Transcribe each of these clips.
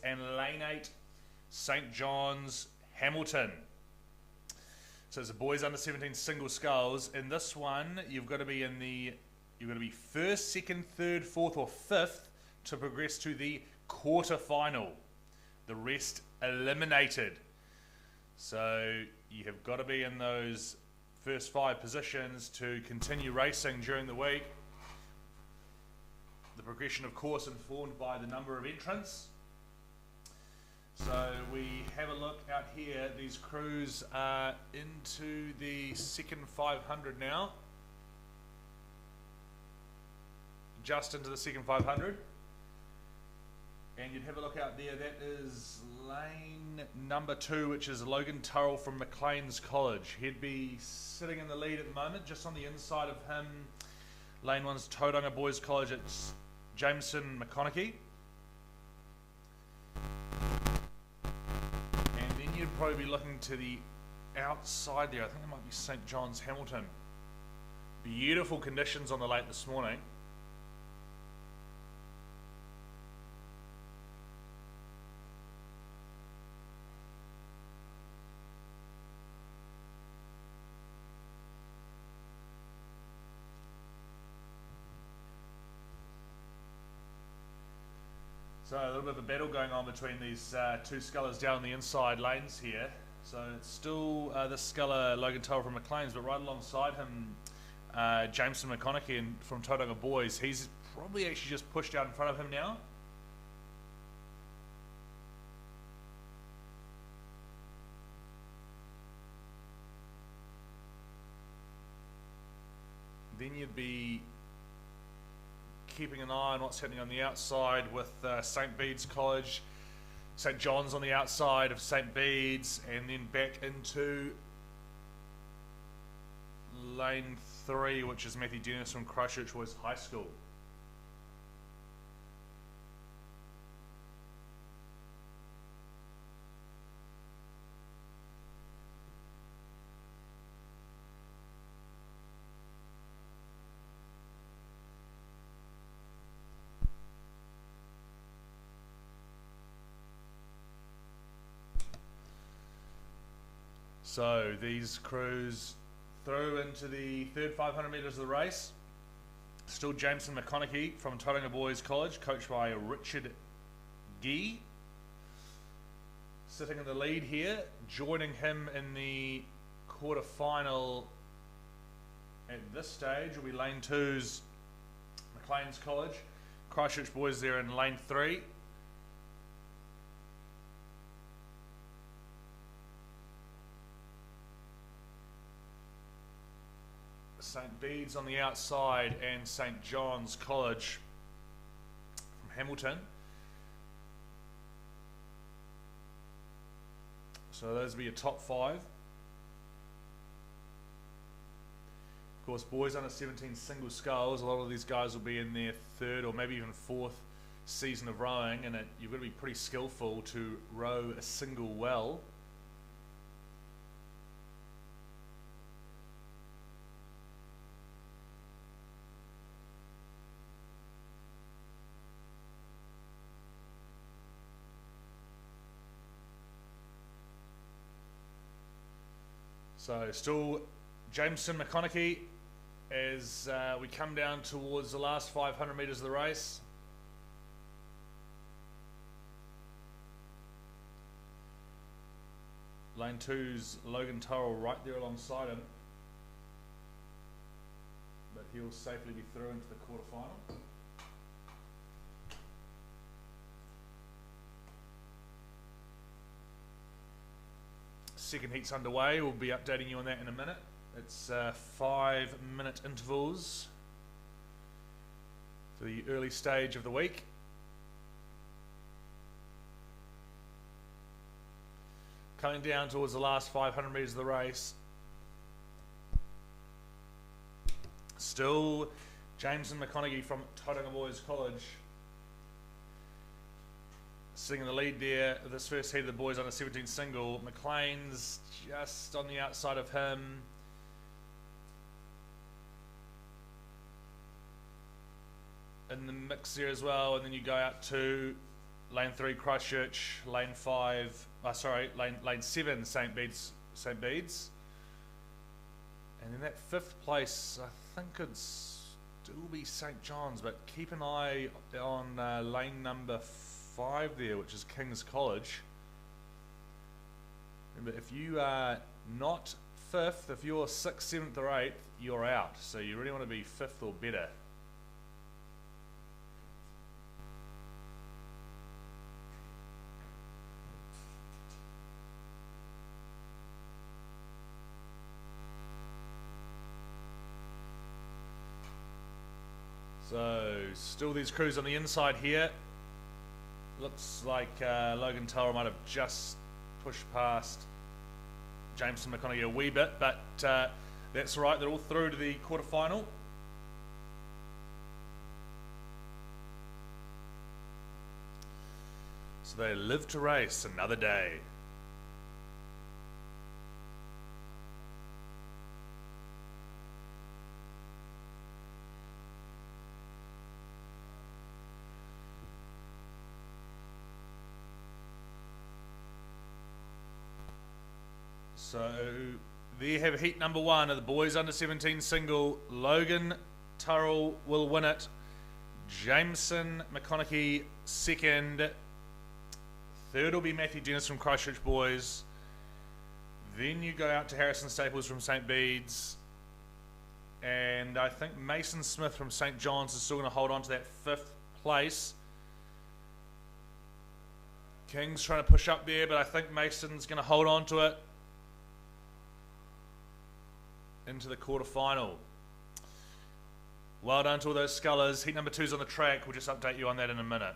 And lane 8, St. John's, Hamilton. So it's the boys under 17 single sculls. In this one, you've got to be first, second, third, fourth, or fifth to progress to the quarter final. The rest eliminated. So you have got to be in those first 5 positions to continue racing during the week. The progression, of course, informed by the number of entrants. So we have a look out here. These crews are into the second 500 now. Just into the second 500. And you'd have a look out there. That is lane number 2, which is Logan Turrell from Maclean's College. He'd be sitting in the lead at the moment. Just on the inside of him, lane 1's Tauranga Boys College. It's Jameson McConaughey. You'd probably be looking to the outside there. I think it might be St. John's, Hamilton. Beautiful conditions on the lake this morning. So a little bit of a battle going on between these two scullers down the inside lanes here. So it's still this sculler, Logan Turrell from Maclean's, but right alongside him, Jameson McConaughey from Tauranga Boys. He's probably actually just pushed out in front of him now. Then you'd be keeping an eye on what's happening on the outside with St. Bede's College, St. John's on the outside of St. Bede's, and then back into lane 3, which is Matthew Dennis from Christchurch Boys High School. So these crews through into the third 500 metres of the race. Still Jameson McConaughey from Tauranga Boys College, coached by Richard Gee. Sitting in the lead here, joining him in the quarter final at this stage will be lane 2's Maclean's College. Christchurch Boys there in lane 3. St. Bede's on the outside and St. John's College from Hamilton. So those will be your top 5. Of course, boys under 17 single sculls, a lot of these guys will be in their 3rd or maybe even 4th season of rowing, and you've got to be pretty skillful to row a single well. So still Jameson McConaughey as we come down towards the last 500 metres of the race. Lane 2's Logan Turrell right there alongside him. But he'll safely be through into the quarter final. Second heat's underway. We'll be updating you on that in a minute. It's 5-minute intervals for the early stage of the week. Coming down towards the last 500 metres of the race. Still Jameson McConaughey from Tauranga Boys College sitting in the lead there. This first heat of the boys under 17 single. Maclean's just on the outside of him. In the mix there as well, and then you go out to lane 3 Christchurch, lane 5, lane 7 St. Bede's. And in that 5th place, I think could still be St. John's, but keep an eye on lane number 5 there, which is King's College. Remember, if you are not 5th, if you're 6th, 7th or 8th, you're out. So you really want to be 5th or better. So, still these crews on the inside here. Looks like Logan Tower might have just pushed past Jameson McConaughey a wee bit, but that's right, they're all through to the quarterfinal. So they live to race another day. So there you have heat number 1 of the boys under 17 single. Logan Turrell will win it. Jameson McConaughey second. Third will be Matthew Dennis from Christchurch boys. Then you go out to Harrison Staples from St. Bede's. And I think Mason Smith from St. John's is still going to hold on to that 5th place. King's trying to push up there, but I think Mason's going to hold on to it into the quarterfinal. Well done to all those scullers. Heat number 2's on the track. We'll just update you on that in a minute.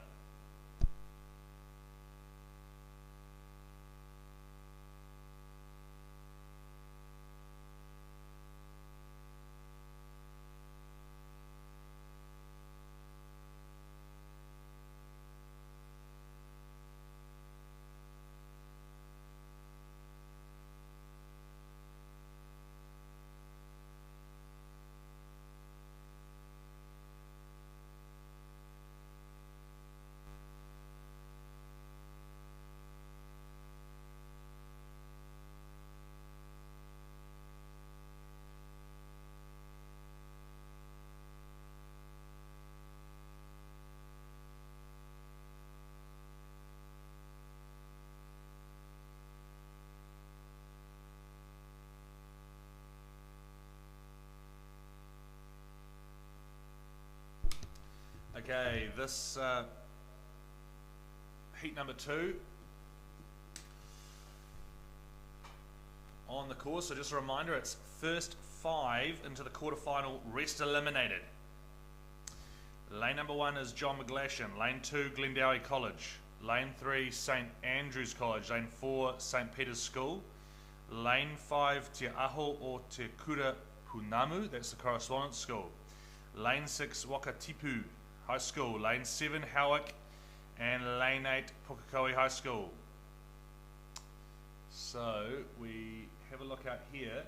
Okay, this heat number 2 on the course. So just a reminder, it's first 5 into the quarterfinal, rest eliminated. Lane number 1 is John McGlashan. Lane 2, Glendowie College. Lane 3, St. Andrews College. Lane 4, St. Peter's School. Lane 5, Te Aho o Te Kura Punamu, that's the correspondence school. Lane 6, Wakatipu High School. Lane 7, Howick. And Lane 8, Pukekohe High School. So we have a look out here.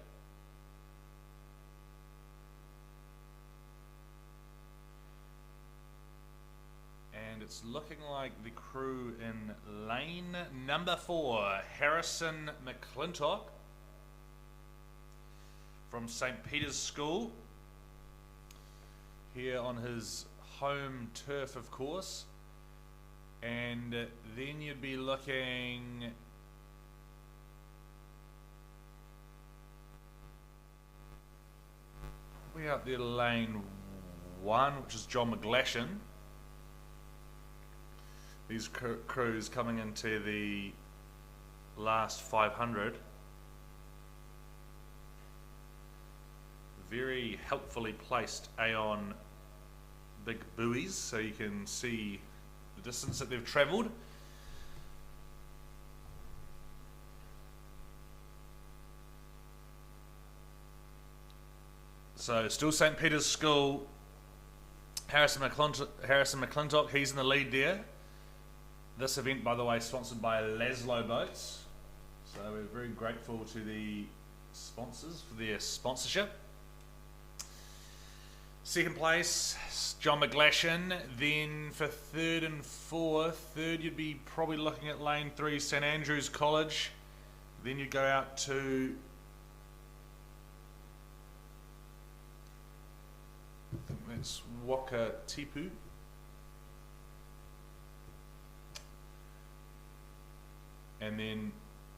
And it's looking like the crew in lane number 4, Harrison McClintock from St. Peter's School, here on his home turf, of course. And then you'd be looking way out there, lane 1, which is John McGlashan. These crews coming into the last 500. Very helpfully placed Aon big buoys, so you can see the distance that they've travelled. So still St. Peter's School, Harrison McClintock, he's in the lead there. This event, by the way, sponsored by Laszlo Boats. So we're very grateful to the sponsors for their sponsorship. Second place, John McGlashan. Then for third and fourth, third you'd be probably looking at lane 3, St Andrews College. Then you'd go out to, I think that's Wakatipu. And then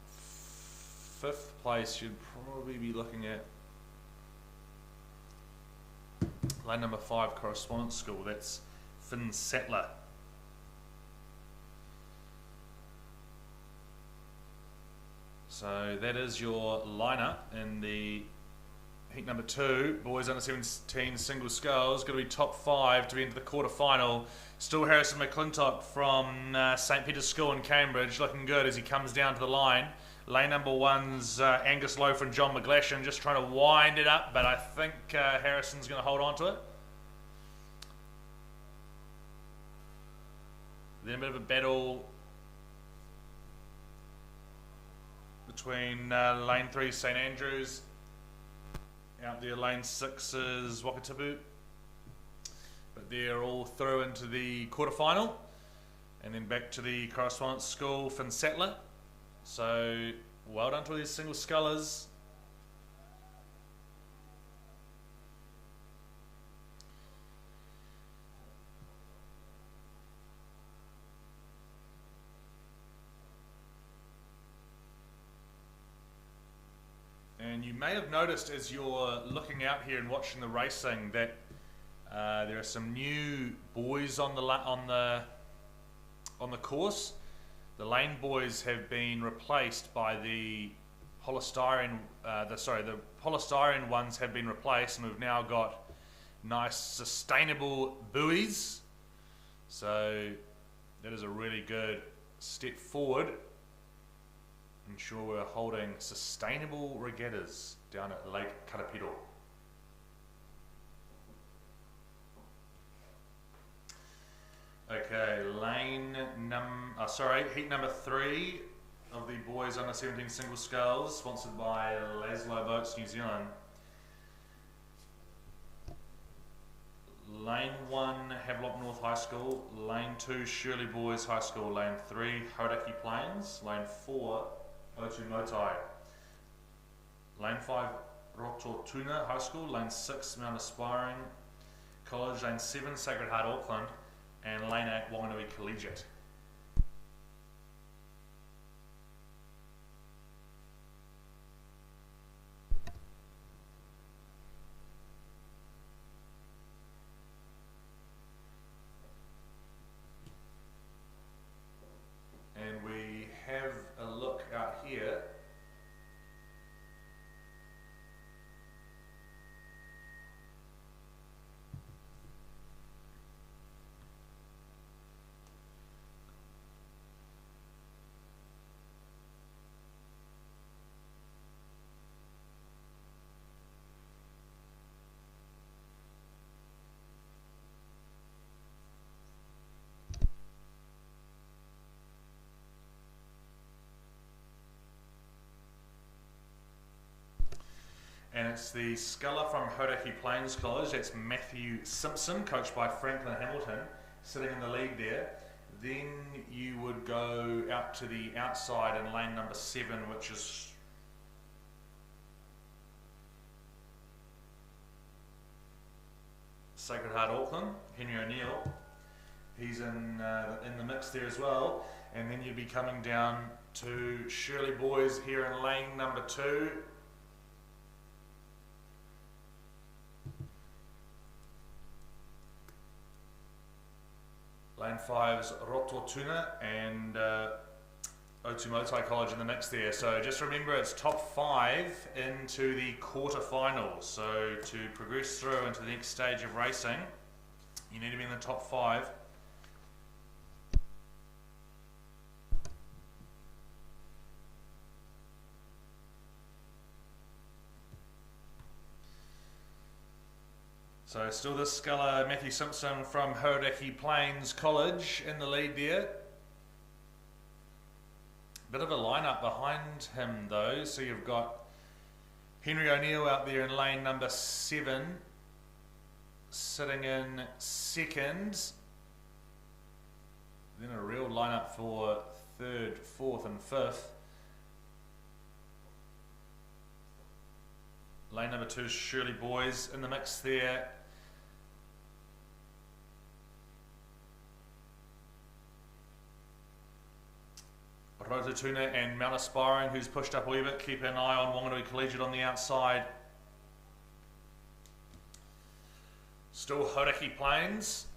fifth place you'd probably be looking at lane number 5, Correspondence School. That's Finn Sattler. So that is your lineup in the heat number 2, boys under 17 single sculls. Going to be top 5 to be into the quarter final. Still Harrison McClintock from St Peter's School in Cambridge, looking good as he comes down to the line. Lane number 1's Angus Loaf and John McGlashan, just trying to wind it up, but I think Harrison's going to hold on to it. Then a bit of a battle between lane 3 St Andrews, out there lane 6 is Wakatipu, but they're all through into the quarter final, and then back to the Correspondence School, Finn Sattler. So well done to these single scullers. And you may have noticed as you're looking out here and watching the racing that there are some new boys on the course. The lane boys have been replaced by the polystyrene. The polystyrene ones have been replaced, and we've now got nice sustainable buoys. So that is a really good step forward. Ensure we're holding sustainable regattas down at Lake Karapiro. Okay, heat number 3 of the boys under 17 single sculls, sponsored by Laszlo Boats New Zealand. Lane 1, Havelock North High School. Lane 2, Shirley Boys High School. Lane 3, Hauraki Plains. Lane 4, Otu Motai. Lane 5, Rototuna High School. Lane 6, Mount Aspiring College. Lane 7, Sacred Heart Auckland. And Lane 8, Wanganui Collegiate. And we have a look out here. And it's the sculler from Hauraki Plains College. That's Matthew Simpson, coached by Franklin Hamilton, sitting in the lead there. Then you would go out to the outside in lane number 7, which is Sacred Heart Auckland, Henry O'Neill. He's in the mix there as well. And then you'd be coming down to Shirley Boys here in lane number 2. Lane 5's Rototuna and Otu Motai College in the mix there. So just remember, it's top 5 into the quarterfinals. So to progress through into the next stage of racing, you need to be in the top 5. So still this sculler, Matthew Simpson from Hauraki Plains College in the lead there. Bit of a lineup behind him though. So you've got Henry O'Neill out there in lane number 7. sitting in second. Then a real lineup for third, fourth and fifth. Lane number 2 is Shirley Boys in the mix there. Rototuna and Mount Aspiring, who's pushed up a wee bit. Keep an eye on Wanganui Collegiate on the outside. Still Hauraki Plains.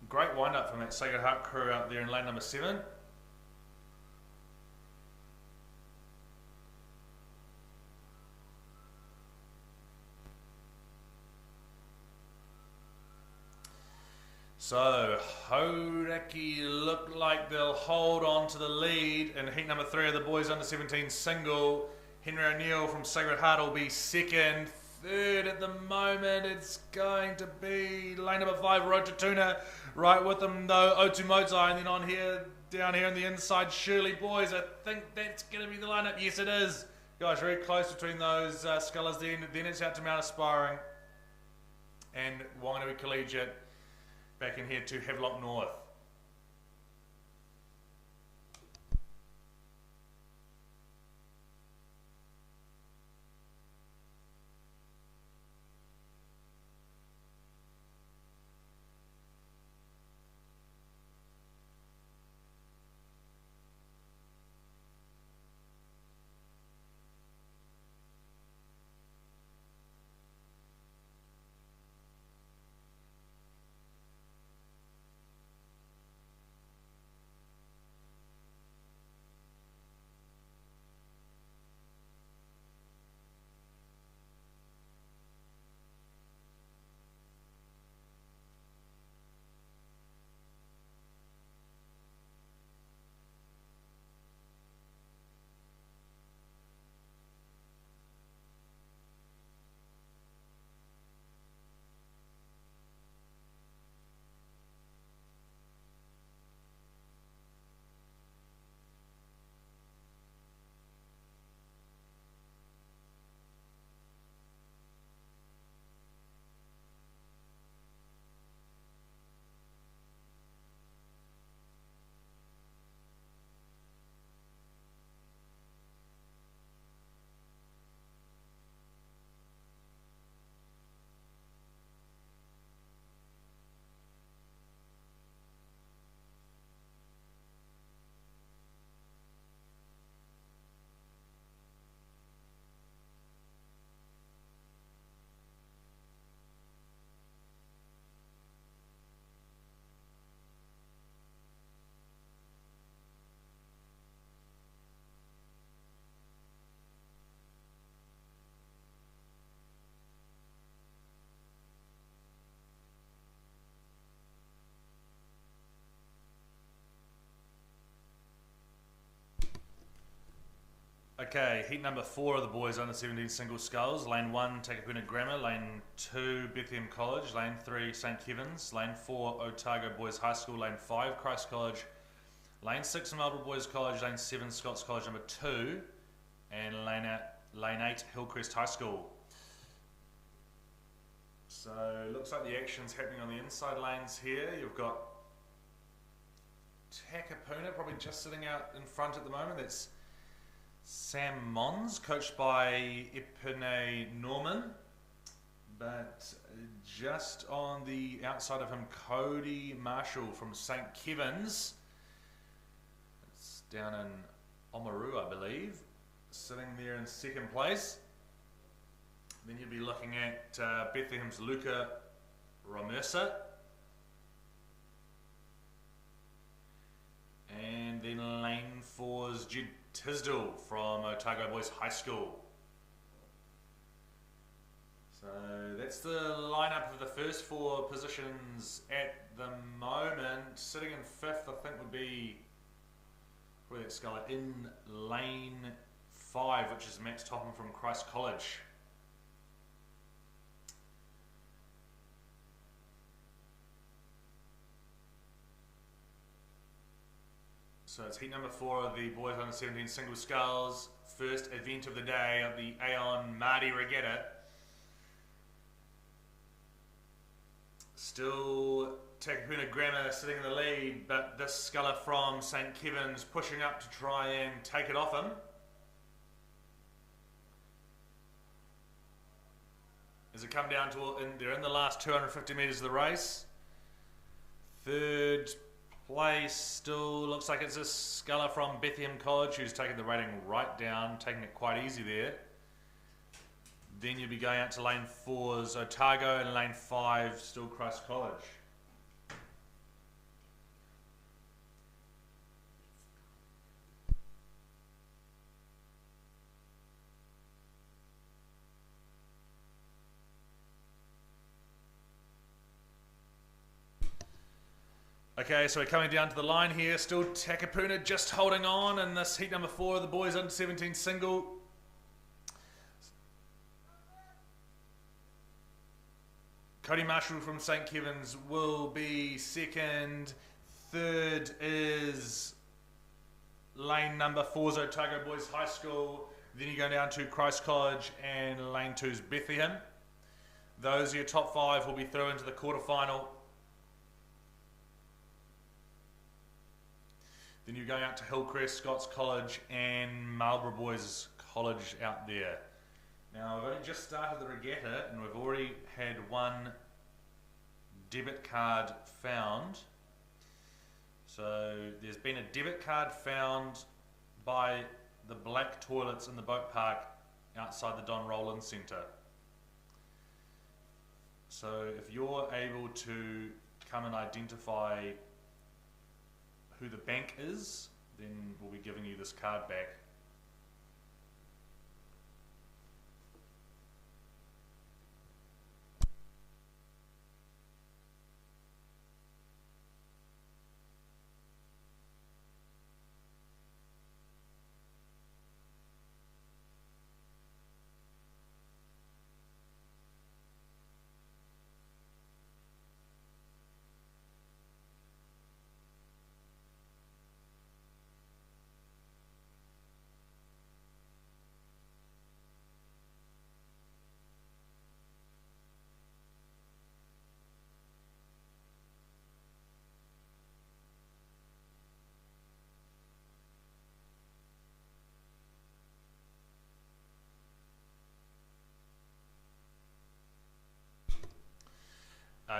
Great wind-up from that Sacred Heart crew out there in lane number 7. So, Hauraki look like they'll hold on to the lead in heat number 3 of the boys under 17 single. Henry O'Neill from Sacred Heart will be second. Third at the moment, it's going to be lane number 5, Rototuna. Right with them though, Otumozai, and then on here, down here on the inside, Shirley Boys. I think that's going to be the lineup. Yes, it is. Guys, very close between those scullers then. Then it's out to Mount Aspiring and Wanganui Collegiate. Back in here to Havelock North. Okay, heat number 4 of the boys under 17 single sculls. Lane 1, Takapuna Grammar. Lane 2, Bethlehem College. Lane 3, St. Kevin's. Lane 4, Otago Boys High School. Lane 5, Christ College. Lane 6, Marlborough Boys College. Lane 7, Scots College number 2. And lane 8, Hillcrest High School. So, looks like the action's happening on the inside lanes here. You've got Takapuna probably just sitting out in front at the moment. That's Sam Mons, coached by Epine Norman, but just on the outside of him, Cody Marshall from St. Kevin's. It's down in Oamaru, I believe, sitting there in second place. Then you'll be looking at Bethlehem's Luca Romersa. And then lane 4's Jed Tisdall from Otago Boys High School. So that's the lineup of the first 4 positions at the moment. Sitting in 5th, I think, would be probably that sculler in lane 5, which is Max Topham from Christ College. So it's heat number 4 of the boys under 17 single sculls. First event of the day of the Aon Maadi Regatta. Still Takapuna Grammar sitting in the lead, but this sculler from St. Kevin's pushing up to try and take it off him. As it come down to, they're in the last 250 metres of the race. Third place still looks like it's a sculler from Bethlehem College who's taking the rating right down, taking it quite easy there. Then you'll be going out to lane 4's Otago, and lane 5 still Christ College. Okay, so we're coming down to the line here. Still Takapuna just holding on in this heat number 4 of the boys under 17 single. Cody Marshall from St. Kevin's will be second. Third is lane number 4's Otago Boys High School. Then you go down to Christ College, and lane 2's Bethlehem. Those are your top 5 will be through into the quarterfinal. Then you're going out to Hillcrest, Scots College, and Marlborough Boys College out there. Now, I've only just started the regatta, and we've already had one debit card found. So, there's been a debit card found by the black toilets in the boat park outside the Don Rowland Centre. So, if you're able to come and identify who the bank is, then we'll be giving you this card back.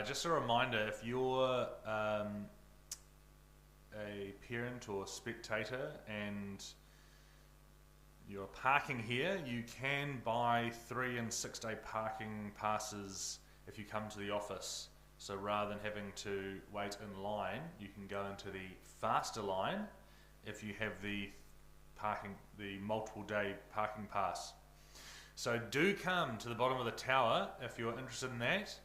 Just a reminder, if you're a parent or spectator and you're parking here, you can buy 3 and 6 day parking passes if you come to the office. So rather than having to wait in line, you can go into the faster line if you have the multiple day parking pass. So do come to the bottom of the tower if you're interested in that.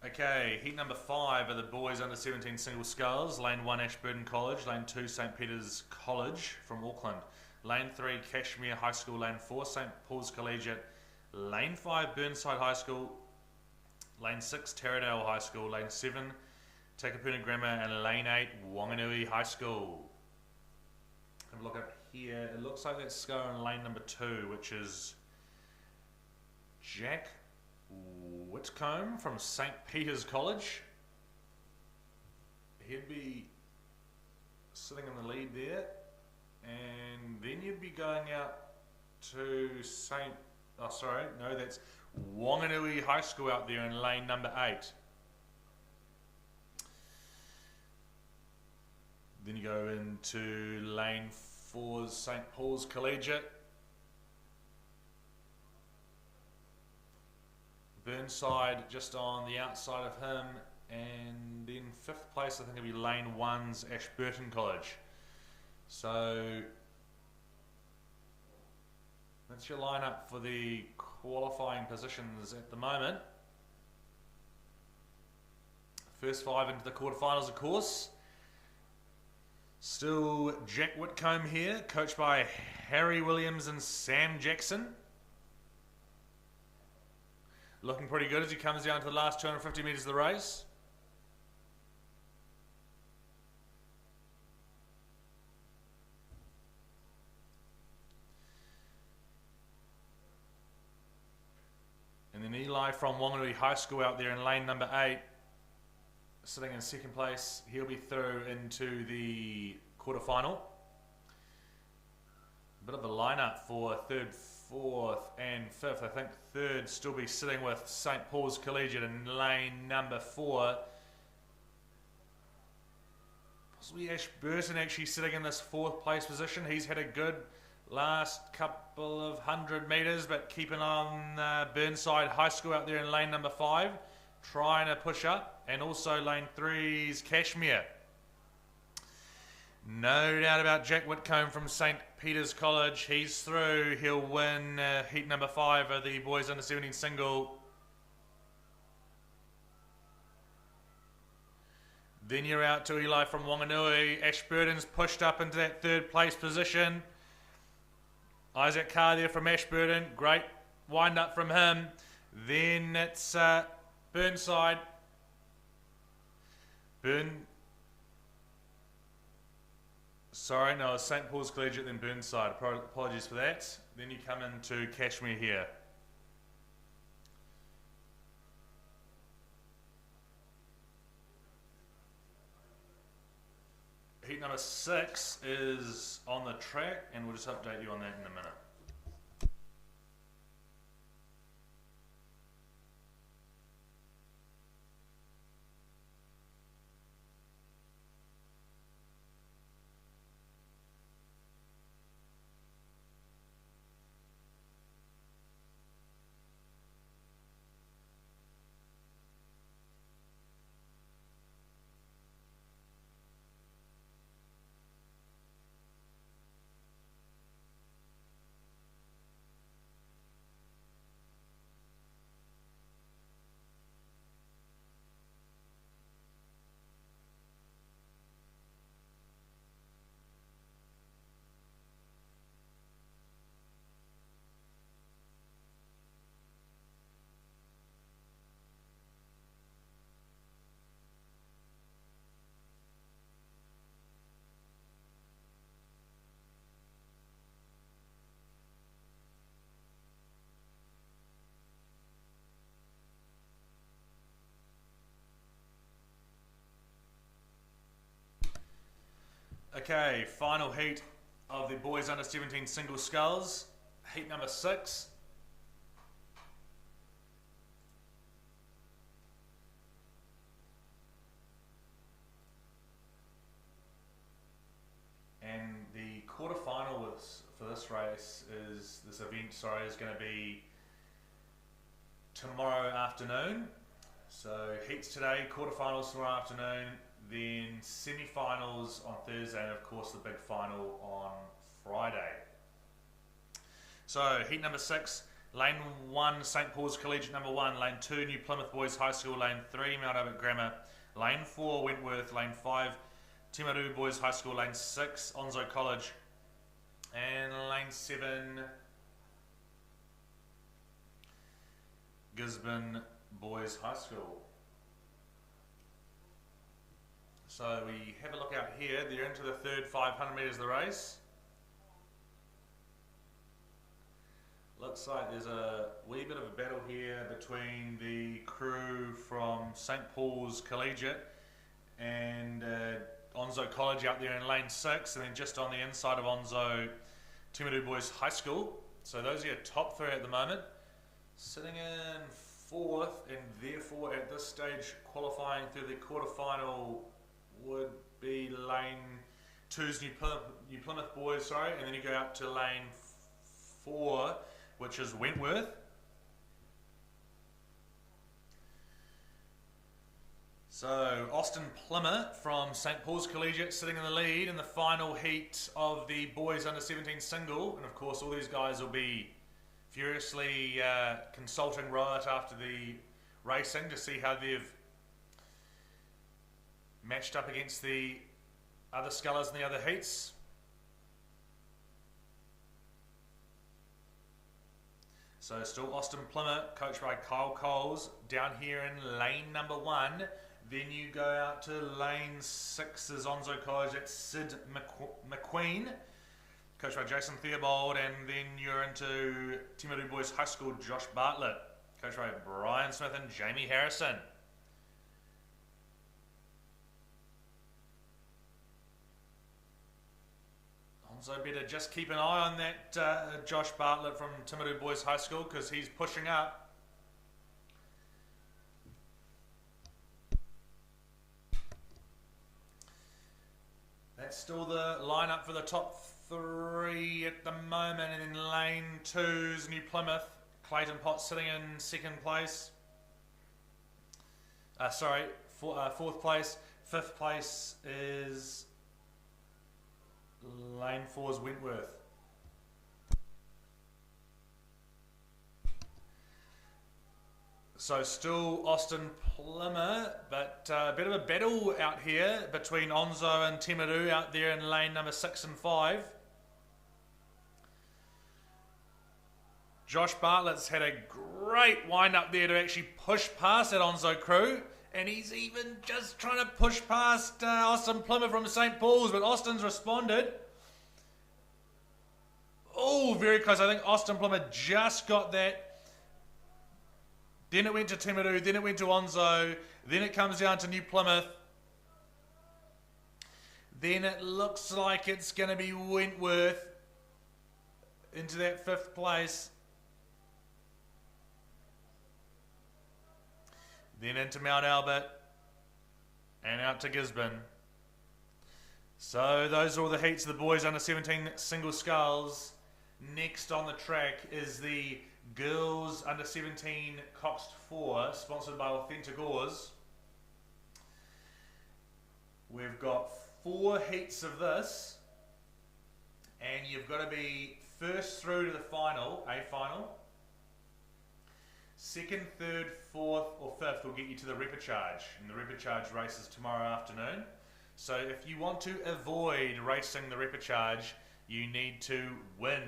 Okay, heat number 5 are the boys under 17 single sculls. Lane 1 Ashburton College, lane 2 St. Peter's College from Auckland, lane 3 Cashmere High School, lane 4 St. Paul's Collegiate, lane 5 Burnside High School, lane 6 Taradale High School, lane 7 Takapuna Grammar, and lane 8 Wanganui High School. Have a look up here. It looks like that's going lane number 2, which is Jack Whitcomb from St. Peter's College. He'd be sitting in the lead there, and then you'd be going out to that's Wanganui High School out there in lane number 8. Then you go into lane 4's St. Paul's Collegiate. Burnside just on the outside of him, and then 5th place I think it'll be lane 1's Ashburton College. So that's your lineup for the qualifying positions at the moment. First 5 into the quarterfinals, of course. Still Jack Whitcomb here, coached by Harry Williams and Sam Jackson. Looking pretty good as he comes down to the last 250 metres of the race. Eli from Wanganui High School out there in lane number 8, sitting in second place. He'll be through into the quarterfinal. Bit of a lineup for third, fourth, and fifth. I think third still be sitting with St. Paul's Collegiate in lane number 4. Possibly Ashburton actually sitting in this 4th place position. He's had a good last couple of 100 metres, but keeping on Burnside High School out there in lane number 5, trying to push up, and also lane 3's Cashmere. No doubt about Jack Whitcomb from St. Peter's College. He's through. He'll win heat number 5 of the boys under 17 single. Then you're out to Eli from Wanganui. Ashburton's pushed up into that 3rd place position. Isaac Carr there from Ashburton. Great wind up from him. Then it's Burnside. Sorry, no, it's St. Paul's Collegiate, then Burnside. Apologies for that. Then you come into Cashmere here. Heat number 6 is on the track, and we'll just update you on that in a minute. Okay, final heat of the boys under 17 single sculls. Heat number 6. And the quarterfinal for this race is, this event, sorry, is going to be tomorrow afternoon. So heats today, quarterfinals tomorrow afternoon, then semi-finals on Thursday, and of course the big final on Friday. So heat number 6, lane 1 St. Paul's Collegiate number 1, lane 2 New Plymouth Boys High School, lane 3 Mount Albert Grammar, lane 4 Wentworth, lane 5 Timaru Boys High School, lane 6 Onzo College, and lane 7 Gisborne Boys High School. So we have a look out here. They're into the third 500 metres of the race. Looks like there's a wee bit of a battle here between the crew from St. Paul's Collegiate and Onzo College out there in lane 6, and then just on the inside of Onzo, Timaru Boys High School. So those are your top 3 at the moment. Sitting in 4th, and therefore at this stage qualifying through the quarterfinal would be lane 2's New Plymouth Boys, sorry, and then you go out to lane 4, which is Wentworth. So Austin Plymouth from St. Paul's Collegiate sitting in the lead in the final heat of the boys under 17 single, and of course all these guys will be furiously consulting Riot after the racing to see how they've matched up against the other scullers in the other heats. So still Austin Plymouth, coached by Kyle Coles, down here in lane number 1. Then you go out to lane 6's Onzo College, that's Sid McQueen, coached by Jason Theobald, and then you're into Timaru Boys High School, Josh Bartlett. coached by Brian Smith and Jamie Harrison. So better just keep an eye on that Josh Bartlett from Timaru Boys High School, because he's pushing up. That's still the lineup for the top 3 at the moment. And in lane 2's New Plymouth. Clayton Potts sitting in second place. Fourth place. Fifth place is lane 4's Wentworth. So still Austin Plymouth, but a bit of a battle out here between Onzo and Timaru out there in lane number 6 and 5. Josh Bartlett's had a great wind up there to actually push past that Onzo crew, and he's even just trying to push past Austin Plymouth from St. Paul's, but Austin's responded. Oh, very close. I think Austin Plymouth just got that. Then it went to Timaru, then it went to Onzo, then it comes down to New Plymouth. Then it looks like it's going to be Wentworth into that 5th place. Then into Mount Albert and out to Gisborne. So those are all the heats of the boys under 17 single sculls. Next on the track is the girls under 17 Coxed 4, sponsored by Authentic Oars. We've got 4 heats of this, and you've got to be first through to the final, a final. Second, third, fourth, or fifth will get you to the repechage, and the repechage race is tomorrow afternoon. So if you want to avoid racing the repechage, you need to win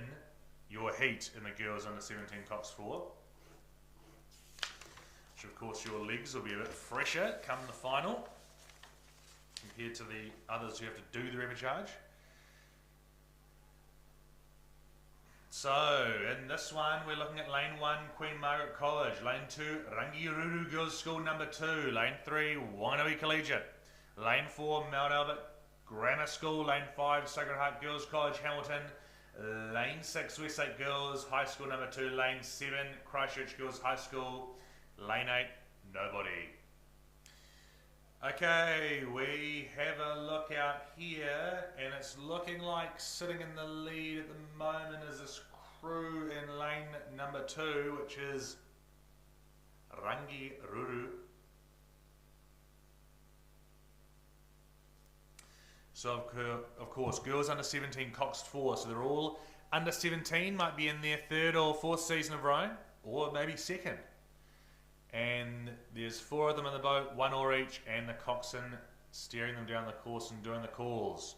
your heat in the girls under 17 Cox 4. Which of course your legs will be a bit fresher come the final compared to the others who have to do the repechage. So in this one we're looking at lane 1 Queen Margaret College, lane 2 Rangiruru Girls School number 2, lane 3 Wanganui Collegiate, lane 4 Mount Albert Grammar School, lane 5 Sacred Heart Girls College Hamilton, lane 6 Westlake Girls High School number 2, lane 7 Christchurch Girls High School, lane 8 nobody. Okay, we have a look out here, and it's looking like sitting in the lead at the moment is this crew in lane number 2, which is Rangiruru. So of course, girls under 17 Coxed 4, so they're all under 17, might be in their 3rd or 4th season of rowing, or maybe 2nd. And there's 4 of them in the boat, 1 oar each, and the coxswain steering them down the course and doing the calls.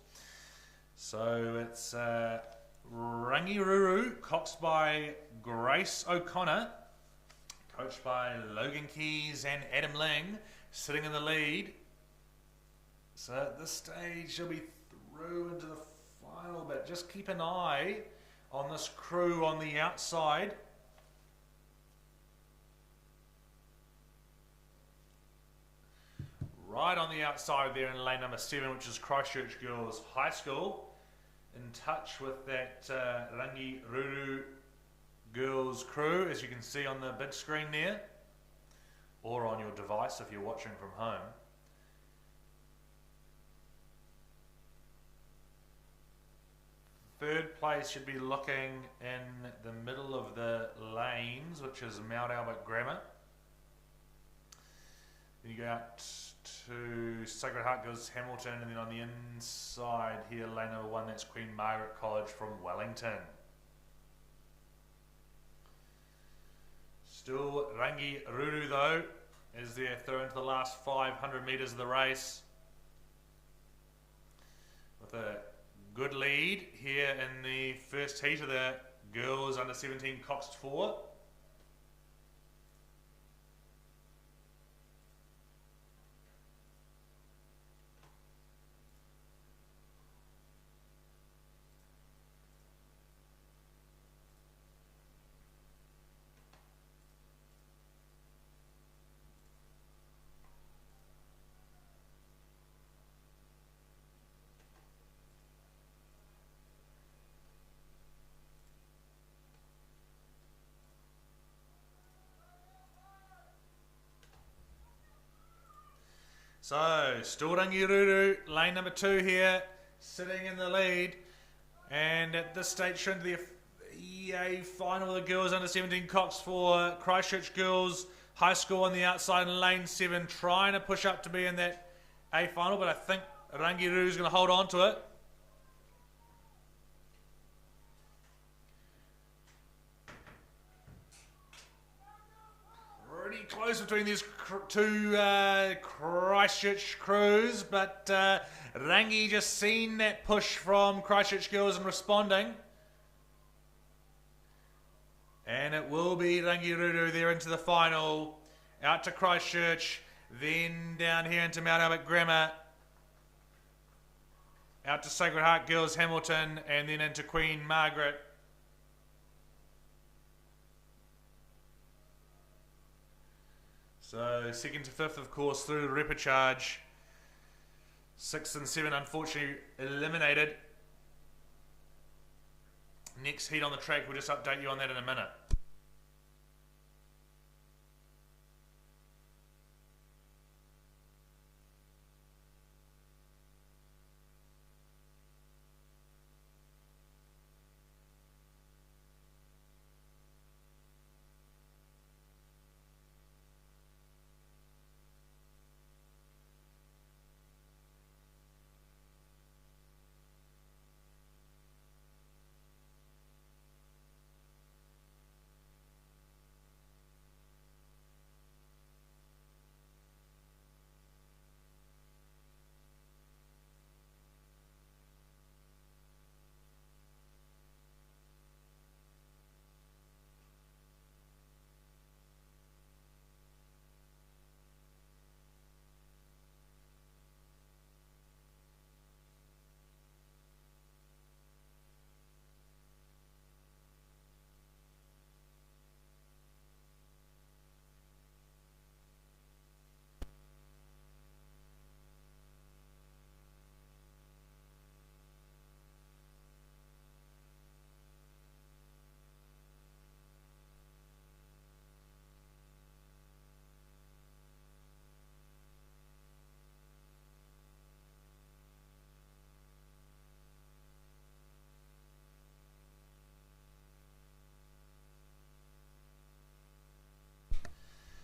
So it's Rangiruru, coxed by Grace O'Connor, coached by Logan Keys and Adam Ling, sitting in the lead. So at this stage she'll be through into the final, but just keep an eye on this crew on the outside. Right on the outside there in lane number 7, which is Christchurch Girls High School, in touch with that Rangiruru Girls crew, as you can see on the big screen there, or on your device if you're watching from home. Third place should be looking in the middle of the lanes, which is Mount Albert Grammar. Then you go out to Sacred Heart Girls Hamilton, and then on the inside here, lane number 1, that's Queen Margaret College from Wellington. Still Rangiruru though, as they're through into the last 500 metres of the race, with a good lead here in the first heat of the girls under 17 Coxed 4. So, still Rangiruru, lane number 2 here, sitting in the lead. And at this stage, shown to the EA final, the girls under 17 Cox for Christchurch Girls High School on the outside in lane 7, trying to push up to be in that A final, but I think Rangiruru's going to hold on to it. Pretty close between these two Christchurch crews, but Rangi just seen that push from Christchurch Girls and responding. And it will be Rangiruru there into the final, out to Christchurch, then down here into Mount Albert Grammar, out to Sacred Heart Girls Hamilton, and then into Queen Margaret. So 2nd to 5th, of course, through the repechage. 6 and 7 unfortunately eliminated. Next heat on the track, we'll just update you on that in a minute.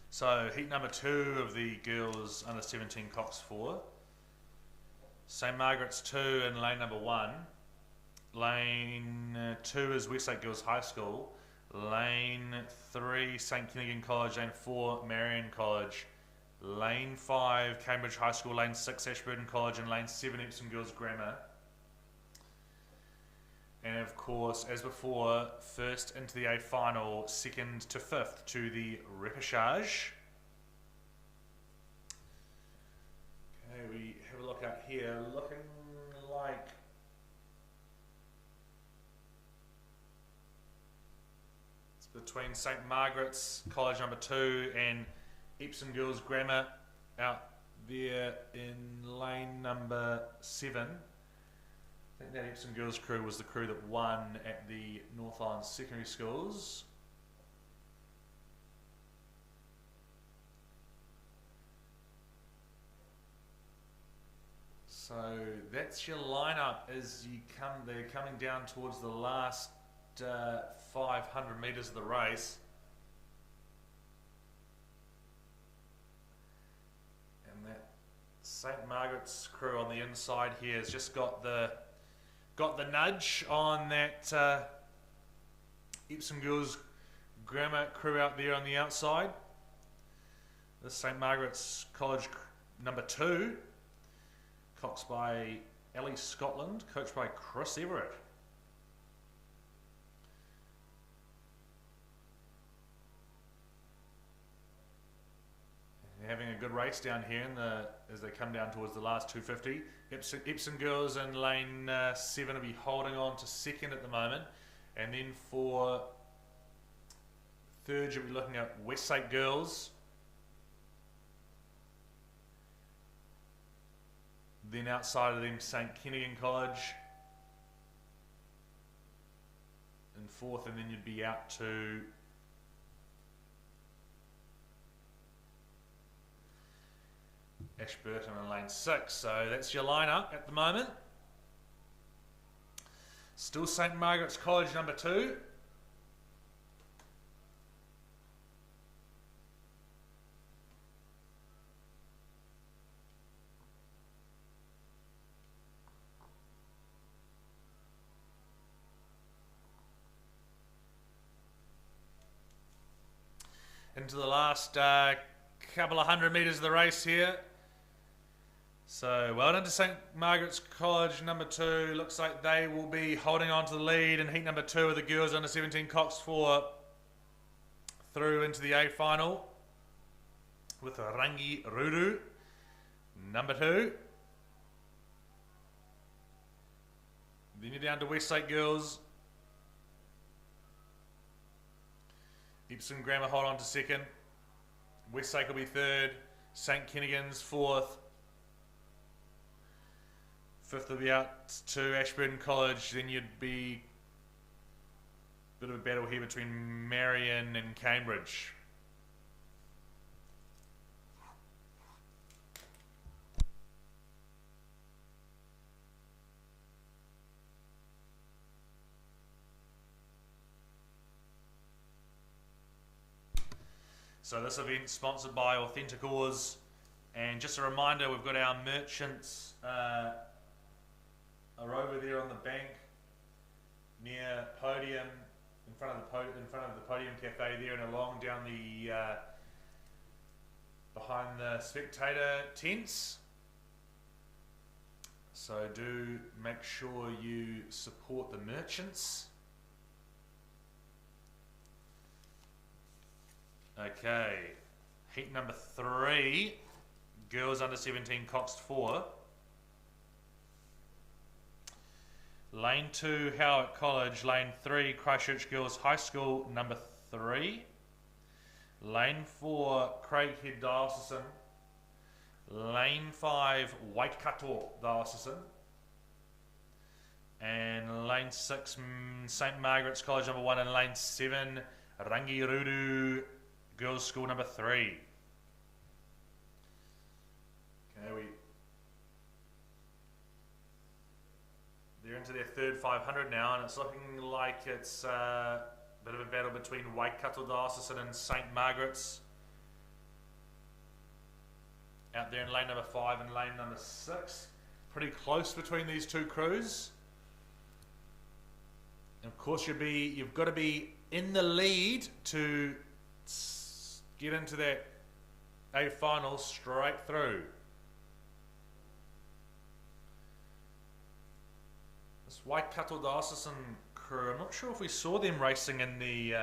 So heat number 2 of the girls under 17 Cox 4. St Margaret's 2 in lane number 1. Lane 2 is Westlake Girls High School. Lane 3 St Kinnigan College. Lane 4 Marion College. Lane 5 Cambridge High School. Lane 6 Ashburton College. And lane 7 Epsom Girls Grammar. And of course, as before, first into the A final, 2nd to 5th to the repechage. Okay, we have a look out here, looking like it's between St Margaret's College number 2 and Epsom Girls Grammar out there in lane number 7. I think that Epsom Girls crew was the crew that won at the North Island Secondary Schools. So that's your lineup as you come. They're coming down towards the last 500 metres of the race. And that St Margaret's crew on the inside here has just got the nudge on that Epsom Girls Grammar crew out there on the outside. The St Margaret's College number 2, coxed by Ellie Scotland, coached by Chris Everett. And having a good race down here as they come down towards the last 250. Epsom Girls in lane 7 will be holding on to 2nd at the moment. And then for 3rd, you'll be looking at Westlake Girls. Then outside of them, St Kinnigan College. In 4th, and then you'd be out to Ashburton in lane 6. So that's your lineup at the moment. Still St Margaret's College number 2. Into the last couple of 100 metres of the race here. So well done to St Margaret's College number 2. Looks like they will be holding on to the lead in heat number 2 with the girls under 17 Cox 4 through into the A final with Rangi Ruru number 2. Then you're down to Westlake girls. Epsom Grammar hold on to 2nd. Westlake will be 3rd. St Kennigan's 4th. 5th will be out to Ashburton College. Then you'd be a bit of a battle here between Marion and Cambridge. So this event sponsored by Authentic Oars, and just a reminder, we've got our merchants are over there on the bank near podium, in front of the podium cafe there, and along down the behind the spectator tents. So do make sure you support the merchants. Okay, heat number 3, girls under 17 Cox 4. Lane 2, Howard College. Lane 3, Christchurch Girls High School number 3. Lane 4, Craighead Diocesan. Lane 5, Waikato Diocesan. And lane 6, St Margaret's College number 1. And lane 7, Rangiruru Girls School number 3. Okay, they're into their third 500 now, and it's looking like it's a bit of a battle between Waikato Diocesan and St Margaret's. Out there in lane number 5 and lane number 6. Pretty close between these two crews. And of course you've got to be in the lead to get into that A final straight through. This Waikato Diocesan crew, I'm not sure if we saw them racing in the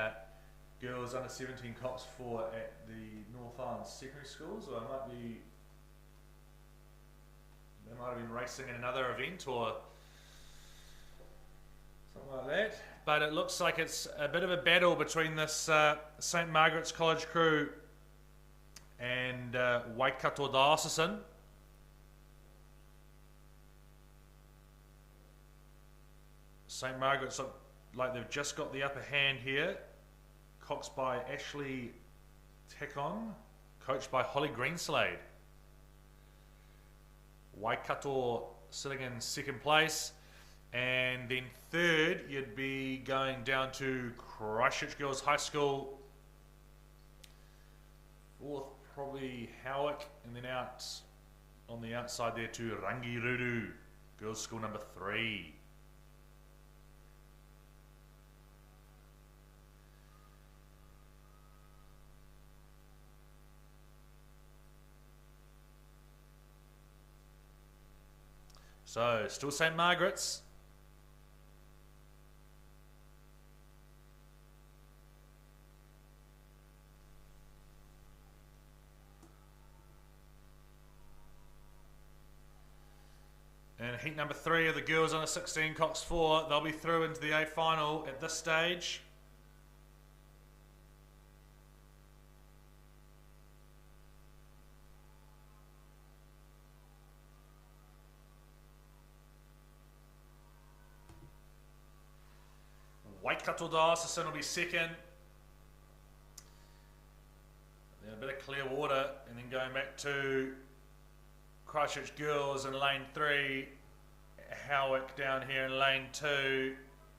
girls under 17 Cox 4 at the North Island secondary schools, or they might have been racing in another event or something like that. But it looks like it's a bit of a battle between this St Margaret's College crew and Waikato Diocesan. St Margaret's look like they've just got the upper hand here. Coxed by Ashley Tekon, coached by Holly Greenslade. Waikato sitting in 2nd place. And then 3rd, you'd be going down to Christchurch Girls High School. 4th, probably Howick. And then out on the outside there to Rangiruru Girls School number 3. So, still St Margaret's. And heat number 3 of the girls under 16 Cox 4, they'll be through into the A final at this stage. Waikato Diocesan will be 2nd. Then a bit of clear water, and then going back to Christchurch Girls in lane 3, Howick down here in lane 2,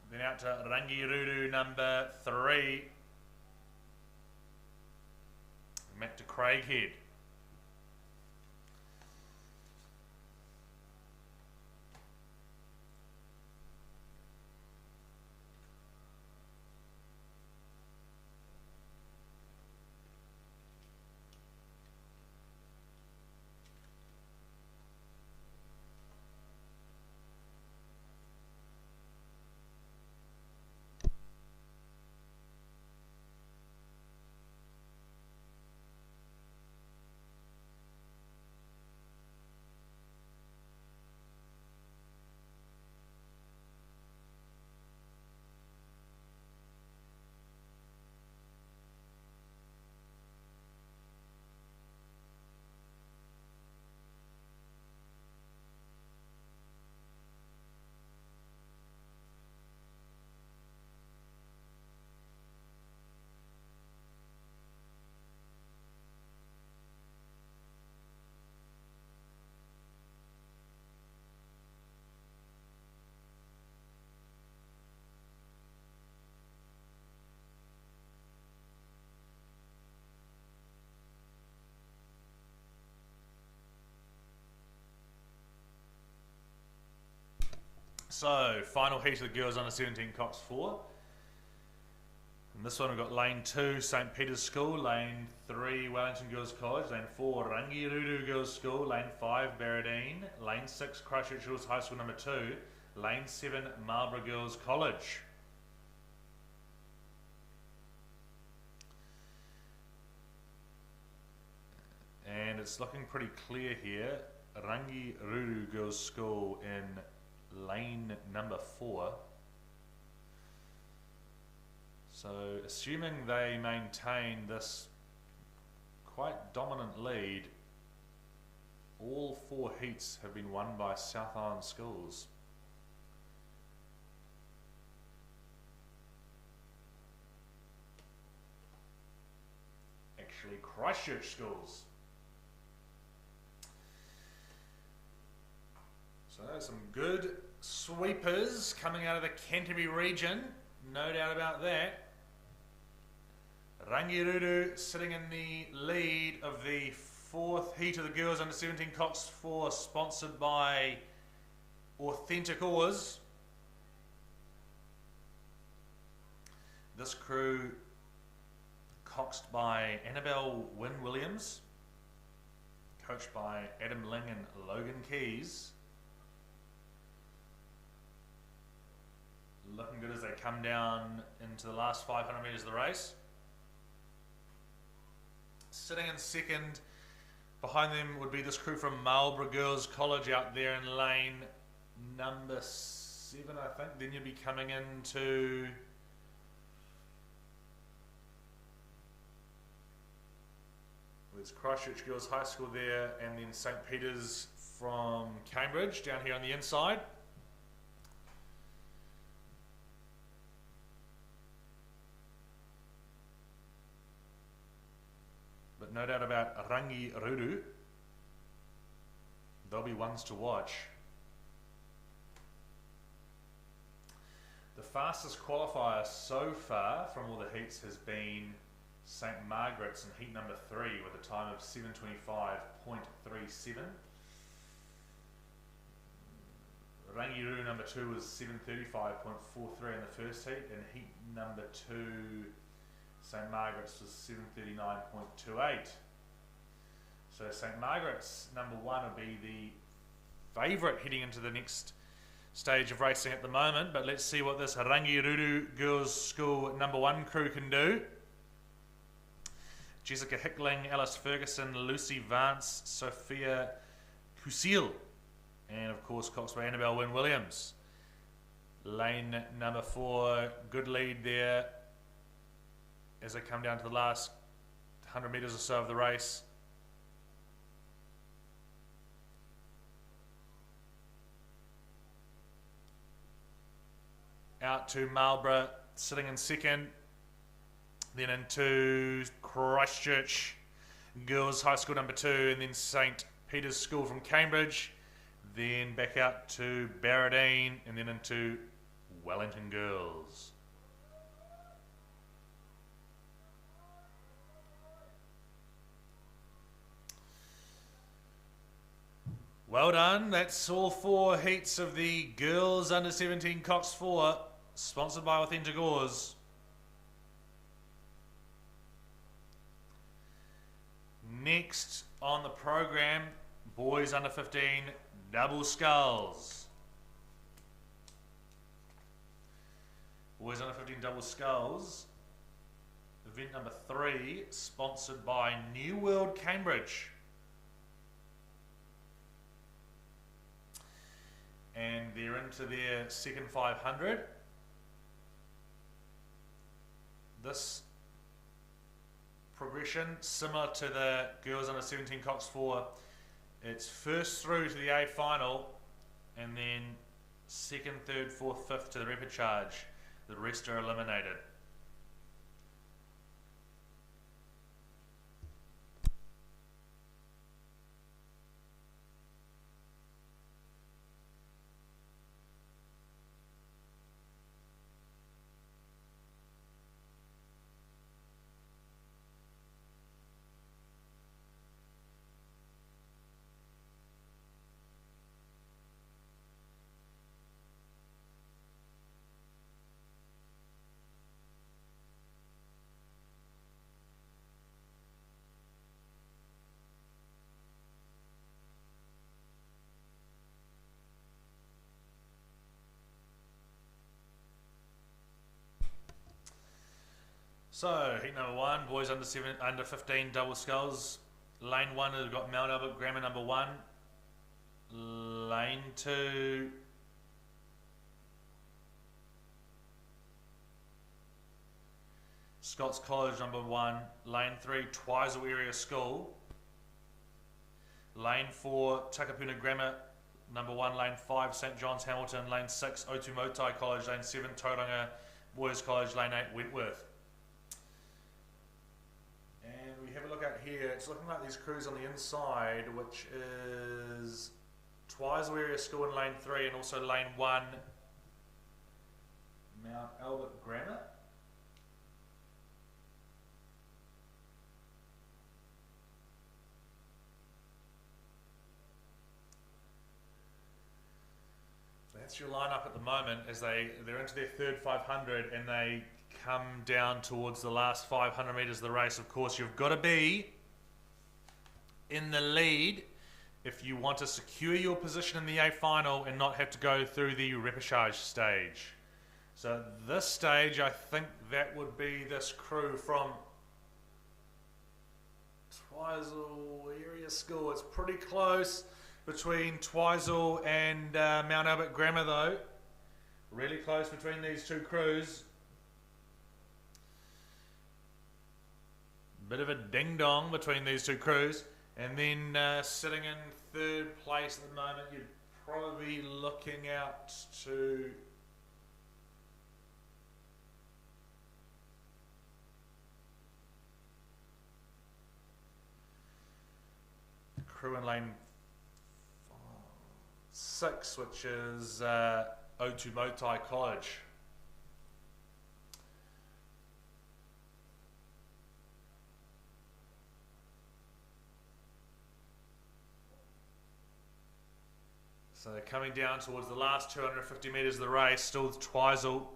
then out to Rangiruru number 3, back to Craighead. So, final heat of the girls under 17 Cox 4. And this one we've got lane 2, St. Peter's School, lane 3, Wellington Girls College, lane 4, Rangiruru Girls School, lane 5, Barradine, lane 6, Christchurch Girls High School number 2, lane 7, Marlborough Girls College. And it's looking pretty clear here. Rangiruru Girls School in lane number 4. So assuming they maintain this quite dominant lead, all 4 heats have been won by South Island schools. Actually, Christchurch schools. So some good sweepers coming out of the Canterbury region, no doubt about that. Rangiruru sitting in the lead of the 4th heat of the girls under 17 Cox 4, sponsored by Authentic Oars. This crew coxed by Annabelle Wynne-Williams, coached by Adam Ling and Logan Keys. Looking good as they come down into the last 500 metres of the race. Sitting in second, behind them would be this crew from Marlborough Girls College out there in lane number 7, I think. Then you'd be coming into there's Christchurch Girls High School there, and then St. Peter's from Cambridge down here on the inside. But no doubt about Rangiruru, they'll be ones to watch. The fastest qualifier so far from all the heats has been St. Margaret's in heat number 3 with a time of 7:25.37. Rangiruru number 2 was 7:35.43 in the first heat, and heat number 2 St. Margaret's was 7:39.28. So St. Margaret's number 1 will be the favourite heading into the next stage of racing at the moment, but let's see what this Rangiruru Girls School number 1 crew can do. Jessica Hickling, Alice Ferguson, Lucy Vance, Sophia Kusil, and of course coxed by Annabelle Wynne-Williams. Lane number 4, good lead there as they come down to the last 100 metres or so of the race. Out to Marlborough, sitting in second. Then into Christchurch Girls High School number 2, and then St. Peter's School from Cambridge, then back out to Barradine, and then into Wellington Girls. Well done. That's all 4 heats of the Girls Under 17 Cox 4, sponsored by Authentic Oars. Next on the program, Boys Under 15 Double Sculls. Boys Under 15 Double Sculls, event number 3, sponsored by New World Cambridge. And they're into their second 500. This progression, similar to the Girls Under 17 Cox 4, it's first through to the A final, and then second, third, fourth, fifth to the repechage. The rest are eliminated. So, heat number 1, Boys Under 15 Double Sculls. Lane 1 has got Mount Albert Grammar number 1. Lane 2, Scots College number 1. Lane 3, Twizel Area School. Lane 4, Takapuna Grammar number 1. Lane 5, St John's Hamilton. Lane 6, Otumotai College. Lane 7, Tauranga Boys College. Lane 8, Wentworth. And we have a look out here, it's looking like these crews on the inside, which is Twizel Area School in lane 3 and also lane 1, Mount Albert Grammar. That's your lineup at the moment as they're into their third 500 and they come down towards the last 500 metres of the race. Of course, you've got to be in the lead if you want to secure your position in the A final and not have to go through the repechage stage. So this stage, I think that would be this crew from Twizel Area School. It's pretty close between Twizel and Mount Albert Grammar though. Really close between these two crews. Bit of a ding-dong between these two crews. And then sitting in third place at the moment, you'd probably be looking out to crew in lane 6, which is Otumotai College. So they're coming down towards the last 250 metres of the race, still with Twizel.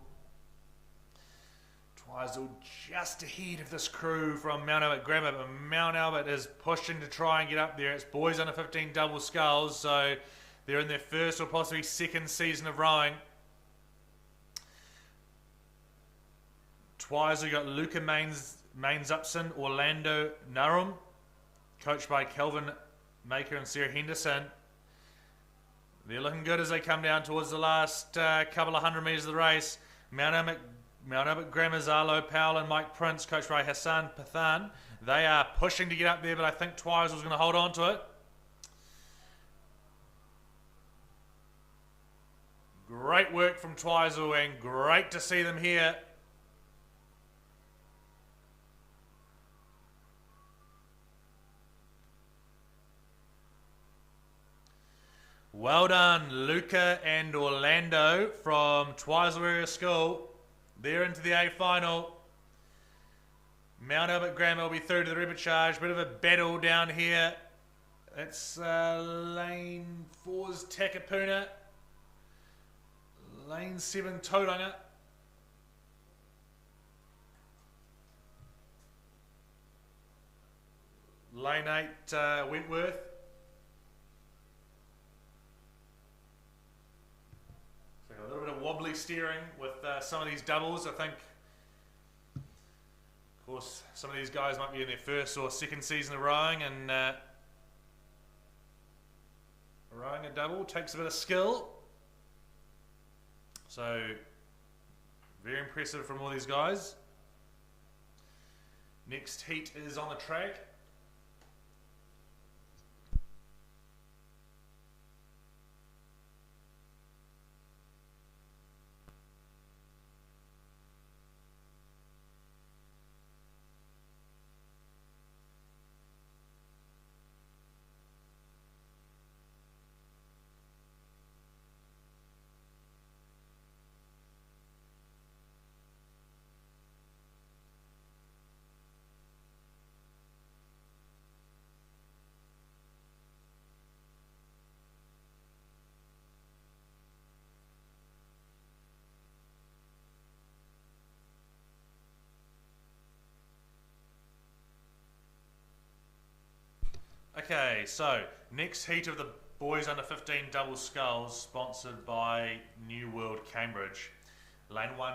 Twizel just ahead of this crew from Mount Albert Grammar, but Mount Albert is pushing to try and get up there. It's Boys Under 15 Double Sculls, so they're in their first or possibly second season of rowing. Twizel got Luca Mains Upson, Orlando Narum, coached by Kelvin Maker and Sarah Henderson. They're looking good as they come down towards the last couple of hundred metres of the race. Mount Albert Grammar's Arlo Powell and Mike Prince, coached by Hassan Pathan. They are pushing to get up there, but I think Twizel's going to hold on to it. Great work from Twizel and great to see them here. Well done, Luca and Orlando from Twizel Area School. They're into the A final. Mount Albert Graham will be through to the repechage. Bit of a battle down here. It's lane 4's Takapuna. Lane 7 Tauranga. Lane 8 Wentworth. So a little bit of wobbly steering with some of these doubles. I think, of course, some of these guys might be in their first or second season of rowing, and rowing a double takes a bit of skill. So, very impressive from all these guys. Next heat is on the track. Okay, so next heat of the boys under 15 double sculls, sponsored by New World Cambridge. Lane 1,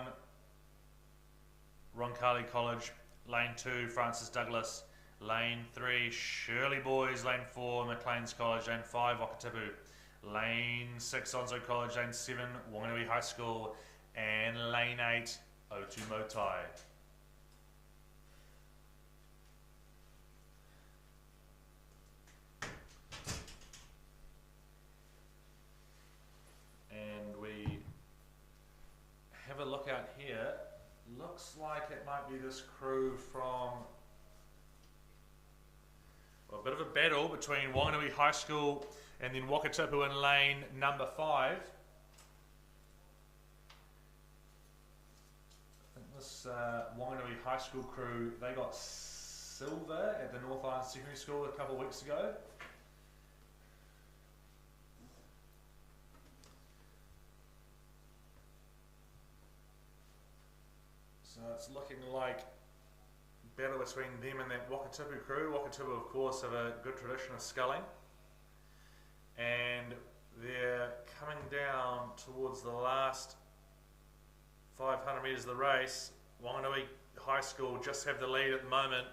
Roncalli College. Lane 2, Francis Douglas. Lane 3, Shirley Boys. Lane 4, McLean's College. Lane 5, Wakatipu. Lane 6, Onzo College. Lane 7, Wanganui High School. And Lane 8, O2 Motai. Have a look out here. Looks like it might be this crew from, well, a bit of a battle between Wanganui High School and then Wakatipu in lane number 5. I think this Wanganui High School crew, they got silver at the North Island Secondary School a couple of weeks ago. So it's looking like battle between them and that Wakatipu crew. Wakatipu, of course, have a good tradition of sculling. And they're coming down towards the last 500 metres of the race. Wanganui High School just have the lead at the moment,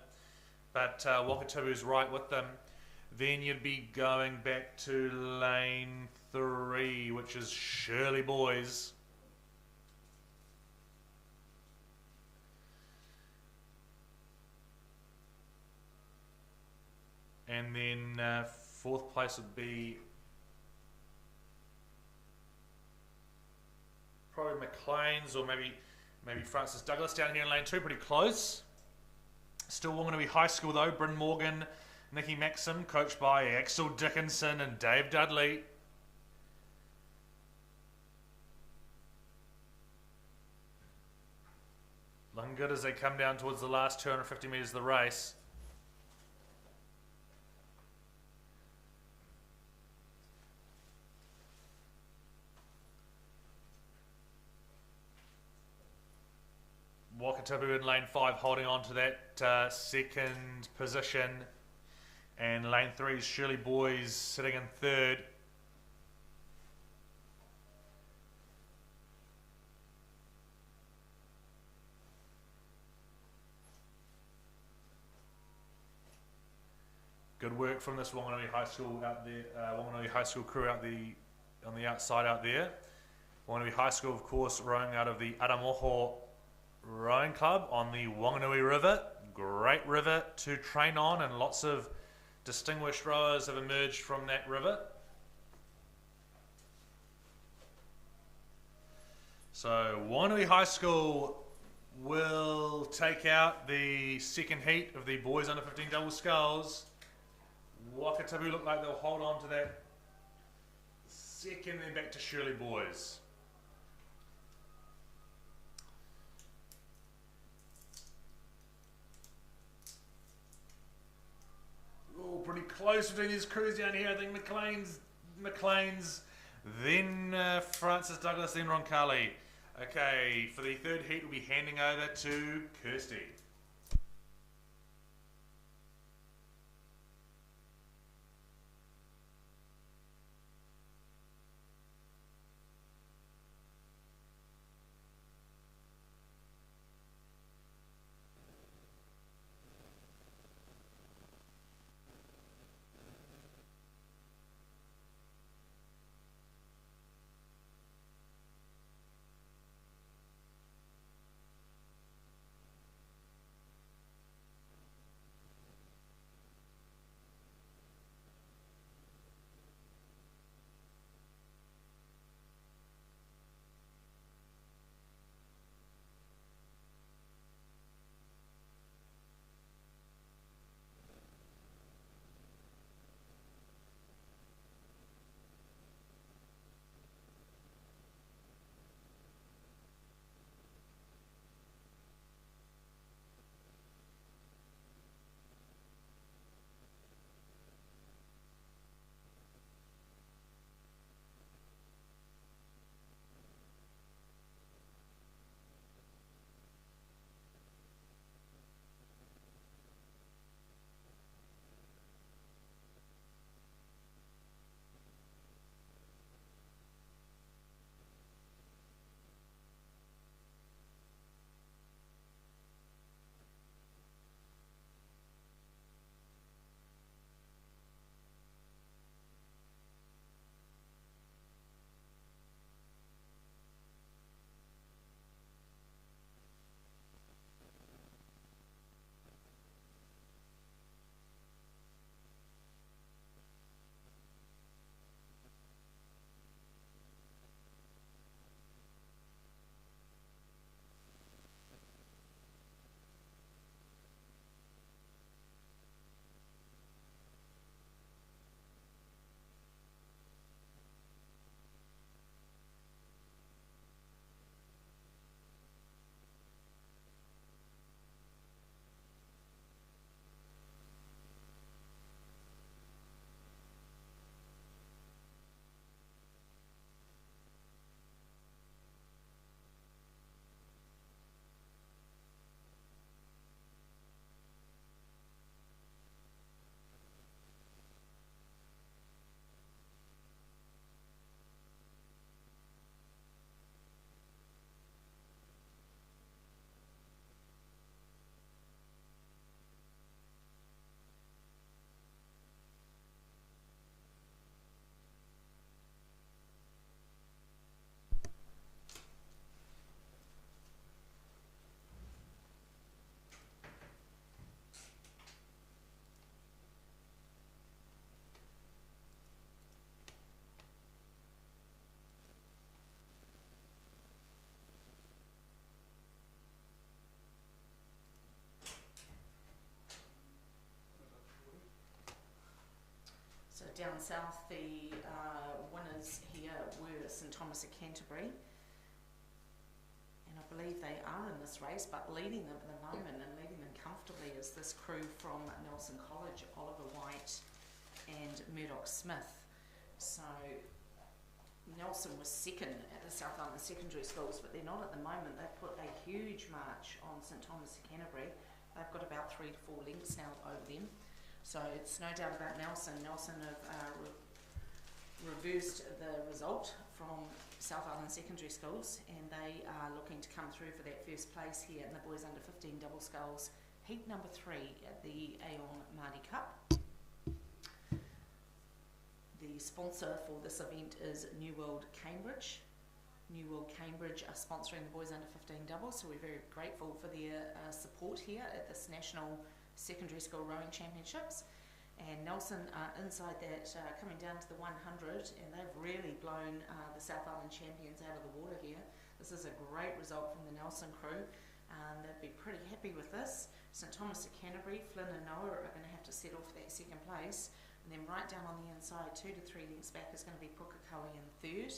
but Wakatipu's right with them. Then you'd be going back to lane 3, which is Shirley Boys. And then 4th place would be probably McLean's, or maybe Francis Douglas down here in lane 2, pretty close. Still Wanganui High School though. Bryn Morgan, Nicky Maxim, coached by Axel Dickinson and Dave Dudley. Looking good as they come down towards the last 250 metres of the race. Wakatipu in lane 5 holding on to that second position, and lane 3's Shirley Boys sitting in 3rd. Good work from this Wanganui High School out there, Wanganui High School crew out on the outside out there. Wanganui High School, of course, rowing out of the Aramoho Rowing Club on the Wanganui River. Great river to train on, and lots of distinguished rowers have emerged from that river. So Wanganui High School will take out the second heat of the boys under 15 double sculls. Wakatipu look like they'll hold on to that second, then back to Shirley boys. Oh, pretty close between these crews down here. I think McLean's, then Francis Douglas, then Roncalli. Okay, for the third heat, we'll be handing over to Kirsty. Down south, the winners here were St Thomas of Canterbury, and I believe they are in this race, but leading them at the moment and leading them comfortably is this crew from Nelson College, Oliver White and Murdoch Smith. So Nelson was second at the South Island secondary schools, but they're not at the moment. They've put a huge march on St Thomas of Canterbury. They've got about 3 to 4 lengths now over them. So it's no doubt about Nelson. Nelson have reversed the result from South Island secondary schools, and they are looking to come through for that first place here in the boys under 15 double sculls heat number 3 at the Aon Maadi Cup. The sponsor for this event is New World Cambridge. New World Cambridge are sponsoring the boys under 15 doubles, so we're very grateful for their support here at this national secondary school rowing championships. And Nelson are inside that, coming down to the 100, and they've really blown the South Island champions out of the water here. This is a great result from the Nelson crew. They'd be pretty happy with this. St Thomas of Canterbury, Flynn and Noah are going to have to settle for that second place. And then right down on the inside, 2 to 3 lengths back, is going to be Pukekohe in third.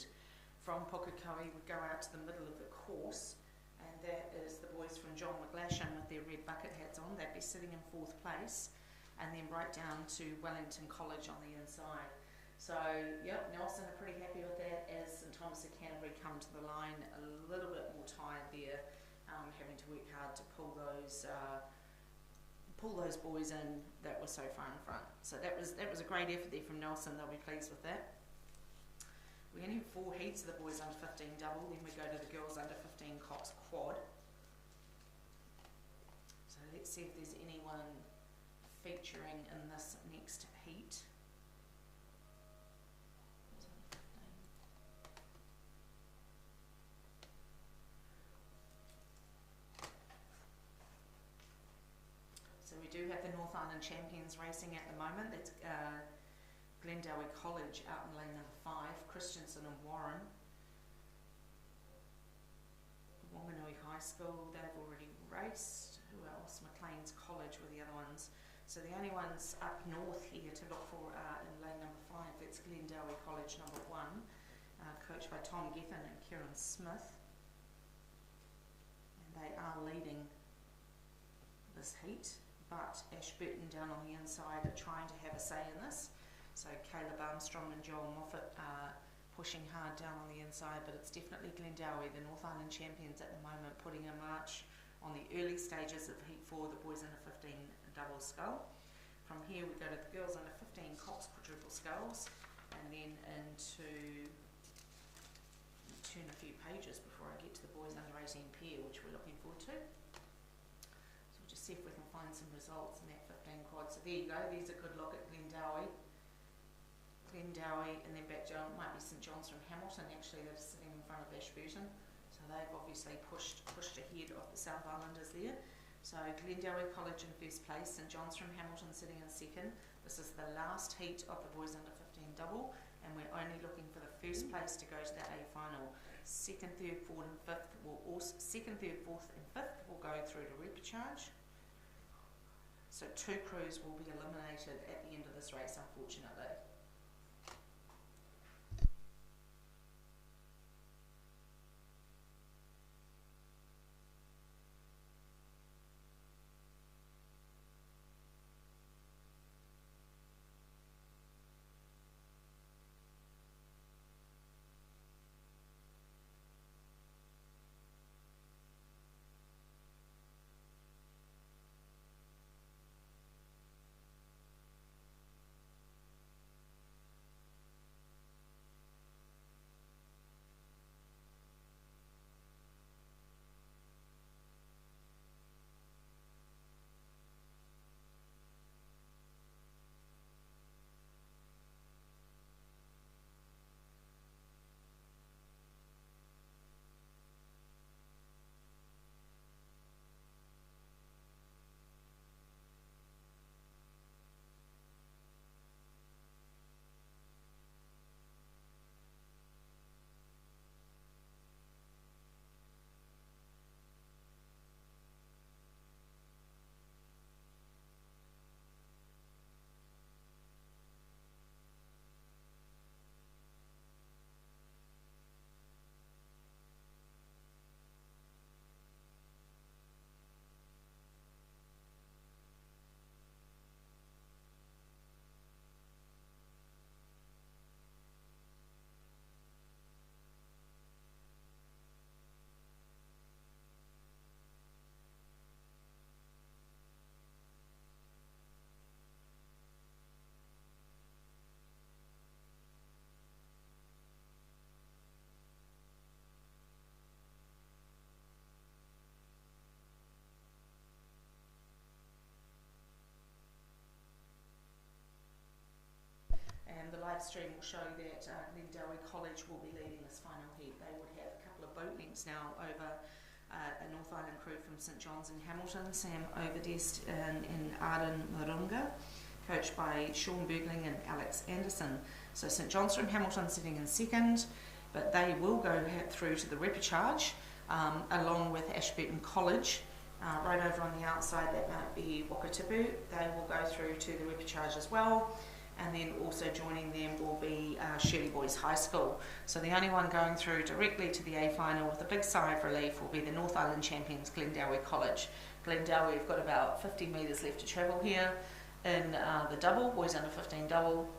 From Pukekohe, we go out to the middle of the course, and that is the boys from John McGlashan with their red bucket hats on. They'd be sitting in 4th place. And then right down to Wellington College on the inside. So, yep, Nelson are pretty happy with that, as St Thomas of Canterbury come to the line a little bit more tired there, having to work hard to pull those boys in that were so far in front. So that was a great effort there from Nelson. They'll be pleased with that. We only have 4 heats of the boys under 15 double, then we go to the girls under 15 Cox quad. So let's see if there's anyone featuring in this next heat. So we do have the North Island champions racing at the moment. That's Glendowie College out in lane number 5, Christensen and Warren. Wanganui High School, they've already raced. Who else? Maclean's College were the other ones. So the only ones up north here to look for are in lane number 5. That's Glendowie College number 1, coached by Tom Geffen and Kieran Smith. And they are leading this heat, but Ashburton down on the inside are trying to have a say in this. So Caleb Armstrong and Joel Moffat are pushing hard down on the inside, but it's definitely Glendowie, the North Island champions at the moment, putting a march on the early stages of Heat 4, the boys under 15 double scull. From here we go to the girls under 15 Cox quadruple sculls, and then into, turn a few pages before I get to the boys under 18 pair, which we're looking forward to. So we'll just see if we can find some results in that 15 quad. So there you go, there's a good look at Glendowie, and then back down, might be St John's from Hamilton actually, that is sitting in front of Ashburton. So they've obviously pushed ahead of the South Islanders there. So Glendowie College in first place, St John's from Hamilton sitting in second. This is the last heat of the boys under 15 double, and we're only looking for the first place to go to the A final. Second, third, fourth and fifth will also, second, third, fourth and fifth will go through to repechage. So 2 crews will be eliminated at the end of this race, unfortunately. And the live stream will show that Glendowie College will be leading this final heat. They would have a couple of boat links now over a North Island crew from St John's and Hamilton, Sam Overdest and Arden Marunga, coached by Sean Bergling and Alex Anderson. So St John's from Hamilton sitting in second, but they will go through to the repechage along with Ashburton College. Right over on the outside, that might be Wakatipu. They will go through to the repechage as well. and then also joining them will be Shirley Boys High School. So the only one going through directly to the A final with a big sigh of relief will be the North Island champions, Glendowie College. Glendowie have got about 50 metres left to travel here in the double, boys under 15 double,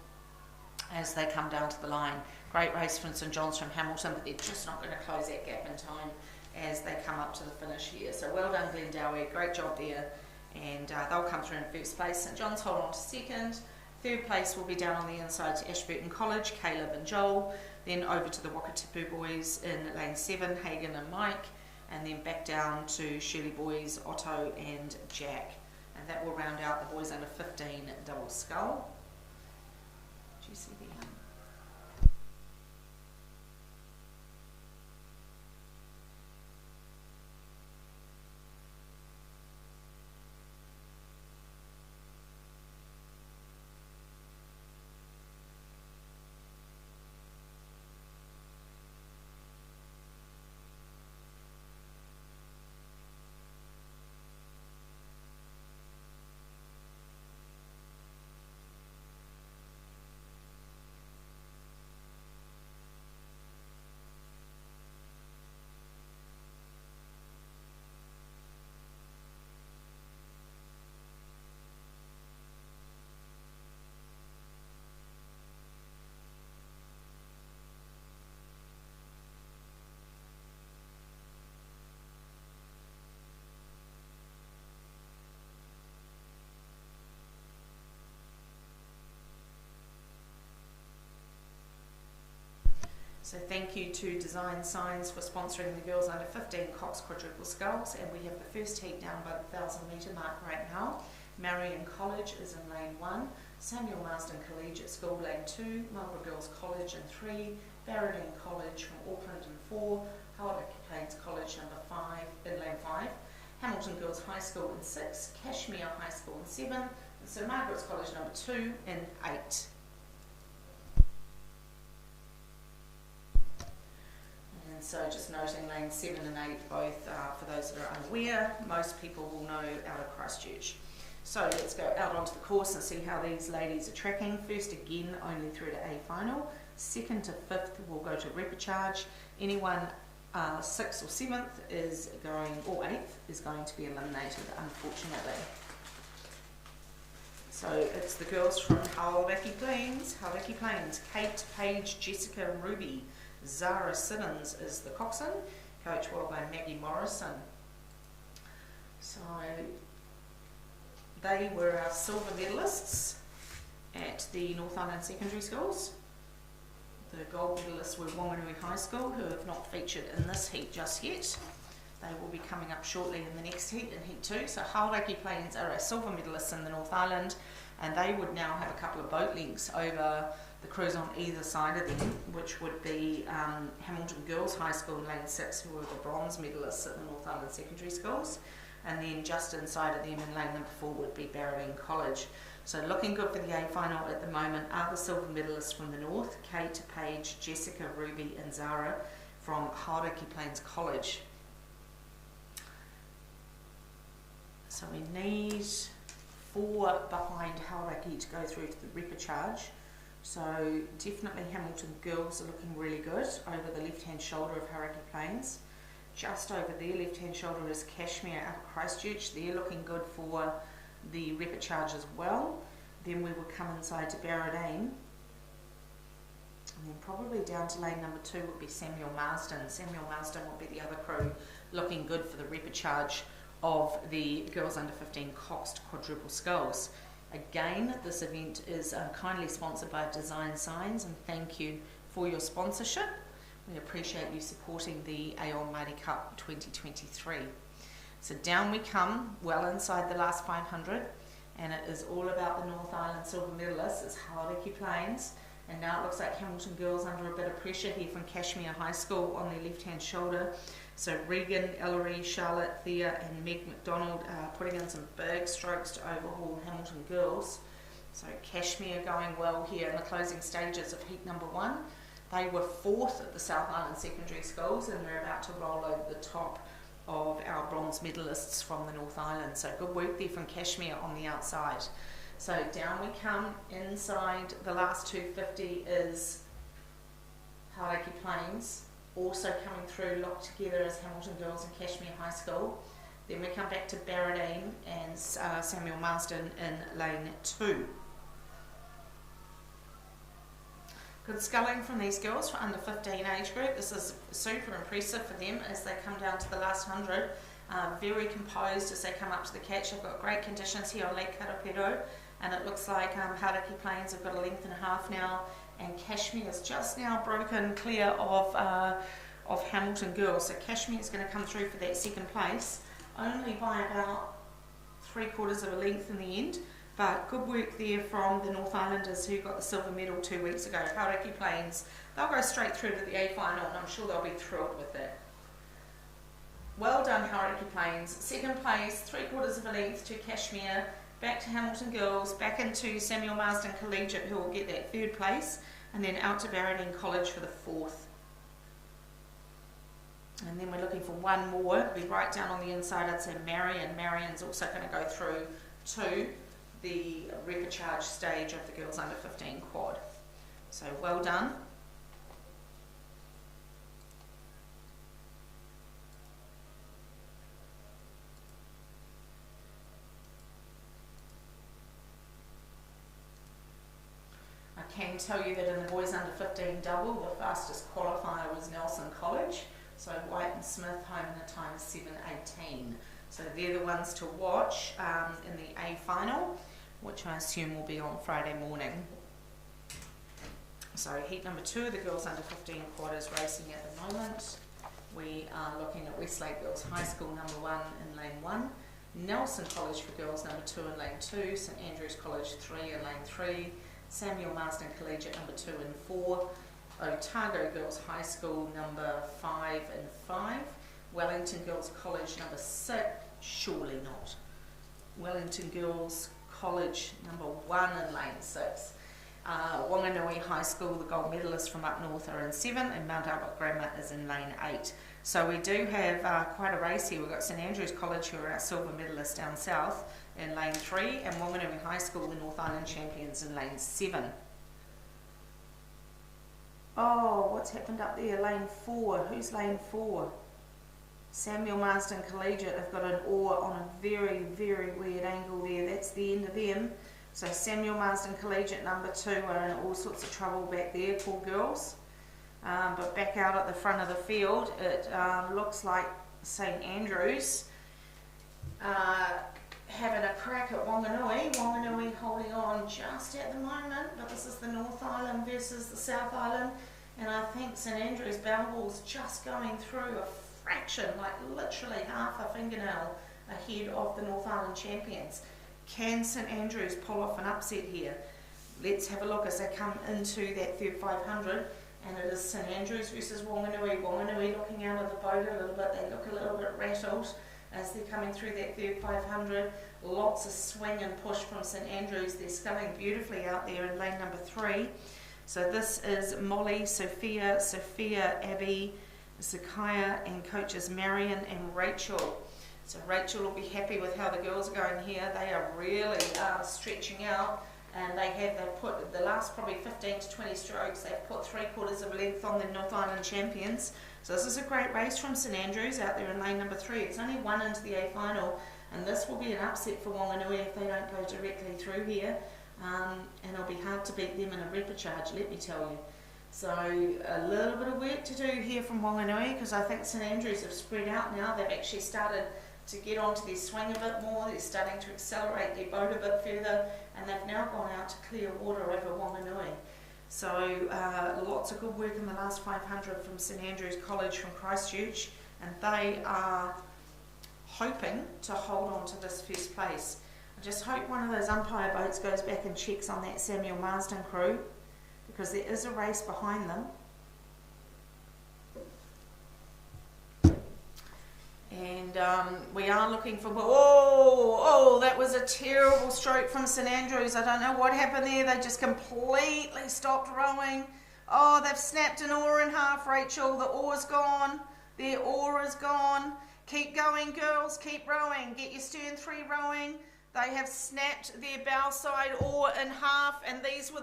as they come down to the line. Great race from St John's from Hamilton, but they're just not going to close that gap in time as they come up to the finish here. So well done Glendowie, great job there, and they'll come through in first place. St John's hold on to second. Third place will be down on the inside to Ashburton College, Caleb and Joel, then over to the Wakatipu boys in lane 7, Hagan and Mike, and then back down to Shirley Boys, Otto and Jack. And that will round out the boys under 15 double scull. Do you see the So thank you to Design Signs for sponsoring the girls under 15 Cox quadruple sculls, and we have the first heat down by the 1,000 metre mark right now. Marion College is in lane 1, Samuel Marsden Collegiate School lane 2, Marlborough Girls College in 3, Barradine College from Auckland in 4, Hauraki Plains College number 5 in lane 5, Hamilton Girls High School in 6, Cashmere High School in 7, and St Margaret's College number 2 in 8. And so just noting lanes 7 and 8 both, for those that are unaware, most people will know out of Christchurch. So let's go out onto the course and see how these ladies are tracking. First again, only through to A final. Second to 5th will go to repechage. Anyone 6th or 7th is going, or 8th is going to be eliminated, unfortunately. So it's the girls from Hauraki Plains. Kate, Paige, Jessica and Ruby. Zara Simmons is the coxswain, coached well by Maggie Morrison. So they were our silver medalists at the North Island secondary schools. The gold medalists were Wanganui High School, who have not featured in this heat just yet. They will be coming up shortly in the next heat, in Heat 2. So Hauraki Plains are our silver medalists in the North Island, and they would now have a couple of boat links over the crews on either side of them, which would be Hamilton Girls High School in lane 6, who were the bronze medalists at the North Island secondary schools, and then just inside of them in lane number 4 would be Barradine College. So looking good for the A final at the moment are the silver medalists from the north, Kate, Paige, Jessica, Ruby and Zara from Hauraki Plains College. So we need 4 behind Hauraki to go through to the repechage. So definitely Hamilton Girls are looking really good over the left-hand shoulder of Hauraki Plains. Just over their left-hand shoulder is Cashmere out of Christchurch. They're looking good for the repechage as well. Then we would come inside to Barradine. And then probably down to lane number 2 would be Samuel Marsden. Samuel Marsden will be the other crew looking good for the repechage of the girls under 15 Coxed quadruple sculls. Again, this event is kindly sponsored by Design Signs, and thank you for your sponsorship. We appreciate you supporting the Aon Maadi Cup 2023. So down we come, well inside the last 500, and it is all about the North Island silver medalists. It's Hauraki Plains, and now it looks like Hamilton Girls under a bit of pressure here from Cashmere High School on their left-hand shoulder. So Regan, Ellery, Charlotte, Thea and Meg McDonald are putting in some big strokes to overhaul Hamilton Girls. So Cashmere going well here in the closing stages of heat number 1. They were 4th at the South Island secondary schools, and they're about to roll over the top of our bronze medalists from the North Island. So good work there from Cashmere on the outside. So down we come. Inside the last 250 is Hauraki Plains, also coming through locked together as Hamilton Girls and Cashmere High School. Then we come back to Barradine and Samuel Marsden in lane 2. Good sculling from these girls for under 15 age group. This is super impressive for them as they come down to the last 100. Very composed as they come up to the catch. They've got great conditions here on Lake Karapiro, and it looks like Hauraki Plains have got a length and a half now, and Cashmere is just now broken clear of Hamilton Girls. So Cashmere is going to come through for that second place, only by about 3/4 of a length in the end. But good work there from the North Islanders who got the silver medal 2 weeks ago. Hauraki Plains, they'll go straight through to the A final, and I'm sure they'll be thrilled with it. Well done, Hauraki Plains. Second place, 3/4 of a length to Cashmere, back to Hamilton Girls, back into Samuel Marsden Collegiate, who will get that 3rd place, and then out to Barradine College for the 4th. And then we're looking for one more. It'll be right down on the inside, I'd say Marion. Marion's also going to go through to the repechage stage of the girls under 15 quad. So well done. I can tell you that in the boys under 15 double, the fastest qualifier was Nelson College. So White and Smith home in a time of 7:18. So they're the ones to watch in the A final, which I assume will be on Friday morning. So heat number 2 of the girls under 15 quad is racing at the moment. We are looking at Westlake Girls High School number 1 in lane 1, Nelson College for girls number 2 in lane 2, St Andrews College 3 in lane 3, Samuel Marsden Collegiate number 2 and 4, Otago Girls High School number 5 and 5, Wellington Girls College number 6, surely not, Wellington Girls College number 1 in lane 6. Wanganui High School, the gold medalists from up north, are in 7, and Mount Albert Grammar is in lane 8. So we do have quite a race here. We've got St Andrews College, who are our silver medalists down south, in lane 3, and Wanganui High School, the North Island champions, in lane 7. Oh, what's happened up there? Lane 4. Who's lane 4? Samuel Marsden Collegiate have got an oar on a very, very weird angle there. That's the end of them. So Samuel Marsden Collegiate number 2 are in all sorts of trouble back there, poor girls. But back out at the front of the field, it looks like St Andrews having a crack at Wanganui. Wanganui holding on just at the moment, but this is the North Island versus the South Island, and I think St Andrews Boundball's just going through a fraction, like literally half a fingernail ahead of the North Island champions. Can St Andrews pull off an upset here? Let's have a look as they come into that third 500, and it is St Andrews versus Wanganui. Wanganui looking out of the boat a little bit. They look a little bit rattled as they're coming through that third 500. Lots of swing and push from St Andrews. They're sculling beautifully out there in lane number 3. So this is Molly, Sophia, Abby, Zakaya, and coaches Marion and Rachel. So Rachel will be happy with how the girls are going here. They are really stretching out, and they've put the last probably 15 to 20 strokes, they've put 3/4 of a length on the North Island champions. So this is a great race from St Andrews out there in lane number 3. It's only 1 into the A final, and this will be an upset for Wanganui if they don't go directly through here, and it'll be hard to beat them in a repechage, let me tell you. So a little bit of work to do here from Wanganui, because I think St Andrews have spread out now. They've actually started to get onto their swing a bit more. They're starting to accelerate their boat a bit further, and they've now gone out to clear water over Wanganui. So lots of good work in the last 500 from St Andrews College from Christchurch, and they are hoping to hold on to this first place. I just hope one of those umpire boats goes back and checks on that Samuel Marsden crew, because there is a race behind them. And we are looking for... Oh, that was a terrible stroke from St Andrews. I don't know what happened there. They just completely stopped rowing. Oh, they've snapped an oar in half, Rachel. The oar's gone. Their oar is gone. Keep going, girls. Keep rowing. Get your stern 3 rowing. They have snapped their bow side oar in half, and this was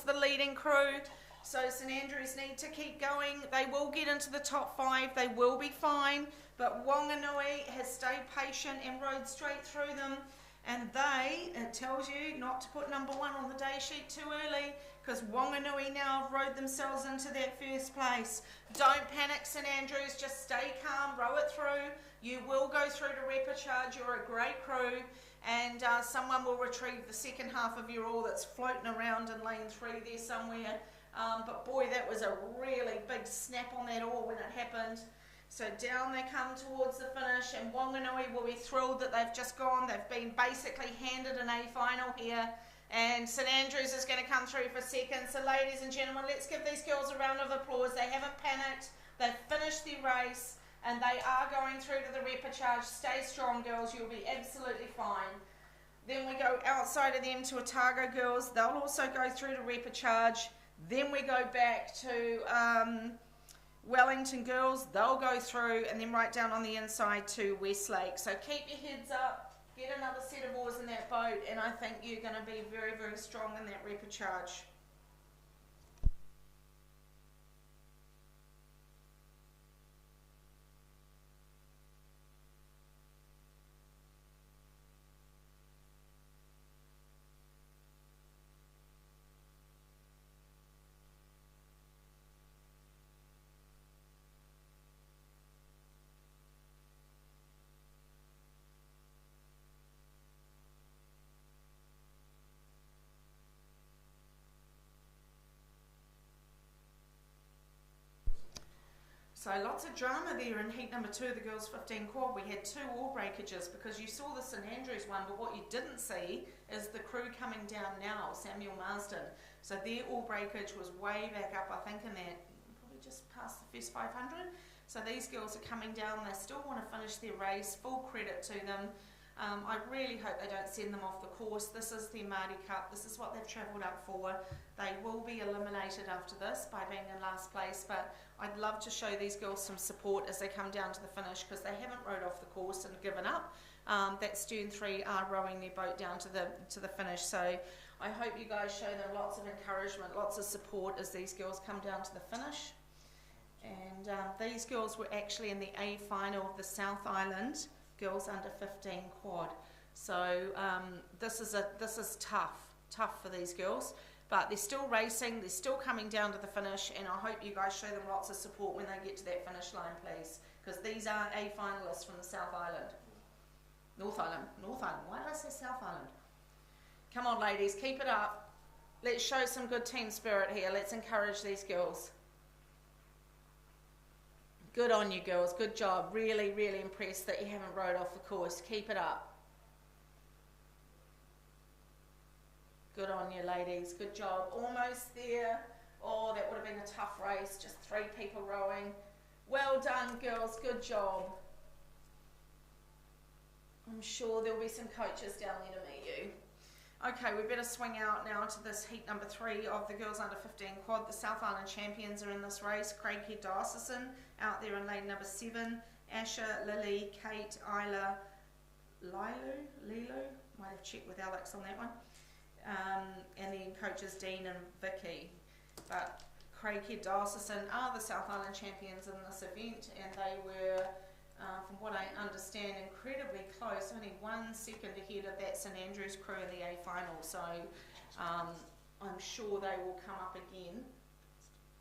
the leading crew. So St Andrews need to keep going. They will get into the top 5. They will be fine. But Wanganui has stayed patient and rode straight through them. And it tells you not to put number 1 on the day sheet too early, because Wanganui now rode themselves into that first place. Don't panic, St Andrews. Just stay calm. Row it through. You will go through to repechage. You're a great crew. And someone will retrieve the second half of your oar that's floating around in lane 3 there somewhere. But boy, that was a really big snap on that oar when it happened. So down they come towards the finish, and Wanganui will be thrilled that they've just gone. They've been basically handed an A final here. And St Andrews is going to come through for second. So ladies and gentlemen, let's give these girls a round of applause. They haven't panicked. They've finished their race. And they are going through to the repechage. Stay strong, girls. You'll be absolutely fine. Then we go outside of them to Otago girls. They'll also go through to repechage. Then we go back to Wellington girls. They'll go through, and then right down on the inside to Westlake. So keep your heads up. Get another set of oars in that boat, and I think you're going to be very, very strong in that repechage. So lots of drama there in heat number 2 of the girls 15 quad. We had 2 oar breakages because you saw the St Andrews one, but what you didn't see is the crew coming down now, Samuel Marsden. So their oar breakage was way back up, I think, in that, probably just past the first 500. So these girls are coming down. They still want to finish their race. Full credit to them. I really hope they don't send them off the course. This is their Maadi Cup. This is what they've travelled up for. They will be eliminated after this by being in last place, but I'd love to show these girls some support as they come down to the finish, because they haven't rowed off the course and given up. That Stern 3 are rowing their boat down to the finish. So I hope you guys show them lots of encouragement, lots of support as these girls come down to the finish. And these girls were actually in the A final of the South Island Girls Under 15 quad. So this is tough for these girls, but they're still racing, they're still coming down to the finish, and I hope you guys show them lots of support when they get to that finish line, please, because these are A finalists from the South Island. North Island, why did I say South Island? Come on ladies, keep it up. Let's show some good team spirit here. Let's encourage these girls. Good on you girls, good job. Really, really impressed that you haven't rowed off the course. Keep it up. Good on you ladies, good job. Almost there. Oh, that would have been a tough race, just 3 people rowing. Well done girls, good job. I'm sure there'll be some coaches down there to meet you. Okay, we better swing out now to this heat number 3 of the Girls Under 15 quad. The South Island champions are in this race. Craighead Diocesan out there in lane number 7. Asher, Lily, Kate, Isla, Lilu, might have checked with Alex on that one. And then coaches Dean and Vicky. But Craighead Diocesan are the South Island champions in this event, and they were, from what I understand, incredibly close, only 1 second ahead of that St Andrews crew in the A final. So I'm sure they will come up again.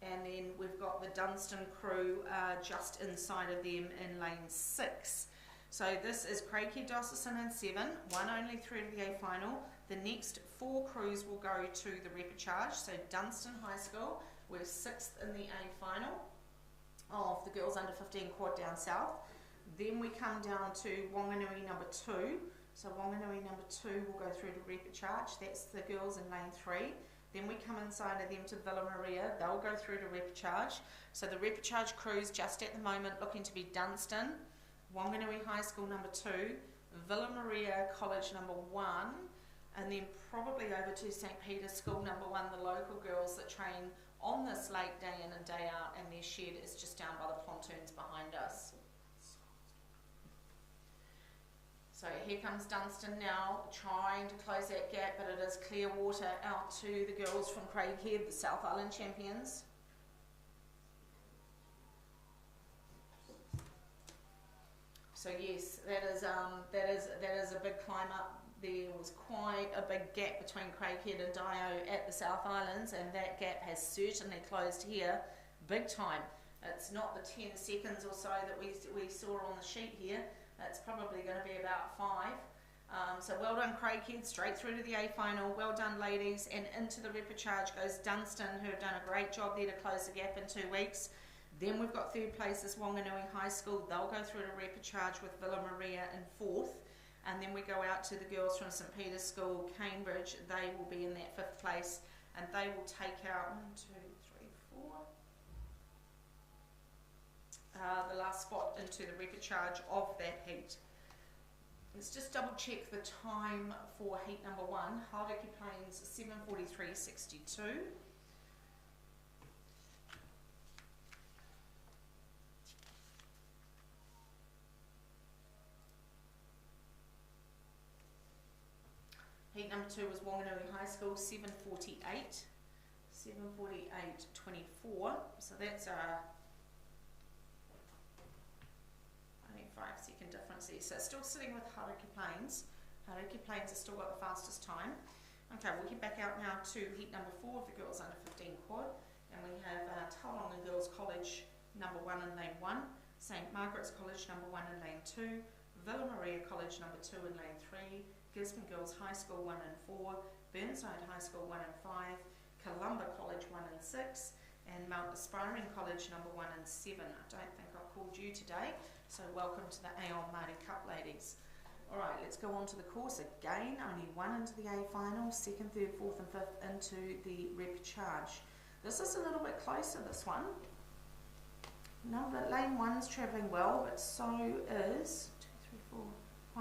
And then we've got the Dunstan crew just inside of them in lane 6. So this is Craighead Diocesan in 7, 1 only through to the A final. The next 4 crews will go to the repechage. So Dunstan High School, we're 6th in the A final of the Girls Under 15 quad down south. Then we come down to Wanganui number 2. So Wanganui number 2 will go through to repechage. That's the girls in lane 3. Then we come inside of them to Villa Maria. They'll go through to repechage. So the repechage crews just at the moment looking to be Dunstan, Wanganui High School number 2, Villa Maria College number 1, and then probably over to St Peter's School number 1, the local girls that train on this lake day in and day out, and their shed is just down by the pontoons behind us. So here comes Dunstan now, trying to close that gap, but it is clear water out to the girls from Craighead, the South Island champions. So yes, that is a big climb up. There was quite a big gap between Craighead and Dio at the South Islands, and that gap has certainly closed here big time. It's not the 10 seconds or so that we saw on the sheet here. It's probably going to be about 5. So well done Craighead, straight through to the A final. Well done ladies, and into the repechage goes Dunstan, who have done a great job there to close the gap in 2 weeks. Then we've got third place is Wanganui High School. They'll go through to repechage with Villa Maria in 4th. And then we go out to the girls from St Peter's School, Cambridge. They will be in that 5th place, and they will take out 1, 2, 3, 4. The last spot into the repechage of that heat. Let's just double check the time for heat number 1. Hauraki Plains 7:43.62. Heat number 2 was Wanganui High School 7:48. 7:48.24. So that's only 5-second difference there. So it's still sitting with Hauraki Plains. Hauraki Plains has still got the fastest time. Okay, we'll head back out now to heat number 4 of the girls under 15 quad. And we have Tauranga Girls College number 1 in lane 1. St Margaret's College number 1 in lane 2. Villa Maria College number 2 in lane 3. Gisborne Girls High School 1 and 4. Burnside High School 1 and 5. Columba College 1 and 6. And Mount Aspiring College number 1 and 7. I don't think I've called you today, so welcome to the Aon Maadi Cup ladies. Alright, let's go on to the course again. Only 1 into the A final, 2nd, 3rd, 4th and 5th into the repechage. This is a little bit closer, this one. No, but lane 1's travelling well, but so is 2, 3, 4,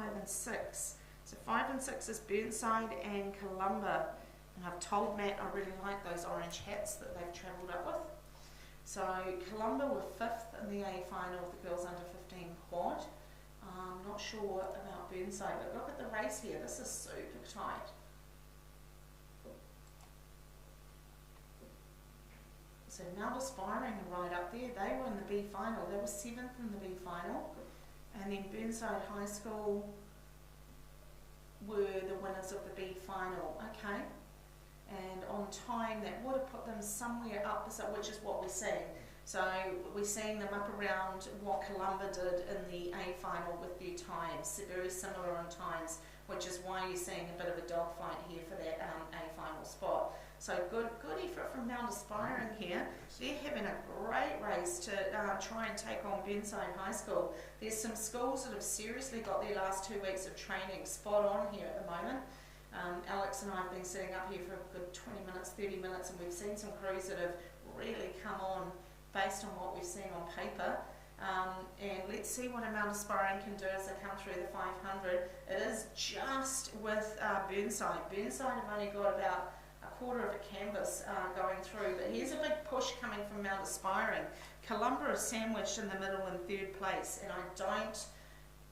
5 and 6. So 5 and 6 is Burnside and Columba. And I've told Matt I really like those orange hats that they've travelled up with. So Columba were 5th in the A final of the girls under 15 quad. Not sure about Burnside, but look at the race here. This is super tight. So Mount Aspiring are right up there. They were in the B final. They were 7th in the B final. And then Burnside High School were the winners of the B final. Okay. And on time that would have put them somewhere up, so which is what we're seeing. So we're seeing them up around what Columba did in the A final with their times, very similar on times, which is why you're seeing a bit of a dogfight here for that A final spot. So good effort from Mount Aspiring here. They're having a great race to try and take on Burnside High School. There's some schools that have seriously got their last 2 weeks of training spot on here at the moment. Alex and I have been sitting up here for a good 20 minutes, 30 minutes, and we've seen some crews that have really come on based on what we've seen on paper. And let's see what Mount Aspiring can do as they come through the 500. It is just with Burnside. Burnside have only got about a quarter of a canvas going through, but here's a big push coming from Mount Aspiring. Columba is sandwiched in the middle in 3rd place, and I don't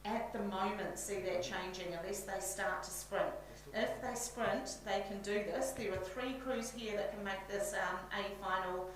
at the moment see that changing unless they start to sprint. If they sprint, they can do this. There are 3 crews here that can make this A final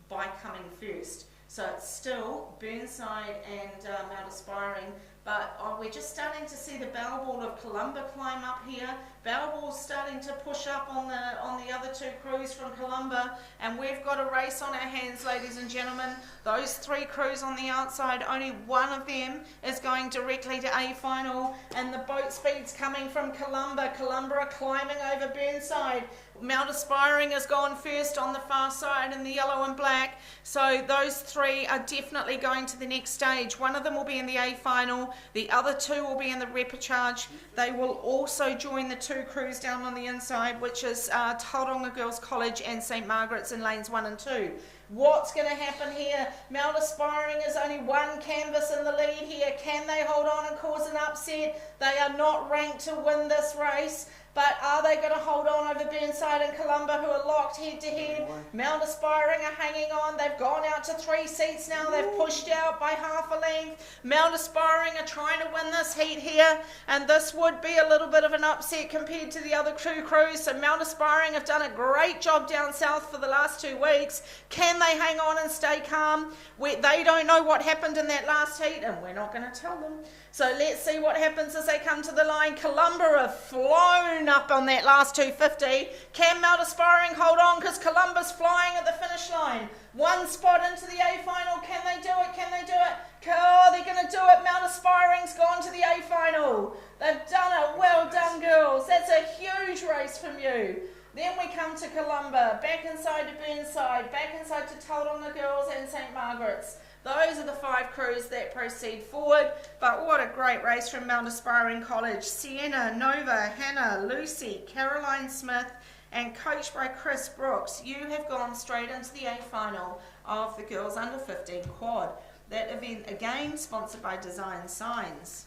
by coming first. So it's still Burnside and Mount Aspiring, but we're just starting to see the Bellball of Columba climb up here. Bellball's starting to push up on the other 2 crews from Columba, and we've got a race on our hands, ladies and gentlemen. Those 3 crews on the outside, only one of them is going directly to A final, and the boat speed's coming from Columba. Columba are climbing over Burnside. Mount Aspiring has gone first on the far side in the yellow and black. So those 3 are definitely going to the next stage. One of them will be in the A final. The other 2 will be in the repechage. They will also join the 2 crews down on the inside, which is Tauranga Girls College and St Margaret's in lanes 1 and 2. What's going to happen here? Mount Aspiring is only 1 canvas in the lead here. Can they hold on and cause an upset? They are not ranked to win this race. But are they going to hold on over Burnside and Columba, who are locked head to head? Mount Aspiring are hanging on. They've gone out to 3 seats now. They've pushed out by half a length. Mount Aspiring are trying to win this heat here, and this would be a little bit of an upset compared to the other two crews. So Mount Aspiring have done a great job down south for the last 2 weeks. Can they hang on and stay calm? They don't know what happened in that last heat, and we're not going to tell them. So let's see what happens as they come to the line. Columba have flown up on that last 250. Can Mount Aspiring hold on? Because Columba's flying at the finish line. 1 spot into the A final. Can they do it? Can they do it? Oh, they're going to do it. Mount Aspiring's gone to the A final. They've done it. Well done, girls. That's a huge race from you. Then we come to Columba, back inside to Burnside, back inside to Tauranga Girls and St Margaret's. Those are the 5 crews that proceed forward, but what a great race from Mount Aspiring College. Sienna, Nova, Hannah, Lucy, Caroline Smith, and coached by Chris Brooks. You have gone straight into the A final of the Girls Under 15 Quad. That event again sponsored by Design Signs.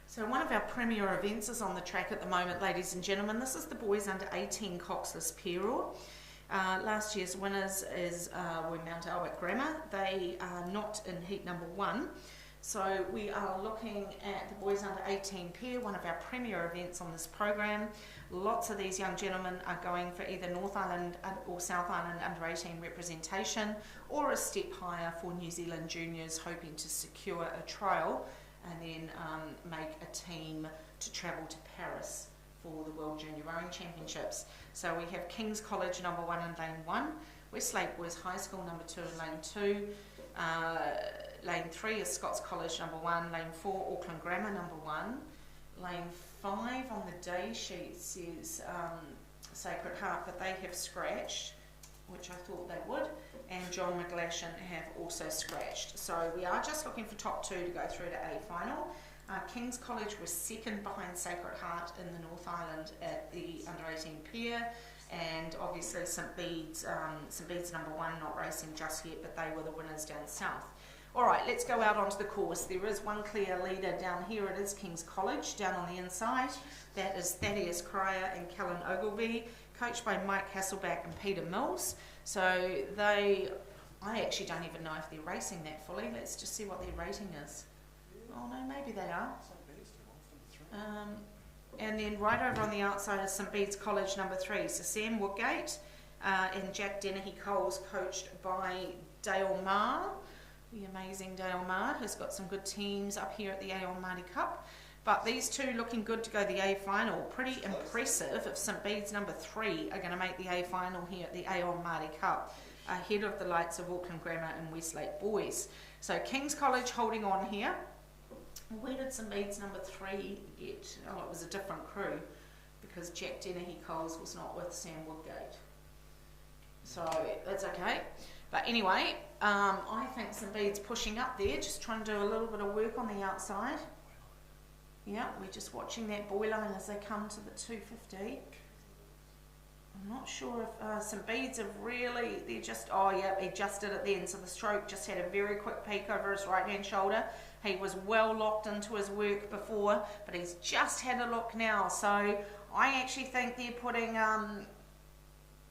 So one of our premier events is on the track at the moment, ladies and gentlemen. This is the boys under 18 Coxless Peril. Last year's winners were Mount Albert Grammar. They are not in heat number 1. So we are looking at the boys under 18 pair, one of our premier events on this program. Lots of these young gentlemen are going for either North Island or South Island under 18 representation, or a step higher for New Zealand juniors hoping to secure a trial and then make a team to travel to Paris for the World Junior Rowing Championships. So we have King's College number 1 in lane 1, Westlake Boys High School number 2 in lane 2, lane 3 is Scots College number 1, lane 4 Auckland Grammar number 1, lane 5 on the day sheet says Sacred Heart, but they have scratched, which I thought they would, and John McGlashan have also scratched. So we are just looking for top 2 to go through to A final. King's College was second behind Sacred Heart in the North Island at the under 18 pair, and obviously St Bede's number 1 not racing just yet, but they were the winners down south. Alright, let's go out onto the course. There is one clear leader down here. It is King's College down on the inside. That is Thaddeus Cryer and Kellen Ogilvie, coached by Mike Hasselback and Peter Mills. So I actually don't even know if they're racing that fully. Let's just see what their rating is. Oh no, maybe they are. And then right over on the outside is St Bede's College number 3. So Sam Woodgate and Jack Dennehy-Coles, coached by Dale Marr, the amazing Dale Marr, who's got some good teams up here at the Aon Maadi Cup. But these two looking good to go the A final. Pretty impressive if St Bede's number 3 are going to make the A final here at the Aon Maadi Cup, ahead of the likes of Auckland Grammar and Westlake Boys. So King's College holding on here. Where did St Bede's number 3 get? Oh, it was a different crew, because Jack Dennehy-Coles was not with Sam Woodgate. So that's okay. But anyway, I think St Bede's pushing up there, just trying to do a little bit of work on the outside. Yeah, we're just watching that buoy line as they come to the 250. I'm not sure if St Bede's have really, they're just, oh yeah, he just did it then. So the stroke just had a very quick peek over his right hand shoulder. He was well locked into his work before, but he's just had a look now. So I actually think they're putting, I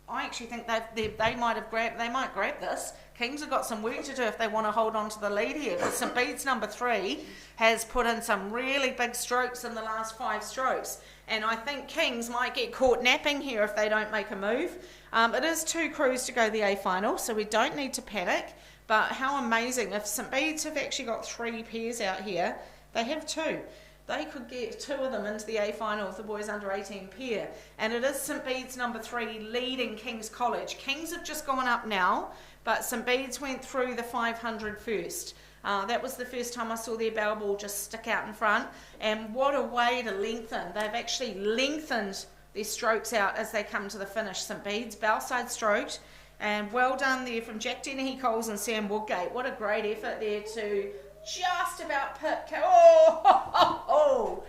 actually think they might grab this. Kings have got some work to do if they want to hold on to the lead here, because St Bede's number 3 has put in some really big strokes in the last 5 strokes, and I think Kings might get caught napping here if they don't make a move. It is 2 crews to go the A final, so we don't need to panic, but how amazing. If St Bede's have actually got 3 pairs out here, they have 2. They could get 2 of them into the A final of the boys under 18 pair. And it is St Bede's number 3 leading King's College. Kings have just gone up now, but St Bede's went through the 500 first. That was the first time I saw their barrel ball just stick out in front. And what a way to lengthen. They've actually lengthened their strokes out as they come to the finish. St Bede's bow side stroked, And well done there from Jack Dennehy Coles and Sam Woodgate. What a great effort there to just about pit. Oh,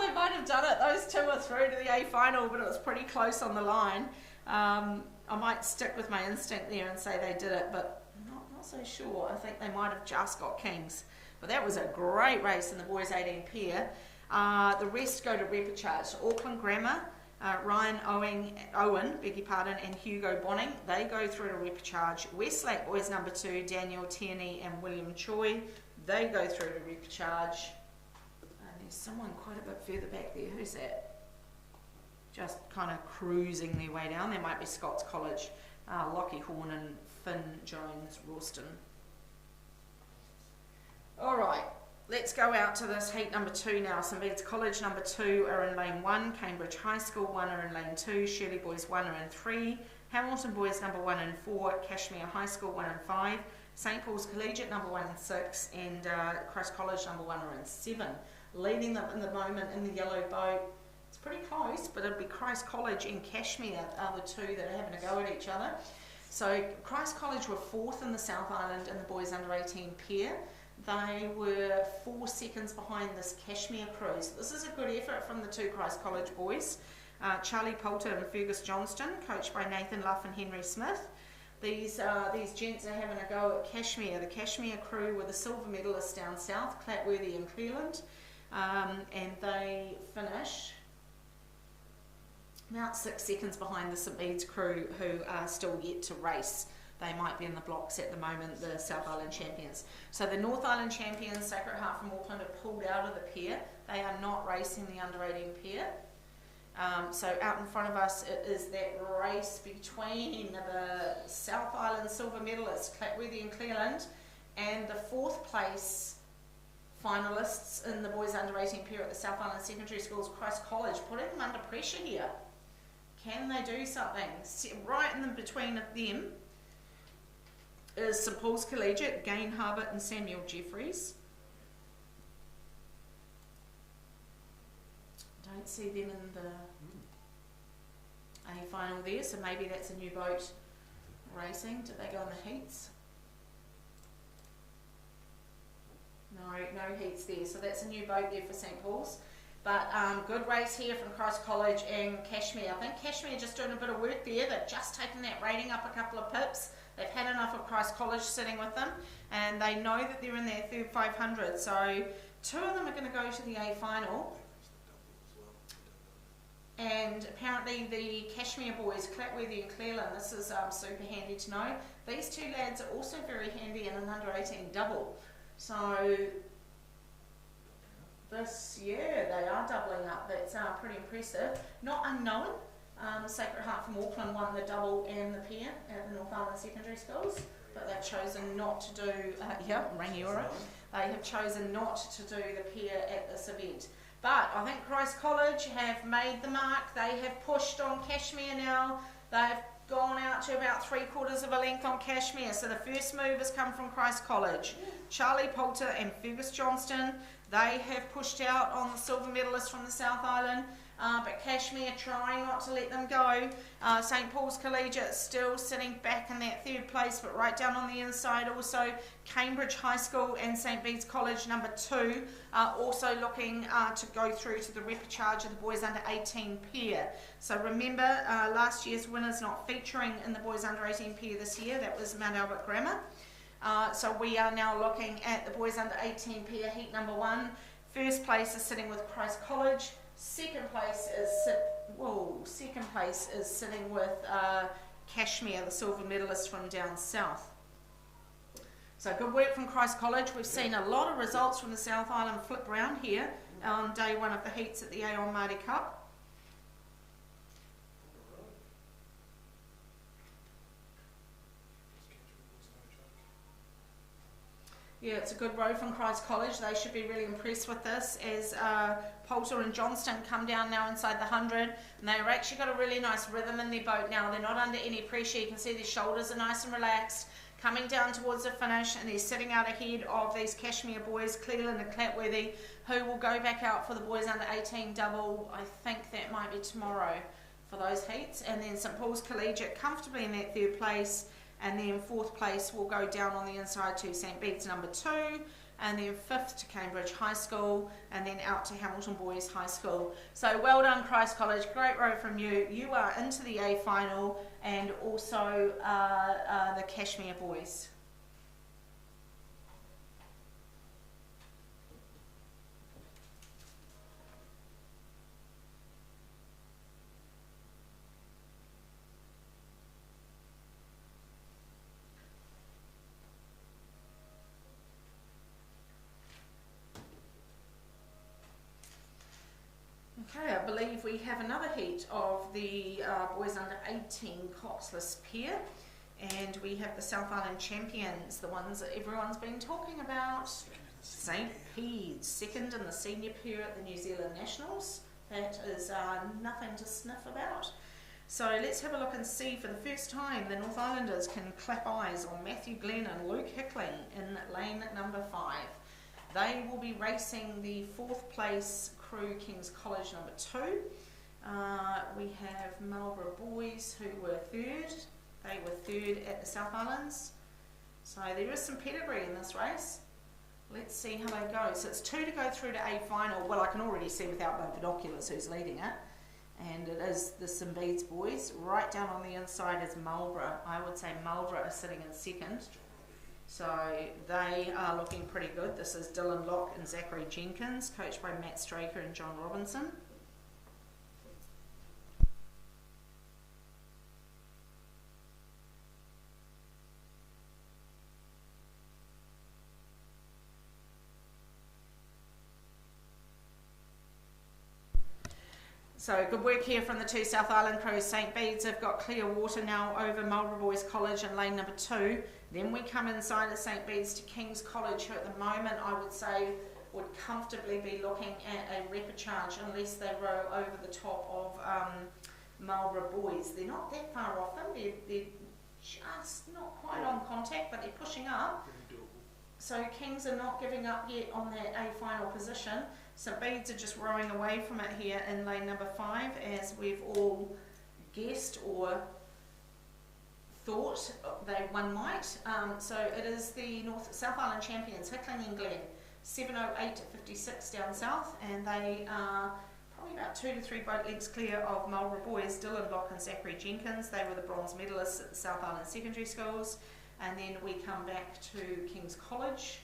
they might have done it. Those two are through to the A final, but it was pretty close on the line. I might stick with my instinct there and say they did it, but not so sure. I think they might have just got Kings. But that was a great race in the boys 18 pair. The rest go to repechage. Auckland Grammar, Ryan Owen, and Hugo Bonning, they go through to repechage. Westlake boys number 2, Daniel Tierney and William Choi, they go through to repechage. There's someone quite a bit further back there. Who's that? Just kind of cruising their way down. There might be Scots College, Lockie Horn and Finn Jones Rawston. Alright, let's go out to this heat number 2 now. St Bede's College number 2 are in lane 1, Cambridge High School 1 are in lane 2, Shirley boys 1 are in 3, Hamilton boys number 1 and 4, Cashmere High School 1 and 5, St Paul's Collegiate number 1 and 6, and Christ College number 1 are in 7. Leading them in the moment in the yellow boat, it's pretty close, but it'll be Christ College and Cashmere are the two that are having a go at each other. So Christ College were 4th in the South Island in the boys under 18 pair. They were 4 seconds behind this Cashmere crew. So this is a good effort from the two Christ College boys. Charlie Poulter and Fergus Johnston, coached by Nathan Luff and Henry Smith. These gents are having a go at Cashmere. The Cashmere crew were the silver medalists down south, Clatworthy and Cleland. And they finish about 6 seconds behind the St Bede's crew, who are still yet to race. They might be in the blocks at the moment, the South Island champions. So the North Island champions, Sacred Heart from Auckland, have pulled out of the pair. They are not racing the under 18 pair. So out in front of us it is that race between the South Island silver medalists, Clatworthy and Cleland, and the 4th place finalists in the boys under 18 pair at the South Island Secondary Schools, Christ College, putting them under pressure here. Can they do something? Right in the between of them is St Paul's Collegiate, Gain Harbert and Samuel Jeffries. Don't see them in the A final there, so maybe that's a new boat racing. Did they go in the heats? No heats there, so that's a new boat there for St Paul's. But good race here from Christ College and Cashmere. I think Cashmere just doing a bit of work there. They've just taken that rating up a couple of pips. They've had enough of Christ College sitting with them, and they know that they're in their third 500. So 2 of them are going to go to the A final. And apparently the Cashmere boys, Clatworthy and Cleland, this is super handy to know. These 2 lads are also very handy in an under 18 double. So this year they are doubling up. That's pretty impressive. Not unknown. Sacred Heart from Auckland won the double and the pair at the North Island Secondary Schools, but they've chosen not to do, Rangiora, they have chosen not to do the pair at this event. But I think Christ College have made the mark. They have pushed on Cashmere now. They've gone out to about 3/4 of a length on Cashmere. So the first move has come from Christ College. Charlie Poulter and Fergus Johnston, they have pushed out on the silver medalists from the South Island. But Cashmere trying not to let them go. St Paul's Collegiate still sitting back in that 3rd place, but right down on the inside also Cambridge High School and St Bede's College number 2 are also looking to go through to the repechage of the boys under 18 pair. So remember, last year's winners not featuring in the boys under 18 pair this year. That was Mount Albert Grammar. So we are now looking at the boys under 18 pair heat number 1. First place is sitting with Christ College. Second place is sitting with Cashmere, the silver medalist from down south. So good work from Christ College. We've seen a lot of results from the South Island flip round here on day 1 of the heats at the Aon Maadi Cup. Yeah, it's a good row from Christ College. They should be really impressed with this as Poulter and Johnston come down now inside the 100. And they've actually got a really nice rhythm in their boat now. They're not under any pressure. You can see their shoulders are nice and relaxed. Coming down towards the finish, and they're sitting out ahead of these Cashmere boys, Cleland and Clatworthy, who will go back out for the boys under 18 double. I think that might be tomorrow for those heats. And then St Paul's Collegiate comfortably in that third place, and then fourth place will go down on the inside to St Bede's number 2, and then fifth to Cambridge High School, and then out to Hamilton Boys High School. So well done, Christ College, great row from you. You are into the A final, and also the Cashmere Boys. Okay, I believe we have another heat of the boys under 18 Coxless pair, and we have the South Island champions, the ones that everyone's been talking about. St Bede's, second in the senior pair at the New Zealand Nationals. That is nothing to sniff about. So let's have a look and see, for the first time, the North Islanders can clap eyes on Matthew Glenn and Luke Hickling in lane number 5. They will be racing the fourth place crew, King's College number 2. We have Marlborough Boys, who were third. They were third at the South Islands. So there is some pedigree in this race. Let's see how they go. So it's 2 to go through to A final. Well, I can already see without my binoculars who's leading it. And it is the St Bede's boys. Right down on the inside is Marlborough. I would say Marlborough is sitting in second. So they are looking pretty good. This is Dylan Locke and Zachary Jenkins, coached by Matt Straker and John Robinson. So good work here from the two South Island crews. St Bede's have got clear water now over Marlborough Boys College in lane number 2. Then we come inside of St Bede's to King's College, who at the moment I would say would comfortably be looking at a repechage unless they row over the top of Marlborough Boys. They're not that far off them. They're just not quite on contact, but they're pushing up. So Kings are not giving up yet on that A final position. St Bede's are just rowing away from it here in lane number 5, as we've all guessed or thought one might. So it is the South Island champions, Hickling and Glen, 7:08:56 down south, and they are probably about 2 to 3 boat lengths clear of Marlborough Boys, Dylan Locke and Zachary Jenkins. They were the bronze medalists at the South Island secondary schools. And then we come back to King's College.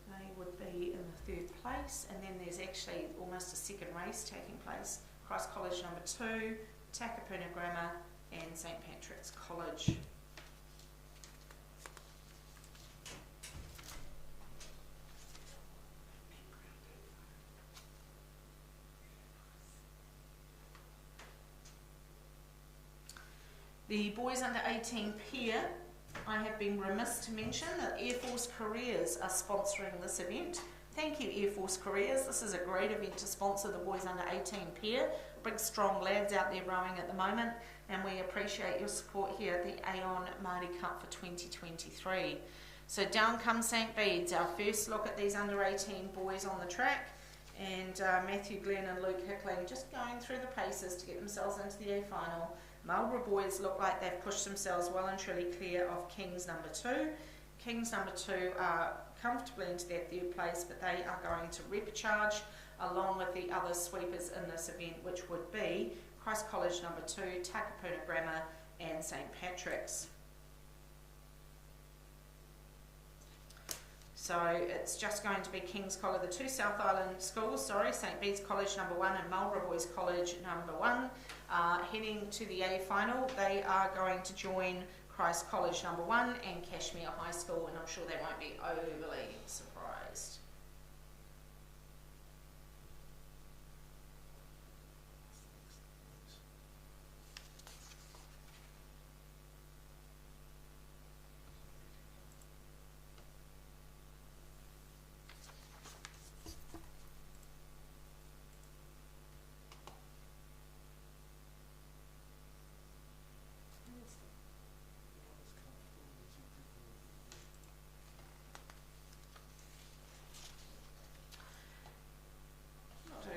They would be in the 3rd place, and then there's actually almost a second race taking place. Christ College number 2, Takapuna Grammar and St Patrick's College. The boys under 18 pair, I have been remiss to mention that Air Force Careers are sponsoring this event. Thank you, Air Force Careers. This is a great event to sponsor the boys under 18 pair. Big strong lads out there rowing at the moment, and we appreciate your support here at the Aon Maadi Cup for 2023. So down comes St Bede's, our first look at these under 18 boys on the track, and Matthew Glenn and Luke Hickling just going through the paces to get themselves into the A final. Marlborough Boys look like they've pushed themselves well and truly clear of King's number 2. King's number 2 are comfortably into their 3rd place, but they are going to repecharge along with the other sweepers in this event, which would be Christ College number 2, Takapuna Grammar and St Patrick's. So it's just going to be King's College, the two South Island schools, St Bede's College number 1 and Marlborough Boys College number 1. Heading to the A final, they are going to join Christ College number 1 and Cashmere High School, and I'm sure they won't be overly surprised.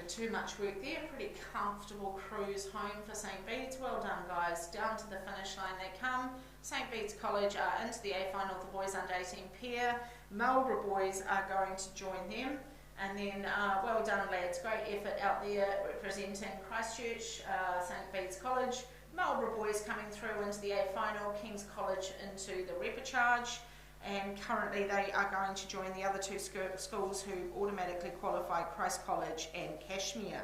too much work there. Pretty comfortable cruise home for St Bede's. Well done, guys. Down to the finish line they come. St Bede's College are into the A final, the boys under 18 pair. Marlborough boys are going to join them. And then, well done, lads. Great effort out there representing Christchurch, St Bede's College. Marlborough boys coming through into the A final, King's College into the repechage. And currently they are going to join the other two schools who automatically qualify, Christ College and Cashmere.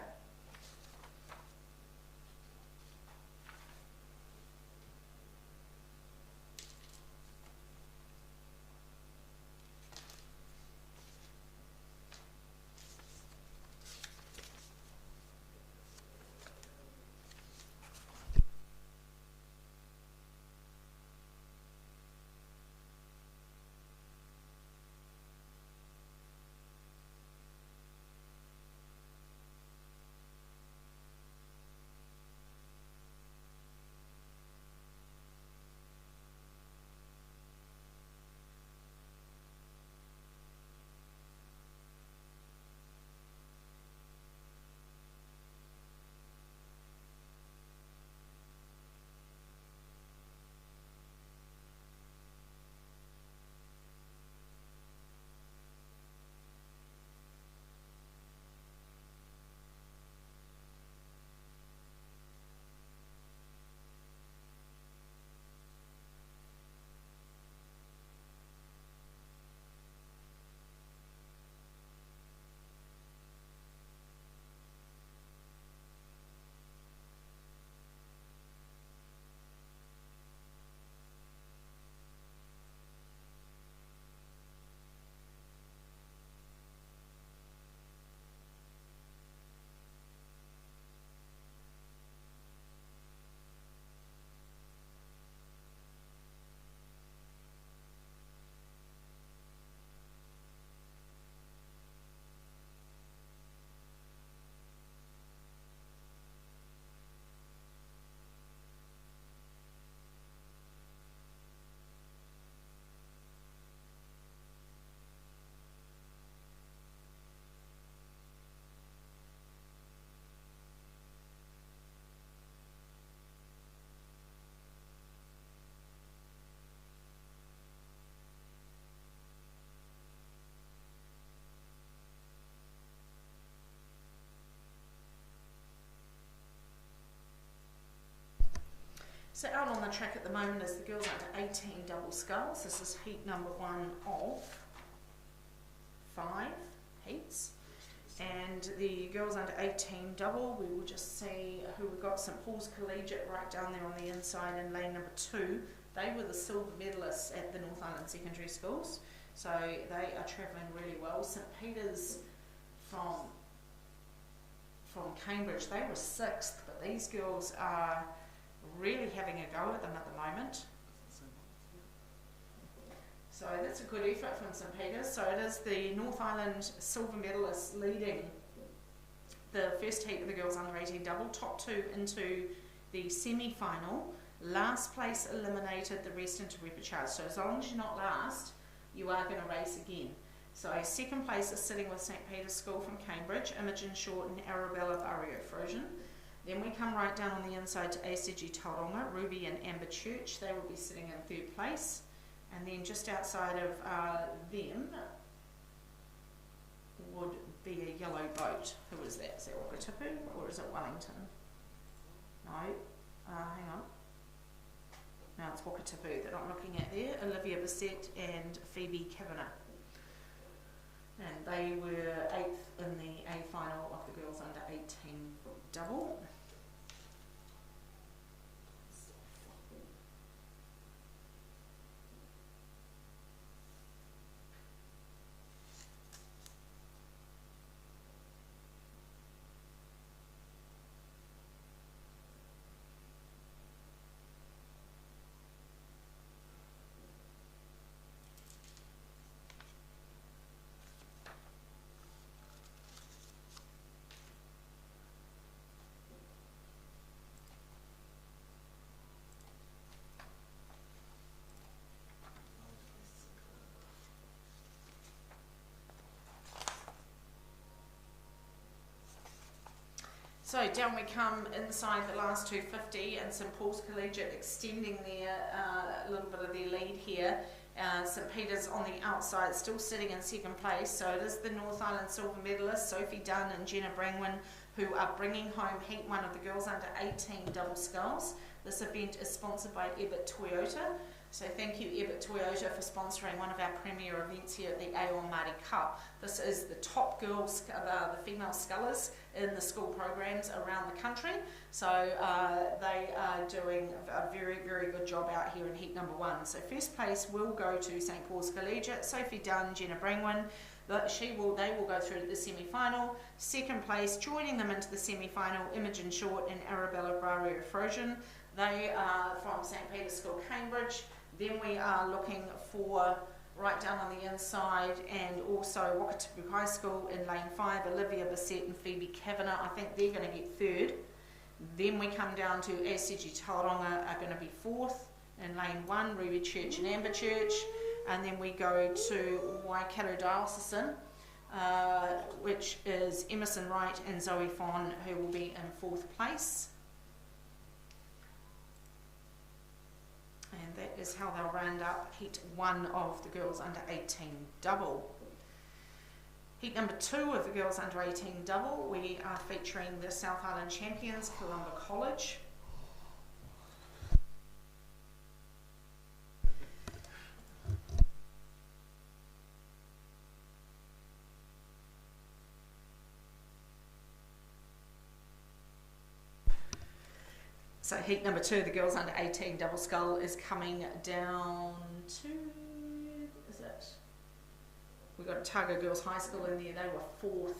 So out on the track at the moment is the girls under 18 double sculls. This is heat number 1 of 5 heats. And the girls under 18 double, we will just see who we've got. St Paul's Collegiate right down there on the inside in lane number 2. They were the silver medalists at the North Island Secondary Schools. So they are travelling really well. St Peter's from Cambridge, they were 6th, but these girls are really having a go at them at the moment. So that's a good effort from St Peter's. So it is the North Island silver medalists leading the first heat of the girls under 18 double, top 2 into the semi-final. Last place eliminated, the rest into repechage. So as long as you're not last, you are going to race again. So second place is sitting with St Peter's School from Cambridge, Imogen Short and Arabella Barrio-Frozen. Then we come right down on the inside to ACG Tauranga, Ruby and Amber Church. They will be sitting in 3rd place. And then just outside of them would be a yellow boat. Who is that? Is that Wakatipu or is it Wellington? No, hang on. No, it's Wakatipu that I'm looking at there. Olivia Bissett and Phoebe Kavanagh. And they were 8th in the A final of the girls under 18 double. So down we come inside the last 250, and St Paul's Collegiate extending their a little bit of their lead here. St Peter's on the outside, still sitting in second place. So it is the North Island silver medalists Sophie Dunn and Jenna Brangwyn who are bringing home Heat 1 of the girls under 18 double sculls. This event is sponsored by Ebbett Toyota. So thank you Ebbett Toyota for sponsoring one of our premier events here at the Aon Maadi Cup. This is the top girls, the female scullers in the school programs around the country. So they are doing a very, very good job out here in heat number 1. So first place will go to St Paul's Collegiate, Sophie Dunn, Jenna Brangwyn. They will go through to the semi-final. Second place, joining them into the semi-final, Imogen Short and Arabella Brario Frozen. They are from St Peter's School, Cambridge. Then we are looking for, right down on the inside, and also Wakatipu High School in lane 5, Olivia Bissett and Phoebe Kavanagh. I think they're going to get third. Then we come down to ACG Tauranga are going to be fourth in lane 1, Ruby Church and Amber Church. And then we go to Waikato Diocesan, which is Emerson Wright and Zoe Fawn, who will be in fourth place. And that is how they'll round up heat 1 of the girls under 18 double. Heat number 2 of the girls under 18 double, we are featuring the South Island champions, Columba College. So heat number 2, the girls under 18 double scull is coming down to, is it? We've got Otago Girls High School in there, they were 4th.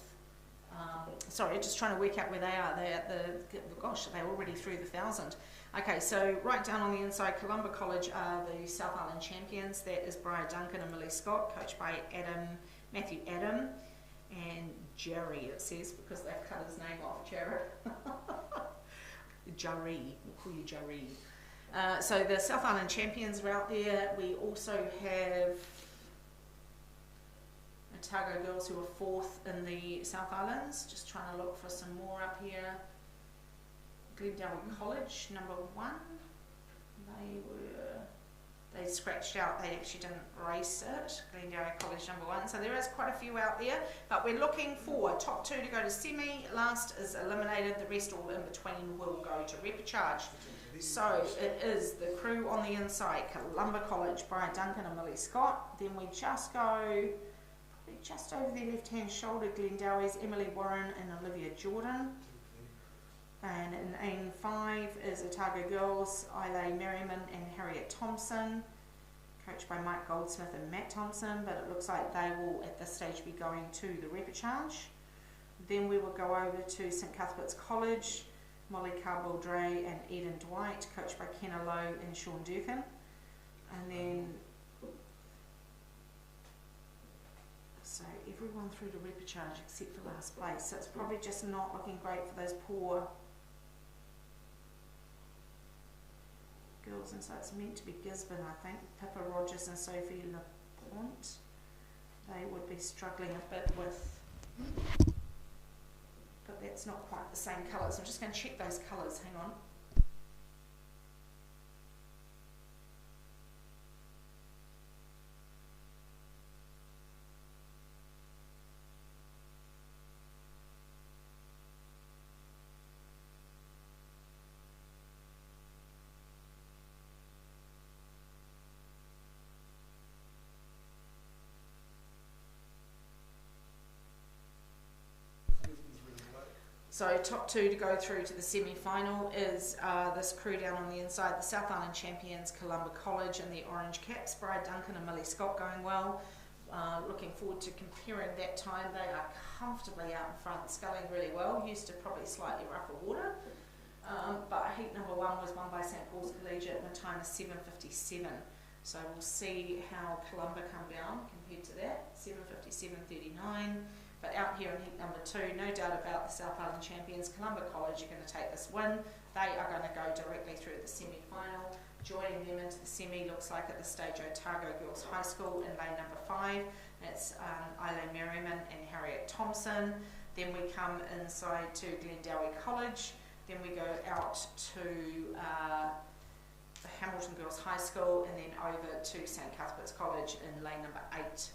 Sorry, just trying to work out where they are. They're at the, gosh, they're already through the 1,000. Okay, so right down on the inside, Columba College are the South Island champions. That is Briar Duncan and Millie Scott, coached by Matthew Adam and Jerry, it says, because they've cut his name off, Jared. Jarry, we'll call you Jarry. So the South Island champions are out there. We also have Otago girls who are 4th in the South Islands. Just trying to look for some more up here. Glendowie College, number 1. They scratched out, they actually didn't race it. Glendowie College, number 1. So there is quite a few out there, but we're looking for top 2 to go to semi. Last is eliminated, the rest all in between will go to repechage. So it is the crew on the inside, Columba College, Brian Duncan and Millie Scott. Then we just go, probably just over their left-hand shoulder, Glendowie's Emily Warren and Olivia Jordan. And in lane 5 is Otago Girls, Isla Merriman and Harriet Thompson, coached by Mike Goldsmith and Matt Thompson, but it looks like they will at this stage be going to the repechage. Then we will go over to St Cuthbert's College, Molly Carball-Dray and Eden Dwight, coached by Kenna Lowe and Sean Durkin. And then, so everyone through to repechage except for last place. So it's probably just not looking great for those poor girls, and so it's meant to be Gisborne, I think. Pippa Rogers and Sophie Lapointe. They would be struggling a bit with, but that's not quite the same colours. I'm just going to check those colours, hang on. So top 2 to go through to the semi-final is this crew down on the inside, the South Island champions, Columba College and the Orange Caps, Brian Duncan and Millie Scott going well. Looking forward to comparing that time. They are comfortably out in front, sculling really well, used to probably slightly rougher water. But heat number 1 was won by St Paul's Collegiate and the time is 7:57. So we'll see how Columba come down compared to that, 7:57.39. But out here in heat number 2, no doubt about the South Island champions, Columba College are going to take this win. They are going to go directly through the semi-final. Joining them into the semi looks like at this stage Otago Girls High School in lane number 5. That's Isla Merriman and Harriet Thompson. then we come inside to Glendowie College, then we go out to Hamilton Girls High School, and then over to St Cuthbert's College in lane number 8.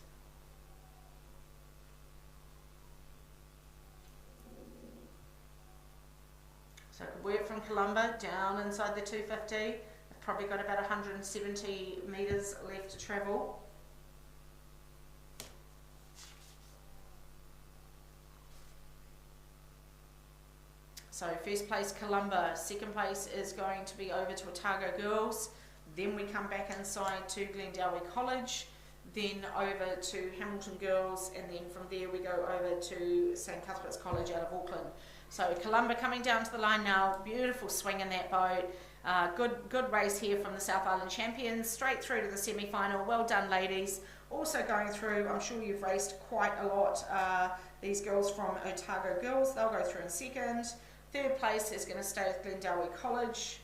So it could work from Columba down inside the 250. They've probably got about 170 metres left to travel. So first place Columba, second place is going to be over to Otago Girls, then we come back inside to Glendowie College, then over to Hamilton Girls, and then from there we go over to St Cuthbert's College out of Auckland. So Columba coming down to the line now, beautiful swing in that boat, good race here from the South Island champions, straight through to the semi-final. Well done ladies. Also going through, I'm sure you've raced quite a lot, these girls from Otago Girls, they'll go through in second. Third place is going to stay with Glendowie College.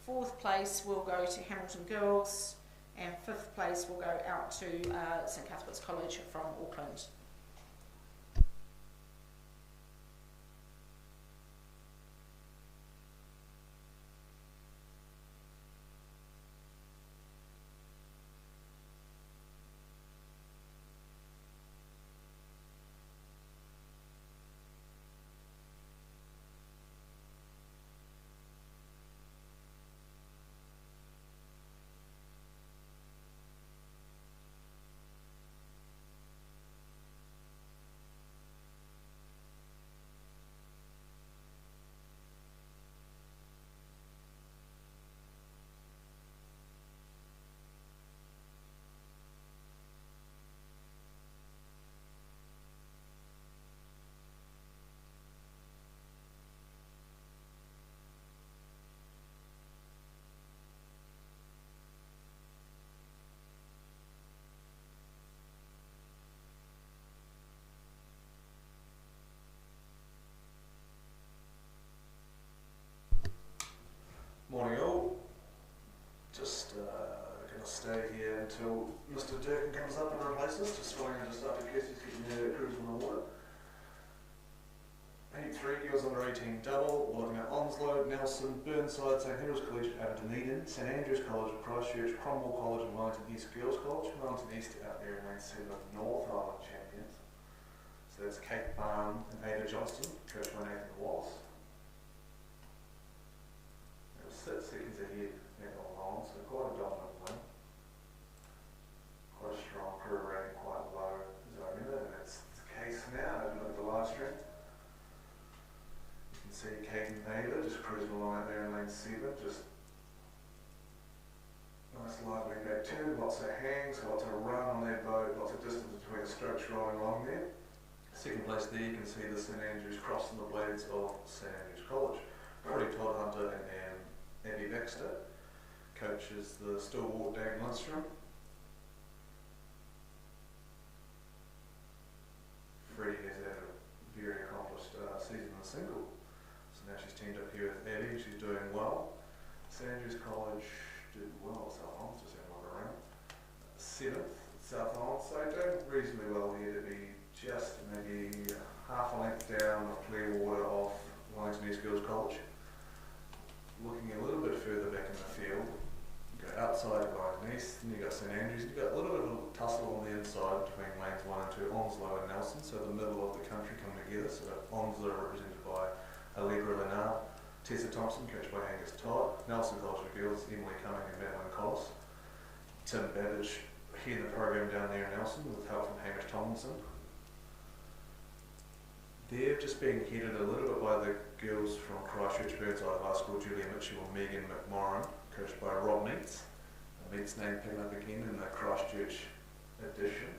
Fourth place will go to Hamilton Girls. And fifth place will go out to St Cuthbert's College from Auckland. Morning all. Just going to stay here until Mr. Durkin comes up and replaces us. Just following just after Kirsty's getting her cruise on the water. Heat 3, girls under 18 double. We're looking at Onslow, Nelson, Burnside, St Henry's College out of Dunedin, St Andrews College, Christchurch, Cromwell College and Wellington East Girls College. Wellington East out there in lane 7 of North Island champions. So that's Kate Barn and Ada Johnston, coached by Nathan Wallace. 6 seconds ahead in all on, so quite a dominant win. Quite a strong crew rating, quite low as I remember, and that's the case now. Have a look at the live stream. You can see Kate and Ada just cruising along out there in lane 7, just nice lively back turn, lots of hangs, lots of run on their boat, lots of distance between the strokes rolling along there. Second place there, you can see the St Andrews crossing the blades of St Andrews College. Pretty Todd Hunter and Abby Baxter coaches the stalwart Dave Lundstrom. Freddie has had a very accomplished season in the single. So now she's teamed up here with Abby, she's doing well. St Andrews College did well, South Island, just having a look around. 7th, South Island, so doing reasonably well here to be just maybe half a length down of clear water off Wellington East Girls College. Looking a little bit further back in the field, you go outside of Wellington East, and you got St Andrews, you've got a little bit of a tussle on the inside between lanes 1 and 2, Onslow and Nelson, so the middle of the country coming together. So Onslow represented by Allegra Lennard, Tessa Thompson, coached by Angus Todd, Nelson College of Girls, Emily Cumming and Madeline Collis, Tim Babbage heading the program down there in Nelson with help from Hamish Tomlinson. They're just being headed a little bit by the girls from Christchurch Burnside High School, Julia Mitchell and Megan McMorrin, coached by Rob Meets. Meets name picking up again in the Christchurch edition.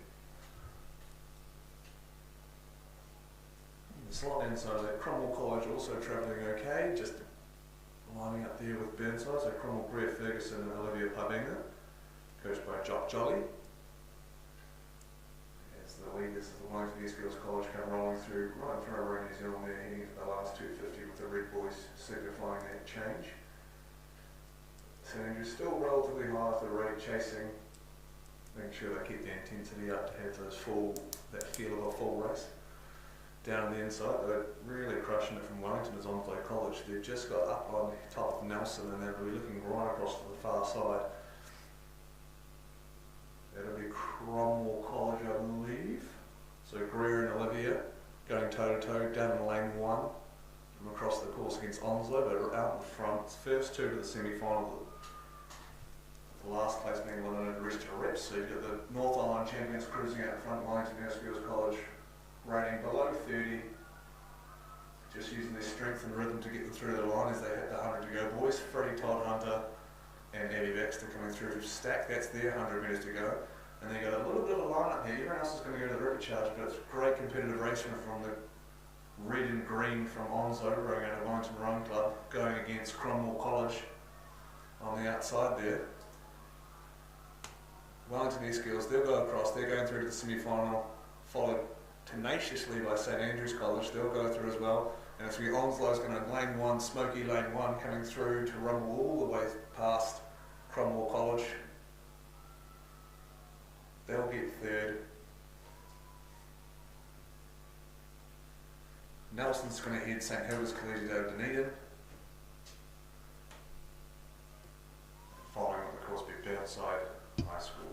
The slightly inside of that, Cromwell College also travelling okay, just lining up there with Burnside. So Cromwell, Brett Ferguson and Olivia Pabinga, coached by Jock Jolly. The leaders of the Wellington East Girls College come rolling through right in front of New Zealand there, heading to the last 250 with the Red Boys signifying that change. St Andrews still relatively high off the rate, chasing, making sure they keep the intensity up to have those that feel of a full race. down on the inside. They're really crushing it from Wellington as Onslow College. They've just got up on top of Nelson and they'll be looking right across to the far side. That'll be Cromwell College, I believe. So Greer and Olivia going toe-to-toe down in lane 1 from across the course against Onslow, but out in front. First two to the semi-final. The last place being eliminated, the rest are reps. So you've got the North Island champions cruising out in front, Wellington Girls College rating below 30, just using their strength and rhythm to get them through the line as they hit the 100 to go. Boys, Freddie Todd Hunter and Abby Baxter coming through to stack. That's their 100 metres to go. And they got a little bit of a lineup here. Everyone else is going to go to the river charge, but it's great competitive racing from the red and green from Onslow, rowing out of Wellington Rowing Club, going against Cromwell College on the outside there. Wellington East Girls, they'll go across, they're going through to the semi-final, followed tenaciously by St Andrews College, they'll go through as well. And it's going to be Onslow's going to lane 1, Smoky lane 1, coming through to rumble all the way past Cromwell College. They'll get third. Nelson's going to head St Hilda's Collegiate over Dunedin. Following up, of course, be Burnside High School.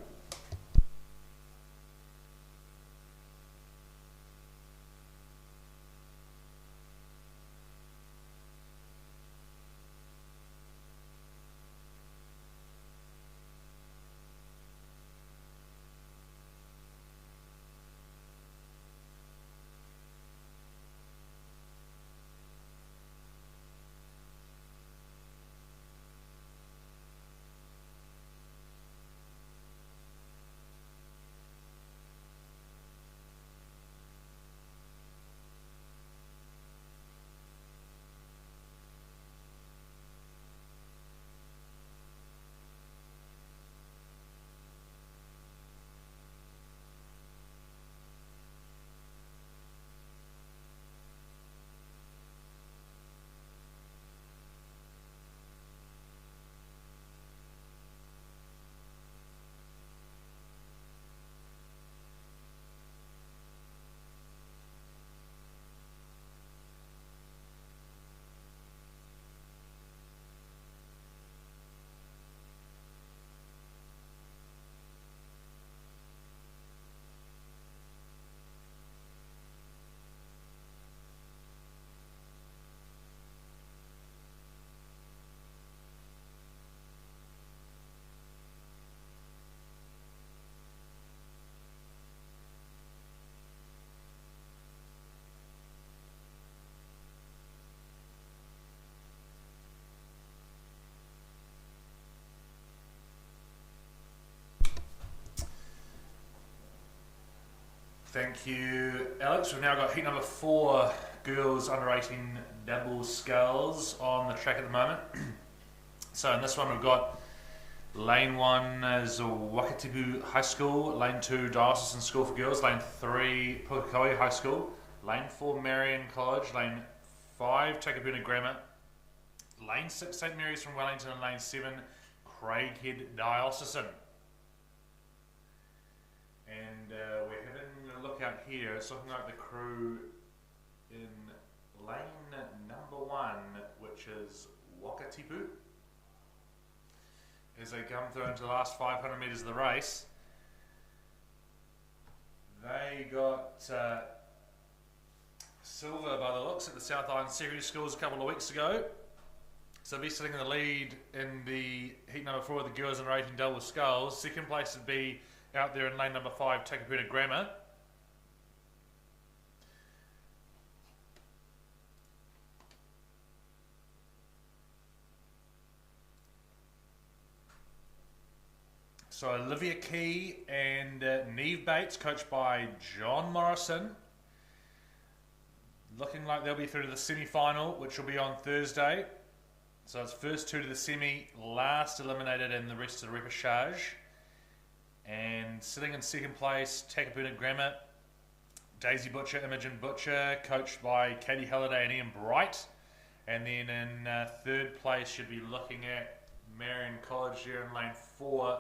Thank you, Alex. We've now got heat number 4, girls under 18 double sculls on the track at the moment. So in this one we've got lane 1 is Wakatipu High School, lane 2 Diocesan School for Girls, lane 3 Pukekohe High School, lane 4 Marian College, lane 5 Takapuna Grammar, lane 6 St Mary's from Wellington, and lane 7 Craighead Diocesan. And we're having a look out here. It's looking like the crew in lane number 1, which is Wakatipu, as they come through into the last 500 metres of the race. They got silver by the looks at the South Island Secondary Schools a couple of weeks ago. So they'll be sitting in the lead in the heat number 4 of the girls under 18 double sculls. Second place would be out there in lane number 5, Takapuna Grammar. So Olivia Key and Neve Bates, coached by John Morrison, looking like they'll be through to the semi-final, which will be on Thursday. So it's first 2 to the semi, last eliminated in the rest of the repechage. And sitting in second place, Takapuna Grammar, Daisy Butcher, Imogen Butcher, coached by Katie Halliday and Ian Bright. And then in third place, should be looking at Marian College here in lane 4.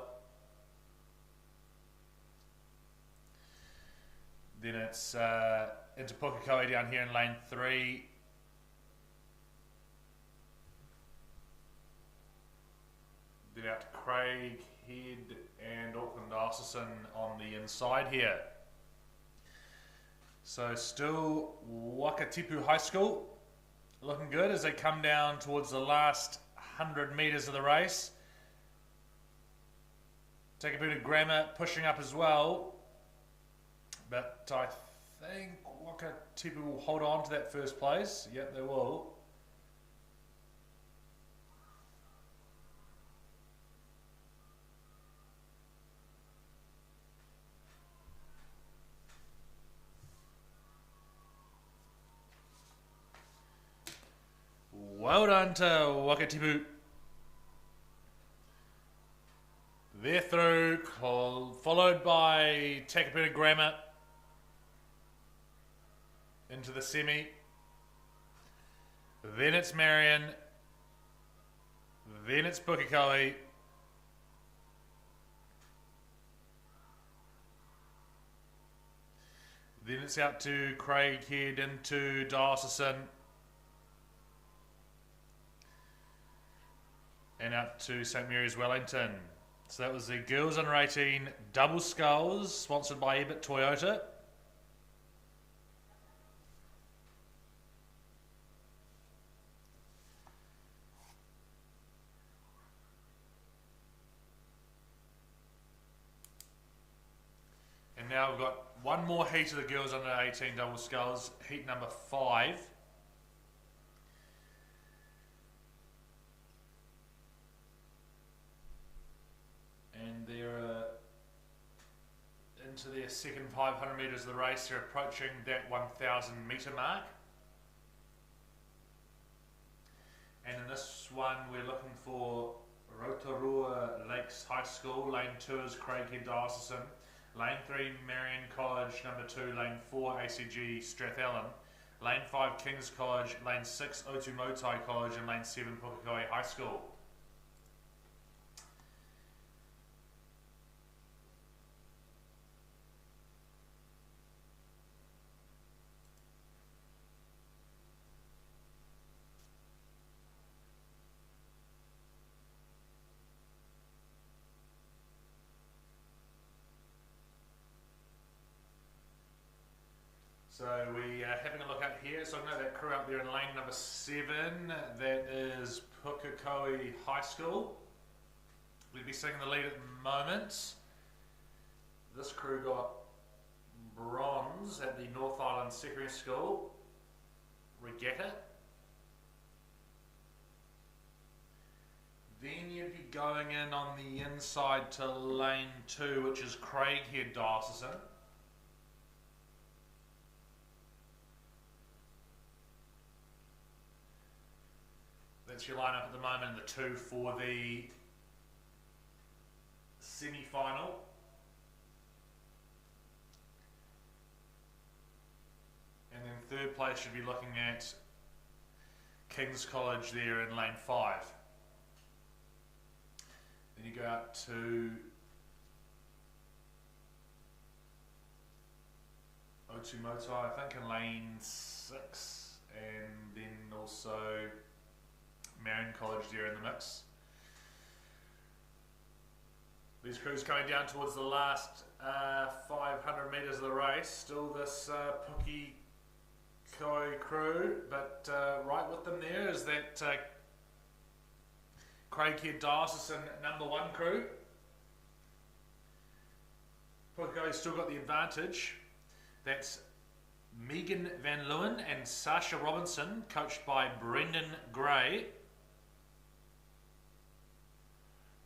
Then it's into Pukekohe down here in lane 3. Then out to Craig Head and Auckland Diocesan on the inside here. So still Wakatipu High School looking good as they come down towards the last 100 metres of the race. Take a bit of grammar pushing up as well, but I think Wakatipu will hold on to that first place. Yep, they will. Well done to Wakatipu. They're through, followed by Takapuna Grammar into the semi. Then it's Marion. Then it's Pukekohe. Then it's out to Craighead into Diocesan. And out to St Mary's Wellington. So that was the Girls Under 18 Double Sculls, sponsored by Ebert Toyota. And now we've got one more heat of the Girls Under 18 Double Sculls, heat number 5. And they're into their second 500 metres of the race. They're approaching that 1,000 metre mark. And in this one, we're looking for Rotorua Lakes High School. Lane 2 is Craighead Diocesan. Lane 3, Marion College. Number 2, Lane 4, ACG Strathallan. Lane 5, King's College. Lane 6, Otumotai College. And Lane 7, Pukekohe High School. So we are having a look out here. So I know that crew out there in lane number 7, that is Pukekohe High School. We'll be sitting in the lead at the moment. This crew got bronze at the North Island Secondary School, Regatta. Then you'd be going in on the inside to lane 2, which is Craighead Diocesan. That's your lineup at the moment, and the 2 for the semi-final. And then third place should be looking at King's College there in lane 5. Then you go out to Otumotai, I think, in lane 6, and then also Marion College there in the mix. These crews coming down towards the last 500 metres of the race. Still this Pukekohe crew, but right with them there is that Craighead Diocesan number 1 crew. Pukekohe's still got the advantage. That's Megan Van Leeuwen and Sasha Robinson, coached by Brendan Gray.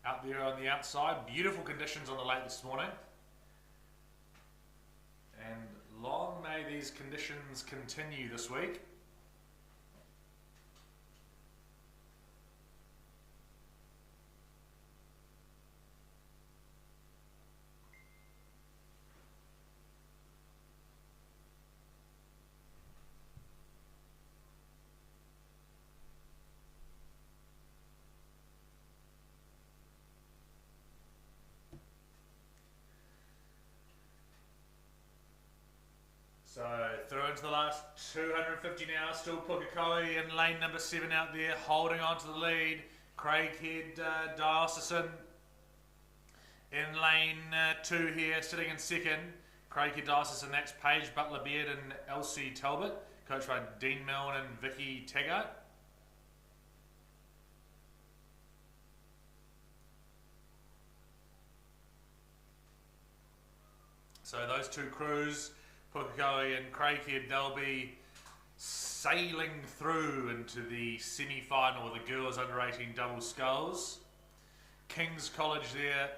Out there on the outside, beautiful conditions on the lake this morning. And long may these conditions continue this week. So through into the last 250 now, still Pukekohe in lane number 7 out there, holding on to the lead. Craighead Diocesan in lane 2 here, sitting in second. Craighead Diocesan, that's Paige Butler-Beard and Elsie Talbot, coached by Dean Milne and Vicky Taggart. So those two crews, Pukekohe and Craighead, they'll be sailing through into the semi-final with the girls under 18 double sculls. King's College there,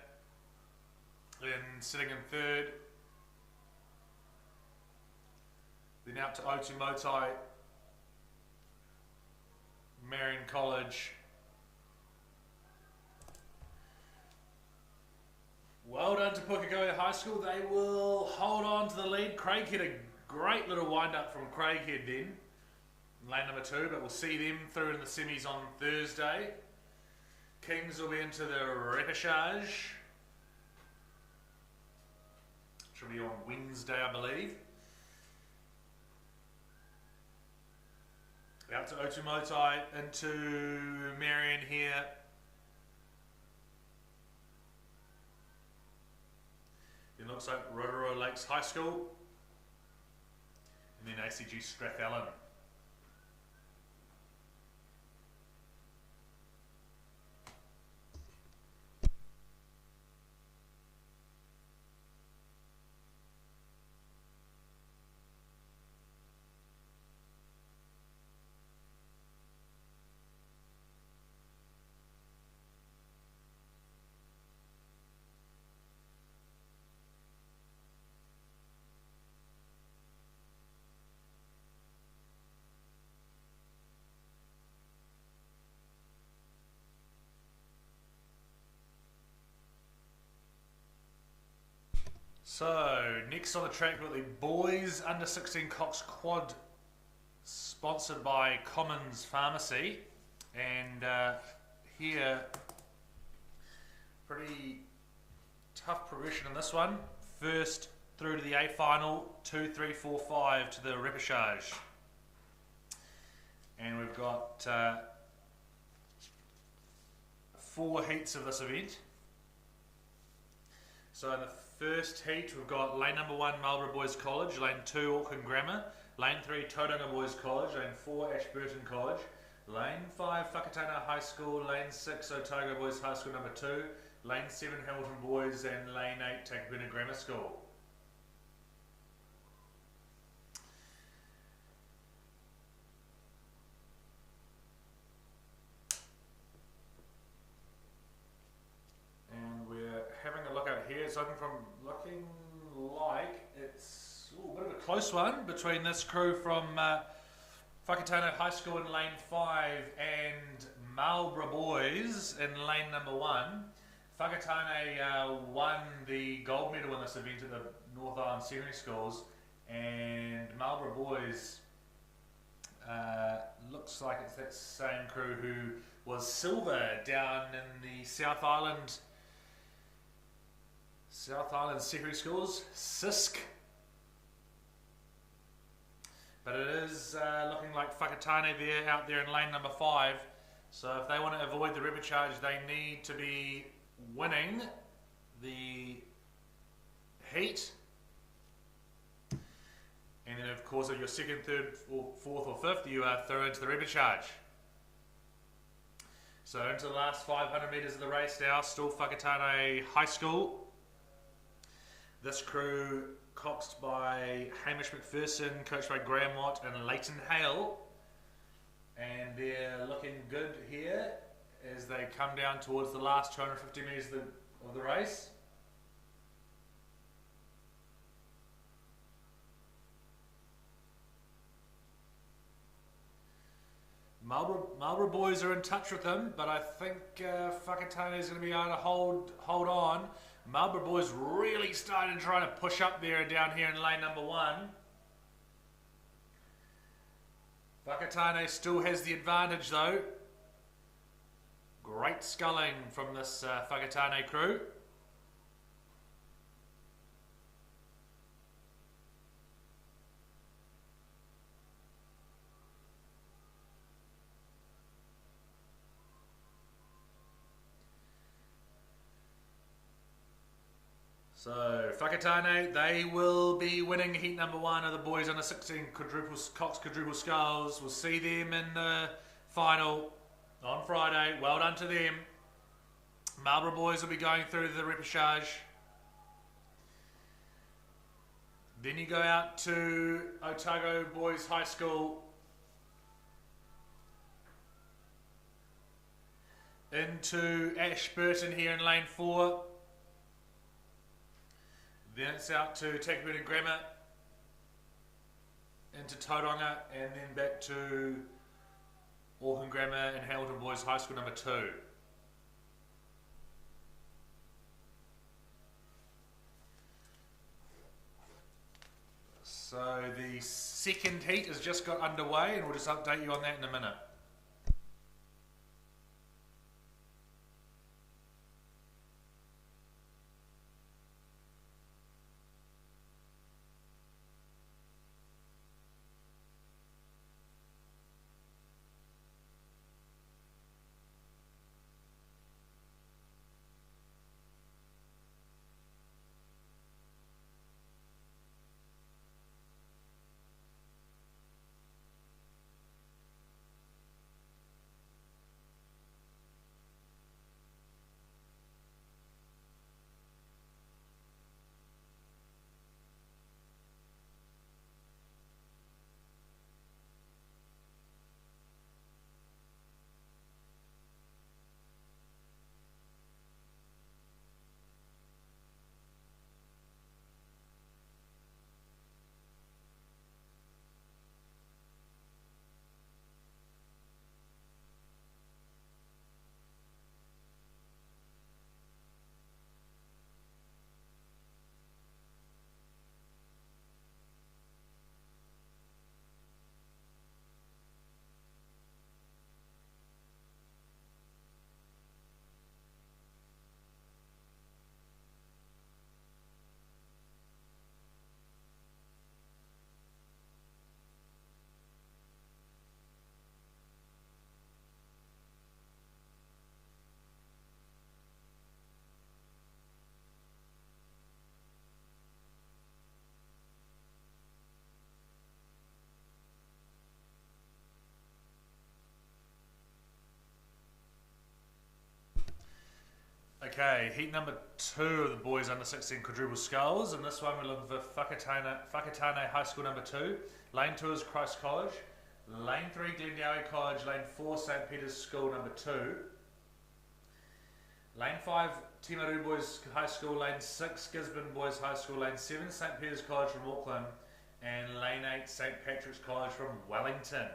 sitting in third. Then out to Otumotai, Marion College. Well done to Pukekohe High School. They will hold on to the lead. Craighead, a great little wind-up from Craighead then, in lane number 2, but we'll see them through in the semis on Thursday. Kings will be into the repechage. Which will be on Wednesday, I believe. Out to Otumotai, into Marion here. It looks like Rotorua Lakes High School. And then ACG Strathallan. So, next on the track, we've got the boys under 16 Cox Quad, sponsored by Commons Pharmacy. And here, pretty tough progression in this one. First through to the A final, 2, 3, 4, 5 to the repechage. And we've got 4 heats of this event. So in the first heat, we've got lane number 1, Marlborough Boys College, lane 2, Auckland Grammar, lane 3, Tauranga Boys College, lane 4, Ashburton College, lane 5, Whakatana High School, lane 6, Otago Boys High School number 2, lane 7, Hamilton Boys, and lane 8, Takapuna Grammar School. And we're having a look out here. It's looking like it's a bit of a close one between this crew from Whakatane High School in lane 5 and Marlborough Boys in lane number 1. Whakatane won the gold medal in this event at the North Island Secondary Schools, and Marlborough Boys looks like it's that same crew who was silver down in the South Island Secondary Schools, SISC. But it is looking like Whakatane there, out there in lane number 5. So if they want to avoid the repechage, they need to be winning the heat. And then of course if you're 2nd, 3rd, 4th or 5th, you are through into the repechage. So into the last 500 metres of the race now, still Whakatane High School. This crew coxed by Hamish McPherson, coached by Graham Watt and Leighton Hale. And they're looking good here as they come down towards the last 250 metres of the race. Marlborough Boys are in touch with them, but I think Whakatane is going to be able to hold on. Marlborough Boys really started trying to push up there and down here in lane number 1. Whakatane still has the advantage though. Great sculling from this Whakatane crew. So Whakatane, they will be winning heat number 1 of the boys under 16 Cox quadruple sculls. We'll see them in the final on Friday. Well done to them. Marlborough boys will be going through the repechage. Then you go out to Otago Boys High School. Into Ashburton here in lane 4. Then it's out to Takapuna Grammar, into Tauranga, and then back to Auckland Grammar and Hamilton Boys High School number 2. So the second heat has just got underway, and we'll just update you on that in a minute. Okay, heat number 2 of the boys under 16 quadruple sculls, and this one we're looking for Whakatane High School number 2, lane 2 is Christ College, lane 3 Glendowie College, lane 4 St Peter's School number 2, lane 5 Timaru Boys High School, lane 6 Gisborne Boys High School, lane 7 St Peter's College from Auckland, and lane 8 St Patrick's College from Wellington.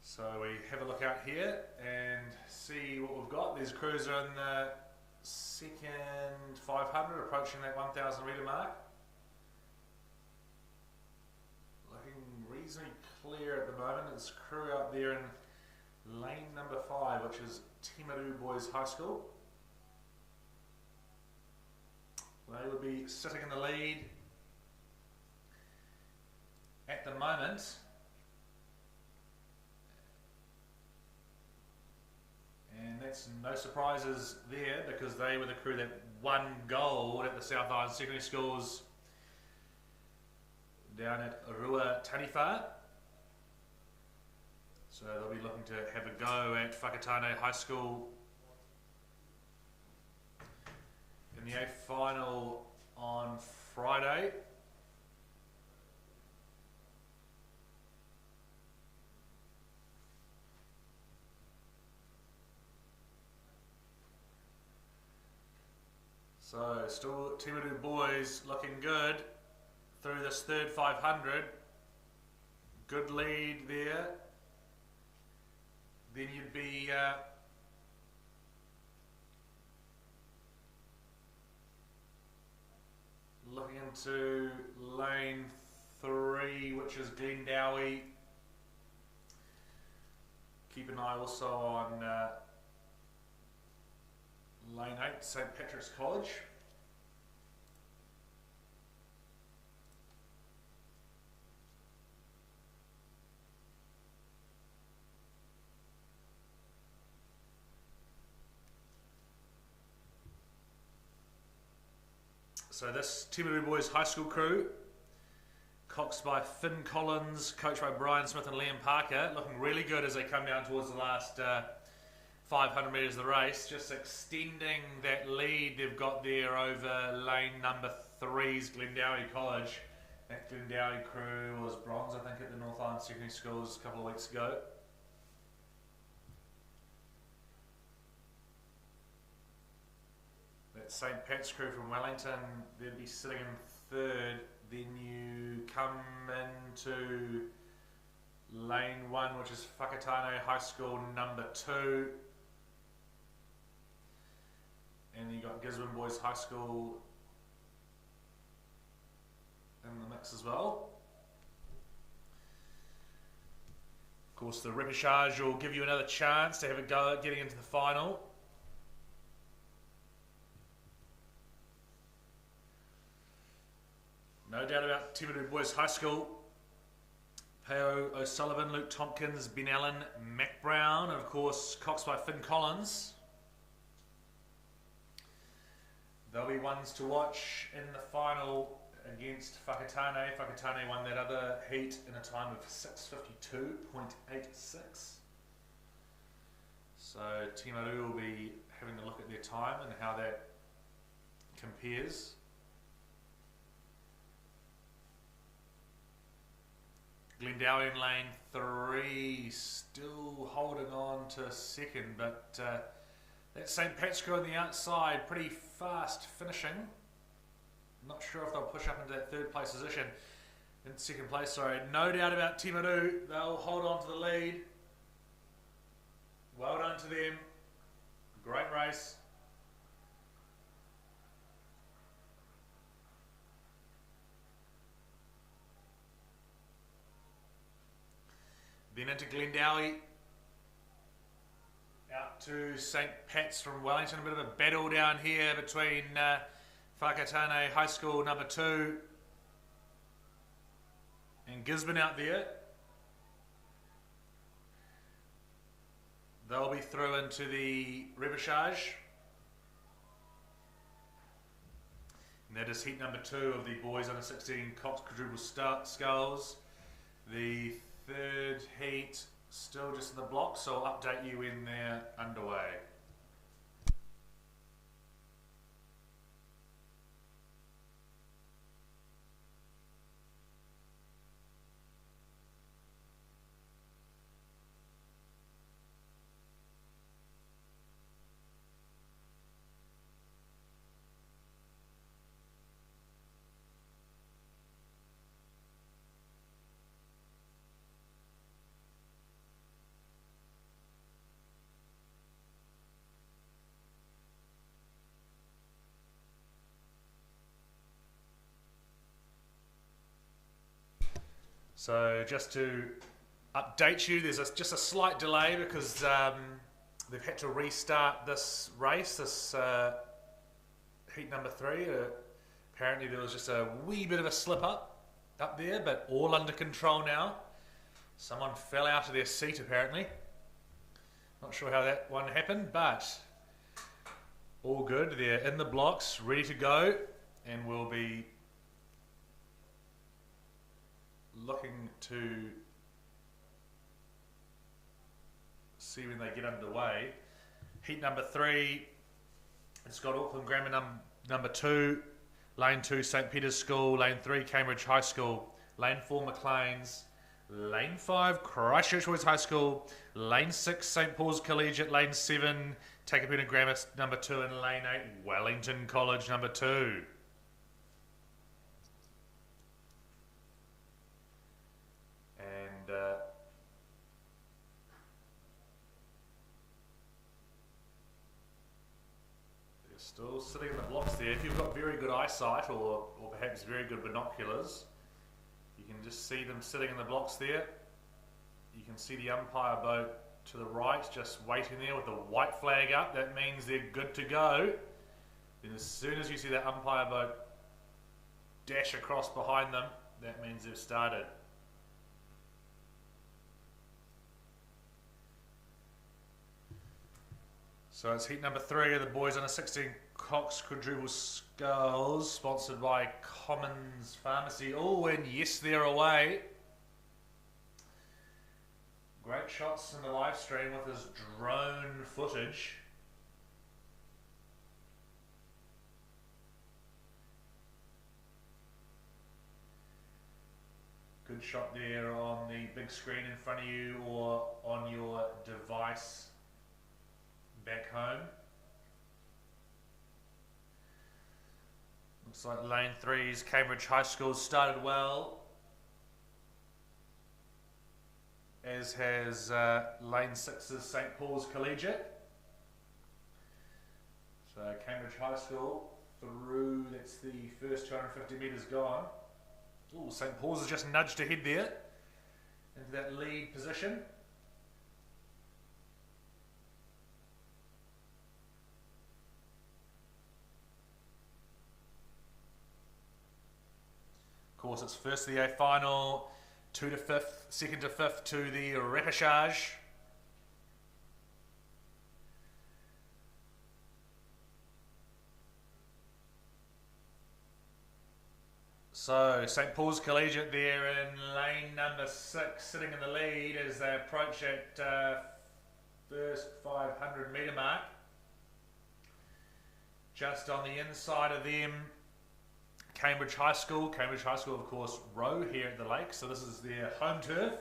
So we have a look out here and see what we've got. These crews are in the second 500, approaching that 1,000 metre mark. Looking reasonably clear at the moment. There's a crew out there in lane number 5, which is Timaru Boys High School. They would be sitting in the lead at the moment. And that's no surprises there, because they were the crew that won gold at the South Island Secondary Schools down at Rua Taniwha. So they'll be looking to have a go at Whakatane High School in the 8th final on Friday. So still Timaru Boys looking good through this third 500. Good lead there. Then you'd be looking into lane 3, which is Glendowie keep an eye also on Lane 8, St Patrick's College. So this Timaru Boys High School crew, coxed by Finn Collins, coached by Brian Smith and Liam Parker, looking really good as they come down towards the last 500 metres of the race, just extending that lead they've got there over lane number 3's Glendowie College. That Glendowie crew was bronze, I think, at the North Island Secondary Schools a couple of weeks ago. That St Pat's crew from Wellington, they'd be sitting in 3rd. Then you come into lane 1, which is Whakatane High School number 2. And you got Gisborne Boys High School in the mix as well. Of course, the repechage will give you another chance to have a go at getting into the final. No doubt about Timaru Boys High School. Peo O'Sullivan, Luke Tompkins, Ben Allen, Mac Brown, and of course coxed by Finn Collins. They'll be ones to watch in the final against Whakatane. Whakatane won that other heat in a time of 6:52.86. So Timaru will be having a look at their time and how that compares. Glendowie in lane 3 still holding on to 2nd, but that St Pat's crew on the outside pretty fast finishing. Not sure if they'll push up into that 3rd place position. In 2nd place, sorry. No doubt about Timaru, they'll hold on to the lead. Well done to them. Great race. Then into Glendowie, out to St Pat's from Wellington. A bit of a battle down here between Whakatane High School number 2 and Gisborne out there. They'll be through into the repechage. And that is heat number 2 of the boys under 16 Cox quadruple sculls. The 3rd heat still just in the block, so I'll update you when they're underway. So just to update you, there's just a slight delay because they've had to restart this race, this heat number 3. Apparently there was just a wee bit of a slip up there, but all under control now. Someone fell out of their seat apparently. Not sure how that one happened, but all good. They're in the blocks, ready to go, and we'll be looking to see when they get underway. Heat number 3, it's got Auckland Grammar number 2, lane 2 St Peter's School, lane 3 Cambridge High School, lane 4 Maclean's, lane 5 Christchurch Boys High School, lane 6 St Paul's Collegiate, lane 7 Takapuna Grammar number 2, and lane 8 Wellington College number 2. Still sitting in the blocks there. If you've got very good eyesight or perhaps very good binoculars, you can just see them sitting in the blocks there. You can see the umpire boat to the right, just waiting there with the white flag up. That means they're good to go. Then as soon as you see that umpire boat dash across behind them, that means they've started. So it's heat number 3 of the boys under 16 Cox quadruple sculls, sponsored by Commons Pharmacy. Oh, and yes, they're away. Great shots in the live stream with his drone footage. Good shot there on the big screen in front of you or on your device back home. Looks like lane 3's Cambridge High School started well, as has lane 6's St Paul's Collegiate. So Cambridge High School through, that's the first 250 metres gone. Ooh, St Paul's has just nudged ahead there into that lead position. Of course, it's first to the A final, 2 to 5th, 2nd to 5th to the repechage. So, St Paul's Collegiate there in lane number 6, sitting in the lead as they approach that first 500 metre mark. Just on the inside of them, Cambridge High School. Cambridge High School, of course, row here at the lake, so this is their home turf.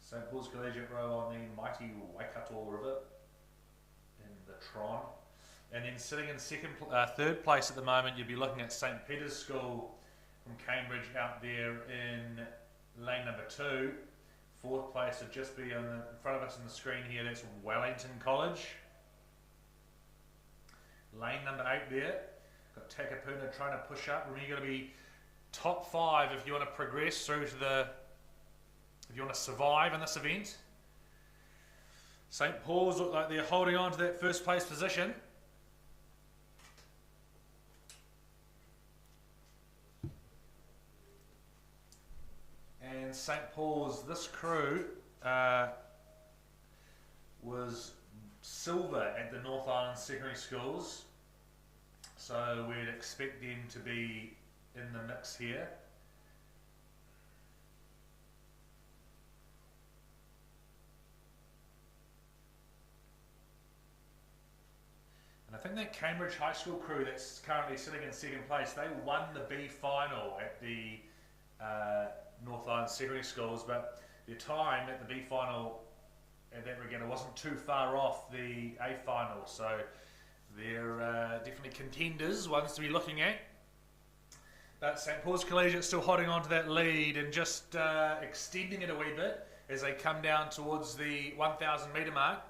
St Paul's Collegiate row on the mighty Waikato River in the Tron. And then sitting in third place at the moment, you'd be looking at St Peter's School from Cambridge out there in lane number 2. Fourth place would just be in front of us on the screen here, that's Wellington College. Lane number 8 there. Got Takapuna trying to push up. Remember, you've got to be top 5 if you want to progress through to the, if you want to survive in this event. St Paul's look like they're holding on to that first place position. And St Paul's, this crew was silver at the North Island Secondary Schools. So we'd expect them to be in the mix here. And I think that Cambridge High School crew that's currently sitting in second place, they won the B final at the North Island Secondary Schools, but their time at the B final at that regatta wasn't too far off the A final, so they're definitely contenders, ones to be looking at. But St Paul's Collegiate still holding on to that lead and just extending it a wee bit as they come down towards the 1,000 metre mark.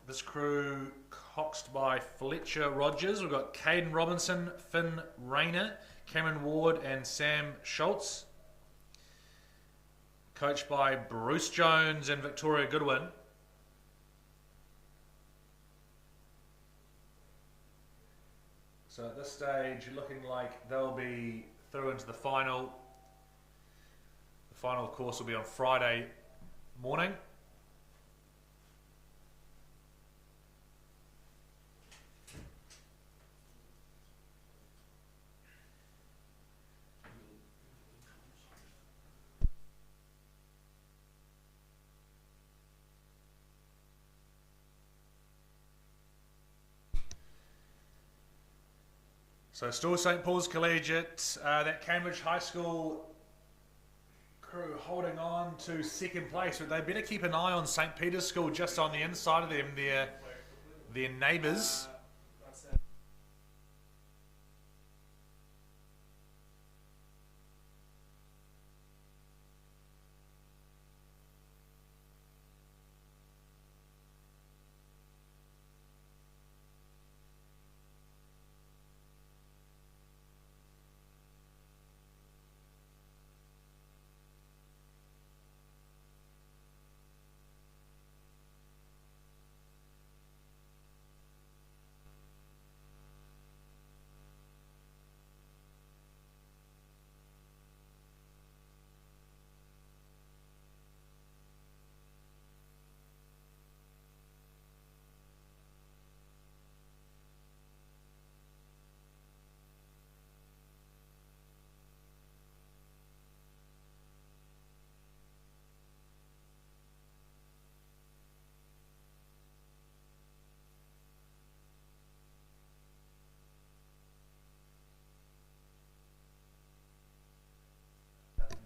This crew coxed by Fletcher Rogers. We've got Caden Robinson, Finn Rayner, Cameron Ward and Sam Schultz. Coached by Bruce Jones and Victoria Goodwin. So at this stage, looking like they'll be through into the final. The final, of course, will be on Friday morning. So still St Paul's Collegiate, that Cambridge High School crew holding on to second place, but they better keep an eye on St Peter's School just on the inside of them, their neighbours.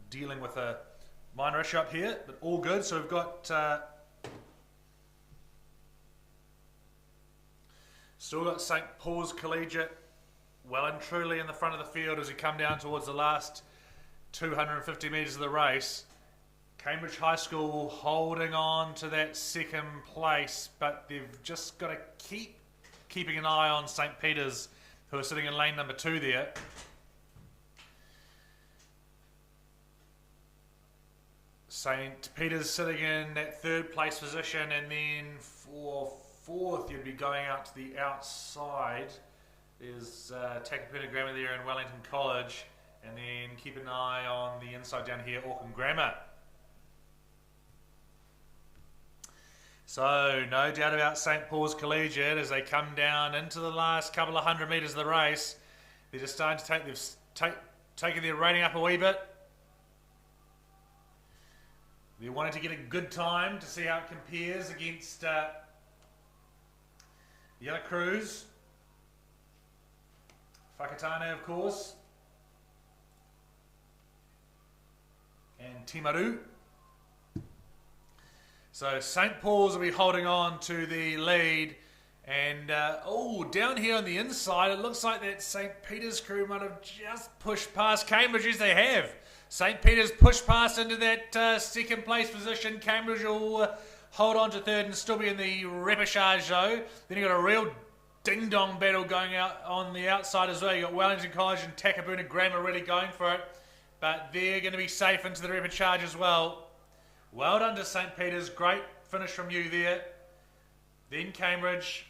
dealing with a minor issue up here, but all good. So we've got still got St. Paul's Collegiate well and truly in the front of the field as we come down towards the last 250 metres of the race. Cambridge High School holding on to that second place, but they've just got to keeping an eye on St. Peter's, who are sitting in lane number 2 there. St. Peter's sitting in that 3rd place position, and then for 4th you'd be going out to the outside. There's Takapuna Grammar there in Wellington College, and then keep an eye on the inside down here, Auckland Grammar. So no doubt about St. Paul's Collegiate as they come down into the last couple of 100 metres of the race. They're just starting to taking their rating up a wee bit. They're wanting to get a good time to see how it compares against the other crews. Whakatane, of course, and Timaru. So St. Paul's will be holding on to the lead, and down here on the inside it looks like that St. Peter's crew might have just pushed past Cambridge. As they have. St. Peter's pushed past into that 2nd place position. Cambridge will hold on to 3rd and still be in the repechage though. Then you've got a real ding-dong battle going out on the outside as well. You've got Wellington College and Takapuna Grammar really going for it, but they're going to be safe into the repechage as well. Well done to St. Peter's, great finish from you there. Then Cambridge,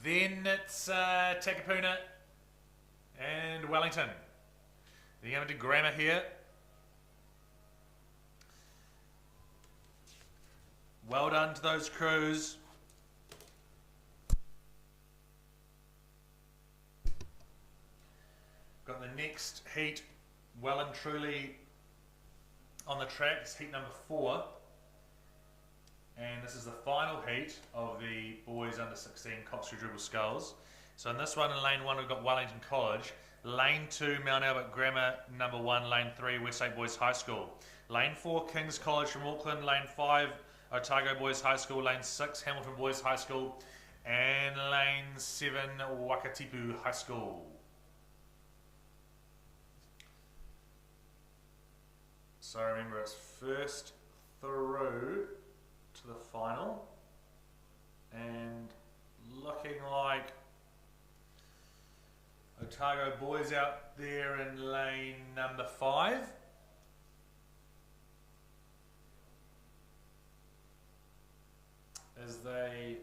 then it's Takapuna and Wellington. Then going to Grammar here. Well done to those crews. Got the next heat well and truly on the track. It's heat number 4, and this is the final heat of the boys under 16 Coxscrew Dribble Skulls. So in this one, in lane 1 we've got Wellington College, lane 2 Mount Albert Grammar, number 1 lane 3 Westlake Boys High School, lane 4 King's College from Auckland, lane 5 Otago Boys High School, lane 6 Hamilton Boys High School, and lane 7 Wakatipu High School. So remember, it's first through to the final, and looking like Otago Boys out there in lane number 5. As they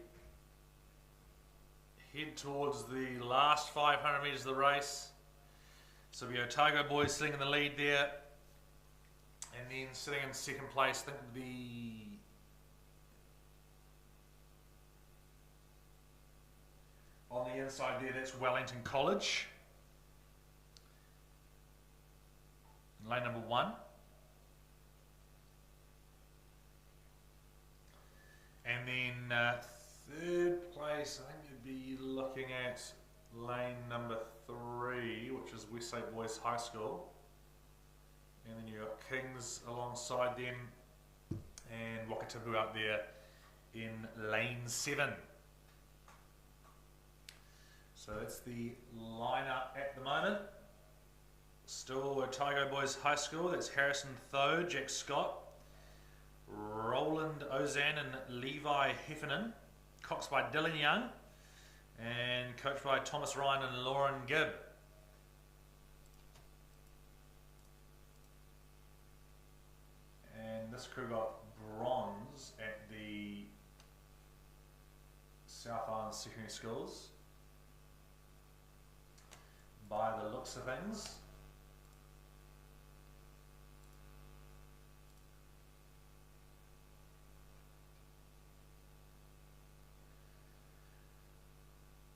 head towards the last 500 metres of the race. So the Otago Boys sitting in the lead there. And then sitting in 2nd place, I think on the inside there, that's Wellington College. Lane number 1. And then 3rd place, I think you'd be looking at lane number 3, which is Westlake Boys High School. And then you've got Kings alongside them, and Wakatipu out there in lane 7. So that's the lineup at the moment. Still Otago Boys High School, that's Harrison Tho, Jack Scott, Roland Ozan and Levi Heffernan, coxed by Dylan Young, and coached by Thomas Ryan and Lauren Gibb. And this crew got bronze at the South Island Secondary Schools by the looks of things.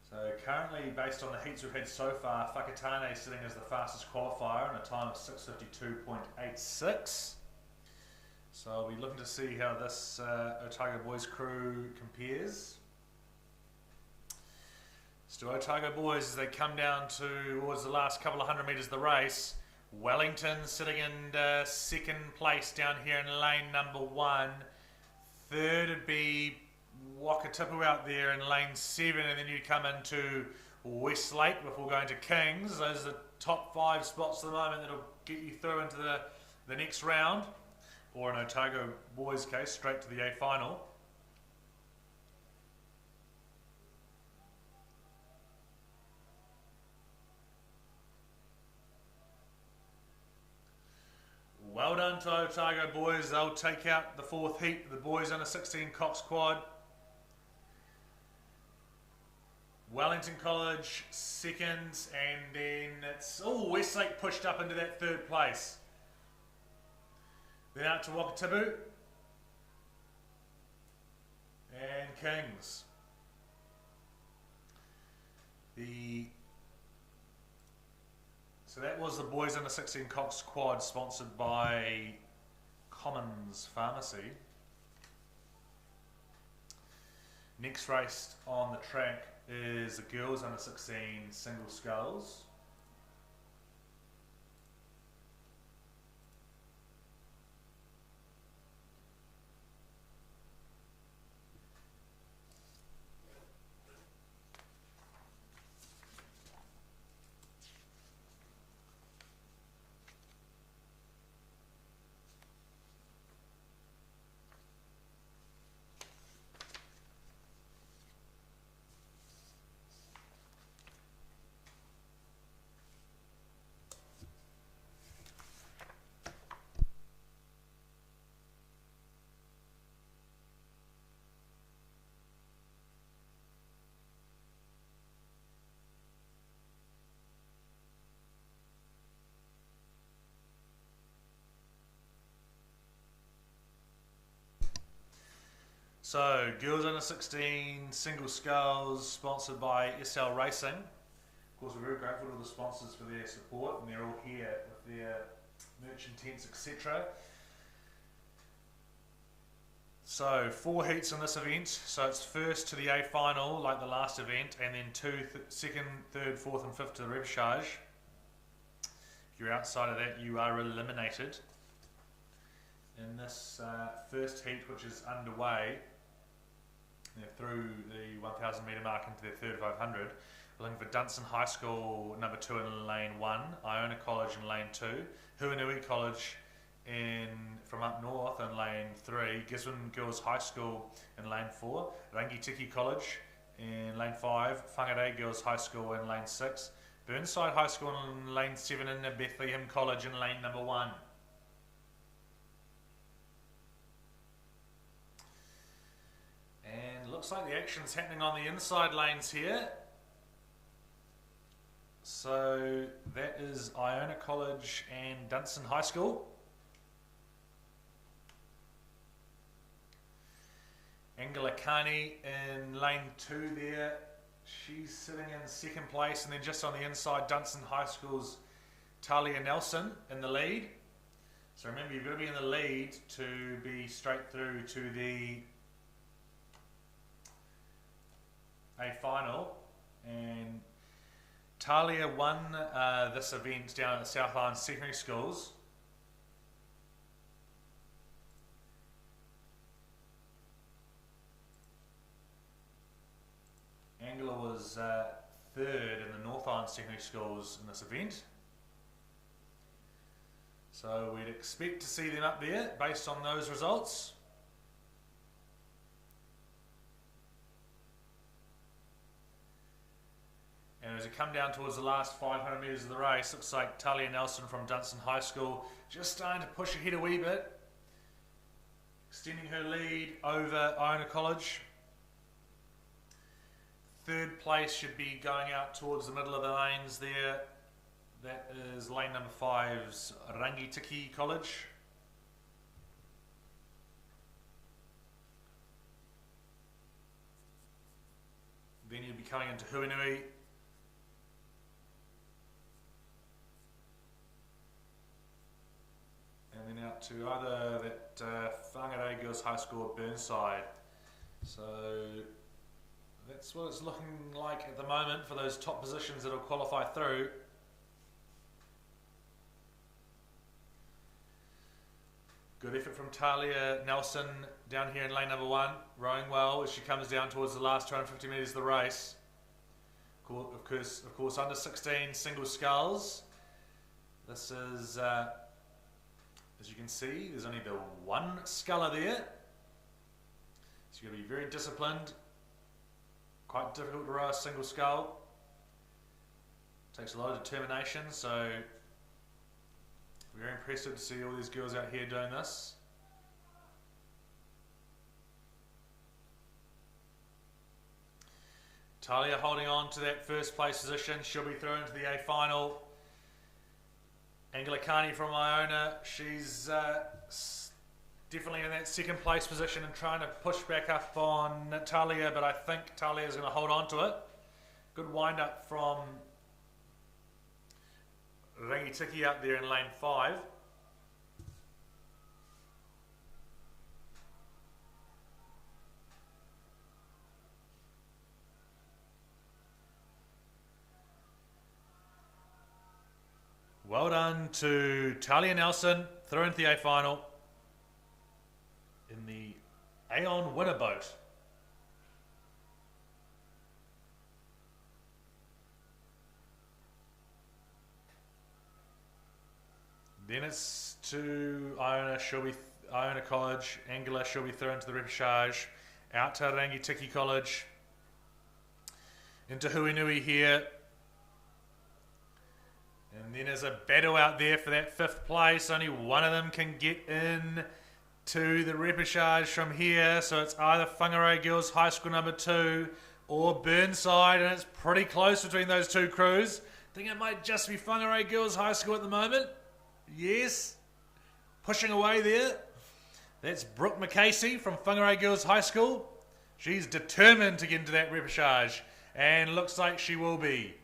So currently, based on the heats we've had so far, Whakatane sitting as the fastest qualifier in a time of 6:52.86. So I'll be looking to see how this Otago Boys crew compares. Still Otago Boys, as they come down towards the last couple of 100 metres of the race, Wellington sitting in second place down here in lane number 1. Third would be Wakatipu out there in lane 7, and then you come into Westlake before going to Kings. Those are the top 5 spots at the moment that'll get you through into the next round, or in Otago boys' case, straight to the A final. Well done to Otago boys. They'll take out the 4th heat. The boys under 16 Cox Quad. Wellington College second, and then it's Westlake pushed up into that 3rd place. Then out to Wakatipu and Kings. So that was the boys under 16 Cox Quad, sponsored by Commons Pharmacy. Next race on the track is the girls under 16 single sculls. So, girls under 16 single sculls, sponsored by SL Racing. Of course, we're very grateful to the sponsors for their support, and they're all here with their merchant tents, etc. So, 4 heats in this event. So it's first to the A final, like the last event, and then second, third, fourth, and fifth to the repechage. If you're outside of that, you are eliminated. In this first heat, which is underway, they're through the 1,000 metre mark into their third 500. We're looking for Dunstan High School number 2 in lane 1, Iona College in lane 2, Huanui College from up north in lane 3, Gisborne Girls High School in lane 4, Rangitiki College in lane 5, Whangarei Girls High School in lane 6, Burnside High School in lane 7, and Bethlehem College in lane number 1. And looks like the action's happening on the inside lanes here. So that is Iona College and Dunstan High School. Angela Carney in lane 2 there. She's sitting in second place, and then just on the inside, Dunstan High School's Talia Nelson in the lead. So remember, you've got to be in the lead to be straight through to the A final. And Talia won this event down at the South Island Secondary Schools. Angela was third in the North Island Secondary Schools in this event. So we'd expect to see them up there based on those results. And as we come down towards the last 500 metres of the race, looks like Talia Nelson from Dunstan High School just starting to push ahead a wee bit, extending her lead over Iona College. Third place should be going out towards the middle of the lanes there. That is lane number 5's Rangitiki College. Then you'll be coming into Huanui. And then out to either that Whangarei Girls High School or Burnside. So that's what it's looking like at the moment for those top positions that will qualify through. Good effort from Talia Nelson down here in lane number 1, rowing well as she comes down towards the last 250 metres of the race. Of course, under 16 single sculls. This is, as you can see, there's only the one sculler there. So you've got to be very disciplined. Quite difficult to row a single scull. Takes a lot of determination, so very impressive to see all these girls out here doing this. Talia holding on to that first place position. She'll be through into the A final. Anglicani from Iona, she's definitely in that second place position and trying to push back up on Talia, but I think Talia is going to hold on to it. Good wind up from Rangitiki out there in lane 5. Well done to Talia Nelson, through into the A final in the Aon winner boat. Then it's to Iona College. Angela she'll be thrown to the repechage. Out to Rangitiki College. Into Huinui here. And then there's a battle out there for that 5th place. Only one of them can get in to the repechage from here. So it's either Whangarei Girls High School number 2 or Burnside. And it's pretty close between those two crews. I think it might just be Whangarei Girls High School at the moment. Yes. Pushing away there. That's Brooke McCasey from Whangarei Girls High School. She's determined to get into that repechage. And looks like she will be.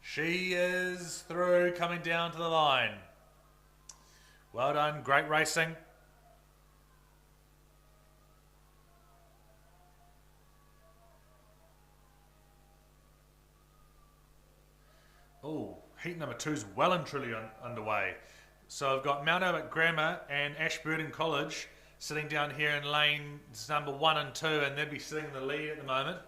She is through, coming down to the line. Well done, great racing. Oh, heat number 2 is well and truly underway. So I've got Mount Albert Grammar and Ashburton College sitting down here in lanes number 1 and 2, and they'll be sitting in the lead at the moment.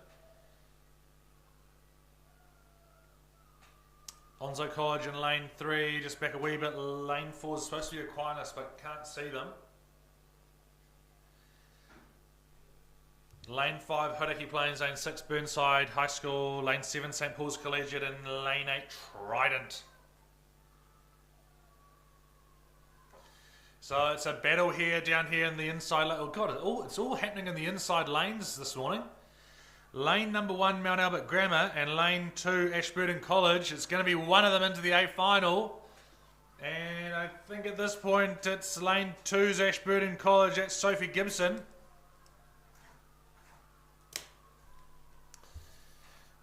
Onzo College in lane 3, just back a wee bit. Lane 4 is supposed to be Aquinas, but can't see them. Lane 5, Hodaki Plains. Lane 6, Burnside High School. Lane 7, St. Paul's Collegiate. And lane 8, Trident. So it's a battle here, down here in the inside lane. Oh God, it's all happening in the inside lanes this morning. Lane number 1, Mount Albert Grammar, and lane 2, Ashburton College. It's going to be one of them into the A final. And I think at this point it's lane 2's Ashburton College. That's Sophie Gibson.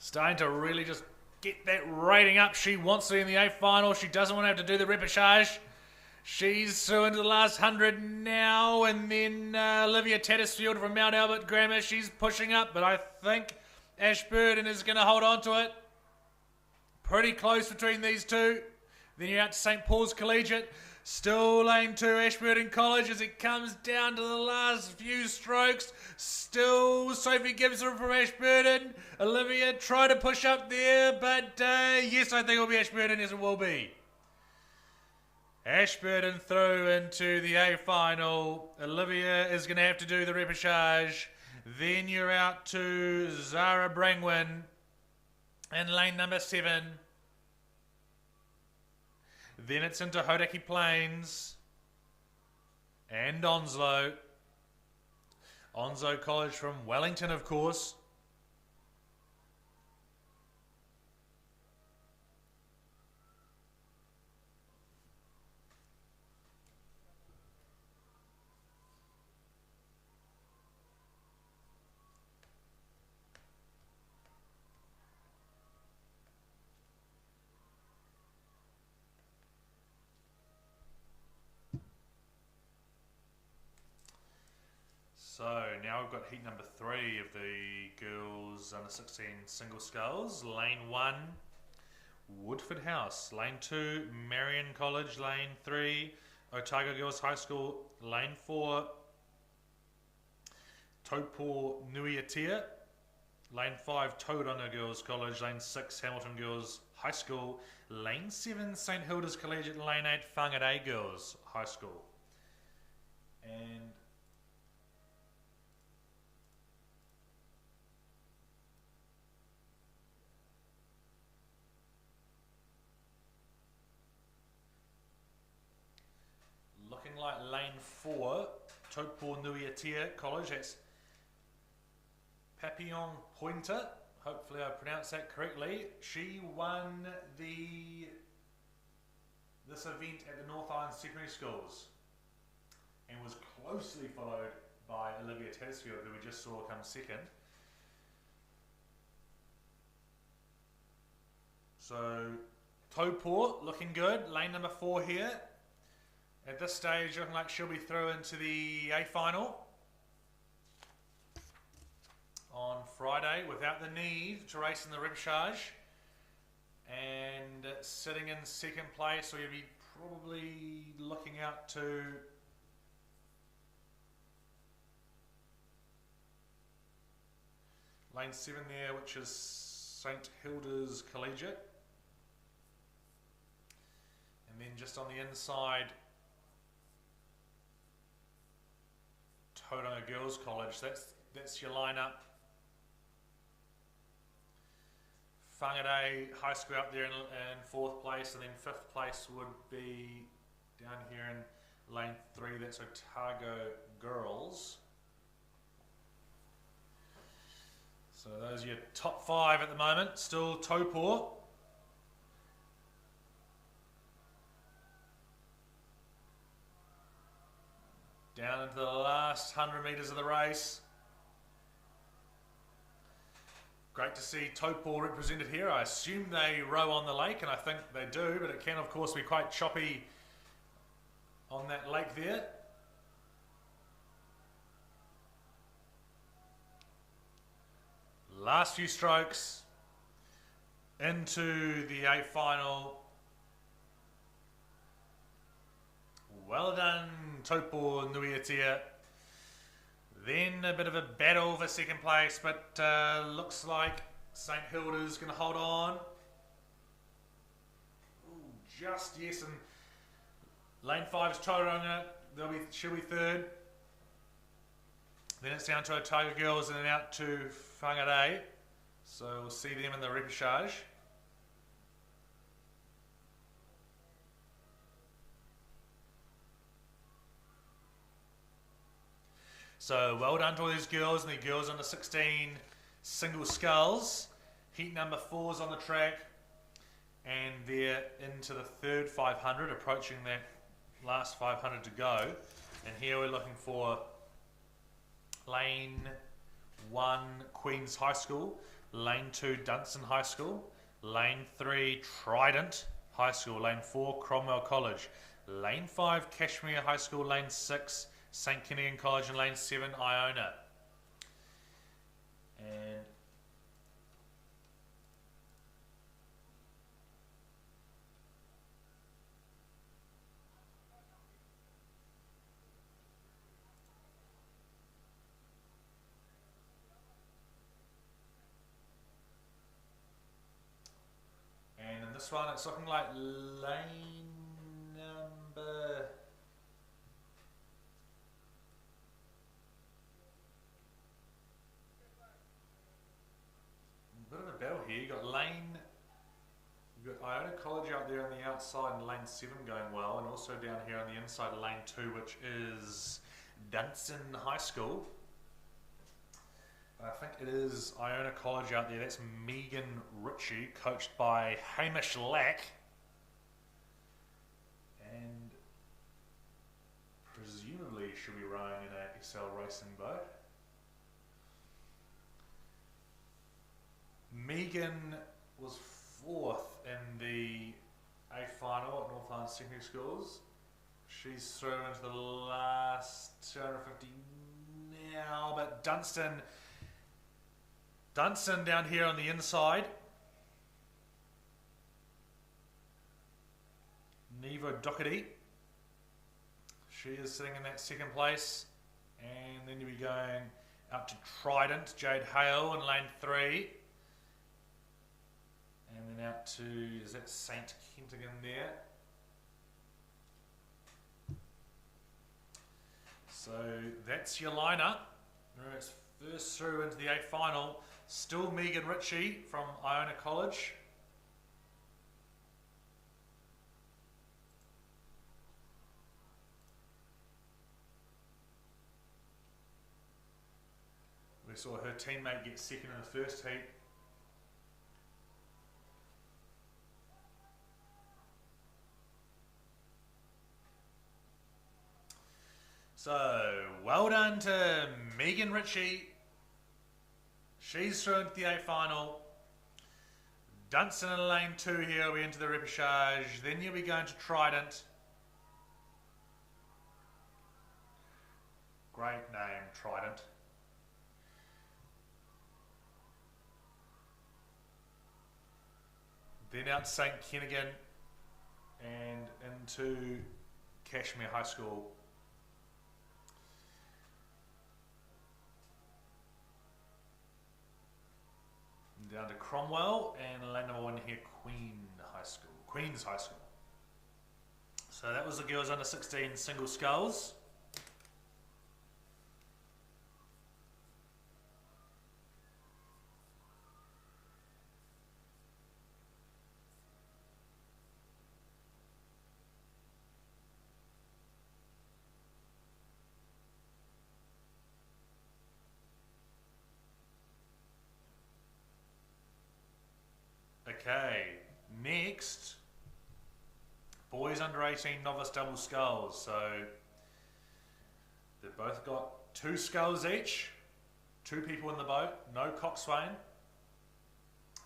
Starting to really just get that rating up. She wants to be in the A final. She doesn't want to have to do the repechage. She's through into the last 100 now, and then Olivia Tattersfield from Mount Albert Grammar, she's pushing up, but I think Ashburton is going to hold on to it. Pretty close between these two. Then you're out to St. Paul's Collegiate. Still lane 2, Ashburton College, as it comes down to the last few strokes. Still Sophie Gibson from Ashburton. Olivia try to push up there, but yes, I think it'll be Ashburton, as it will be. Ashburton through into the A final. Olivia is going to have to do the repechage. Then you're out to Zara Brangwyn in lane number 7. Then it's into Hodaki Plains and Onslow. Onzo College from Wellington, of course. So now we've got heat number 3 of the girls under 16 single sculls. Lane 1, Woodford House. Lane 2, Marion College. Lane 3, Otago Girls High School. Lane 4, Taupo Nui Atia. Lane 5, Tauranga Girls College. Lane 6, Hamilton Girls High School. Lane 7, St Hilda's Collegiate. Lane 8, Whangarei Girls High School. And looking like lane 4, Taupo Nui Atia College. That's Papillon Pointer. Hopefully I pronounced that correctly. She won this event at the North Island Secondary Schools and was closely followed by Olivia Tasfield, who we just saw come second. So Taupo looking good. Lane number 4 here. At this stage looking like she'll be through into the A final on Friday without the need to race in the repechage, and sitting in second place, so you'll be probably looking out to lane 7 there, which is St Hilda's Collegiate, and then just on the inside Tauranga Girls College. That's your lineup. Whangarei High School up there in 4th place, and then 5th place would be down here in lane 3, that's Otago Girls. So those are your top 5 at the moment. Still Taupo. Down into the last 100 metres of the race. Great to see Taupo represented here. I assume they row on the lake, and I think they do, but it can of course be quite choppy on that lake there. Last few strokes into the A final. Well done, Taupo Nui Atia. Then a bit of a battle for second place, but looks like St Hilda's going to hold on. Ooh, just yes, and lane 5's Tauranga. She'll be third. Then it's down to Otago Girls and then out to Whangarei. So we'll see them in the repechage. So well done to all these girls and the girls under 16 single sculls. Heat number 4's on the track, and they're into the third 500, approaching that last 500 to go. And here we're looking for lane 1 Queen's High School, lane 2 Dunstan High School, lane 3 Trident High School, lane 4 Cromwell College, lane 5 Cashmere High School, lane 6 St Kentigern College, and lane 7 Iona. And in this one it's looking like lane number... bit of a battle here. You've got Iona College out there on the outside and lane 7 going well, and also down here on the inside of lane 2, which is Dunstan High School. I think it is Iona College out there. That's Megan Ritchie, coached by Hamish Lack. And presumably she'll be rowing in an Excel racing boat. Megan was 4th in the A final at North Island Secondary Schools. She's through into the last 250 now, but Dunstan down here on the inside. Nevo Doherty. She is sitting in that second place. And then you'll be going out to Trident, Jade Hale in lane 3. And then out to, is that St. Kentigern there? So that's your lineup. It's first through into the 8th final. Still Megan Ritchie from Iona College. We saw her teammate get second in the first heat. So, well done to Megan Ritchie. She's through into the 8th final. Dunstan in lane 2 here, we enter the repechage. Then you'll be going to Trident. Great name, Trident. Then out to St. Kentigern and into Cashmere High School. Down to Cromwell and lane number 1 here, Queen's High School. So that was the girls under 16 single sculls. Okay, next, boys under 18 novice double sculls. So they've both got 2 sculls each, 2 people in the boat, no coxswain,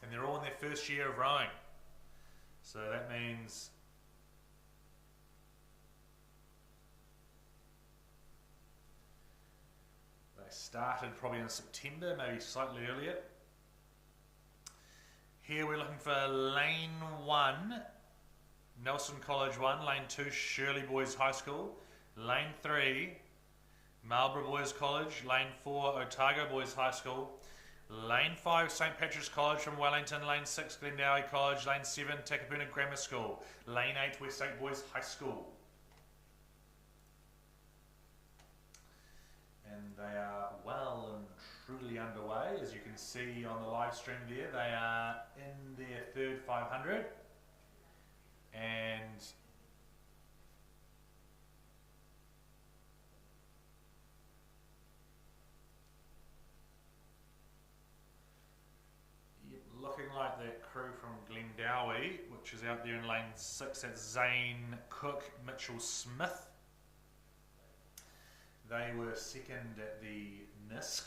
and they're all in their first year of rowing. So that means they started probably in September, maybe slightly earlier. Here we're looking for lane 1, Nelson College 1, lane 2, Shirley Boys High School, lane 3, Marlborough Boys College, lane 4, Otago Boys High School, lane 5, St. Patrick's College from Wellington, lane 6, Glendowie College, lane 7, Takapuna Grammar School, lane 8, Weststate Boys High School. And they are well and truly underway. As you can see on the live stream there, they are in their third 500. And looking like that crew from Glendowie, which is out there in lane 6, that's Zane Cook, Mitchell Smith. They were second at the NISC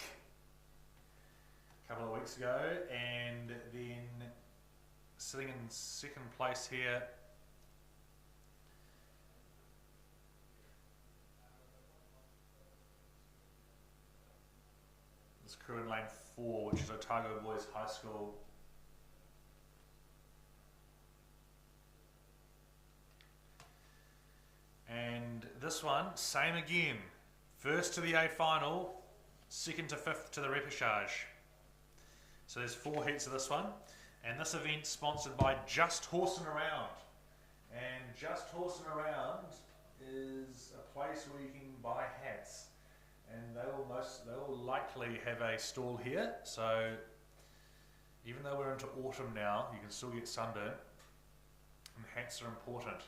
a couple of weeks ago, and then sitting in second place here this crew in lane 4, which is Otago Boys High School. And this one, same again. First to the A final, second to 5th to the repechage. So there's 4 heats of this one. And this event's sponsored by Just Horsing Around. And Just Horsing Around is a place where you can buy hats. And they will likely have a stall here. So even though we're into autumn now, you can still get sunburn. And hats are important.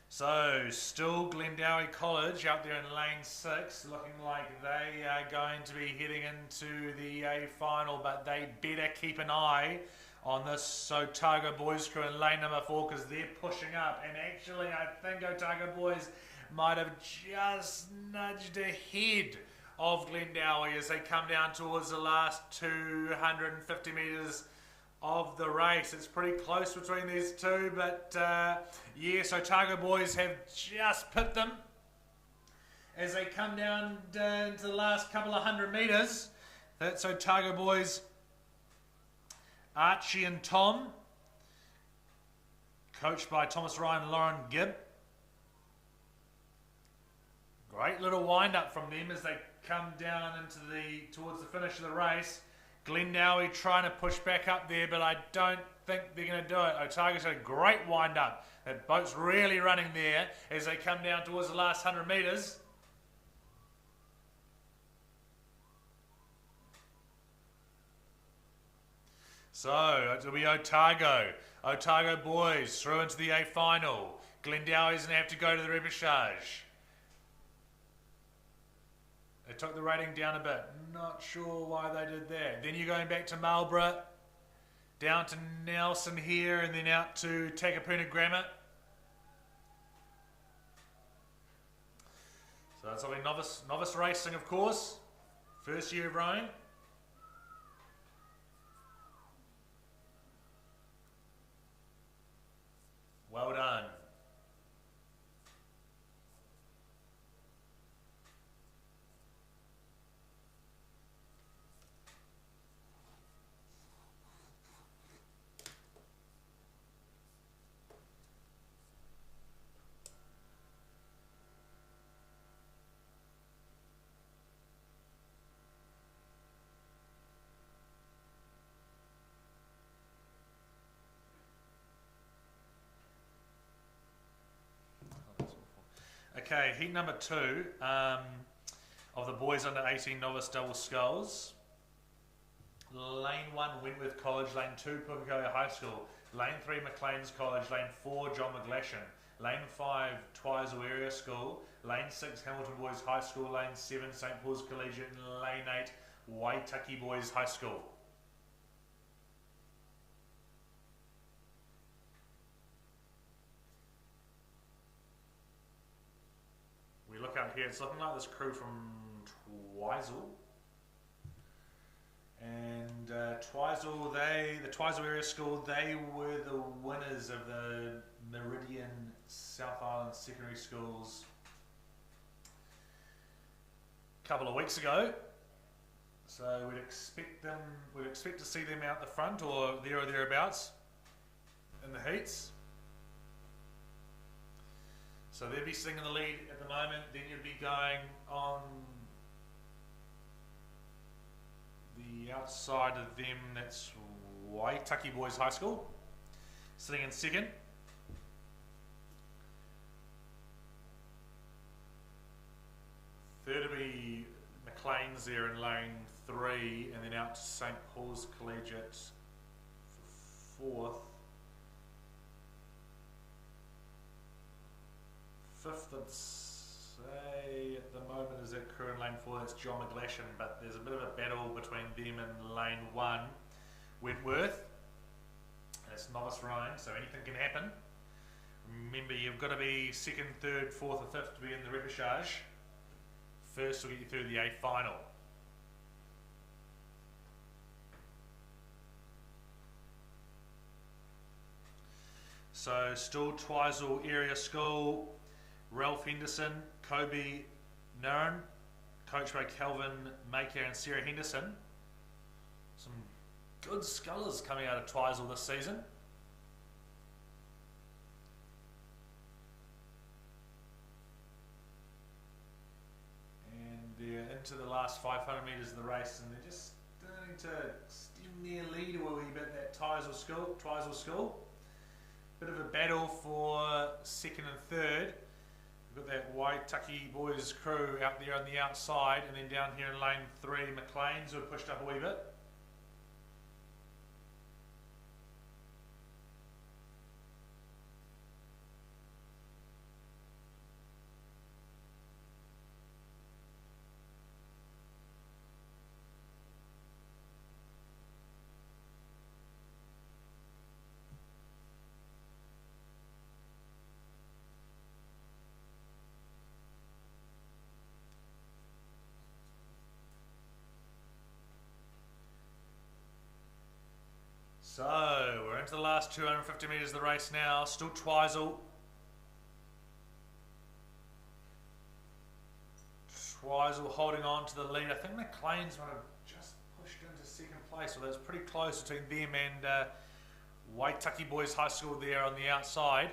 So, still Glendowie College out there in lane 6, looking like they are going to be heading into the A final, but they better keep an eye on this Otago Boys crew in lane number 4 because they're pushing up. And actually, I think Otago Boys might have just nudged ahead of Glendowie as they come down towards the last 250 metres of the race. It's pretty close between these two, but yes, Otago Boys have just pipped them as they come down into the last couple of 100 metres. That's Otago Boys, Archie and Tom, coached by Thomas Ryan and Lauren Gibb. Great little wind up from them as they come down towards the finish of the race. Glendowie trying to push back up there, but I don't think they're going to do it. Otago's had a great wind up. That boat's really running there as they come down towards the last 100 metres. So it'll be Otago. Otago boys through into the A final. Glendowie's going to have to go to the repechage. They took the rating down a bit. Not sure why they did that. Then you're going back to Marlborough, down to Nelson here, and then out to Takapuna Grammar. So that's only novice racing, of course. First year of rowing. Well done. Okay, heat number 2 of the boys under 18 novice double sculls. Lane 1, Wentworth College. Lane 2, Pukekohe High School. Lane 3, Maclean's College. Lane 4, John McGlashan. Lane 5, Twizel Area School. Lane 6, Hamilton Boys High School. Lane 7, St Paul's Collegiate. And Lane 8, Waitaki Boys High School. We look out here, it's looking like this crew from Twizel. And Twizel, the Twizel Area School, they were the winners of the Meridian South Island Secondary Schools a couple of weeks ago. So we'd expect to see them out the front or there or thereabouts in the heats. So they'd be sitting in the lead at the moment. Then you'd be going on the outside of them. That's Waitaki Boys High School, sitting in second. Third would be Maclean's there in lane 3, and then out to St Paul's Collegiate for 4th. 5th, I'd say at the moment is that crew in lane 4, that's John McGlashan, but there's a bit of a battle between them and lane 1, Wentworth. And it's novice rowing, so anything can happen. Remember, you've got to be 2nd, 3rd, 4th or 5th to be in the repechage. First will get you through the A final. So still Twizel Area School. Ralph Henderson, Kobe Nairn, coached by Calvin Maker and Sarah Henderson. Some good scullers coming out of Twizel this season. And they're into the last 500 metres of the race, and they're just starting to stem their lead a wee bit, that Twizel School. Bit of a battle for 2nd and 3rd. We've got that Waitaki Boys crew out there on the outside, and then down here in lane 3, Maclean's who have pushed up a wee bit. So, we're into the last 250 metres of the race now. Still Twizel. Twizel holding on to the lead. I think Maclean's might have just pushed into 2nd place, so that's pretty close between them and Waitaki Boys High School there on the outside.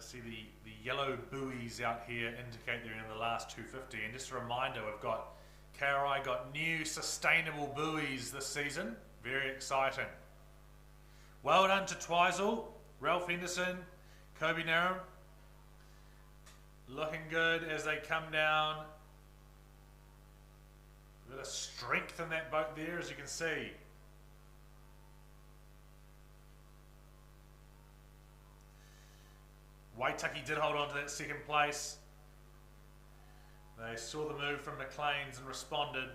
see the yellow buoys out here indicate they're in the last 250. And just a reminder, we've got KRI got new sustainable buoys this season. Very exciting. Well done to Twizel, Ralph Henderson, Kobe Narum. Looking good as they come down. A bit of strength in that boat there, as you can see. Waitaki did hold on to that second place. They saw the move from McLean's and responded.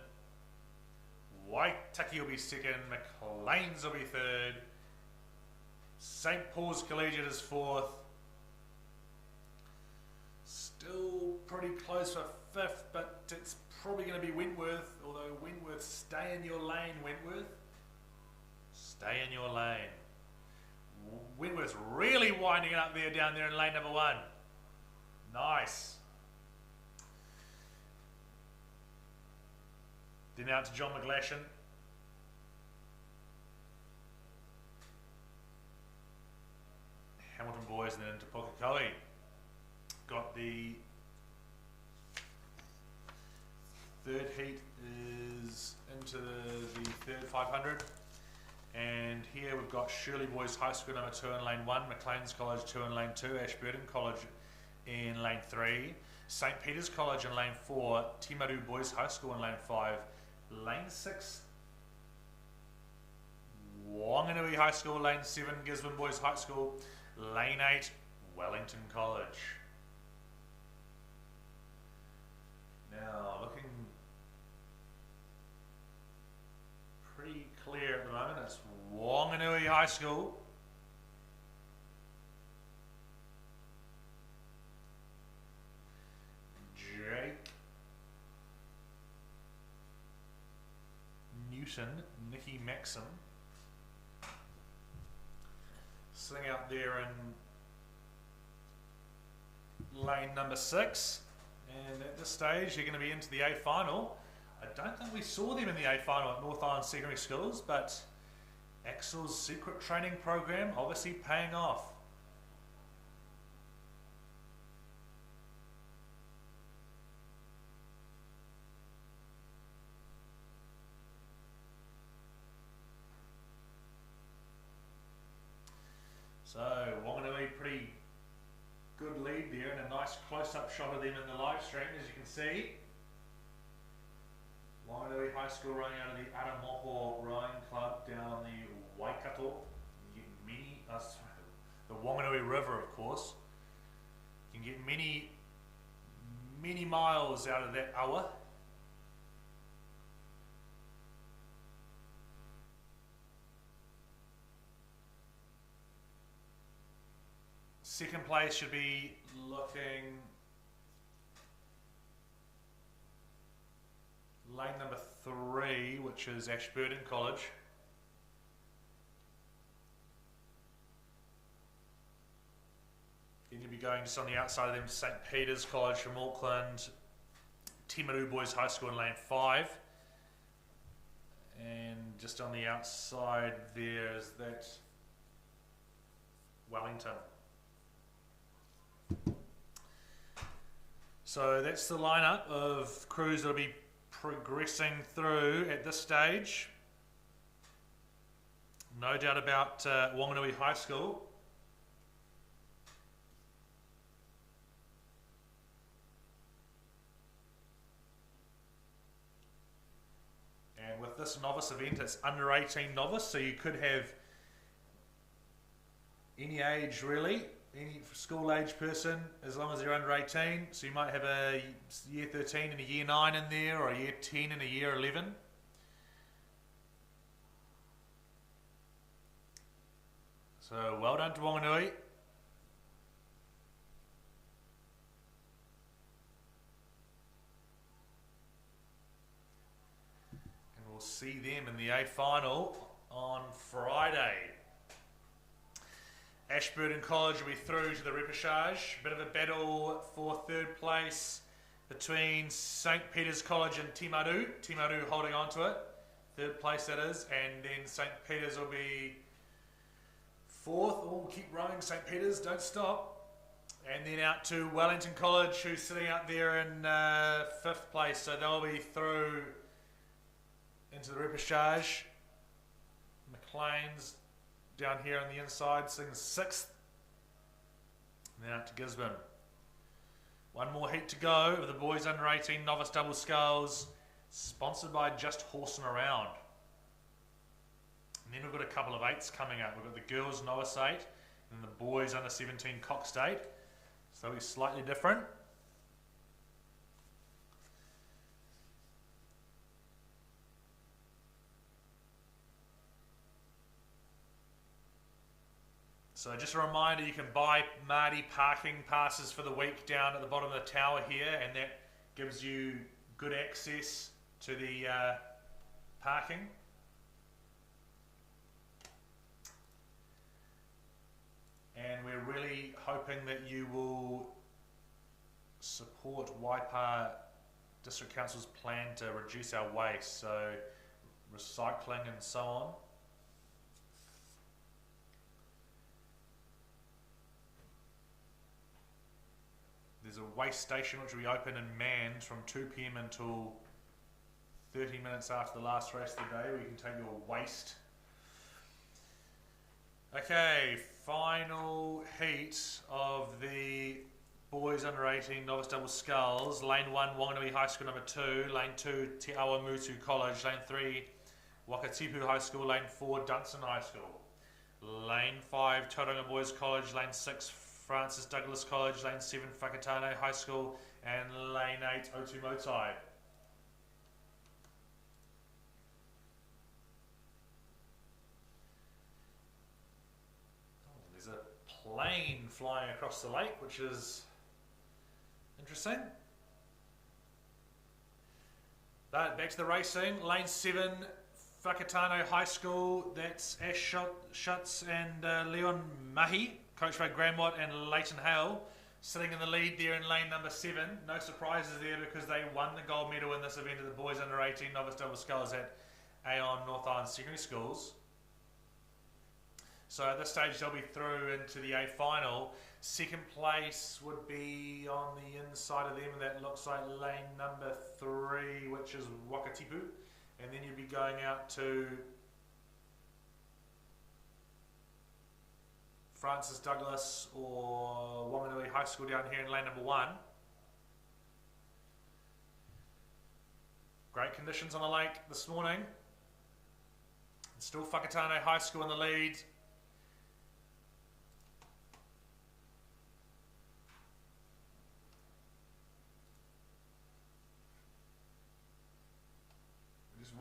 Waitaki will be second, McLean's will be third. St. Paul's Collegiate is fourth. Still pretty close for fifth, but it's probably going to be Wentworth, although Wentworth, stay in your lane, Wentworth. Stay in your lane. Wentworth's really winding it up there, down there in lane number one. Nice. Then out to John McGlashan. Hamilton boys and then into Pukekohe. Got the third heat is into the third 500. And here we've got Shirley Boys High School number 2 in lane 1, McLean's College 2 in lane 2, Ashburton College in lane 3, St. Peter's College in lane 4, Timaru Boys High School in lane 5, lane 6, Wanganui High School, lane 7, Gisborne Boys High School, lane 8, Wellington College. Now looking pretty clear at the moment. It's Wanganui High School. Jake Newton, Nicky Maxim. Sitting out there in lane number 6. And at this stage, you're going to be into the A final. I don't think we saw them in the A final at North Island Secondary Schools, but Axel's secret training program obviously paying off. So Wanganui, pretty good lead there, and a nice close-up shot of them in the live stream, as you can see. Wanganui High School rowing out of the Aramoho Rowing Club down on the Waikato. You get many, the Wanganui River, of course. You can get many, many miles out of that awa. Second place should be looking lane number 3, which is Ashburton College. Then you'll be going just on the outside of them, St. Peter's College from Auckland, Timaru Boys High School in lane 5. And just on the outside there is that Wellington. So that's the lineup of crews that will be progressing through at this stage. No doubt about Wanganui High School. And with this novice event, it's under 18 novice, so you could have any age really. Any school age person, as long as they're under 18. So you might have a year 13 and a year 9 in there, or a year 10 and a year 11. So well done to Wanganui. And we'll see them in the A final on Friday. Ashburton College will be through to the repechage. Bit of a battle for third place between St. Peter's College and Timaru. Timaru holding on to it. Third place that is. And then St. Peter's will be fourth. Oh, keep rowing St. Peter's. Don't stop. And then out to Wellington College, who's sitting out there in 5th place. So they'll be through into the repechage. McLean's down here on the inside, sitting 6th. And then out to Gisborne. One more heat to go with the boys under 18 novice double sculls, sponsored by Just Horsing Around. And then we've got a couple of 8s coming up. We've got the girls novice 8 and the boys under 17 Coxed 8. So they'll be slightly different. So just a reminder, you can buy Maadi parking passes for the week down at the bottom of the tower here, and that gives you good access to the parking. And we're really hoping that you will support Waipa District Council's plan to reduce our waste, so recycling and so on. There's a waste station which will be open and manned from 2 PM until 30 minutes after the last race of the day, where you can take your waste. Okay, final heat of the boys under 18 novice double sculls. Lane 1, Wanganui High School number 2. Lane 2, Te Awamutu College. Lane 3, Wakatipu High School. Lane 4, Dunstan High School. Lane 5, Tauranga Boys College. Lane 6, Francis Douglas College. Lane 7, Whakatane High School. And Lane 8, Otumotai. There's a plane flying across the lake, which is interesting. But back to the racing. Lane 7, Whakatane High School. That's Ash Schutz and Leon Mahi, coached by Graham Watt and Leighton Hale, sitting in the lead there in lane number 7. No surprises there because they won the gold medal in this event of the boys under 18 novice double sculls at Aon North Island Secondary Schools. So at this stage they'll be through into the A final. Second place would be on the inside of them, and that looks like lane number 3, which is Wakatipu. And then you'd be going out to Francis Douglas or Wanganui High School down here in lane number 1. Great conditions on the lake this morning. It's still Whakatane High School in the lead.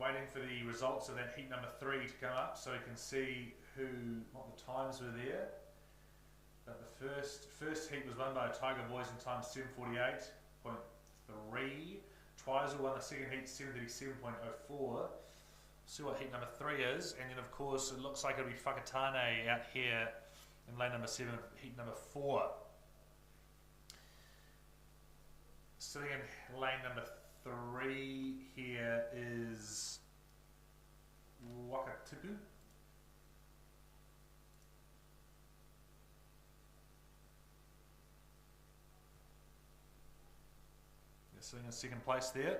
Waiting for the results of that heat number 3 to come up so we can see what the times were there. But the first heat was won by Tiger Boys in time 7:48.3. Twizel won the second heat 7:37.04. See what heat number 3 is, and then of course it looks like it'll be Whakatane out here in lane number 7 of heat number 4. Sitting in lane number 3 here is Wakatipu. They're sitting in second place there.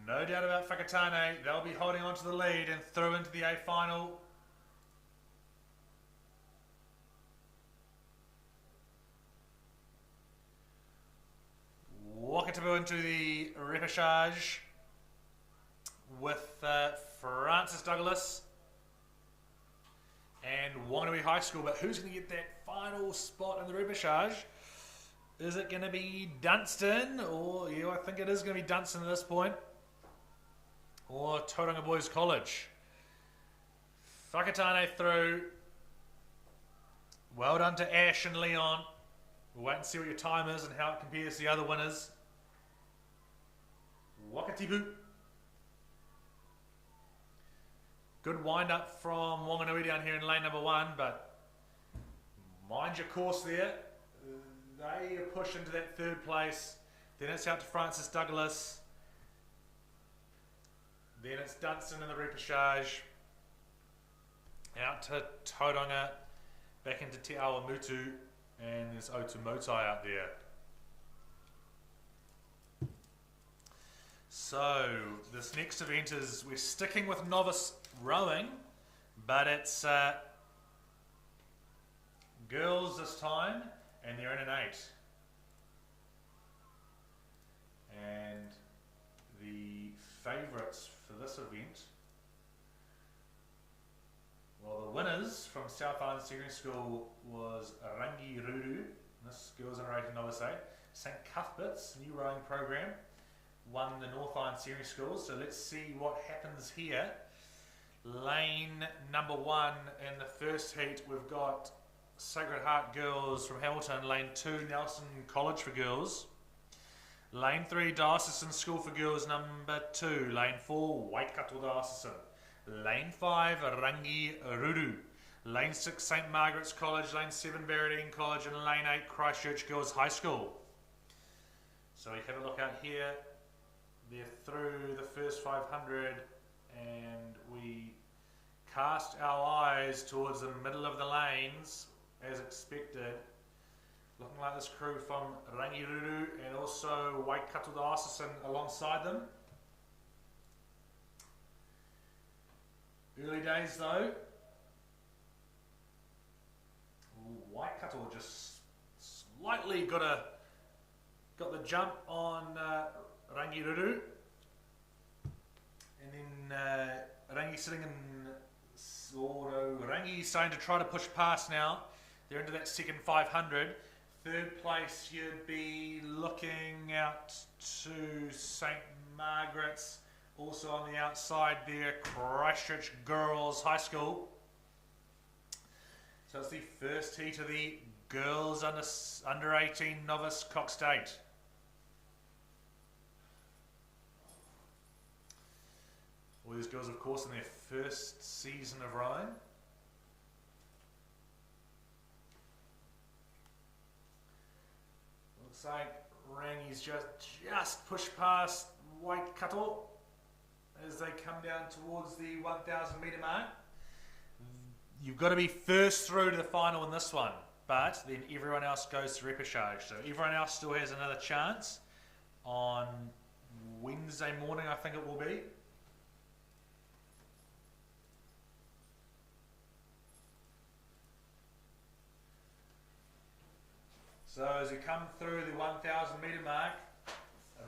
No doubt about Whakatane, they'll be holding on to the lead and through into the A final. Wakatipu into the repechage with Francis Douglas and Wanganui High School. But who's going to get that final spot in the repechage? Is it going to be Dunstan? Or, yeah, I think it is going to be Dunstan at this point. Or Tauranga Boys College. Whakatane through. Well done to Ash and Leon. We'll wait and see what your time is and how it compares to the other winners. Wakatipu. Good wind up from Wanganui down here in lane number 1, but mind your course there. They push into that 3rd place. Then it's out to Francis Douglas. Then it's Dunstan in the repechage. Out to Tauranga, back into Te Awamutu, and there's Otumotai out there. So, this next event is, we're sticking with novice rowing, but it's girls this time, and they're in an 8. And the favourites for this event, well, the winners from South Island Secondary School was Rangi Ruru, this girls under 18 novice 8. St Cuthbert's new rowing program won the North Island Secondary School, so let's see what happens here. Lane number 1 in the first heat, we've got Sacred Heart Girls from Hamilton. Lane 2, Nelson College for girls. Lane 3, Diocesan School for girls number 2. Lane 4, Waikato Diocesan. Lane 5, Rangi Ruru. Lane 6, St Margaret's College. Lane 7, Barradine College. And Lane 8, Christchurch Girls High School. So we have a look out here. They're through the first 500, and we cast our eyes towards the middle of the lanes as expected. Looking like this crew from Rangiruru and also Waikato Diocesan alongside them. Early days though. Waikato just slightly got the jump on Rangiruru. And then Rangi sitting in, Rangi's starting to try to push past now. They're into that second 500. Third place, you'd be looking out to St Margaret's, also on the outside there, Christchurch Girls High School. So it's the first heat of the girls under 18 novice Cox State. All these girls, of course, in their first season of rowing. Looks like Rangi's just pushed past Waikato as they come down towards the 1,000 metre mark. You've got to be first through to the final in this one, but then everyone else goes to repechage. So everyone else still has another chance on Wednesday morning, I think it will be. So as you come through the 1,000 metre mark,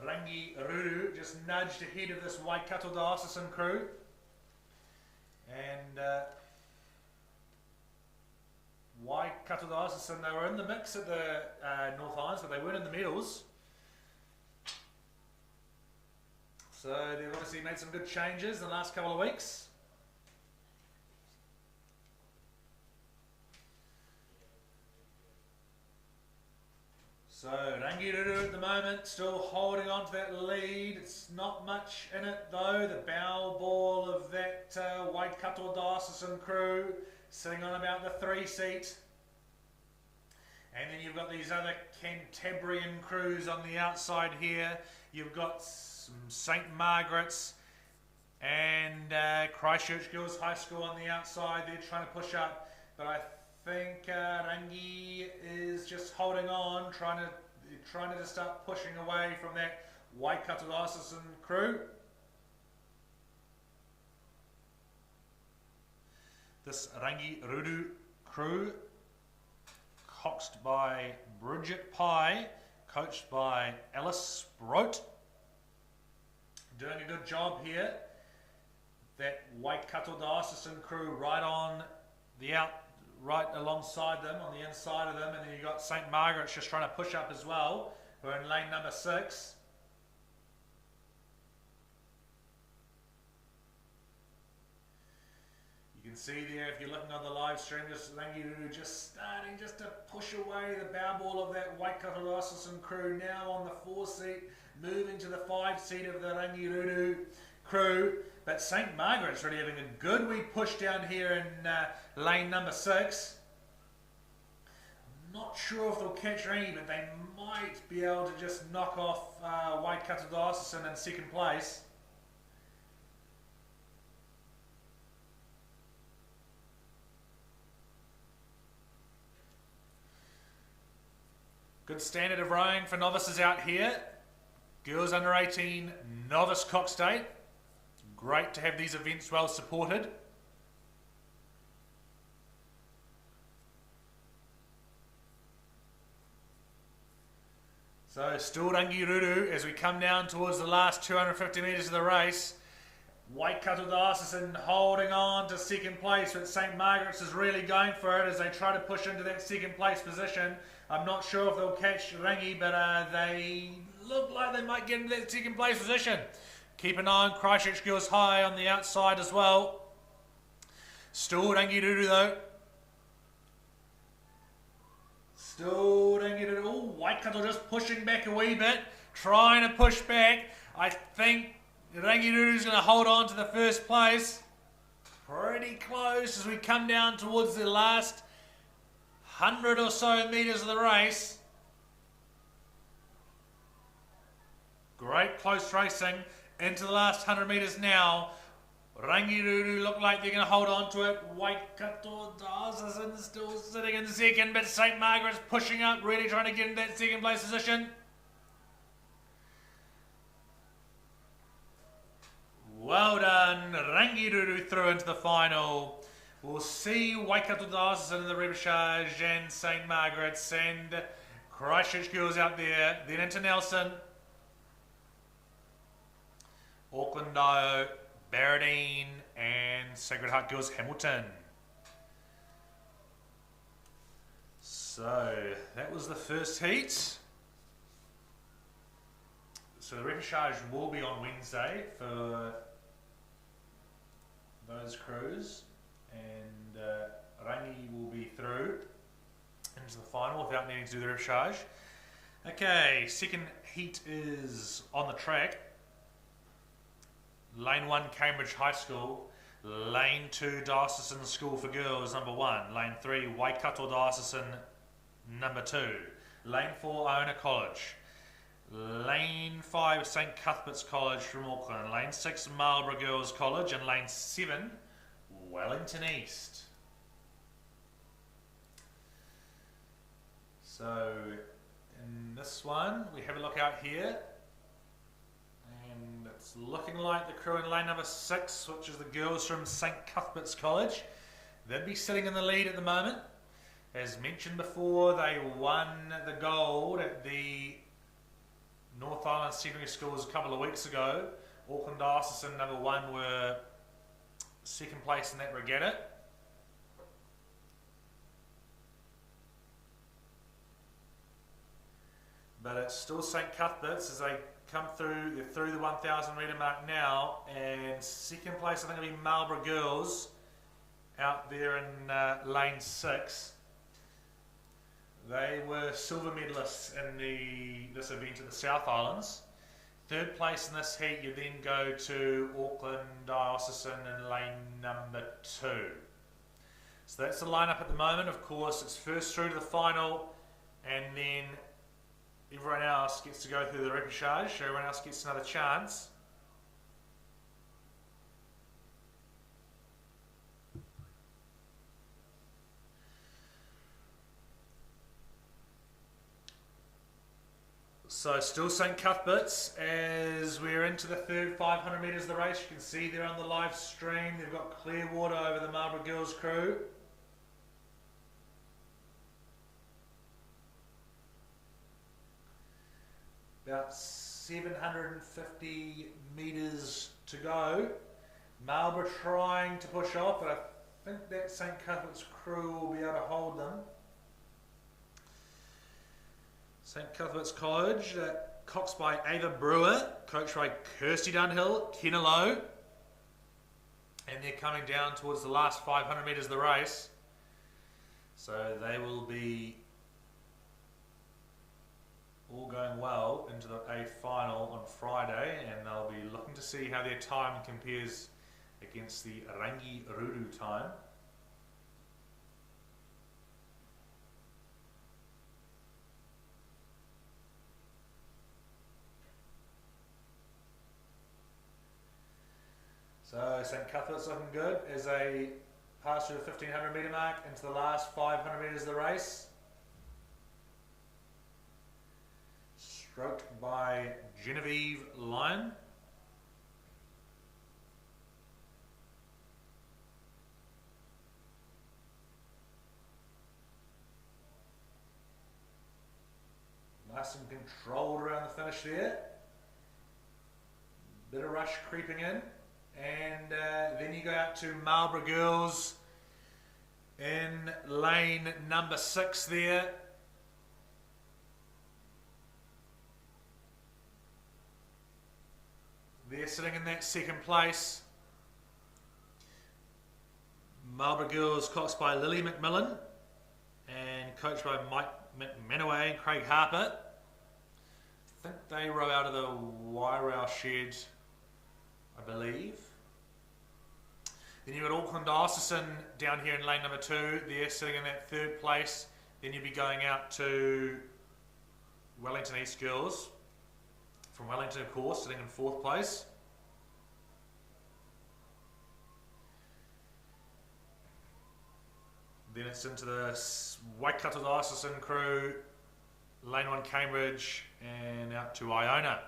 Rangi Ruru just nudged ahead of this Waikato Diocesan crew. And Waikato Diocesan, they were in the mix at the North Islands, but they weren't in the medals. So they've obviously made some good changes in the last couple of weeks. So Rangiruru at the moment still holding on to that lead. It's not much in it though. The bow ball of that Waikato Diocesan crew sitting on about the 3 seat. And then you've got these other Cantabrian crews on the outside here. You've got some St Margaret's and Christchurch Girls High School on the outside. They're trying to push up, but I think Rangi is just holding on, trying to just start pushing away from that Waikato Diocesan crew. This Rangiruru crew, coxed by Bridget Pye, coached by Alice Sproat, doing a good job here. That Waikato Diocesan crew right alongside them, on the inside of them, and then you've got St Margaret's just trying to push up as well. We're in lane number 6. You can see there, if you're looking on the live stream, just Rangiruru just starting just to push away the bow ball of that Waikato Diocesan crew, now on the 4 seat, moving to the 5 seat of the Rangiruru crew. But St Margaret's really having a good wee push down here in lane number 6. I'm not sure if they'll catch Rangi, but they might be able to just knock off Waikato Diocesan in second place. Good standard of rowing for novices out here. Girls under 18, novice Cox State. Great to have these events well supported. So still Rangiruru as we come down towards the last 250 metres of the race. Waikato Diocesan holding on to second place, but St Margaret's is really going for it as they try to push into that second place position. I'm not sure if they'll catch Rangi, but they look like they might get into that second place position. Keep an eye on Christchurch Girls High on the outside as well. Still Rangiruru though. Still Rangiruru. Oh, Waikato just pushing back a wee bit, trying to push back. I think Rangiruru's going to hold on to the first place. Pretty close as we come down towards the last 100 or so metres of the race. Great close racing into the last 100 metres now. Rangiruru look like they're going to hold on to it. Waikato Diocesan still sitting in second, but St Margaret's pushing up, really trying to get in that second place position. Well done, Rangiruru through into the final. We'll see Waikato Diocesan in the repechage and St Margaret's and Christchurch Girls out there. Then into Nelson, Auckland Dio, Barradine and Sacred Heart Girls Hamilton. So that was the first heat. So the repechage will be on Wednesday for those crews, and Rangi will be through into the final without needing to do the repechage. Okay, second heat is on the track. Lane 1 Cambridge High School, Lane 2 Diocesan School for Girls number 1, Lane 3 Waikato Diocesan number 2, Lane 4 Iona College, Lane 5 St Cuthbert's College from Auckland, Lane 6 Marlborough Girls College, and Lane 7 Wellington East. So in this one we have a look out here, and it's looking like the crew in lane number 6, which is the girls from St Cuthbert's College, they'd be sitting in the lead at the moment. As mentioned before, they won the gold at the North Island Secondary Schools a couple of weeks ago. Auckland Diocesan number 1 were second place in that regatta. But it's still St Cuthbert's as they come through. They're through the 1,000 metre mark now, and second place I think will be Marlborough Girls out there in lane 6. They were silver medalists in this event at the South Islands. Third place in this heat, you then go to Auckland Diocesan in lane number 2. So that's the lineup at the moment. Of course, it's first through to the final, and then everyone else gets to go through the repechage, so everyone else gets another chance. So still St Cuthbert's as we're into the third 500 metres of the race. You can see there on the live stream they've got clear water over the Marlborough Girls crew. About 750 metres to go. Marlborough trying to push off, but I think that St Cuthbert's crew will be able to hold them. St Cuthbert's College, coxed by Ava Brewer, coached by Kirsty Dunhill, Kenna Lowe, and they're coming down towards the last 500 metres of the race. So they will be all going well into the A final on Friday, and they'll be looking to see how their time compares against the Rangiruru time. So St Cuthbert's looking good as they pass through the 1500 metre mark into the last 500 metres of the race. stroked by Genevieve Lyon. Nice and controlled around the finish there. Bit of rush creeping in. And then you go out to Marlborough Girls in lane number 6 there. They're sitting in that second place. Marlborough Girls coxed by Lily McMillan and coached by Mike McManaway and Craig Harper. I think they row out of the Wairau shed, I believe. Then you've got Auckland Diocesan down here in lane number 2. They're sitting in that 3rd place. Then you'll be going out to Wellington East Girls from Wellington, of course, sitting in 4th place. Then it's into the Waikato Diocesan crew, lane 1 Cambridge, and out to Iona.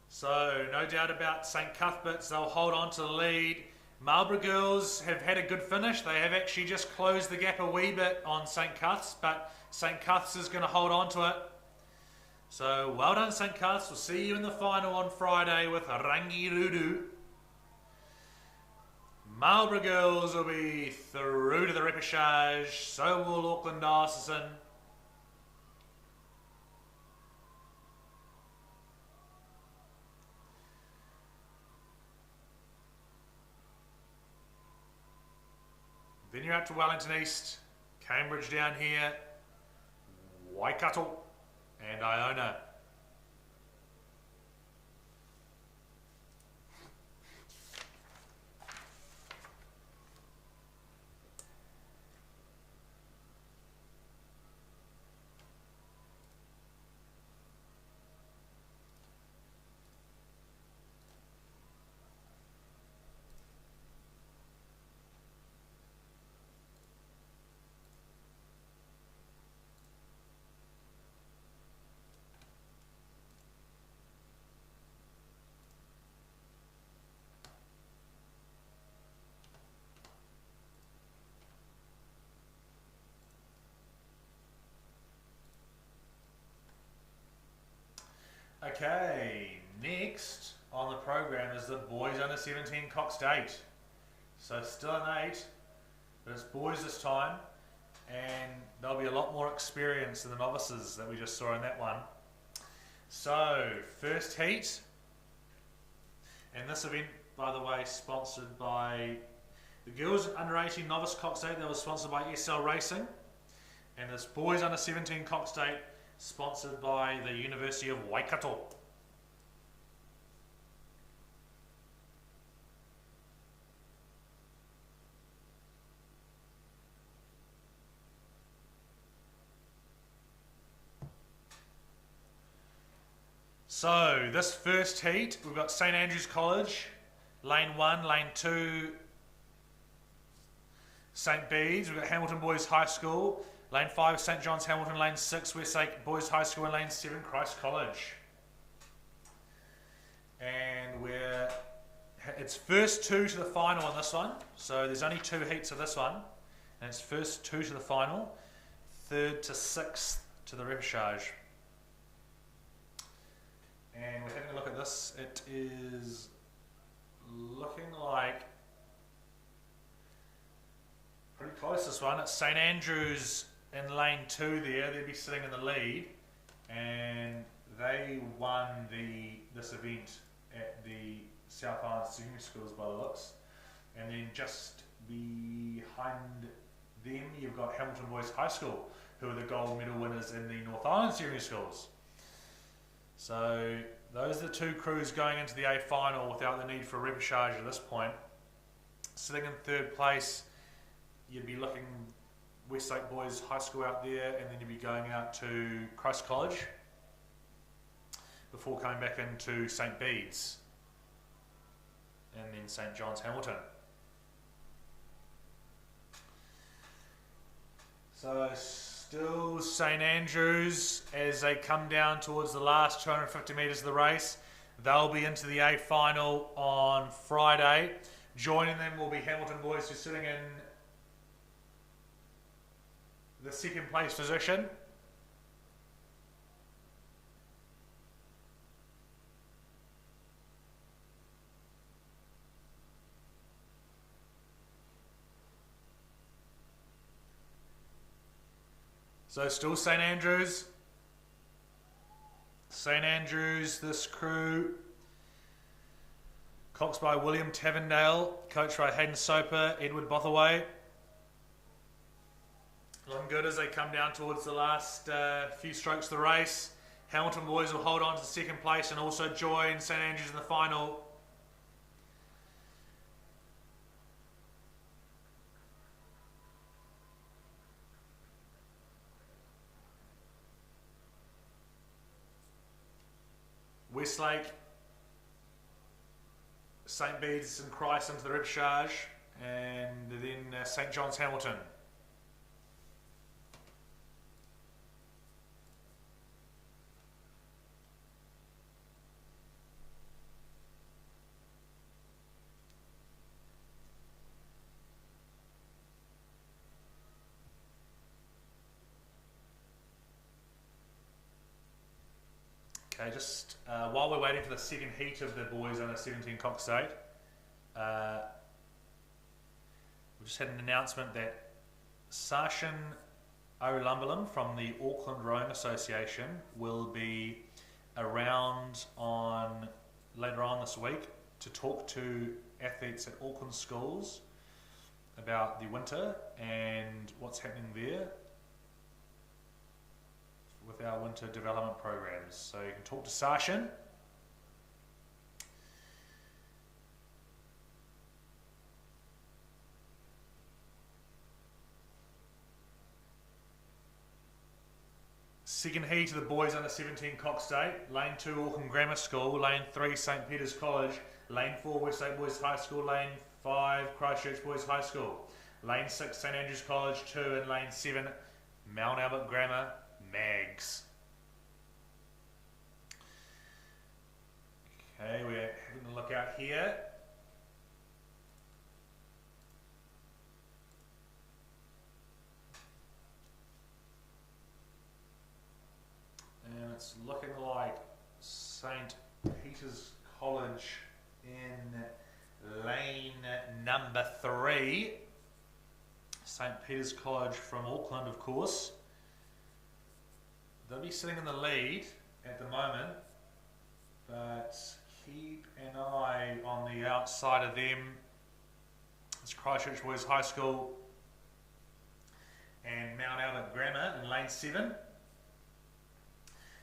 So, no doubt about St Cuthbert's, they'll hold on to the lead. Marlborough Girls have had a good finish. They have actually just closed the gap a wee bit on St Cuth's, but St Cuth's is going to hold on to it. So, well done St Cuth's. We'll see you in the final on Friday with Rangirudu. Marlborough Girls will be through to the repechage. So will Auckland Diocesan. Then you're out to Wellington East, Cambridge down here, Waikato and Iona. Okay, next on the program is the boys under 17 Cox Date. So still an 8, but it's boys this time, and there'll be a lot more experience than the novices that we just saw in that one. So, first heat, and this event, by the way, sponsored by the girls under 18 novice Cox Date. That was sponsored by SL Racing, and this boys under 17 Cox Date sponsored by the University of Waikato. So this first heat, we've got St Andrew's College, lane 1, lane 2, St Bede's, we've got Hamilton Boys High School, lane 5, St John's Hamilton, lane 6, Westlake Boys High School, and lane 7, Christ College. And it's first 2 to the final on this one, so there's only 2 heats of this one, and it's first 2 to the final, 3rd to 6th to the repechage. And we're having a look at this. It is looking like pretty close, this one. It's St Andrews in lane 2 there. They'll be sitting in the lead, and they won this event at the South Island Senior Schools by the looks. And then just behind them you've got Hamilton Boys High School, who are the gold medal winners in the North Island Senior Schools. So those are the 2 crews going into the A final without the need for a repechage at this point. Sitting in 3rd place, you'd be looking Westlake Boys High School out there, and then you'd be going out to Christ College before coming back into St Bede's and then St John's Hamilton. So Still St Andrews as they come down towards the last 250 metres of the race. They'll be into the A final on Friday. Joining them will be Hamilton boys, who are sitting in the second place position. So still St Andrews. St Andrews, this crew, coxed by William Tavendale, coached by Hayden Soper, Edward Bothaway. Looking good as they come down towards the last few strokes of the race. Hamilton boys will hold on to second place and also join St Andrews in the final. Westlake, St Bede's and Christ into the repechage, and then St John's Hamilton. Okay, just while we're waiting for the second heat of the boys under 17 Cox State, we just had an announcement that Sachin O'Lumberlam from the Auckland Rowing Association will be around later on this week to talk to athletes at Auckland schools about the winter and what's happening there with our winter development programs. So you can talk to Sachin. Second heat of the boys under 17 Cox State. Lane 2 Auckland Grammar School, Lane 3 St Peter's College, Lane 4 Westlake Boys High School, Lane 5 Christchurch Boys High School, Lane 6 St Andrews College 2, and Lane 7 Mount Albert Grammar Mags. Okay, we're having a look out here. And it's looking like St Peter's College in lane number 3. St Peter's College from Auckland, of course. They'll be sitting in the lead at the moment, but keep an eye on the outside of them. It's Christchurch Boys High School and Mount Albert Grammar in lane 7.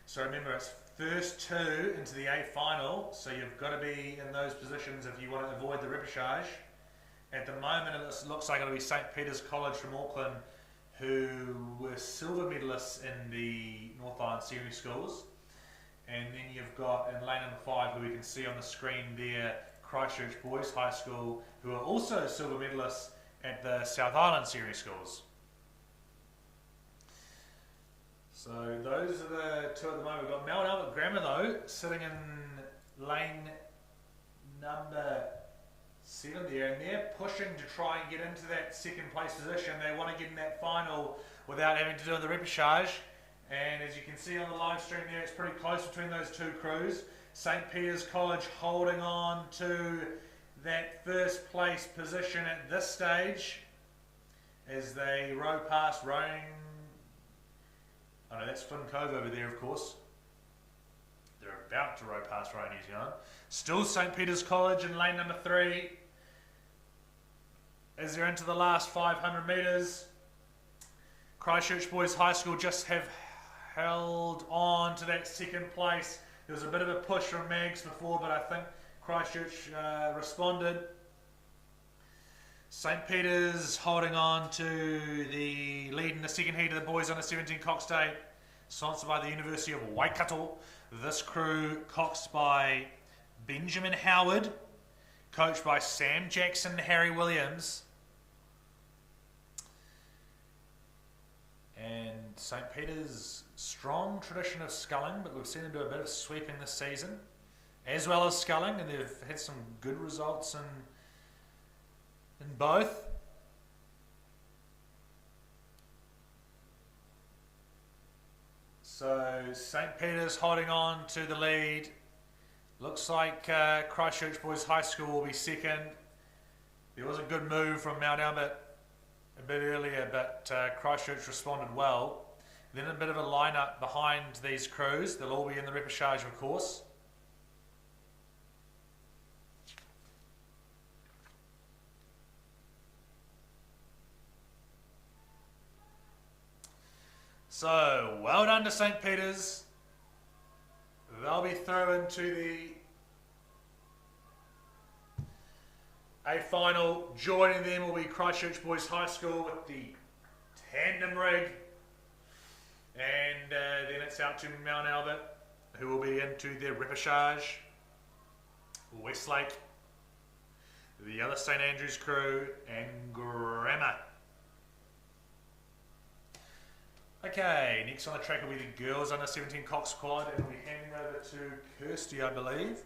So remember, it's first 2 into the A final, so you've got to be in those positions if you want to avoid the repechage. At the moment, it looks like it'll be St Peter's College from Auckland, who were silver medalists in the North Island Senior Schools. And then you've got in lane number 5, who we can see on the screen there, Christchurch Boys High School, who are also silver medalists at the South Island Senior Schools. So those are the 2 at the moment. We've got Mount Albert Grammar though, sitting in lane number 7 there, and they're pushing to try and get into that second place position. They want to get in that final without having to do the repechage. And as you can see on the live stream there, it's pretty close between those 2 crews. St Peter's College holding on to that first place position at this stage as they row past rowing. Oh no, that's Flynn Cove over there, of course. They're about to row past Rowing New Zealand. Still St Peter's College in lane number 3 as they're into the last 500 metres. Christchurch Boys High School just have held on to that second place. There was a bit of a push from Mags before, but I think Christchurch responded. St Peter's holding on to the lead in the second heat of the boys under 17 Cox State, sponsored by the University of Waikato. This crew coxed by Benjamin Howard, coached by Sam Jackson and Harry Williams. And St. Peter's, strong tradition of sculling, but we've seen them do a bit of sweeping this season, as well as sculling, and they've had some good results in both. So St. Peter's holding on to the lead. Looks like Christchurch Boys High School will be second. There was a good move from Mount Albert a bit earlier, but Christchurch responded well. Then a bit of a lineup behind these crews. They'll all be in the repechage, of course. So, well done to St. Peter's. They'll be through into the A final. Joining them will be Christchurch Boys High School with the tandem rig. And then it's out to Mount Albert, who will be into their repechage. Westlake, the other St. Andrews crew, and Grammar. Okay, next on the track will be the girls under 17 Cox Squad, and we'll be handing over to Kirsty, I believe.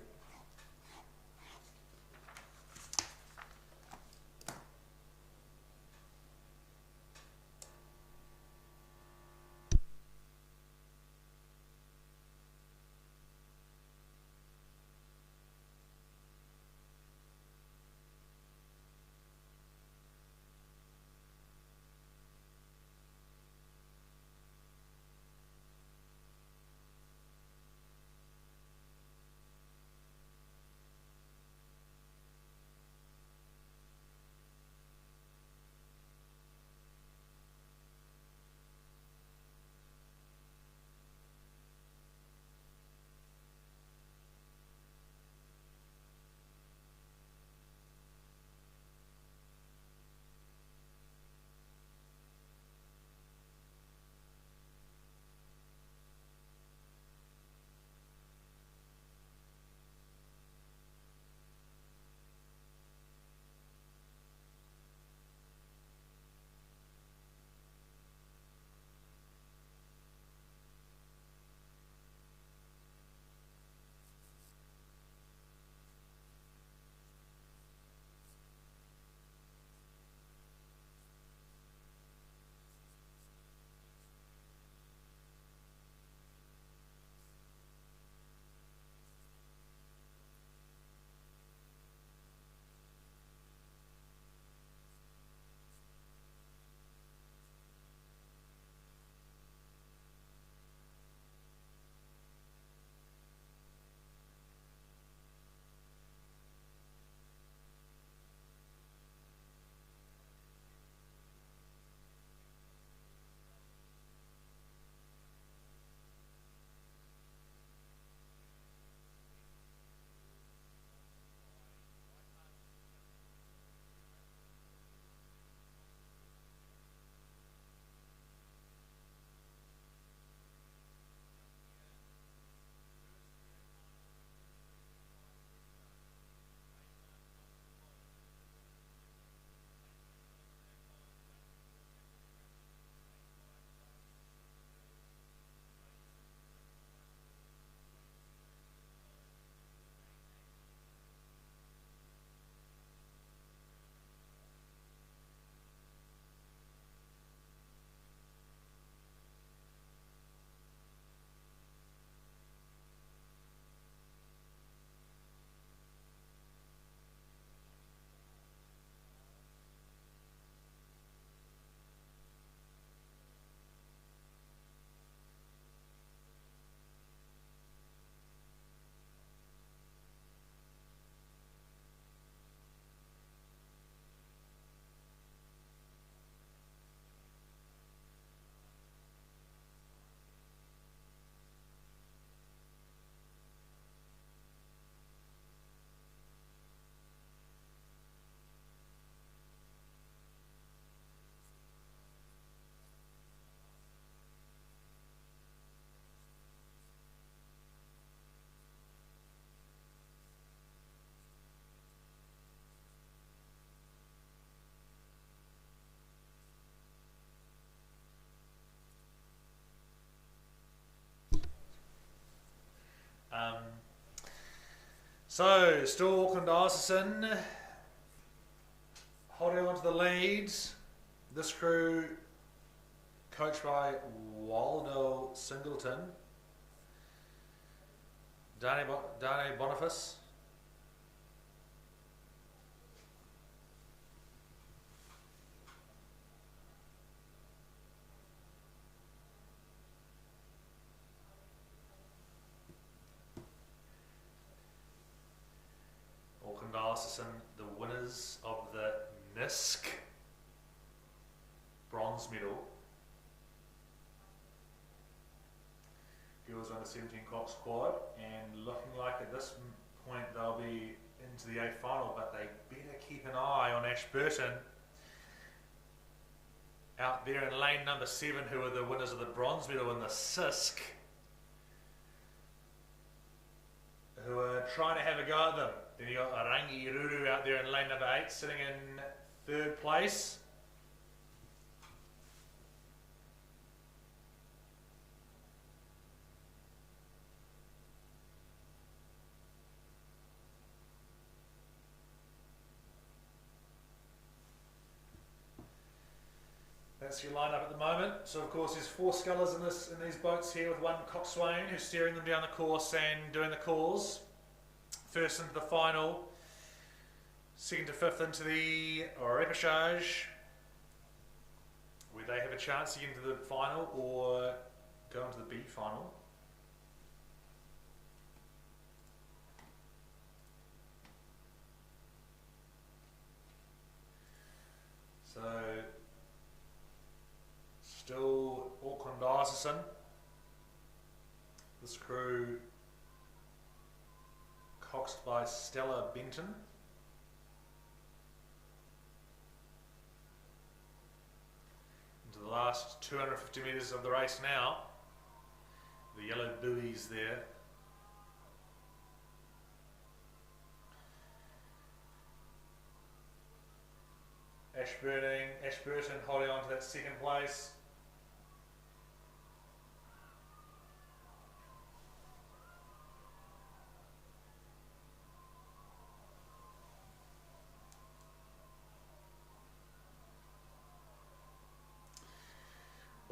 So, still Auckland Diocesan holding on to the leads. This crew, coached by Waldo Singleton, Dane Boniface, Auckland Diocesan, the winners of the NISC bronze medal. Girls under 17 Cox squad, and looking like at this point they'll be into the 8th final, but they better keep an eye on Ashburton out there in lane number 7, who are the winners of the bronze medal in the CISC, who are trying to have a go at them. Then you got Rangi Ruru out there in lane number 8, sitting in 3rd place. That's your lineup at the moment. So of course there's 4 scullers in these boats here, with one coxswain who's steering them down the course and doing the calls. First into the final, second to 5th into the repechage, where they have a chance to get into the final or go into the B final. So still Auckland Diocesan. This crew coxed by Stella Benton. Into the last 250 metres of the race now. The yellow buoys there. Ashburton holding on to that 2nd place.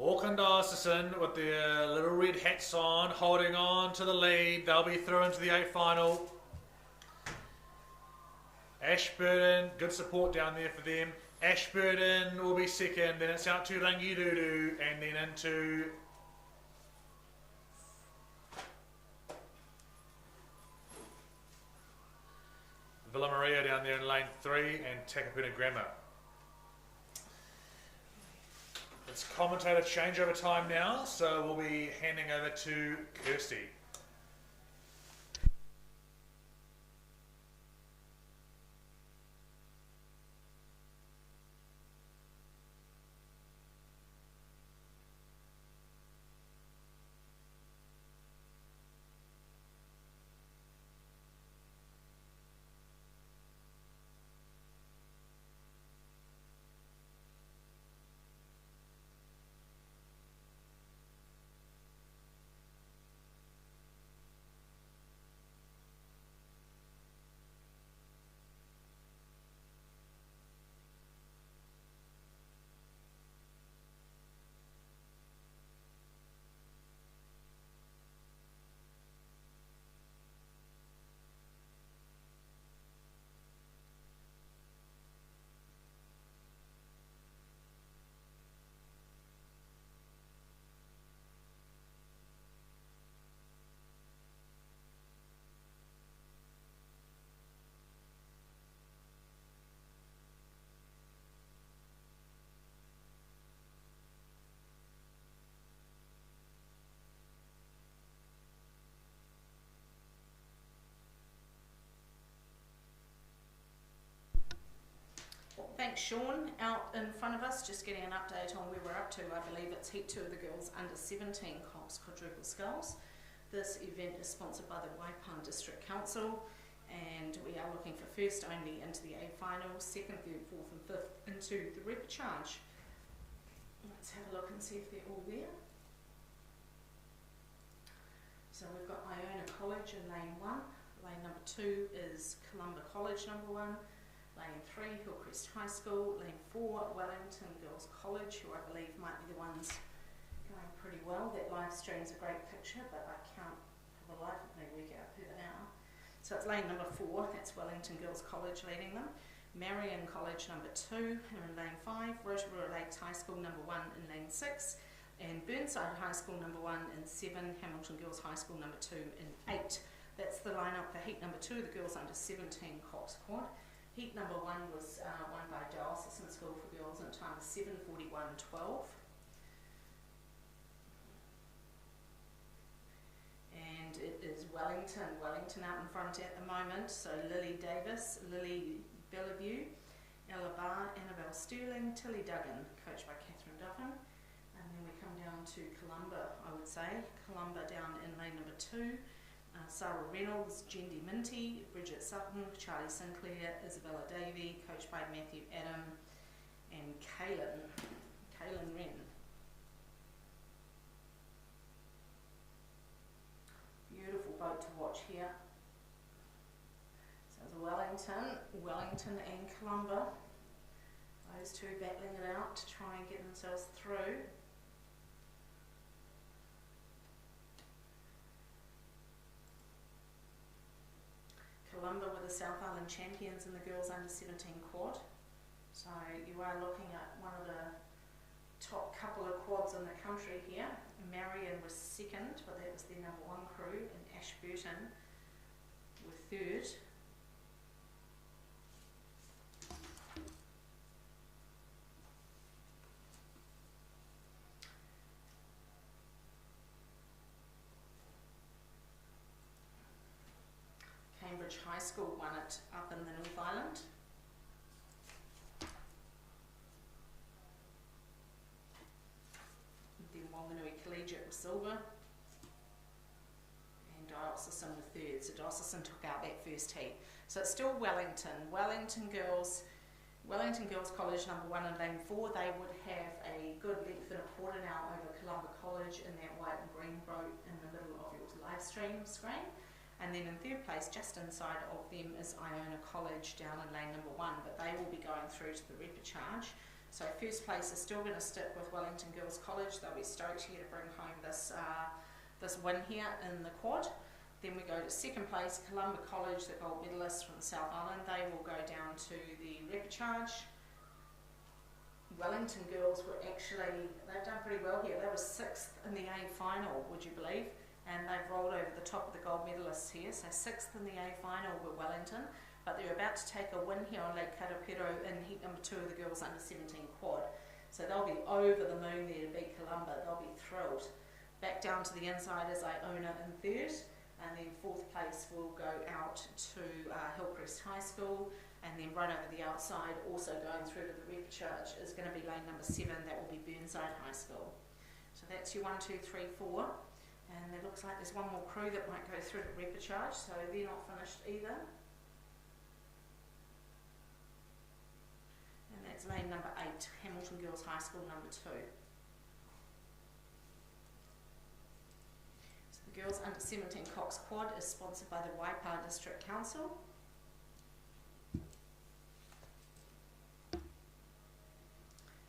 Auckland Diocesan with their little red hats on, holding on to the lead. They'll be through into the 8th final. Ashburton, good support down there for them. Ashburton will be 2nd, then it's out to Rangiruru, and then into Villa Maria down there in lane 3, and Takapuna Grammar. It's commentator changeover time now, so we'll be handing over to Kirsty. Thanks Sean. Out in front of us, just getting an update on where we're up to. I believe it's Heat 2 of the girls under 17 Cox quadruple sculls. This event is sponsored by the Waipan District Council, and we are looking for first only into the A final, 2nd, 3rd, 4th and 5th into the repechage. Let's have a look and see if they're all there. So we've got Iona College in lane 1, Lane number 2 is Columba College number 1. Lane 3, Hillcrest High School. Lane 4, Wellington Girls College, who I believe might be the ones going pretty well. That live stream's a great picture, but I can't for the life of me work out who they are. So it's lane number 4, that's Wellington Girls College leading them. Marion College number 2 in lane 5. Rotorua Lakes High School number 1 in lane 6. And Burnside High School number 1 in 7. Hamilton Girls High School number 2 in 8. That's the lineup for heat number 2, the girls under 17 Cox Quad. Heat number 1 was won by Diocesan School for Girls in time 7:41:12. And it is Wellington out in front at the moment. So Lily Davis, Lily Bellevue, Ella Barr, Annabelle Sterling, Tilly Duggan, coached by Catherine Duffin. And then we come down to Columba, I would say. Columba down in lane number 2. Sarah Reynolds, Jendi Minty, Bridget Sutton, Charlie Sinclair, Isabella Davey, coached by Matthew Adam, and Kaylin Wren. Beautiful boat to watch here. So it's Wellington and Columba. Those two battling it out to try and get themselves through. Columba were the South Island champions in the girls under 17 quad. So you are looking at one of the top couple of quads in the country here. Marion was second, but that was their number 1 crew, and Ashburton were third. Cambridge High School won it up in the North Island. Then Wanganui Collegiate was silver. And Diocesan were third. So Diocesan took out that first heat. So it's still Wellington. Wellington Girls College number 1 in lane 4. They would have a good length and a quarter now over Columba College in that white and green boat in the middle of your live stream screen. And then in third place, just inside of them, is Iona College down in lane number 1, but they will be going through to the repechage. So first place is still going to stick with Wellington Girls College. They'll be stoked here to bring home this win here in the quad. Then we go to second place, Columba College, the gold medalists from the South Island. They will go down to the repechage. Wellington Girls were they've done pretty well here. They were 6th in the A final, would you believe? And they've rolled over the top of the gold medalists here. So 6th in the A final were Wellington, but they're about to take a win here on Lake Karapiro in heat number 2 of the girls under 17 quad. So they'll be over the moon there to beat Columba. They'll be thrilled. Back down to the inside is Iona in 3rd, and then 4th place will go out to Hillcrest High School, and then right over the outside, also going through to the repechage, is going to be lane number 7. That will be Burnside High School. So that's your 1, 2, 3, 4. And it looks like there's one more crew that might go through to repechage, so they're not finished either. And that's lane number 8, Hamilton Girls High School number 2. So the girls under 17 Cox Quad is sponsored by the Waipa District Council.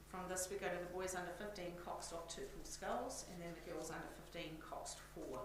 From this we go to the boys under 15 coxed off 2 full sculls, and then the girls under 15 coxed 4.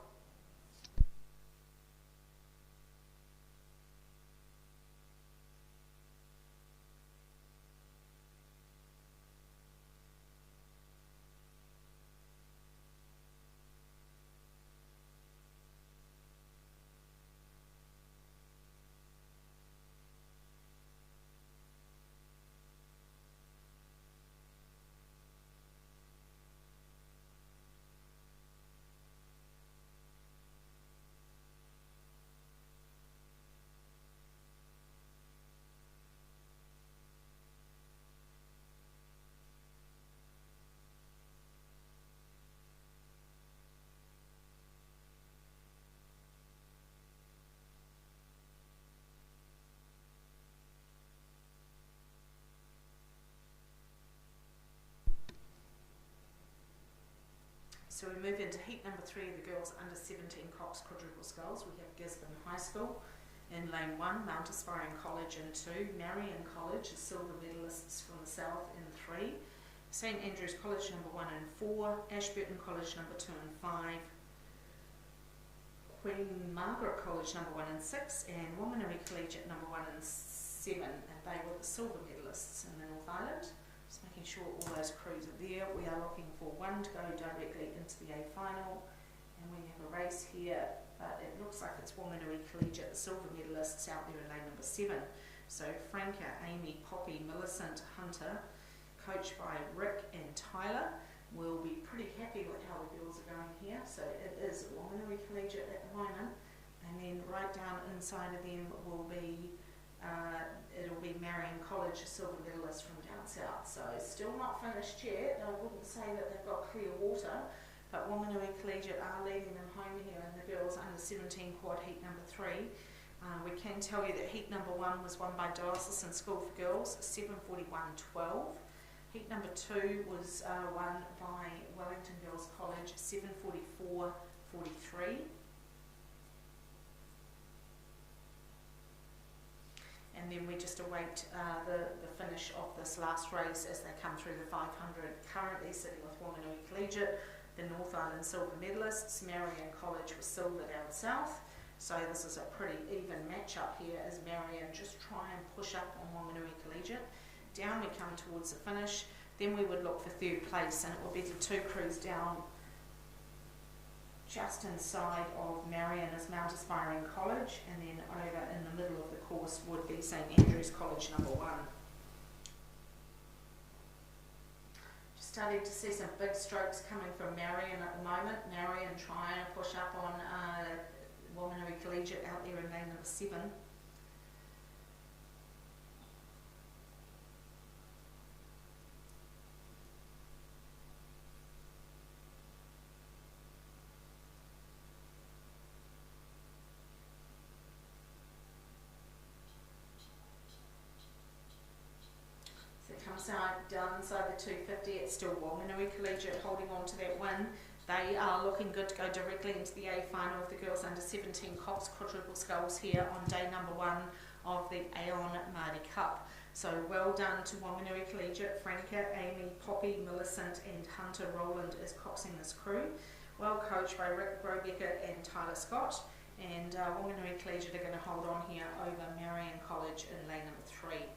So we move into heat number 3 of the girls under 17 Cox quadruple sculls. We have Gisborne High School. In lane 1, Mount Aspiring College in 2, Marion College, silver medalists from the south in 3, St Andrews College number 1 and 4, Ashburton College number 2 and 5, Queen Margaret College number 1 and 6, and Wanganui Collegiate number 1 and 7, and they were the silver medalists in the North Island. Just making sure all those crews are there. We are looking for one to go directly into the A final, and we have a race here, but it looks like it's Wanganui Collegiate, the silver medalists out there in lane number 7. So Franca, Amy, Poppy, Millicent, Hunter, coached by Rick and Tyler, will be pretty happy with how the girls are going here. So it is Wanganui Collegiate at the moment, and then right down inside of them will be it'll be Marion College, a silver medalist from down south. So still not finished yet. I wouldn't say that they've got clear water, but Wanganui Collegiate are leading them home here in the girls under 17 quad heat number 3. We can tell you that heat number 1 was won by Diocesan School for Girls, 7:41.12. Heat number 2 was won by Wellington Girls College, 7:44.43. And then we just await the finish of this last race as they come through the 500. Currently sitting with Wanganui Collegiate, the North Island silver medalists. Marion College was silver down south. So this is a pretty even match-up here as Marion just try and push up on Wanganui Collegiate. Down we come towards the finish. Then we would look for 3rd place, and it will be the 2 crews down just inside of Marion is Mount Aspiring College, and then over in the middle of the course would be St Andrews College number 1. Just starting to see some big strokes coming from Marion at the moment. Marion trying to push up on Wanganui Collegiate out there in lane number 7. Comes out down inside the 250, it's still Wanganui Collegiate holding on to that win. They are looking good to go directly into the A final of the girls under 17 Cox quadruple sculls here on day number 1 of the Aon Maadi Cup. So well done to Wanganui Collegiate. Franca, Amy, Poppy, Millicent and Hunter Rowland is coxing this crew. Well coached by Rick Brobecker and Tyler Scott. And Wanganui Collegiate are going to hold on here over Marion College in lane number 3.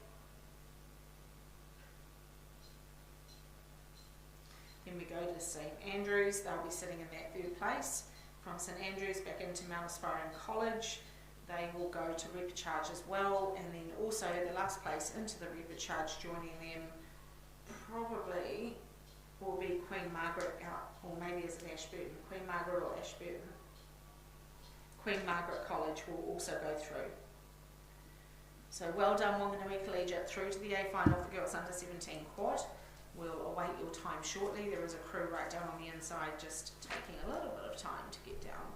Then we go to St Andrews. They'll be sitting in that 3rd place. From St Andrews back into Mount Aspiring College, they will go to repecharge as well, and then also the last place into the repecharge, joining them probably will be Queen Margaret out, or maybe is it Ashburton? Queen Margaret or Ashburton? Queen Margaret College will also go through. So well done Wanganui Collegiate through to the A final of the girls under 17 quad. We'll await your time shortly. There is a crew right down on the inside just taking a little bit of time to get down.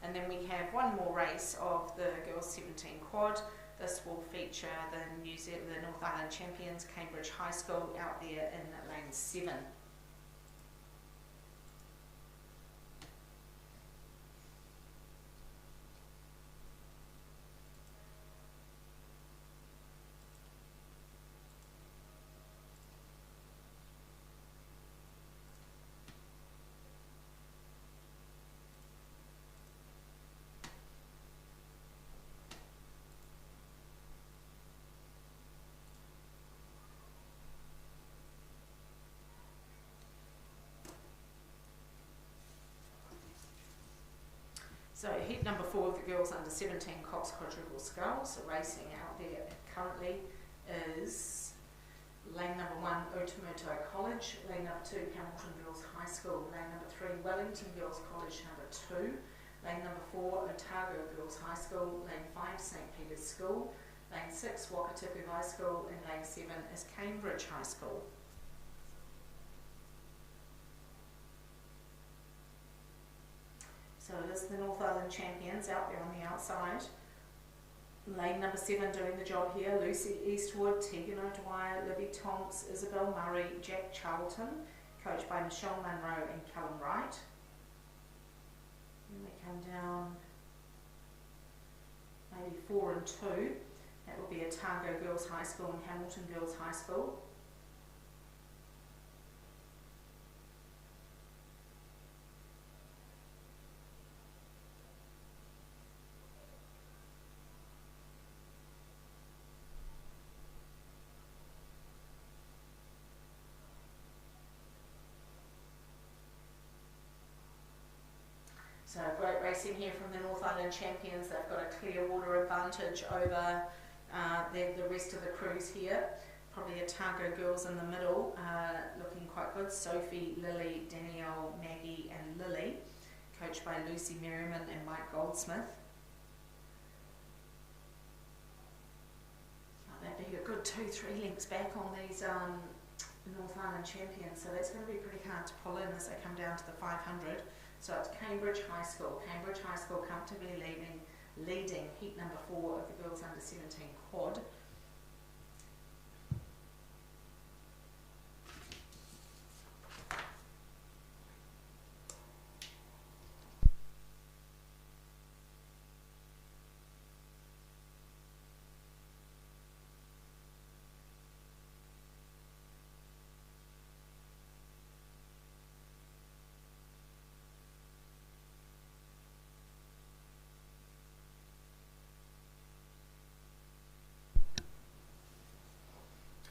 And then we have one more race of the girls 17 quad. This will feature the North Island champions, Cambridge High School, out there in lane 7. So heat number 4 of the girls under 17 Cox quadruple sculls. So racing out there currently is lane number 1 Otamuto College, lane number 2 Hamilton Girls High School, lane number 3 Wellington Girls College number 2, lane number 4 Otago Girls High School, lane 5 St Peter's School, lane 6 Wakatipu High School, and lane 7 is Cambridge High School. So it is the North Island champions out there on the outside. Lane number 7 doing the job here, Lucy Eastwood, Tegan O'Dwyer, Libby Tonks, Isabel Murray, Jack Charlton, coached by Michelle Munro and Callum Wright. Then we come down maybe 4 and 2. That will be Otago Girls High School and Hamilton Girls High School. So great racing here from the North Island champions. They've got a clear water advantage over the rest of the crews here. Probably Otago girls in the middle, looking quite good. Sophie, Lily, Danielle, Maggie and Lily, coached by Lucy Merriman and Mike Goldsmith. They'd be a good 2-3 lengths back on these North Island champions, so that's going to be pretty hard to pull in as they come down to the 500. So it's Cambridge High School. Cambridge High School comfortably leading heat number 4 of the girls under 17 quad.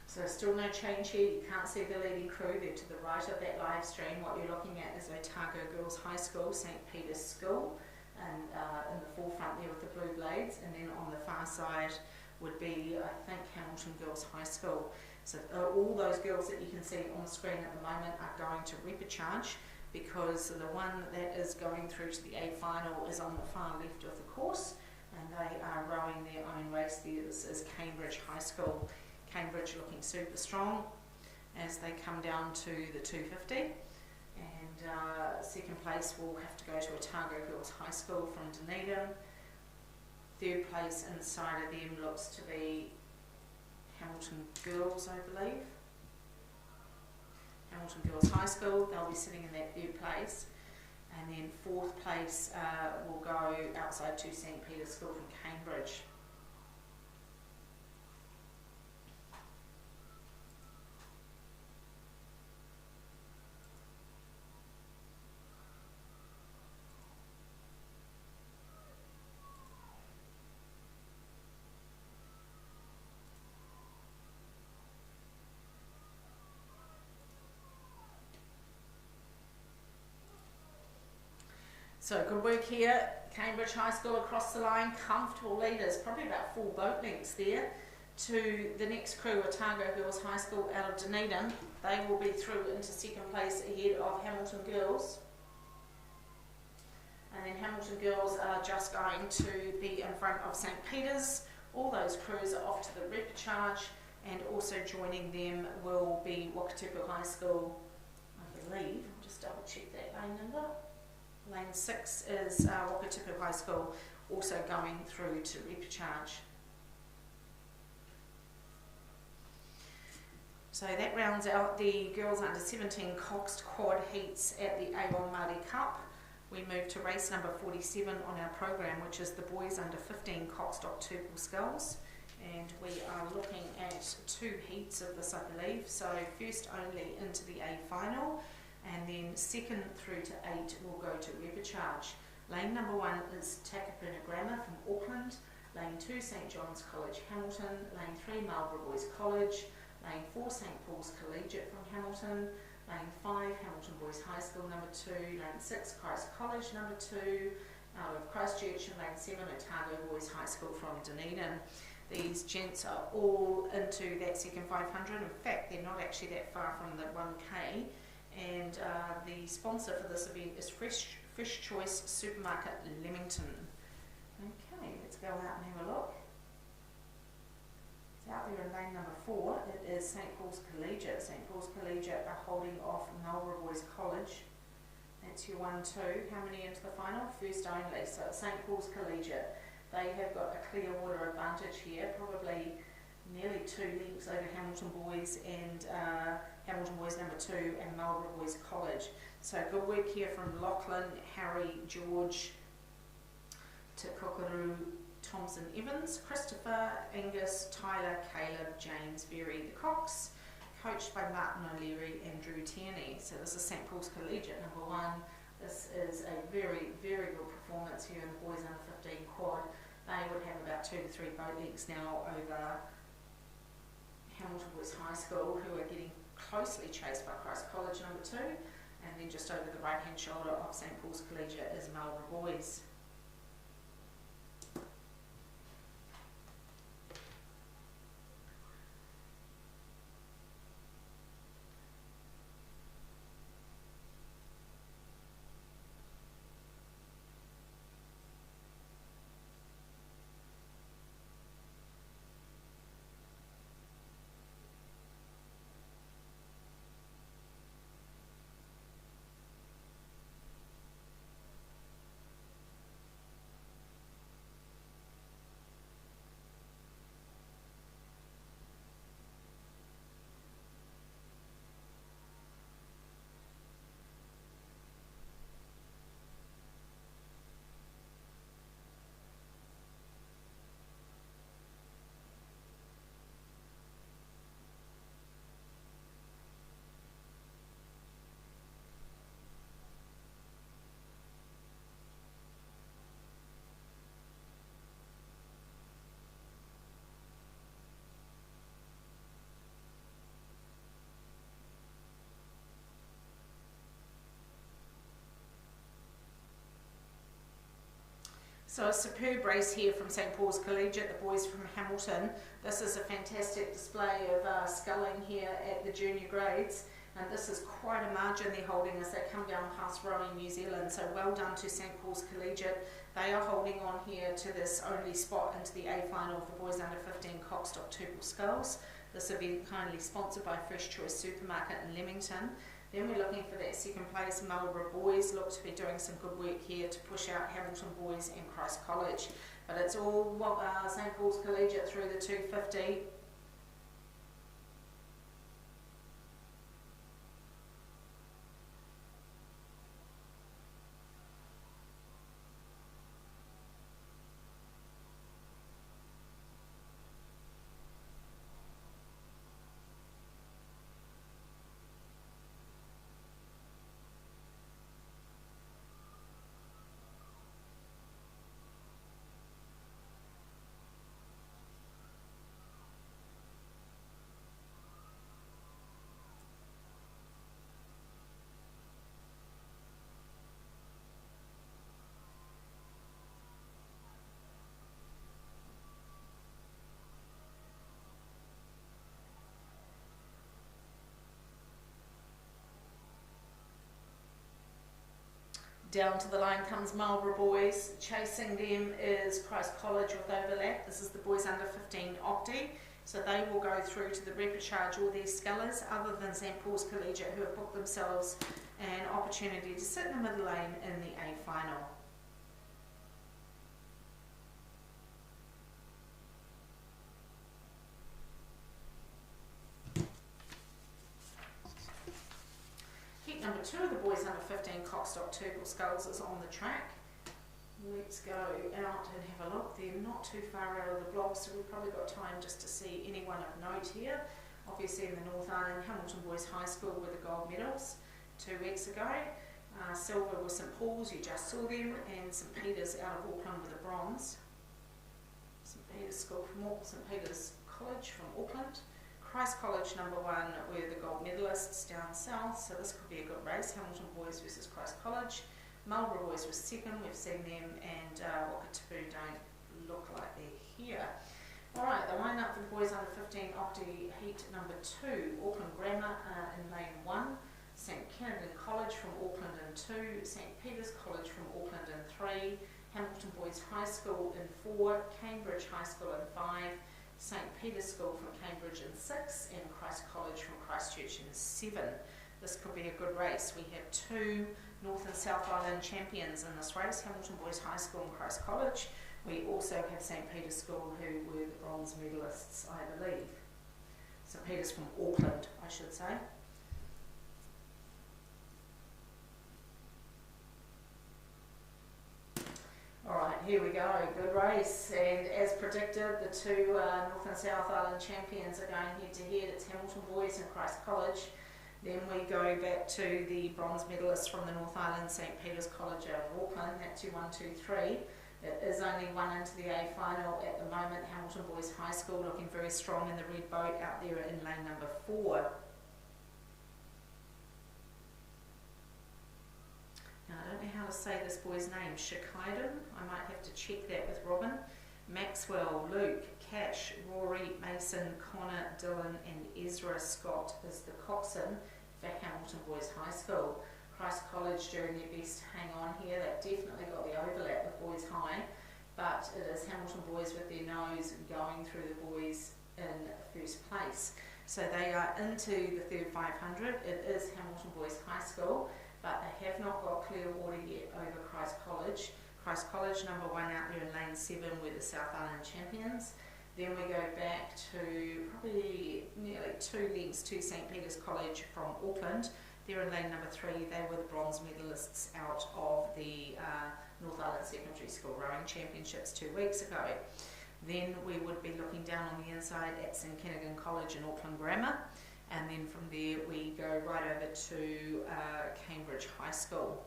So still no change here. You can't see the leading crew. They're to the right of that live stream. What you're looking at is Otago Girls High School, St. Peter's School, and in the forefront there with the blue blades, and then on the far side would be, I think, Hamilton Girls High School. So all those girls that you can see on the screen at the moment are going to repecharge, because the one that is going through to the A final is on the far left of the course, and they are rowing their own race. This is Cambridge High School. Cambridge looking super strong as they come down to the 250, and second place will have to go to Otago Girls High School from Dunedin. Third place inside of them looks to be Hamilton Girls, I believe. Hamilton Girls High School, they'll be sitting in that third place. And then fourth place will go outside to St. Peter's School from Cambridge. So good work here, Cambridge High School across the line, comfortable leaders, probably about 4 boat lengths there to the next crew, Otago Girls High School out of Dunedin. They will be through into second place ahead of Hamilton Girls. And then Hamilton Girls are just going to be in front of St. Peter's. All those crews are off to the repecharge, and also joining them will be Wakatupu High School, I believe. I'll just double check that lane number. Lane 6 is Wakatupu High School, also going through to repecharge. So that rounds out the girls under 17 Coxed Quad heats at the A1 Maadi Cup. We move to race number 47 on our program, which is the boys under 15 Cockstock Turple Skulls. And we are looking at 2 heats of this, I believe. So first only into the A final, and then second through to 8 will go to repecharge. Lane number 1 is Takapuna Grammar from Auckland. Lane 2, St. John's College, Hamilton. Lane 3, Marlborough Boys College. Lane 4, St. Paul's Collegiate from Hamilton. Lane 5, Hamilton Boys High School number 2. Lane 6, Christ College number 2 out of Christchurch. And Lane 7, Otago Boys High School from Dunedin. These gents are all into that second 500. In fact, they're not actually that far from the 1K. And the sponsor for this event is Fresh Choice Supermarket Leamington. Okay, let's go out and have a look. It's out there in lane number 4. It is St. Paul's Collegiate. St. Paul's Collegiate are holding off Marlborough Boys College. That's your 1-2. How many into the final? First only. So it's St. Paul's Collegiate. They have got a clear water advantage here, probably nearly 2 lengths over Hamilton Boys and Hamilton Boys number 2 and Marlborough Boys College. So good work here from Lachlan, Harry, George, Te Kokoru, Thompson Evans, Christopher, Angus, Tyler, Caleb, James, Berry, the Cox, coached by Martin O'Leary and Drew Tierney. So this is St Paul's Collegiate number 1. This is a very, very good performance here in the boys under 15 quad. They would have about 2 to 3 boat lengths now over Hamilton Boys High School, who are getting closely chased by Christ College number 2. And then just over the right hand shoulder of St Paul's Collegiate is Marlborough Boys. So a superb race here from St Paul's Collegiate, the boys from Hamilton. This is a fantastic display of sculling here at the junior grades, and this is quite a margin they're holding as they come down past rowing New Zealand. So well done to St Paul's Collegiate. They are holding on here to this only spot into the A final of the boys under 15 Cockstock Tupel Sculls. This event kindly sponsored by Fresh Choice Supermarket in Leamington. Then we're looking for that second place. Marlborough Boys look to be doing some good work here to push out Hamilton Boys and Christ College. But it's all St Paul's Collegiate through the 250. Down to the line comes Marlborough Boys. Chasing them is Christ College with overlap. This is the boys under 15 Octi. So they will go through to the repechage all their scullers, other than St Paul's Collegiate, who have booked themselves an opportunity to sit in the middle lane in the A final. Number 2 of the boys under 15 Cockstock Tupel Sculls is on the track. Let's go out and have a look. They're not too far out of the block, so we've probably got time just to see anyone of note here. Obviously in the North Island, Hamilton Boys High School with the gold medals 2 weeks ago. Silver with St Paul's, you just saw them, and St Peter's out of Auckland with the bronze. St Peter's College from Auckland. Christ College number 1 were the gold medalists down south, so this could be a good race. Hamilton Boys versus Christ College. Marlborough Boys was second, we've seen them, and Wakatipu don't look like they're here. Alright, the line-up for the boys under 15 Octi heat number 2, Auckland Grammar in lane 1, St Kennedy College from Auckland in 2, St Peter's College from Auckland in 3, Hamilton Boys High School in 4, Cambridge High School in 5, St Peter's School from Cambridge in 6, and Christ College from Christchurch in 7. This could be a good race. We have 2 North and South Island champions in this race, Hamilton Boys High School and Christ College. We also have St Peter's School, who were the bronze medalists, I believe. St Peter's from Auckland, I should say. Alright, here we go, good race, and as predicted, the two North and South Island champions are going head to head. It's Hamilton Boys and Christ College. Then we go back to the bronze medalists from the North Island, St Peter's College out of Auckland. That's your 1, 2, 3. It is only one into the A final at the moment. Hamilton Boys High School looking very strong in the red boat out there in lane number 4. Now, I don't know how to say this boy's name. Shikaiden? I might have to check that with Robin. Maxwell, Luke, Cash, Rory, Mason, Connor, Dylan and Ezra Scott is the coxswain for Hamilton Boys High School. Christ College doing their best to hang on here. They've definitely got the overlap with Boys High, but it is Hamilton Boys with their nose going through the boys in first place. So they are into the third 500. It is Hamilton Boys High School, but they have not got clear water yet over Christ College. Christ College number 1 out there in lane 7 were the South Island champions. Then we go back to probably nearly 2 legs to St Peter's College from Auckland. They're in lane number 3. They were the bronze medalists out of the North Island Secondary School Rowing Championships 2 weeks ago. Then we would be looking down on the inside at St Kinnigan College and Auckland Grammar. And then from there we go right over to Cambridge High School.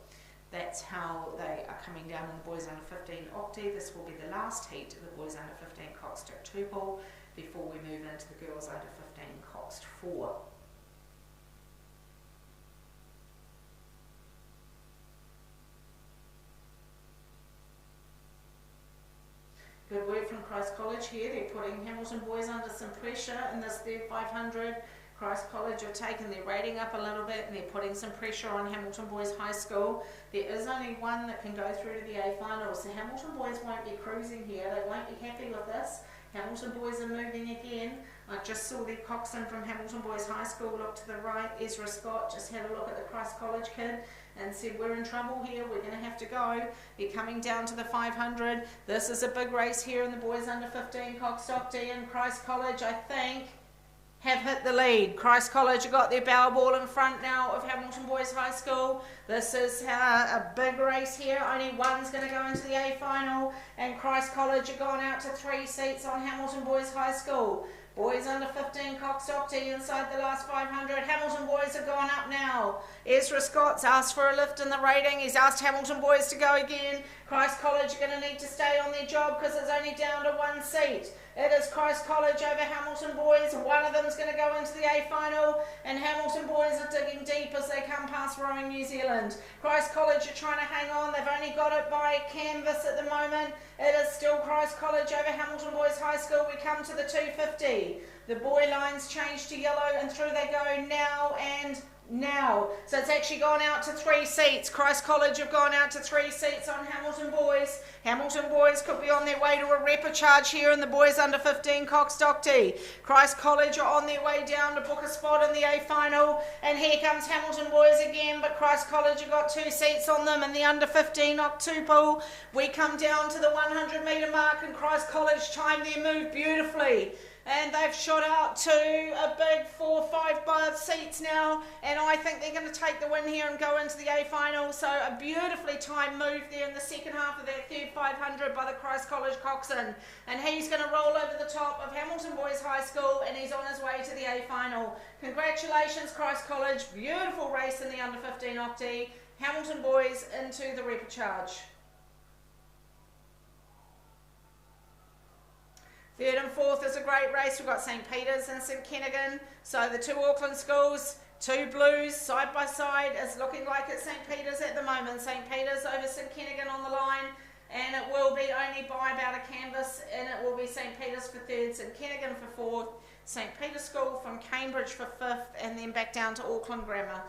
That's how they are coming down in the boys under 15 octi. This will be the last heat of the boys under 15 coxed at 2 ball before we move into the girls under 15 coxed 4. Good work from Christ College here. They're putting Hamilton Boys under some pressure in this third 500. Christ College have taken their rating up a little bit and they're putting some pressure on Hamilton Boys High School. There is only one that can go through to the A final, so Hamilton Boys won't be cruising here. They won't be happy with this. Hamilton Boys are moving again. I just saw their coxswain from Hamilton Boys High School look to the right. Ezra Scott just had a look at the Christ College kid and said, we're in trouble here, we're going to have to go. They're coming down to the 500. This is a big race here in the boys under 15 coxed octi, and Christ College, I think, have hit the lead. Christ College have got their bow ball in front now of Hamilton Boys High School. This is a big race here. Only one's going to go into the A final, and Christ College have gone out to 3 seats on Hamilton Boys High School. Boys under 15 coxed octi inside the last 500. Hamilton Boys have gone up now. Ezra Scott's asked for a lift in the rating. He's asked Hamilton Boys to go again. Christ College are going to need to stay on their job because it's only down to 1 seat. It is Christ College over Hamilton Boys. One of them is going to go into the A final, and Hamilton Boys are digging deep as they come past Rowing New Zealand. Christ College are trying to hang on. They've only got it by canvas at the moment. It is still Christ College over Hamilton Boys High School. We come to the 250. The boy lines change to yellow and through they go now and now. So it's actually gone out to 3 seats. Christ College have gone out to 3 seats on Hamilton Boys. Hamilton Boys could be on their way to a repechage here in the boys under 15 coxed octi. Christ College are on their way down to book a spot in the A final, and here comes Hamilton Boys again, but Christ College have got 2 seats on them in the under 15 octuple. We come down to the 100 metre mark, and Christ College time their move beautifully. And they've shot out to a big 4-5 seats now, and I think they're going to take the win here and go into the A final. So a beautifully timed move there in the second half of that third 500 by the Christ College coxswain, and he's going to roll over the top of Hamilton Boys High School, and he's on his way to the A final. Congratulations Christ College, beautiful race in the under 15 octi. Hamilton Boys into the repechage. Third and fourth is a great race. We've got St Peter's and St Kinnigan. So the 2 Auckland schools, 2 blues, side by side. Is looking like it's St Peter's at the moment. St Peter's over St Kinnigan on the line. And it will be only by about a canvas. And it will be St Peter's for third, St Kinnigan for fourth, St Peter's School from Cambridge for fifth, and then back down to Auckland Grammar.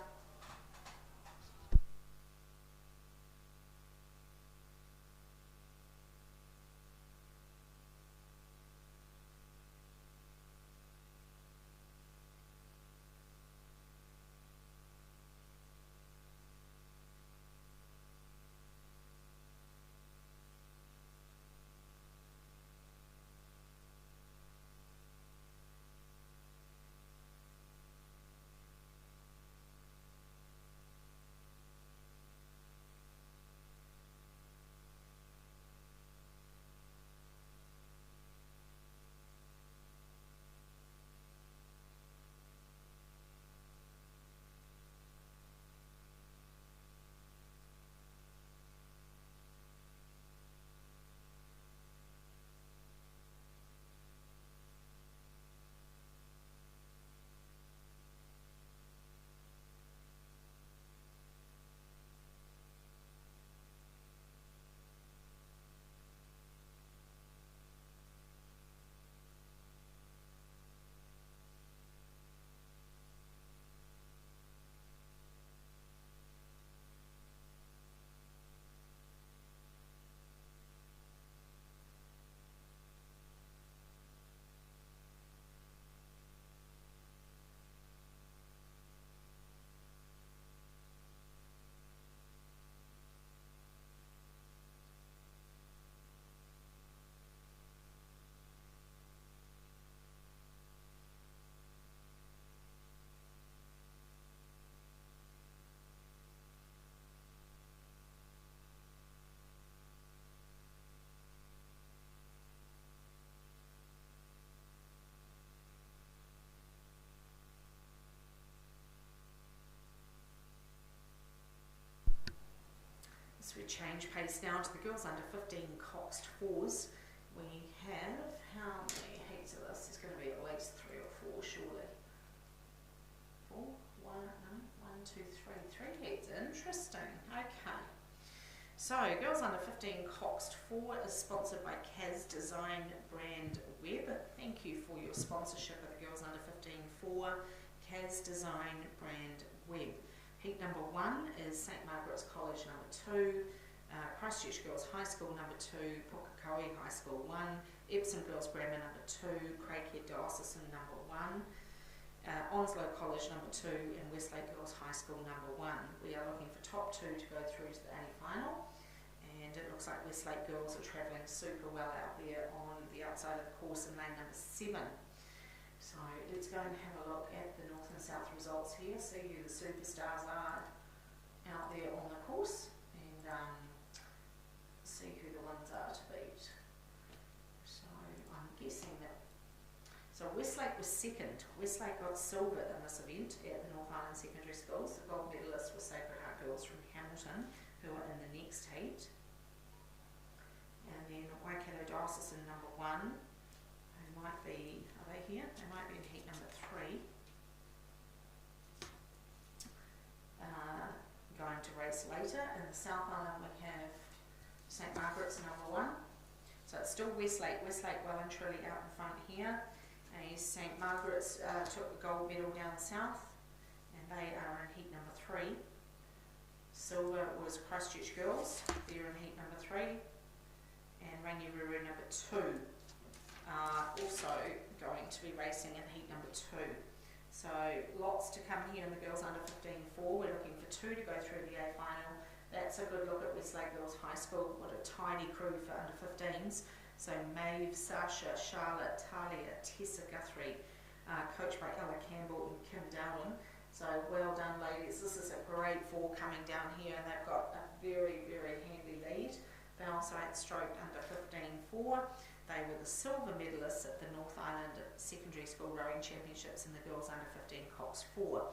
we change pace now to the girls under 15 coxed fours. We have, how many heats of this? There's going to be at least 3 or 4 surely. 4? 1, no, 1, 2, 3. 3 heats, interesting, okay. So, Girls Under 15 Coxed 4 is sponsored by Kaz Design Brand Web. Thank you for your sponsorship of the Girls Under 15 4, Kaz Design Brand Web. Heat number 1 is St Margaret's College number 2, Christchurch Girls High School number 2, Pukekohe High School 1, Epsom Girls Grammar number 2, Craighead Diocesan number 1, Onslow College number 2 and Westlake Girls High School number 1. We are looking for top 2 to go through to the A final, and it looks like Westlake Girls are travelling super well out there on the outside of the course in lane number 7. So let's go and have a look at the North and South results here, see who the superstars are out there on the course, and see who the ones are to beat. So I'm guessing that, so Westlake was second. Westlake got silver in this event at the North Island Secondary Schools. The gold medalists were Sacred Heart Girls from Hamilton, who are in the next heat. And then Waikato Diocesan number 1, who might be, are they here? They might be in heat number 3. Going to race later. In the South Island we have St Margaret's number 1. So it's still Westlake. Westlake well and truly out in front here. St Margaret's took the gold medal down south, and they are in heat number 3. Silver was Christchurch Girls, they're in heat number 3, and Rangiruru number 2 are also going to be racing in heat number 2. So lots to come here in the Girls Under 15 4. We're looking for 2 to go through the A final. That's a good look at Westlake Girls High School. What a tidy crew for under 15s. So Maeve, Sasha, Charlotte, Talia, Tessa Guthrie, coached by Ella Campbell and Kim Dowden. So well done, ladies. This is a great 4 coming down here, and they've got a very, very handy lead. They also outstroked under 15-4. They were the silver medalists at the North Island Secondary School Rowing Championships in the Girls Under 15 Cox 4.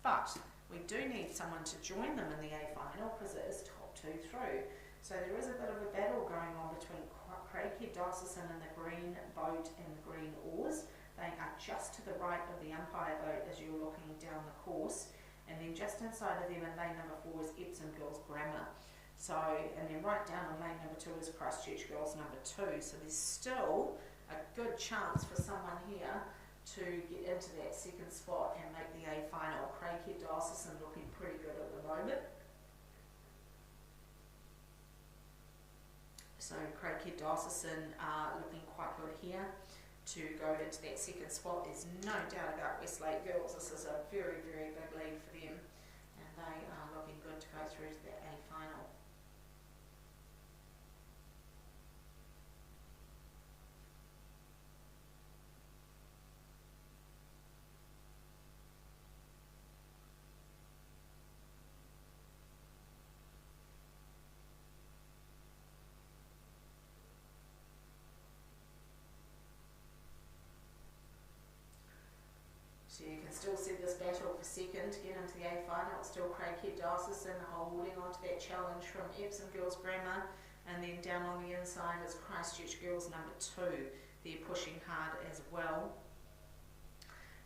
But we do need someone to join them in the A final because it is top 2 through. So there is a bit of a battle going on between Craighead Diocesan in the green boat and the green oars. They are just to the right of the umpire boat as you're looking down the course, and then just inside of them in lane number 4 is Epsom Girls Grammar. So, and then right down on lane number 2 is Christchurch Girls number 2. So there's still a good chance for someone here to get into that second spot and make the A final. Craighead Diocesan looking pretty good at the moment. So Craighead Diocesan are looking quite good here to go into that second spot. There's no doubt about Westlake Girls. This is a very, very big lead for them, and they are looking good to go through to that A final. So you can still see this battle for second to get into the A final. It's still Craighead Diocesan holding on to that challenge from Epsom Girls Grammar, and then down on the inside is Christchurch Girls number 2. They're pushing hard as well.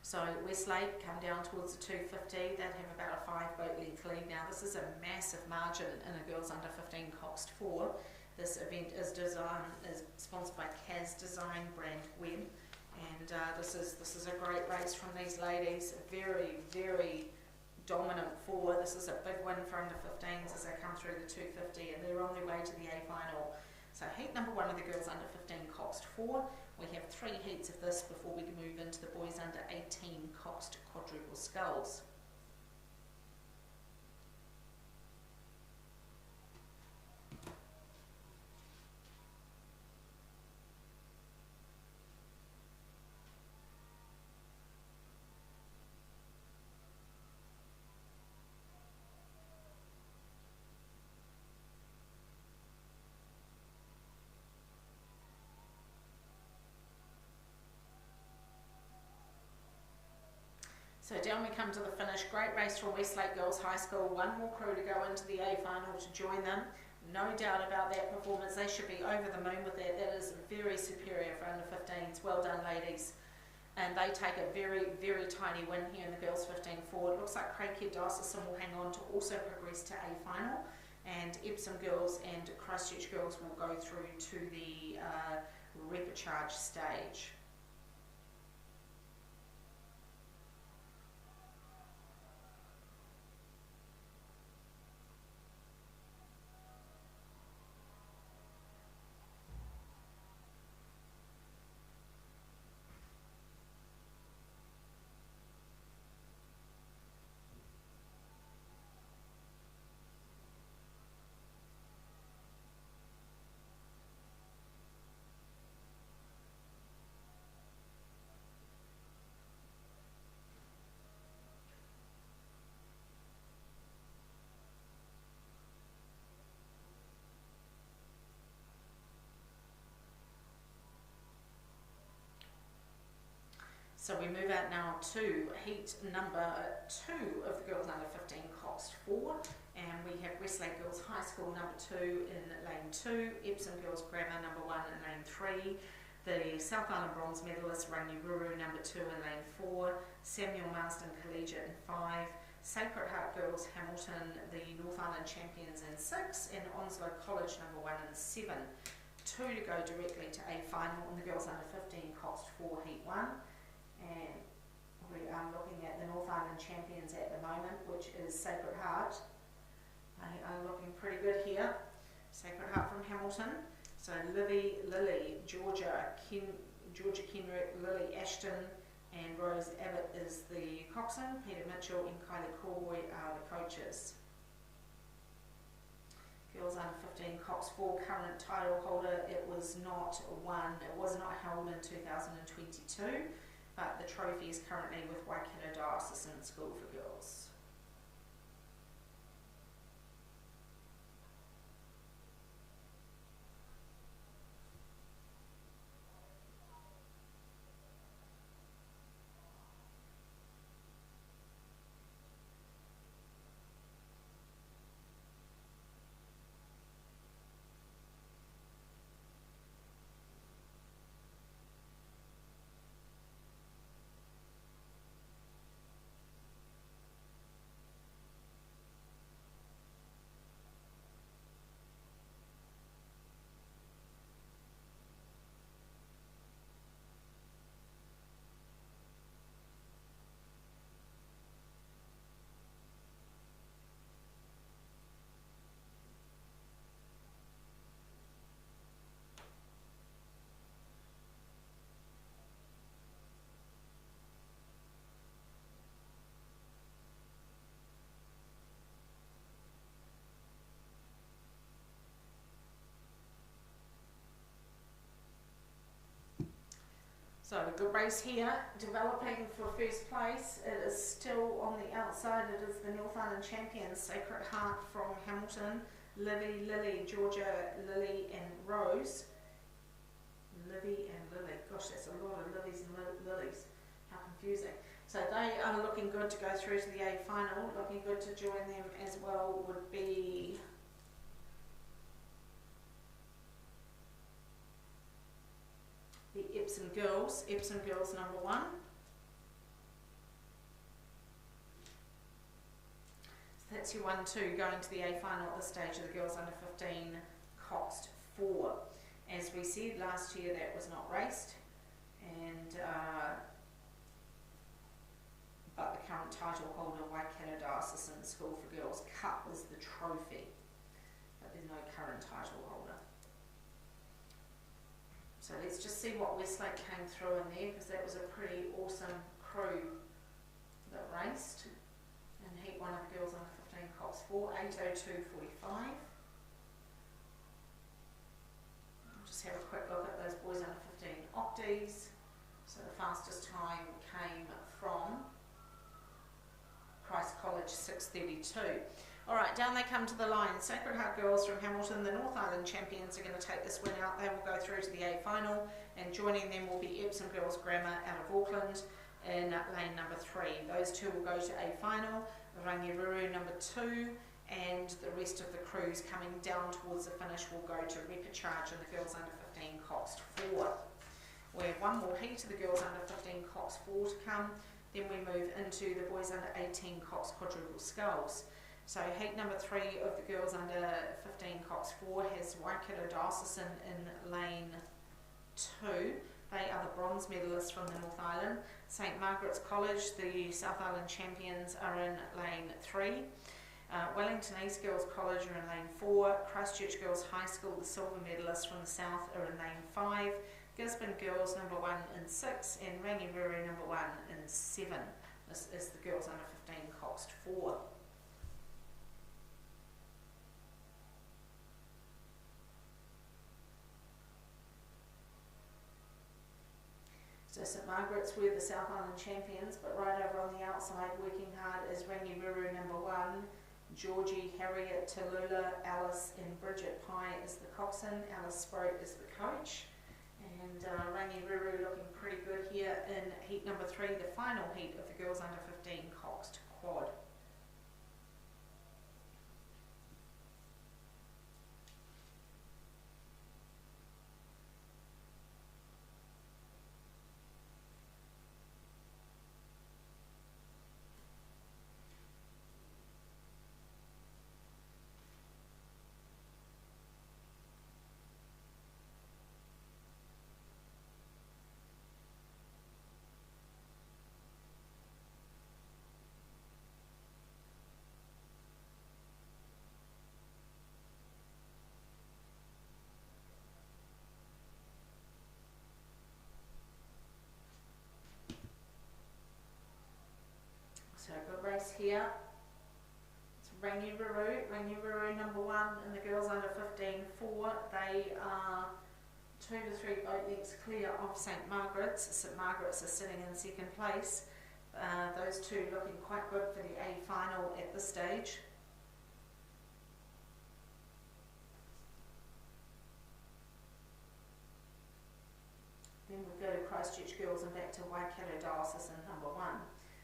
So Westlake come down towards the 250. They'd have about a 5-boat length lead now. This is a massive margin in a Girls Under 15 Coxed 4. This event is sponsored by Kaz Design Brand Web. And this is a great race from these ladies, a very, very dominant 4. This is a big win for under 15s as they come through the 250, and they're on their way to the A final. So heat number 1 of the Girls Under 15 Coxed 4. We have 3 heats of this before we move into the Boys Under 18 Coxed Quadruple Sculls. So down we come to the finish. Great race from Westlake Girls High School. 1 more crew to go into the A final to join them. no doubt about that performance. They should be over the moon with that. That is very superior for under 15s. Well done, ladies. And they take a very, very tiny win here in the girls 15 forward. Looks like Craighead Diocesan will hang on to also progress to a final. And Epsom girls and Christchurch girls will go through to the repechage stage. So we move out now to heat number 2 of the girls under 15 Coxed 4, and we have Westlake Girls High School number 2 in lane 2, Epsom Girls Grammar number 1 in lane 3, the South Island bronze medalist Rangiruru number 2 in lane 4, Samuel Marsden Collegiate in 5, Sacred Heart Girls Hamilton, the North Island champions in 6, and Onslow College number 1 in 7. 2 to go directly to a final in the girls under 15 Coxed 4 heat 1. And we are looking at the North Island champions at the moment, which is Sacred Heart. They are looking pretty good here. Sacred Heart from Hamilton. So Lily, Georgia Kenrick, Lily Ashton, and Rose Abbott is the coxswain. Peter Mitchell and Kylie Corboy are the coaches. Girls under 15 Cox 4 current title holder. It was not held in 2022. But the trophy is currently with Waikato Diocesan School for Girls. So a good race here, developing for first place. It is still on the outside. It is the North Island champions, Sacred Heart from Hamilton, Lily, Georgia, Lily and Rose. Lily and Lily, gosh, that's a lot of Lilies and Lilies. How confusing. So they are looking good to go through to the A final. Looking good to join them as well would be the Epsom Girls number 1. So that's your 1-2 going to the A final at this stage of the girls under 15 Coxed 4. As we said last year, that was not raced, and but the current title holder, Waikato Diocesan School for Girls Cup, is the trophy, but there's no current title holder. So let's just see what Westlake came through in there, because that was a pretty awesome crew that raced in heat 1 of the girls under 15 Cox 4, 8:02.45. Just have a quick look at those boys under 15 octies. So the fastest time came from Christ College, 6:32. Alright, down they come to the line. Sacred Heart Girls from Hamilton, the North Island champions, are going to take this win out. They will go through to the A final, and joining them will be Epsom Girls Grammar out of Auckland in lane number 3. Those two will go to A final. Rangiruru number 2 and the rest of the crews coming down towards the finish will go to repechage in the girls under 15 Coxed 4. We have one more heat of the girls under 15 Coxed 4 to come, then we move into the boys under 18 Coxed Quadruple Sculls. So heat number 3 of the girls under 15 Coxed 4 has Waikato Diocesan in lane 2. They are the bronze medalists from the North Island. St Margaret's College, the South Island champions, are in lane 3. Wellington East Girls College are in lane 4. Christchurch Girls High School, the silver medalists from the south, are in lane 5. Gisborne Girls number 1 in 6, and Rangiruru number 1 in 7. This is the girls under 15 Coxed 4. So St Margaret's were the South Island champions, but right over on the outside working hard is Rangiruru number 1, Georgie, Harriet, Tallulah, Alice and Bridget Pye is the coxswain, Alice Sproat is the coach. And Rangiruru looking pretty good here in heat number 3, the final heat of the girls under 15 Coxed Quad. So good race here. It's Rangiruru number 1 and the girls under 15 4. They are 2 to 3 boat lengths clear of St Margaret's. St Margaret's is sitting in second place. Those two looking quite good for the A final at this stage. Then we go to Christchurch Girls and back to Waikato Diocesan number 1.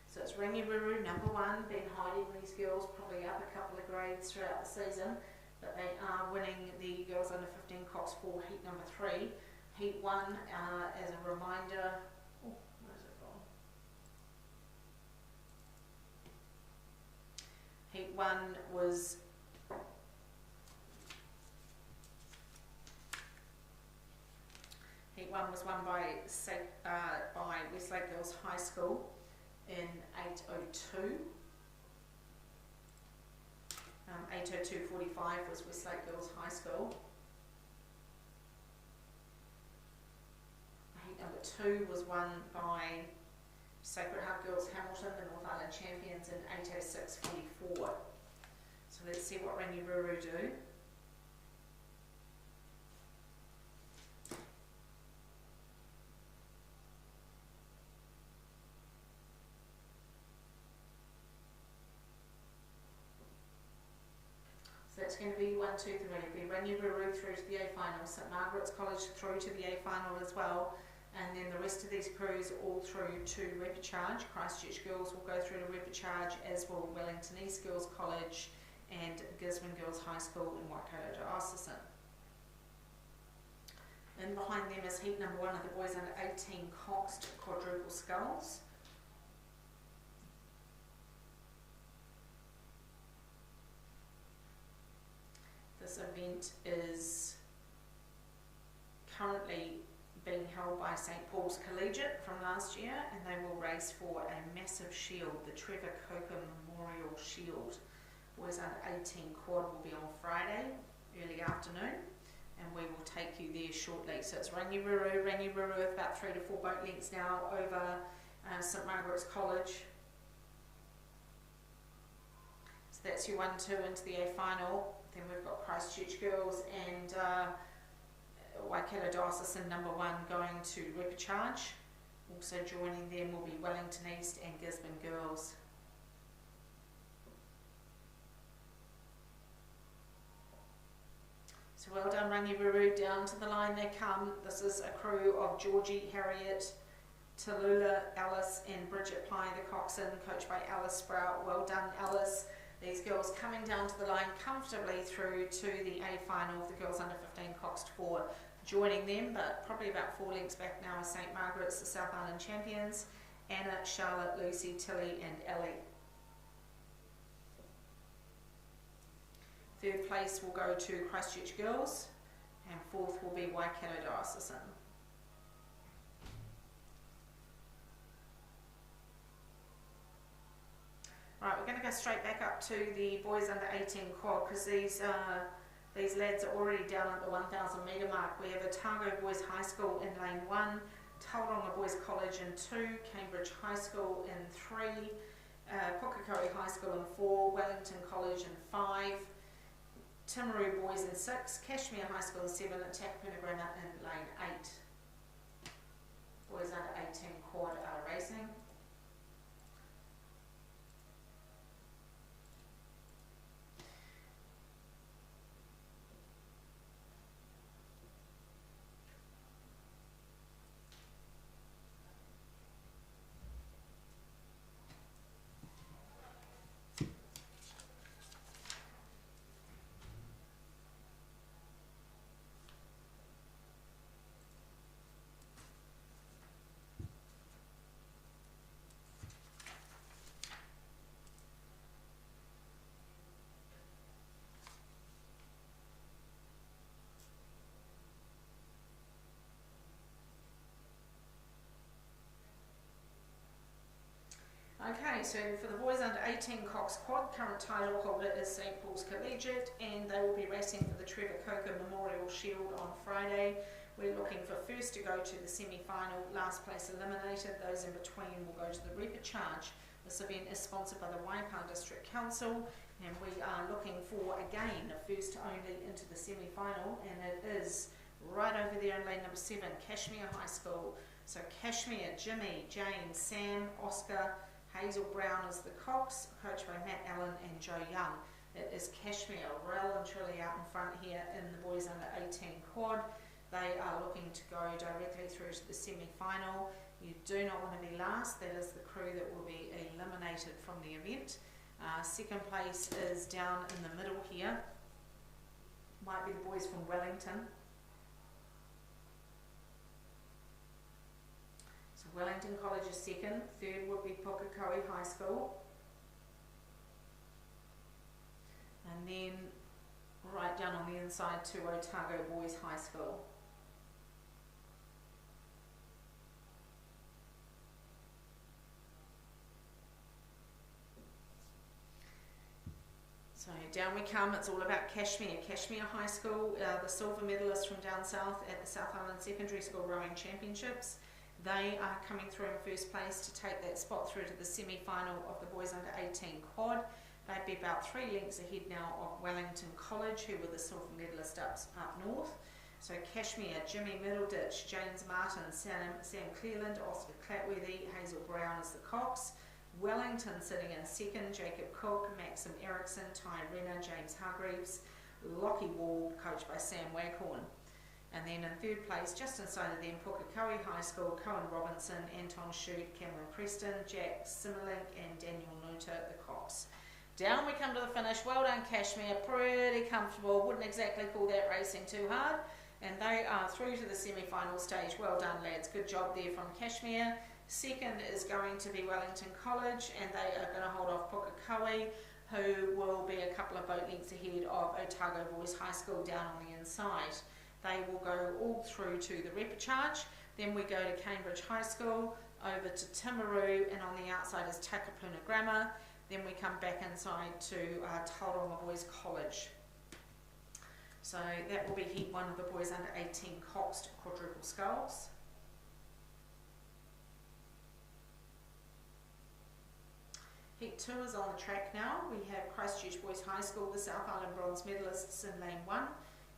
So it's Rangiruru number 1, been hiding these girls probably up a couple of grades throughout the season, but they are winning the girls under 15 Coxed 4 heat number 3. Heat 1, as a reminder, where's it gone? Heat 1 was won by Westlake Girls High School in 8:02. 8:02:45 was Westlake Girls High School. Heat number 2 was won by Sacred Heart Girls Hamilton, the North Island champions, in 8:06:44. So let's see what Rangiruru do. So that's going to be 1, 2, 3. It'll be Rangiruru through to the A final, St Margaret's College through to the A final as well, and then the rest of these crews all through to repechage. Christchurch Girls will go through to repechage, as will Wellington East Girls College and Gisborne Girls High School in Waikato Diocesan. And behind them is heat number 1 of the boys under 18 Coxed Quadruple Sculls. This event is currently being held by St Paul's Collegiate from last year, and they will race for a massive shield, the Trevor Coker Memorial Shield. Boys under 18 quad will be on Friday, early afternoon, and we will take you there shortly. So it's Rangiruru with about 3 to 4 boat lengths now over St Margaret's College. So that's your 1, 2 into the A final. Then we've got Christchurch Girls and Waikato Diocesan number 1 going to repechage. Also joining them will be Wellington East and Gisborne Girls. So well done Rangiruru, down to the line they come. This is a crew of Georgie, Harriet, Tallulah, Alice and Bridget Pye, the coxswain, coached by Alice Sprout. Well done Alice. These girls coming down to the line comfortably through to the A final of the girls under 15 Coxed 4 joining them, but probably about 4 lengths back now is St Margaret's, the South Island champions, Anna, Charlotte, Lucy, Tilly and Ellie. Third place will go to Christchurch Girls and fourth will be Waikato Diocesan. Right, we're going to go straight back up to the boys under 18 quad because these lads are already down at the 1,000 metre mark. We have Otago Boys High School in lane 1, Tauranga Boys College in 2, Cambridge High School in 3, Pukekohe High School in 4, Wellington College in 5, Timaru Boys in 6, Cashmere High School in 7, and Takapuna Grammar in lane 8. Boys under 18 quad are racing. Okay, so for the boys under 18 Cox Quad, current title holder is St Paul's Collegiate, and they will be racing for the Trevor Coker Memorial Shield on Friday. We're looking for first to go to the semi-final, last place eliminated. Those in between will go to the repechage. This event is sponsored by the Waipa District Council, and we are looking for, again, a first only into the semi-final, and it is right over there in lane number 7, Cashmere High School. So Cashmere, Jimmy, Jane, Sam, Oscar, Hazel Brown is the Cox, coached by Matt Allen and Joe Young. It is Cashmere well and truly out in front here in the boys under 18 quad. They are looking to go directly through to the semi-final. You do not want to be last. That is the crew that will be eliminated from the event. Second place is down in the middle here. Might be the boys from Wellington. Wellington College is second, third would be Pukekohe High School, and then right down on the inside to Otago Boys High School. So down we come, it's all about Cashmere. Cashmere High School, the silver medalists from down south at the South Island Secondary School Rowing Championships. They are coming through in first place to take that spot through to the semi-final of the boys under 18 quad. They'd be about 3 lengths ahead now of Wellington College, who were the silver medalists up north. So Cashmere, Jimmy Middleditch, James Martin, Sam Cleland, Oscar Clatworthy, Hazel Brown is the Cox. Wellington sitting in second, Jacob Cook, Maxim Erickson, Ty Renner, James Hargreaves, Lockie Wall, coached by Sam Waghorn. And then in third place, just inside of them, Pukekohe High School, Cohen Robinson, Anton Shute, Cameron Preston, Jack Simmerlink and Daniel Nutter, the Cox. Down we come to the finish. Well done Cashmere, pretty comfortable, wouldn't exactly call that racing too hard. And they are through to the semi-final stage. Well done lads, good job there from Cashmere. Second is going to be Wellington College, and they are going to hold off Pukekohe, who will be a couple of boat lengths ahead of Otago Boys High School down on the inside. They will go all through to the repechage. Then we go to Cambridge High School, over to Timaru, and on the outside is Takapuna Grammar. Then we come back inside to Tauranga Boys College. So that will be heat 1 of the boys under 18 Coxed quadruple sculls. Heat 2 is on the track now. We have Christchurch Boys High School, the South Island bronze medalists in lane 1.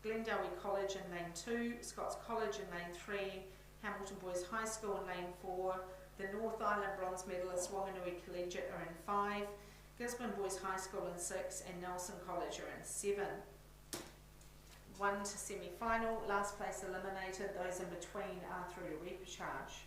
Glendale College in lane 2, Scots College in lane 3, Hamilton Boys High School in lane 4, the North Island bronze medalists Whanganui Collegiate are in 5, Gisborne Boys High School in 6, and Nelson College are in 7. 1 to semi-final, last place eliminated, those in between are through to repechage.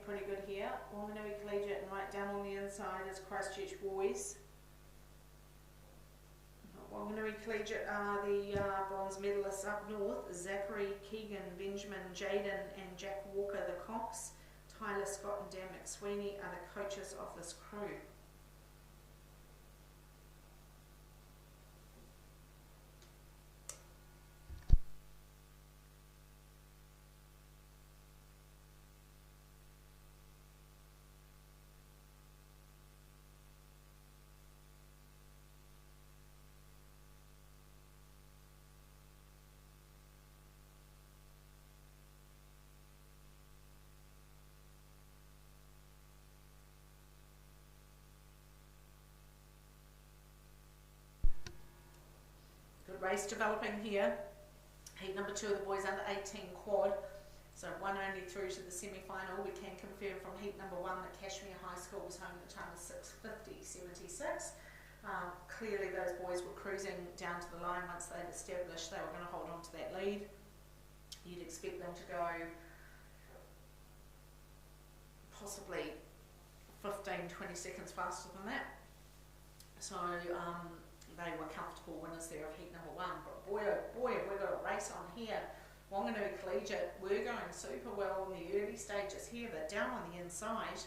pretty good here. Wanganui Collegiate, and right down on the inside is Christchurch Boys. Wanganui Collegiate are the bronze medalists up north. Zachary, Keegan, Benjamin, Jaden and Jack Walker, the cocks. Tyler, Scott and Dan McSweeney are the coaches of this crew. Good race developing here. Heat number 2 of the boys under 18 quad. So one only through to the semi-final. We can confirm from heat number 1 that Cashmere High School was home at the time of 6:50.76. Clearly those boys were cruising down to the line once they'd established they were going to hold on to that lead. You'd expect them to go possibly 15-20 seconds faster than that. So they were comfortable winners there of heat number 1. But boy oh boy, have we got a race on here. Wanganui Collegiate were going super well in the early stages here, but down on the inside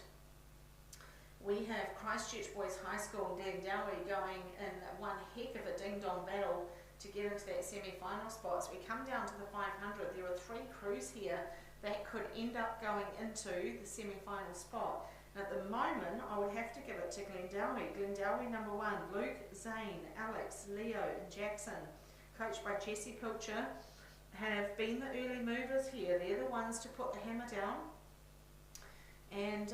we have Christchurch Boys High School and Glendowie going in one heck of a ding-dong battle to get into that semi-final spot. So we come down to the 500. There are 3 crews here that could end up going into the semi-final spot. At the moment, I would have to give it to Glendowie. Glendowie number 1, Luke, Zane, Alex, Leo and Jackson, coached by Jesse Pilcher, have been the early movers here. They're the ones to put the hammer down. And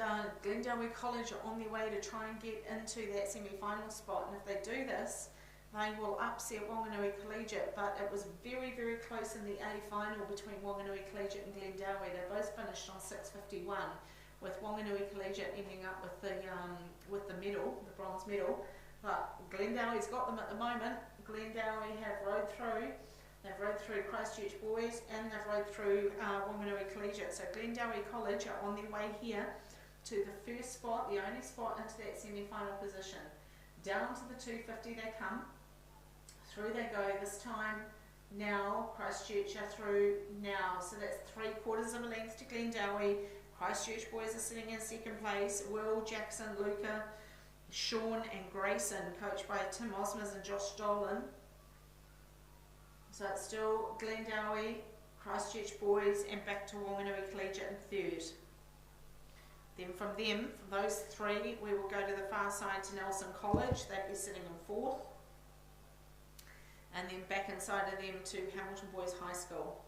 Glendowie College are on their way to try and get into that semi-final spot. And if they do this, they will upset Wanganui Collegiate. But it was very, very close in the A final between Wanganui Collegiate and Glendowie. They both finished on 6:51. With Wanganui Collegiate ending up with the medal, the bronze medal. But Glendowie's got them at the moment. Glendowie have rode through. They've rode through Christchurch Boys and they've rode through Wanganui Collegiate. So Glendowie College are on their way here to the first spot, the only spot into that semi-final position. Down to the 250 they come. Through they go this time. Now Christchurch are through now. So that's 3/4 of a length to Glendowie. Christchurch Boys are sitting in second place. Will, Jackson, Luca, Sean and Grayson, coached by Tim Osmers and Josh Dolan. So it's still Glendowie, Christchurch Boys and back to Wanganui Collegiate in third. Then from those 3, we will go to the far side to Nelson College. They'd be sitting in 4th. And then back inside of them to Hamilton Boys High School.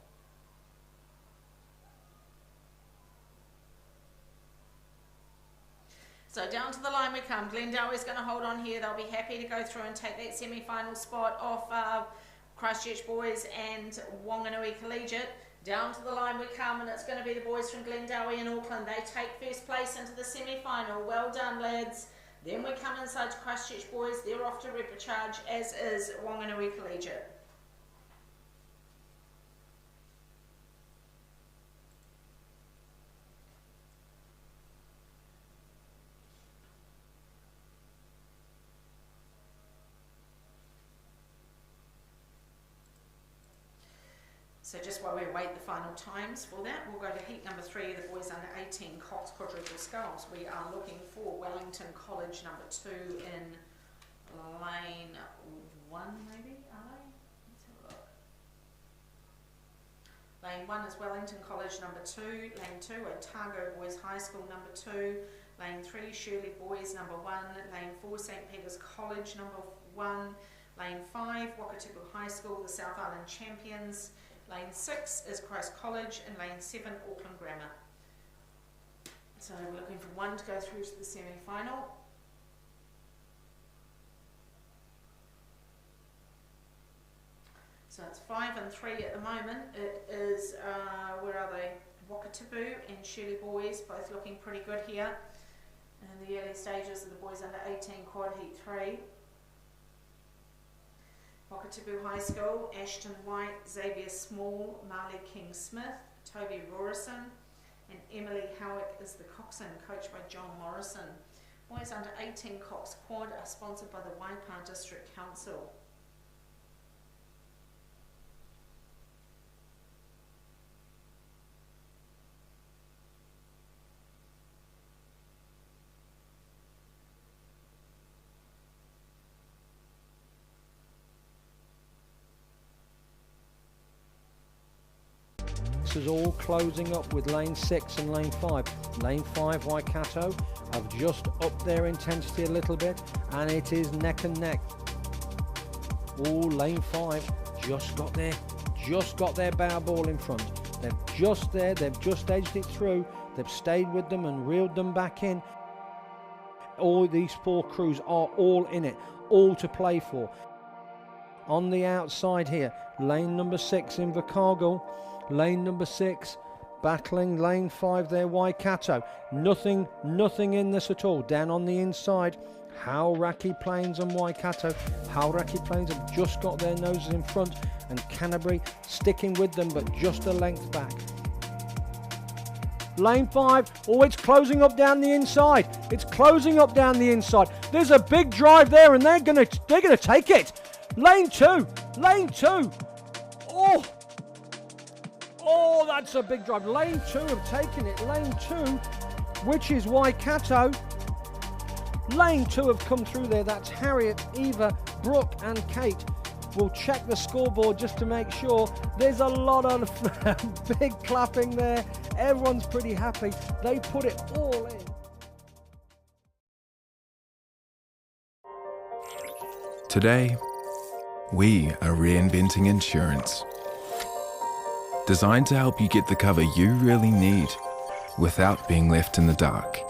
So down to the line we come. Glendowie's going to hold on here. They'll be happy to go through and take that semi-final spot off Christchurch Boys and Wanganui Collegiate. Down to the line we come, and it's going to be the boys from Glendowie and Auckland. They take first place into the semi-final. Well done, lads. Then we come inside to Christchurch Boys. They're off to repecharge, as is Wanganui Collegiate. So just while we await the final times for that, we'll go to heat number 3 of the boys under 18 Cox Quadruple Sculls. We are looking for Wellington College number 2 in lane 1 maybe, are they? Let's have a look. Lane 1 is Wellington College number 2, lane 2 Otago Boys High School number 2, lane 3 Shirley Boys number 1, lane 4 St Peter's College number 1, lane 5 Wakatipu High School, the South Island Champions, lane 6 is Christ College, and lane 7 Auckland Grammar. So we're looking for 1 to go through to the semi-final. So it's 5 and 3 at the moment. It is, where are they? Wakatipu and Shirley Boys, both looking pretty good here. In the early stages of the boys under 18 quad heat 3. Wakatipu High School, Ashton White, Xavier Small, Marley King Smith, Toby Rorison, And Emily Howick is the coxswain, coached by John Morrison. Boys under 18 Cox Quad are sponsored by the Waipa District Council. This is all closing up with lane 6 and lane 5. Lane 5 Waikato have just upped their intensity a little bit, and it is neck and neck. Oh, lane 5 just got their bow ball in front. They've just edged it through. They've stayed with them and reeled them back in. All these 4 crews are all in it, all to play for. On the outside here, lane number 6 Invercargill. Lane number 6 battling lane 5 there, Waikato. Nothing in this at all. Down on the inside, Hauraki Plains and Waikato. Hauraki Plains have just got their noses in front, and Canterbury sticking with them but just a length back. Lane 5, oh, it's closing up down the inside. It's closing up down the inside. There's a big drive there, and they're gonna take it. Lane 2. Oh, that's a big drive. Lane 2 have taken it. Lane 2, which is Waikato. Lane 2 have come through there. That's Harriet, Eva, Brooke and Kate. We'll check the scoreboard just to make sure. There's a lot of big clapping there. Everyone's pretty happy. They put it all in. Today, we are reinventing insurance. Designed to help you get the cover you really need without being left in the dark.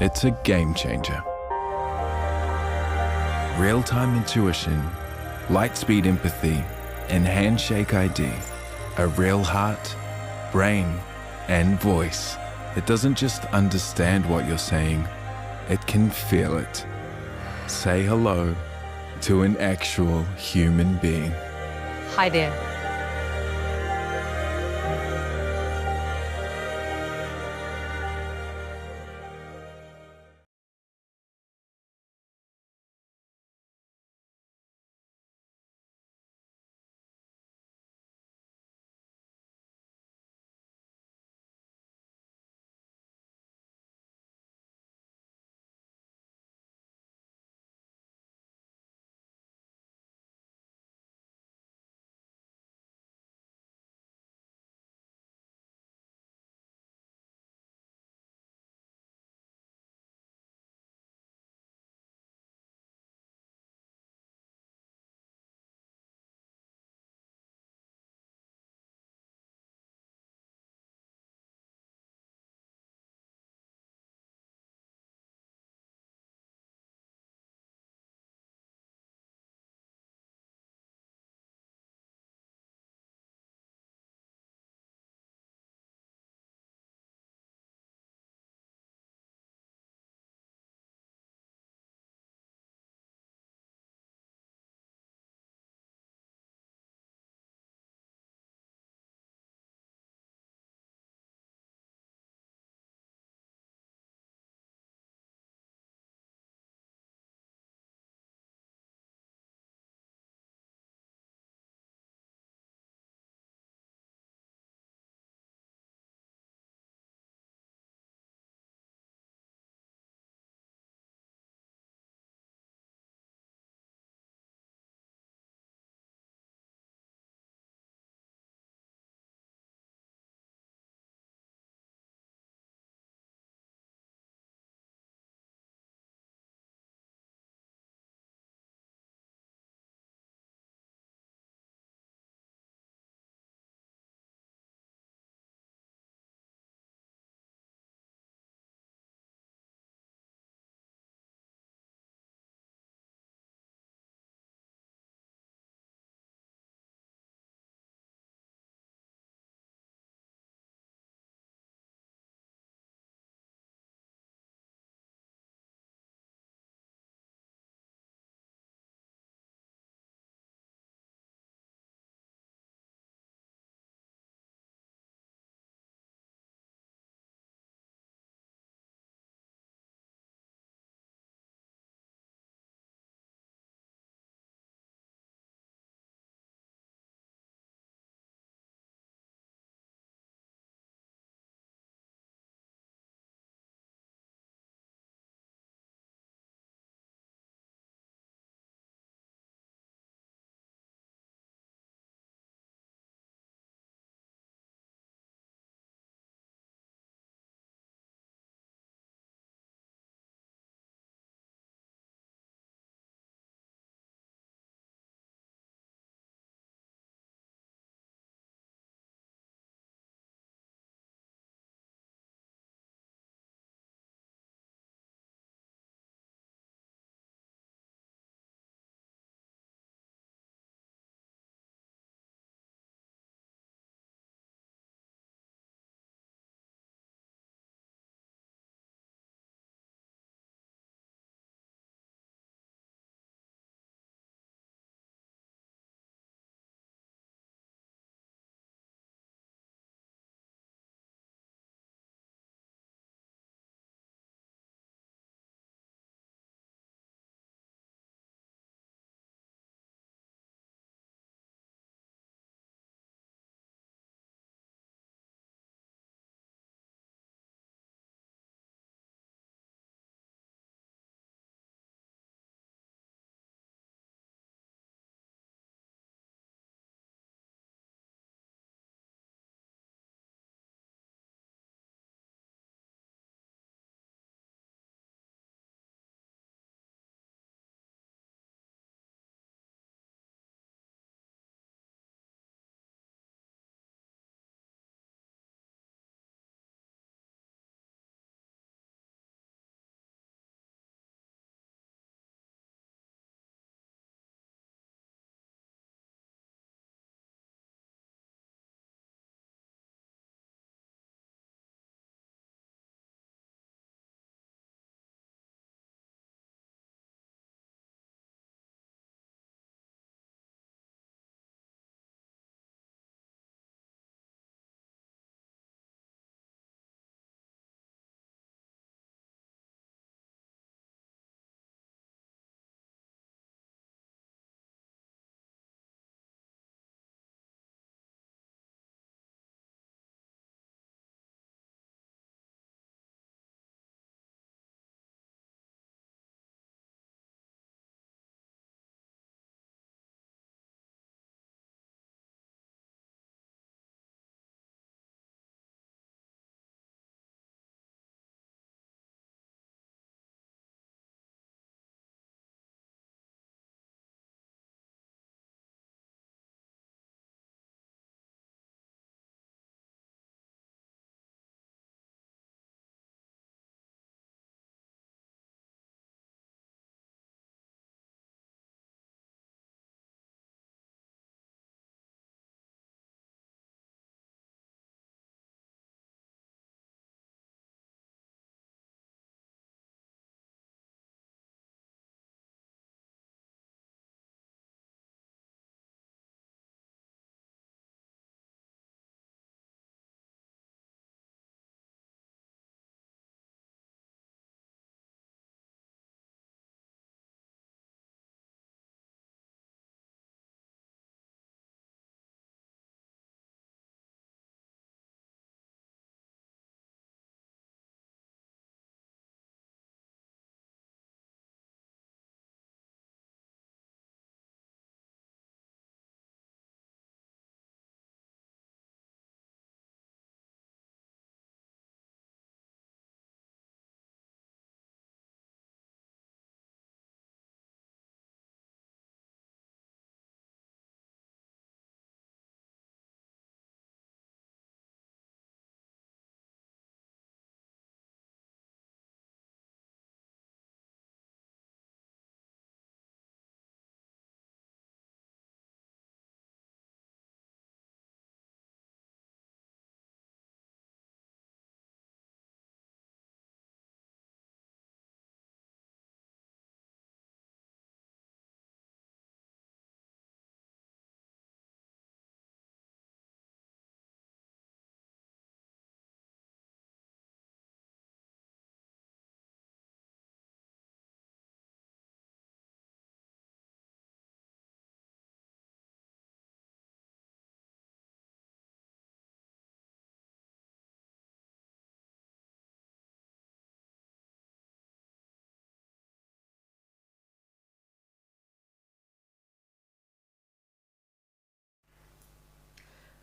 It's a game changer. Real-time intuition, light-speed empathy, and handshake ID. A real heart, brain, and voice. It doesn't just understand what you're saying, it can feel it. Say hello to an actual human being. Hi there.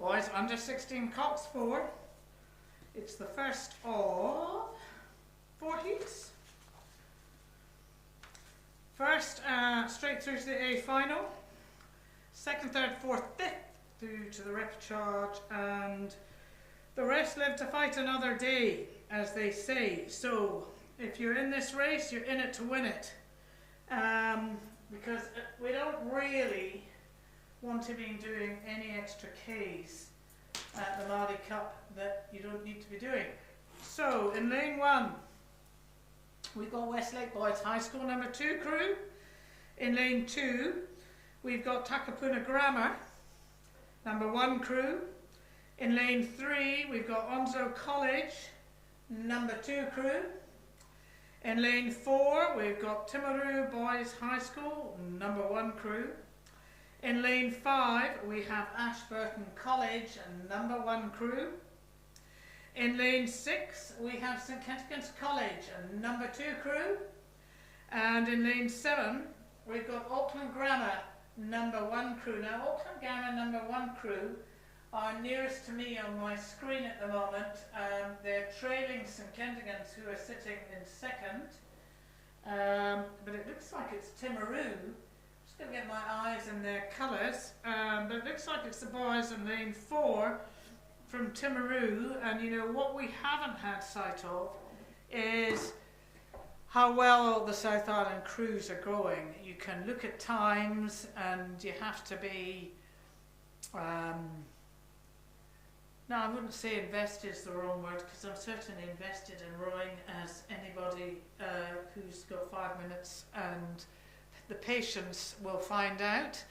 Boys under 16 Cox 4. It's the first of 4 heats. First, straight through to the A final. Second, third, fourth, fifth through to the repechage, and the rest live to fight another day, as they say. So, if you're in this race, you're in it to win it. Because we don't really want to be doing any extra Ks at the Maadi Cup that you don't need to be doing. So, in lane 1, we've got Westlake Boys High School number 2 crew. In lane 2, we've got Takapuna Grammar number 1 crew. In lane 3, we've got Onslow College number 2 crew. In lane 4, we've got Timaru Boys High School number 1 crew. In lane 5, we have Ashburton College number 1 crew. In lane 6, we have St Kentigern's College number 2 crew. And in lane 7, we've got Auckland Grammar number 1 crew. Now, Auckland Grammar number 1 crew are nearest to me on my screen at the moment. They're trailing St Kentigern's, who are sitting in second. But it looks like it's Timaru. Just going to get my eyes in their colours. But it looks like it's the boys in lane 4 from Timaru. And you know, what we haven't had sight of is how well the South Island crews are going. You can look at times, and you have to be no, I wouldn't say invested is the wrong word, because I'm certainly invested in rowing as anybody who's got 5 minutes and the patience will find out.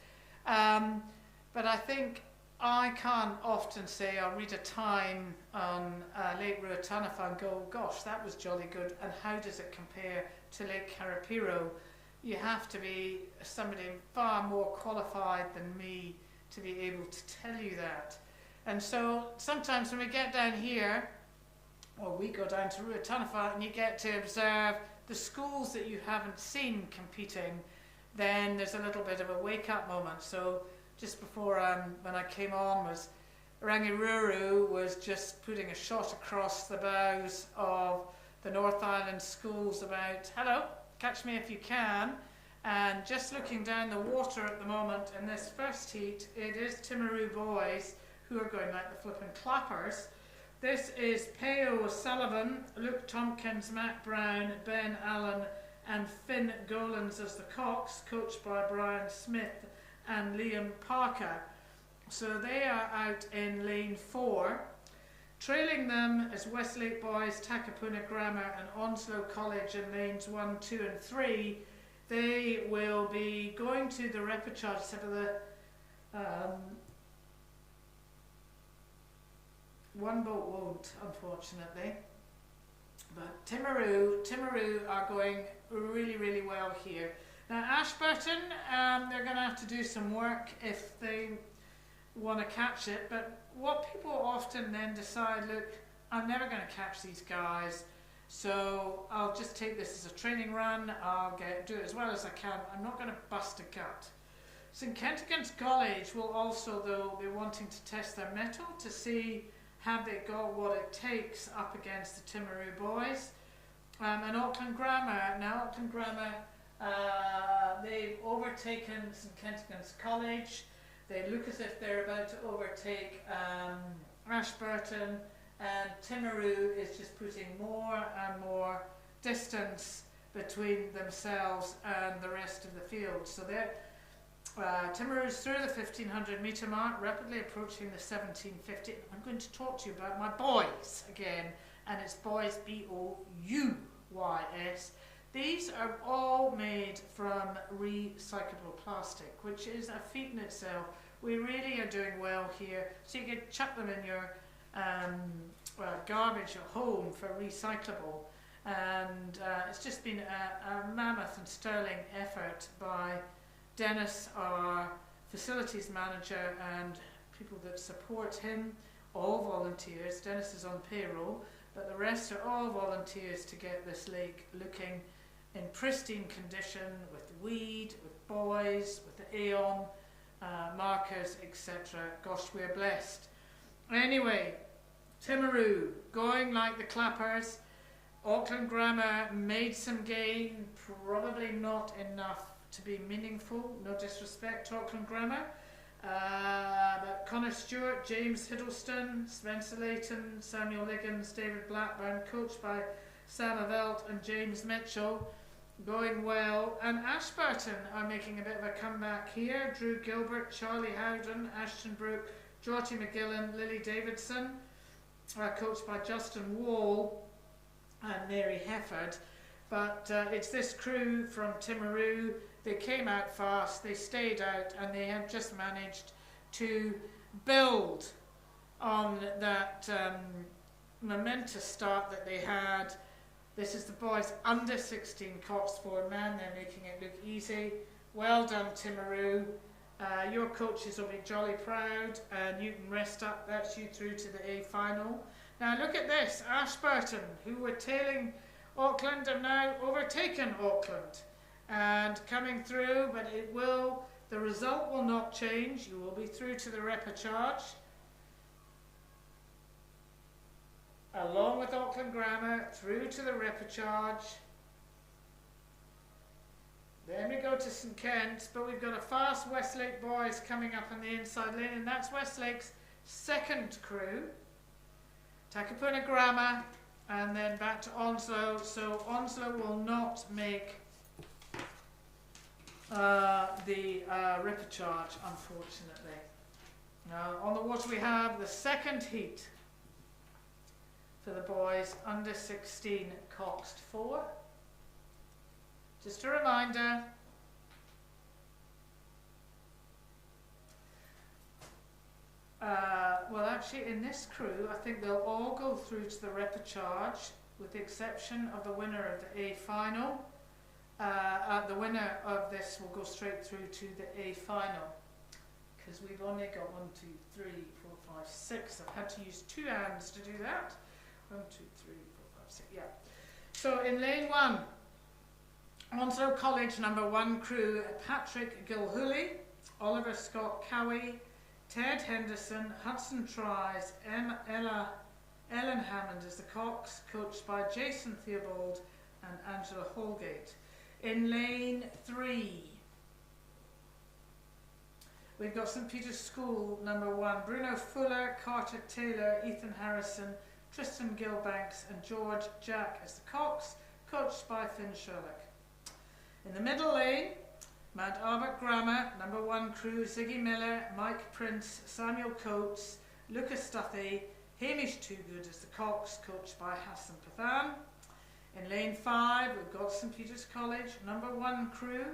But I think I can't often say I'll read a time on Lake Ruataniwha and go, gosh, that was jolly good, and how does it compare to Lake Karapiro? You have to be somebody far more qualified than me to be able to tell you that. And so sometimes when we get down here, or we go down to Ruataniwha, and you get to observe the schools that you haven't seen competing, then there's a little bit of a wake-up moment. So just before when I came on, was Rangiruru was just putting a shot across the bows of the North Island schools about, hello, catch me if you can. And just looking down the water at the moment in this first heat, it is Timaru boys who are going like the flippin' clappers. This is Peo Sullivan, Luke Tompkins, Matt Brown, Ben Allen and Finn Golans as the cocks, coached by Brian Smith and Liam Parker. So they are out in lane 4. Trailing them is Westlake Boys, Takapuna Grammar and Onslow College in lanes 1, 2 and 3. They will be going to the repechage, except for the one boat won't, unfortunately. But Timaru are going really, really well here. Now Ashburton, they're going to have to do some work if they want to catch it. But what people often then decide, look, I'm never going to catch these guys, so I'll just take this as a training run. I'll do it as well as I can. I'm not going to bust a gut. St Kentigern's College will also, though, be wanting to test their mettle to see have they got what it takes up against the Timaru boys. And Auckland Grammar, now Auckland Grammar, they've overtaken St Kentigern's College. They look as if they're about to overtake Ashburton, and Timaru is just putting more and more distance between themselves and the rest of the field. So they're Timaru is through the 1500 metre mark, rapidly approaching the 1750. I'm going to talk to you about my boys again, and it's boys B-O-U-Y-S. These are all made from recyclable plastic, which is a feat in itself. We really are doing well here. So you can chuck them in your garbage at home for recyclable. And it's just been a mammoth and sterling effort by Dennis, our facilities manager, and people that support him, all volunteers. Dennis is on payroll, but the rest are all volunteers to get this lake looking in pristine condition, with weed, with buoys, with the Aeon markers, etc. Gosh, we're blessed. Anyway, Timaru going like the Clappers. Auckland Grammar made some gain, probably not enough to be meaningful. No disrespect to Auckland Grammar. But Connor Stewart, James Hiddleston, Spencer Layton, Samuel Liggins, David Blackburn, coached by Sam Avelt and James Mitchell, going well. And Ashburton are making a bit of a comeback here. Drew Gilbert, Charlie Howden, Ashton Brook, Georgie McGillan, Lily Davidson, coached by Justin Wall and Mary Hefford. But it's this crew from Timaru. They came out fast, they stayed out, and they have just managed to build on that momentous start that they had. This is the boys under 16 Cox forward man. They're making it look easy. Well done, Timaru. Your coaches will be jolly proud. Newton, rest up. That's you through to the A final. Now look at this. Ashburton, who were tailing Auckland, have now overtaken Auckland and coming through, but the result will not change. You will be through to the repechage, along with Auckland Grammar, through to the repechage. Then we go to St Kent, but we've got a fast Westlake boys coming up on the inside lane, and that's Westlake's second crew. Takapuna Grammar, and then back to Onslow. So Onslow will not make the repechage, unfortunately. Now on the water we have the second heat for the boys under 16 Coxed 4. Just a reminder, well actually in this crew I think they'll all go through to the repechage with the exception of the winner of the A final. The winner of this will go straight through to the A final because we've only got 1, 2, 3, 4, 5, 6. I've had to use 2 hands to do that. 1, 2, 3, 4, 5, 6. Yeah. So in lane 1, Onslow College number 1 crew: Patrick Gilhooly, Oliver Scott Cowie, Ted Henderson, Hudson Tries, Ellen Hammond is the Cox, coached by Jason Theobald and Angela Holgate. In lane 3, we've got St Peter's School number 1, Bruno Fuller, Carter Taylor, Ethan Harrison, Tristan Gilbanks and George Jack as the Cox, coached by Finn Sherlock. In the middle lane, Mount Albert Grammar number 1 crew: Ziggy Miller, Mike Prince, Samuel Coates, Lucas Stuffy, Hamish Toogood as the Cox, coached by Hassan Pathan. In lane 5, we've got St Peter's College number 1 crew: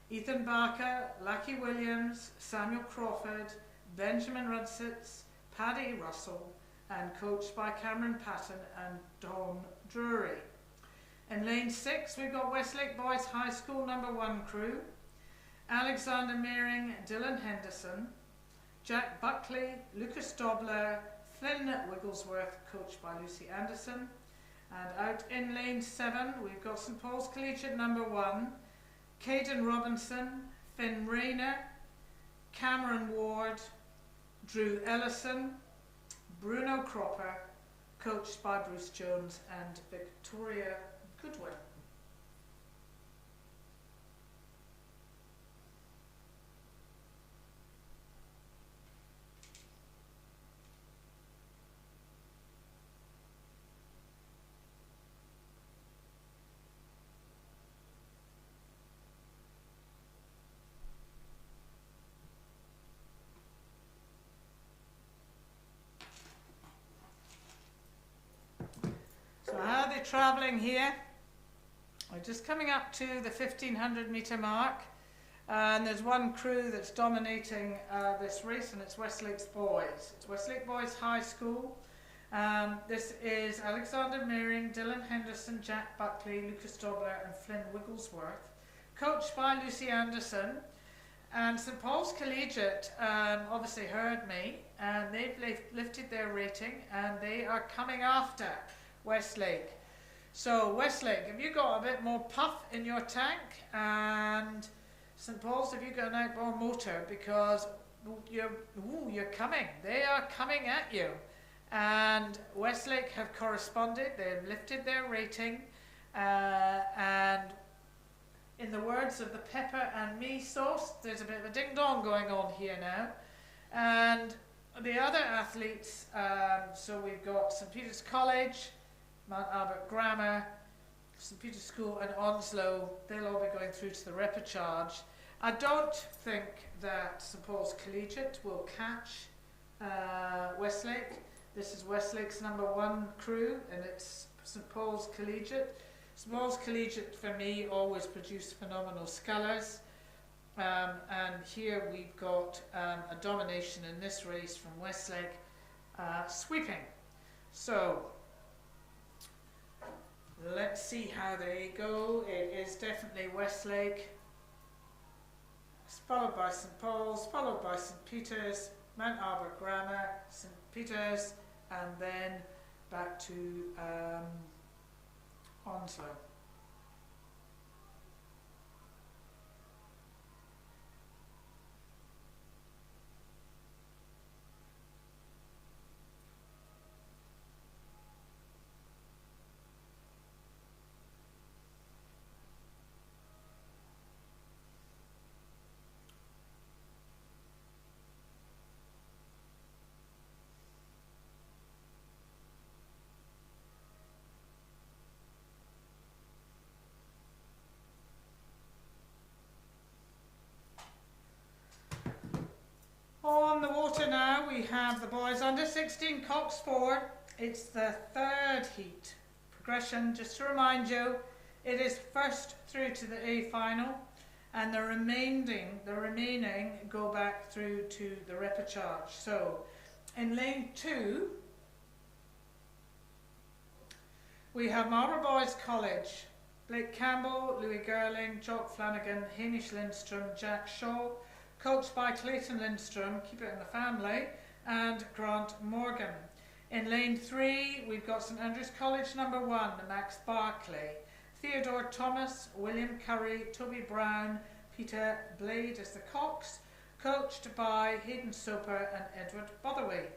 Ethan Barker, Lucky Williams, Samuel Crawford, Benjamin Rudsitz, Paddy Russell, and coached by Cameron Patton and Don Drury. In lane 6, we've got Westlake Boys High School number 1 crew: Alexander Meering, Dylan Henderson, Jack Buckley, Lucas Dobler, Flynn Wigglesworth, coached by Lucy Anderson. And out in lane 7, we've got St Paul's Collegiate number 1, Caden Robinson, Finn Rayner, Cameron Ward, Drew Ellison, Bruno Cropper, coached by Bruce Jones and Victoria Goodwin. So how are they travelling here? We're just coming up to the 1500 metre mark, and there's one crew that's dominating this race, and it's Westlake's Boys. It's Westlake Boys High School. This is Alexander Meering, Dylan Henderson, Jack Buckley, Lucas Dobler and Flynn Wigglesworth, coached by Lucy Anderson. And St Paul's Collegiate obviously heard me, and they've lifted their rating, and they are coming after Westlake. So Westlake, have you got a bit more puff in your tank? And St Paul's, have you got an outboard motor? Because you're coming. They are coming at you. And Westlake have corresponded. They've lifted their rating. And in the words of the pepper and me sauce, there's a bit of a ding-dong going on here now. And the other athletes, so we've got St Peter's College, Mount Albert Grammar, St Peter's School and Onslow. They'll all be going through to the repechage. I don't think that St Paul's Collegiate will catch Westlake. This is Westlake's #1 crew, and it's St Paul's Collegiate. St Paul's Collegiate, for me, always produce phenomenal scullers. And here we've got a domination in this race from Westlake, sweeping. So, let's see how they go. It is definitely Westlake, followed by St Paul's, followed by St Peter's, Mount Albert Grammar, St Peter's, and then back to Onslow. On the water now, we have the boys under 16 Cox 4. It's the third heat progression. Just to remind you, it is first through to the A final, and the remaining go back through to the repechage. So, in lane 2, we have Marlborough Boys College, Blake Campbell, Louis Gerling, Jock Flanagan, Hamish Lindstrom, Jack Shaw, coached by Clayton Lindstrom, keep it in the family, and Grant Morgan. In lane 3, we've got St Andrews College #1, Max Barclay, Theodore Thomas, William Curry, Toby Brown, Peter Blade as the cocks, coached by Hayden Soper and Edward Botherway.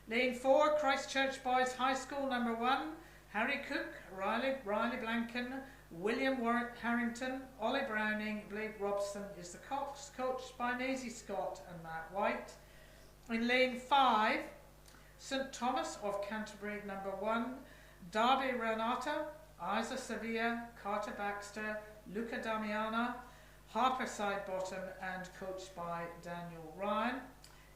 Lane 4, Christchurch Boys High School #1, Harry Cook, Riley Blanken, William Warwick Harrington, Ollie Browning, Blake Robson is the cocks, coached by Maisie Scott and Matt White. In lane 5, St Thomas of Canterbury #1, Derby Renata, Isa Sevilla, Carter Baxter, Luca Damiana, Harper Sidebottom, and coached by Daniel Ryan.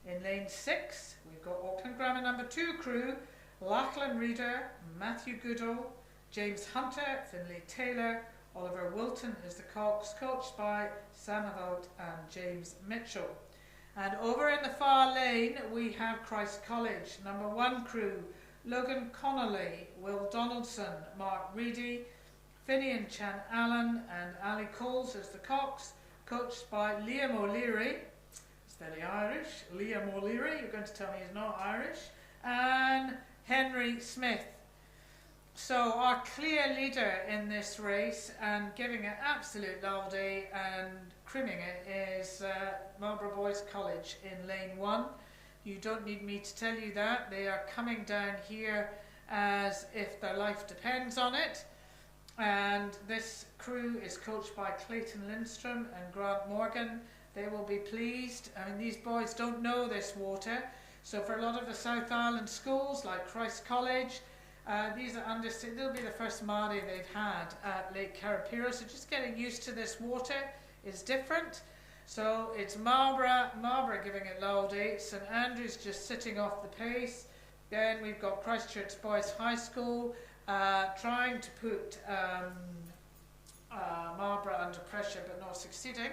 In lane 6, we've got Auckland Grammar #2 crew, Lachlan Reader, Matthew Goodall, James Hunter, Finlay Taylor, Oliver Wilton is the cocks, coached by Sam Holt and James Mitchell. And over in the far lane, we have Christ College #1 crew, Logan Connolly, Will Donaldson, Mark Reedy, Finian Chan Allen, and Ali Coles as the cocks, coached by Liam O'Leary. It's very Irish. Liam O'Leary, you're going to tell me he's not Irish. And Henry Smith. So our clear leader in this race and giving it absolute laldy and crimming it is Marlborough Boys College in lane 1. You don't need me to tell you that. They are coming down here as if their life depends on it. And this crew is coached by Clayton Lindstrom and Grant Morgan. They will be pleased. I mean, these boys don't know this water. So for a lot of the South Island schools like Christ College, these are they'll be the first Maadi they've had at Lake Carapiro, so just getting used to this water is different. So it's Marlborough giving it laldy, St Andrews just sitting off the pace. Then we've got Christchurch Boys High School trying to put Marlborough under pressure but not succeeding.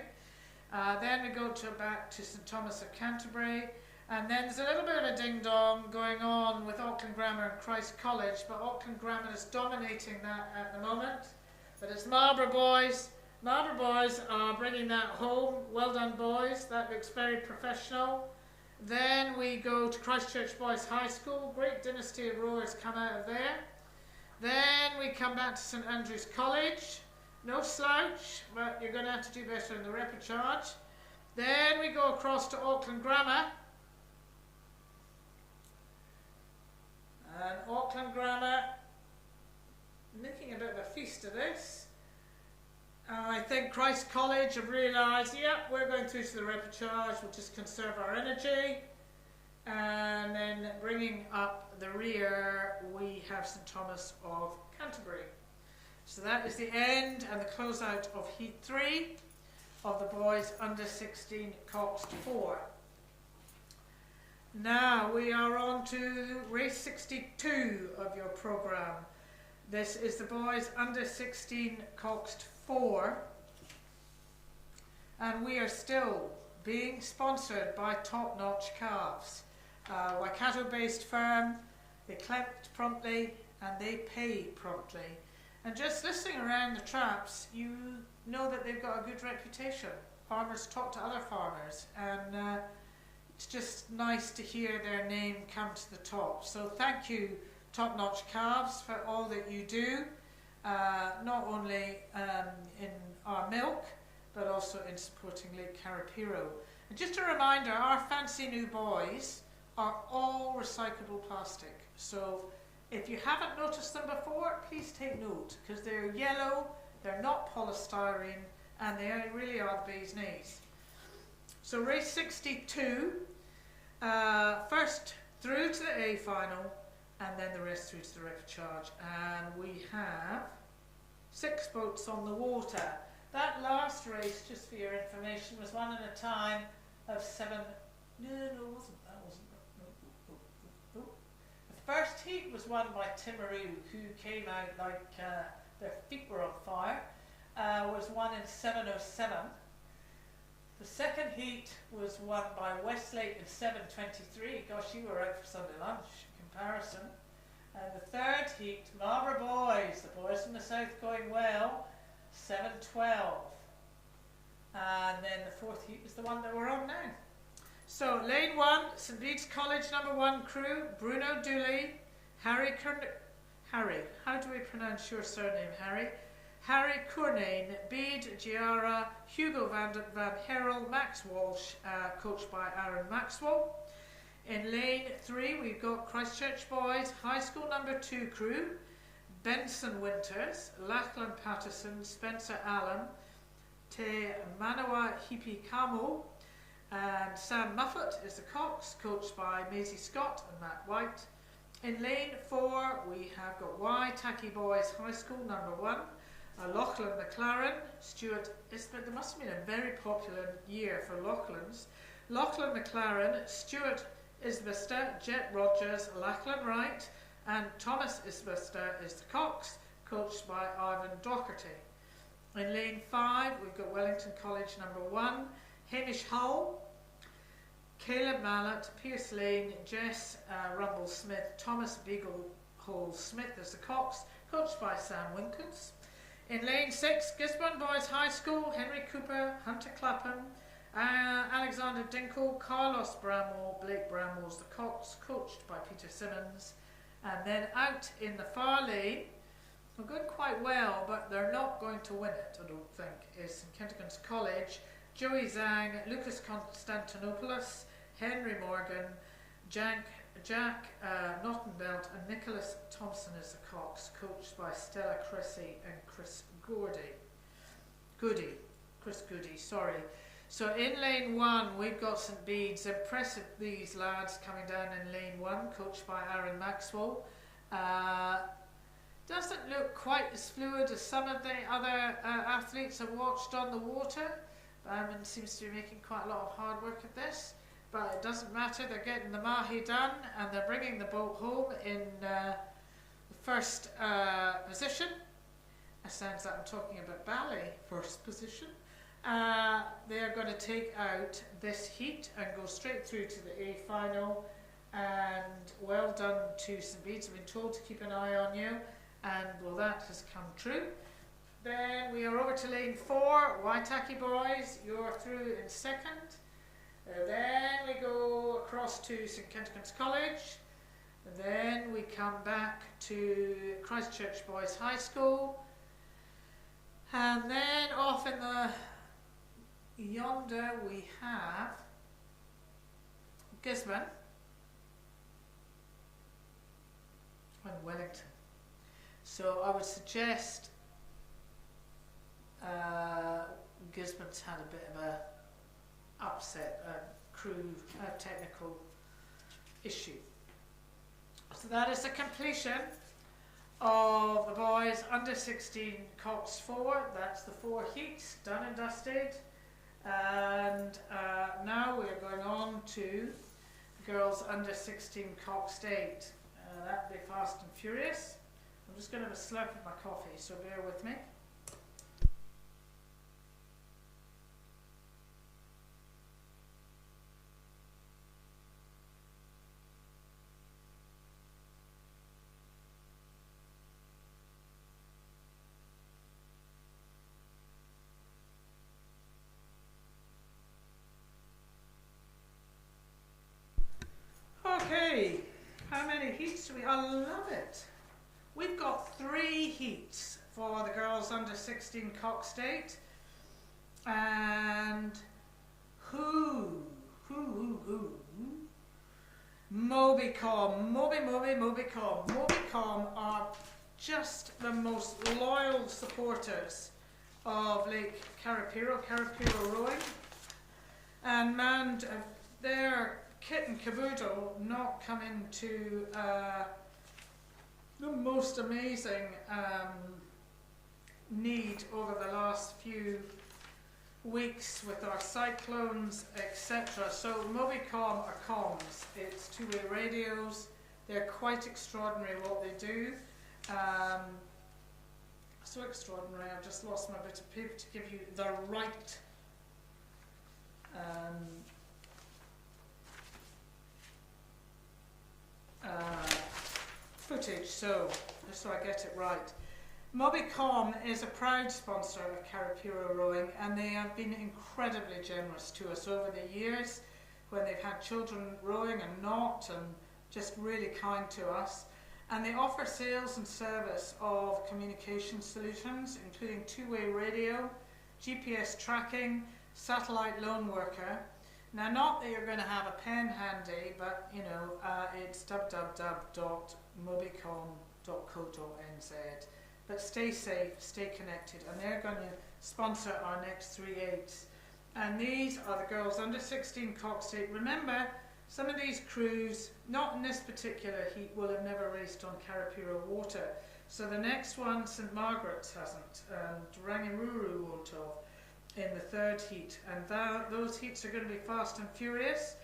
Then we go back to St Thomas of Canterbury. And then there's a little bit of a ding-dong going on with Auckland Grammar and Christ College, but Auckland Grammar is dominating that at the moment. But it's Marlborough Boys. Marlborough Boys are bringing that home. Well done, boys. That looks very professional. Then we go to Christchurch Boys High School. Great dynasty of rowers come out of there. Then we come back to St Andrews College. No slouch, but you're going to have to do better in the repechage. Then we go across to Auckland Grammar. And Auckland Grammar, making a bit of a feast of this. I think Christ College have realised, yeah, we're going through to the repechage, we'll just conserve our energy. And then bringing up the rear, we have St Thomas of Canterbury. So that is the end and the closeout of Heat 3 of the boys under 16 Coxed 4. Now we are on to race 62 of your programme. This is the boys under 16 Coxed 4, and we are still being sponsored by Top Notch Calves, a Waikato-based firm. They collect promptly and they pay promptly. And just listening around the traps, you know that they've got a good reputation. Farmers talk to other farmers, and it's just nice to hear their name come to the top. So thank you, Top Notch Calves, for all that you do, not only in our milk, but also in supporting Lake Karapiro. And just a reminder, our fancy new boys are all recyclable plastic. So if you haven't noticed them before, please take note, because they're yellow, they're not polystyrene, and they really are the bee's knees. So race 62, first through to the A final, and then the rest through to the repechage. And we have 6 boats on the water. That last race, just for your information, was won in a time of 7. No, it wasn't. That wasn't. No. The first heat was won by Timaru, who came out like their feet were on fire. Was won in 7:07. The second heat was won by Westlake in 7:23. Gosh, you were out for Sunday lunch in comparison. And the third heat, Marlborough Boys, the boys from the south going well, 7:12. And then the fourth heat was the one that we're on now. So lane 1, St Bede's College number 1 crew, Bruno Dooley, Harry, how do we pronounce your surname, Harry? Harry Cournane, Bede Giara, Hugo van Herel, Max Walsh, coached by Aaron Maxwell. In lane 3, we've got Christchurch Boys, High School number 2 crew, Benson Winters, Lachlan Patterson, Spencer Allen, Te Manawa Hipi Kamo, and Sam Muffet is the Cox, coached by Maisie Scott and Matt White. In lane 4, we have got Waitaki Boys, High School number 1, Lachlan McLaren, Stuart Isbeth. There must have been a very popular year for Lachlan's. Lachlan McLaren, Stuart Isbister, Jet Rogers, Lachlan Wright, and Thomas Isbister is the Cox, coached by Ivan Docherty. In lane 5, we've got Wellington College number 1, Hamish Hull, Caleb Mallet, Pierce Lane, Jess Rumble Smith, Thomas Beagle Hole Smith is the Cox, coached by Sam Winkles. In lane 6, Gisborne Boys High School, Henry Cooper, Hunter Clapham, Alexander Dinkle, Carlos Bramwell, Blake Bramwell's the Cox, coached by Peter Simmons. And then out in the far lane, we're going quite well, but they're not going to win it, I don't think, is St Kentigern's College, Joey Zhang, Lucas Constantinopoulos, Henry Morgan, Jack Nottenbelt, and Nicholas Thompson is the Cox, coached by Stella Cressy and Chris Goody, sorry. So in lane 1, we've got St Bede's. Impressive, these lads coming down in lane 1, coached by Aaron Maxwell. Doesn't look quite as fluid as some of the other athletes I've watched on the water. Seems to be making quite a lot of hard work at this. But it doesn't matter, they're getting the mahi done and they're bringing the boat home in the first position. It sounds like I'm talking about ballet, first position. They're going to take out this heat and go straight through to the A final. And well done to St Bede's. I've been told to keep an eye on you, and well, that has come true. Then we are over to lane 4, Waitaki Boys, you're through in second. Then we go across to St Kentigern's College. Then we come back to Christchurch Boys High School. And then off in the yonder we have Gisborne and Wellington. So I would suggest Gisborne's had a bit of a upset, a crew, a technical issue. So that is the completion of the boys under 16 Cox 4. That's the 4 heats done and dusted. And now we're going on to girls under 16 Cox 8. That'll be fast and furious. I'm just going to have a slurp of my coffee, so bear with me. Okay, how many heats do we? I love it. We've got 3 heats for the girls under 16 Cox State, and Mobicom are just the most loyal supporters of Lake Carapiro rowing, and man, their kit and caboodle not come into the most amazing need over the last few weeks with our cyclones, etc. So Mobicom are comms. It's two-way radios. They're quite extraordinary what they do. So extraordinary, I've just lost my bit of paper to give you the right footage, so just so I get it right. Mobicom is a proud sponsor of Carapiro Rowing, and they have been incredibly generous to us over the years when they've had children rowing and not, and just really kind to us. And they offer sales and service of communication solutions, including two-way radio, GPS tracking, satellite loan worker. Now, not that you're going to have a pen handy, but you know, it's www.mobicom.co.nz. But stay safe, stay connected, and they're going to sponsor our next 3 8s. And these are the girls under 16 Cox State. Remember, some of these crews, not in this particular heat, will have never raced on Carapiro water. So the next one, St Margaret's hasn't, and Rangiruru won't have in the 3rd heat. And those heats are going to be fast and furious.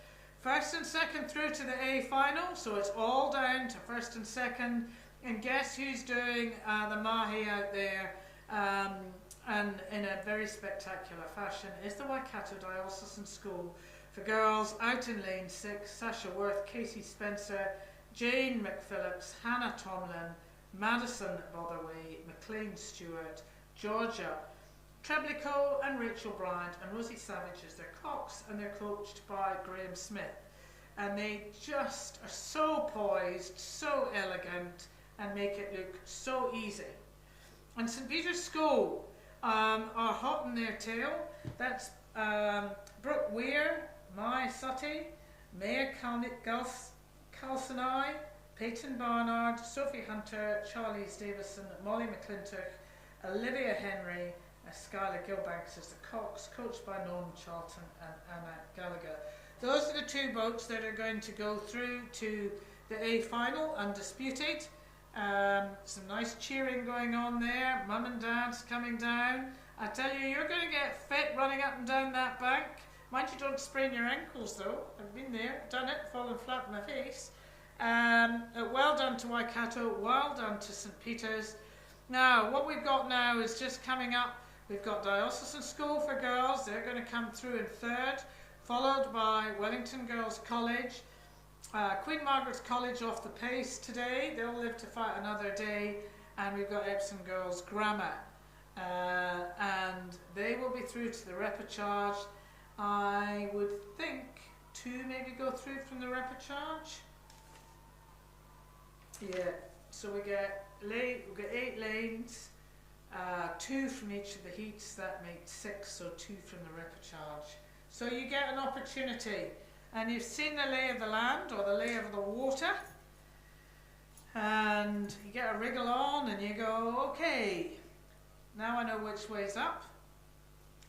1st and 2nd through to the A final, so it's all down to 1st and 2nd. And guess who's doing the Mahi out there, and in a very spectacular fashion, is the Waikato Diocesan School for girls out in lane 6, Sasha Worth, Casey Spencer, Jane McPhillips, Hannah Tomlin, Madison Botherway, McLean Stewart, Georgia Treblico and Rachel Bryant, and Rosie Savage is their cocks, and they're coached by Graham Smith. And they just are so poised, so elegant, and make it look so easy. And St Peter's School are hot in their tail. That's Brooke Weir, Mai Sutty, Maya Calcinai, Peyton Barnard, Sophie Hunter, Charlize Davison, Molly McClintock, Olivia Henry, Skylar Gilbanks is the cocks, coached by Norman Charlton and Anna Gallagher. Those are the 2 boats that are going to go through to the A final, undisputed. Some nice cheering going on there. Mum and Dad's coming down. I tell you, you're going to get fit running up and down that bank. Mind you don't sprain your ankles though. I've been there, done it, fallen flat on my face. Well done to Waikato, well done to St Peter's. Now, what we've got now is just coming up. We've got Diocesan School for girls. They're going to come through in 3rd, followed by Wellington Girls College. Queen Margaret's College off the pace today. They'll live to fight another day. And we've got Epsom Girls Grammar. And they will be through to the repechage. I would think 2 maybe go through from the repechage. Yeah, so we get 8 lanes. 2 from each of the heats, that makes 6, so 2 from the repechage. So you get an opportunity, and you've seen the lay of the land or the lay of the water, and you get a wriggle on and you go, okay, now I know which way's up,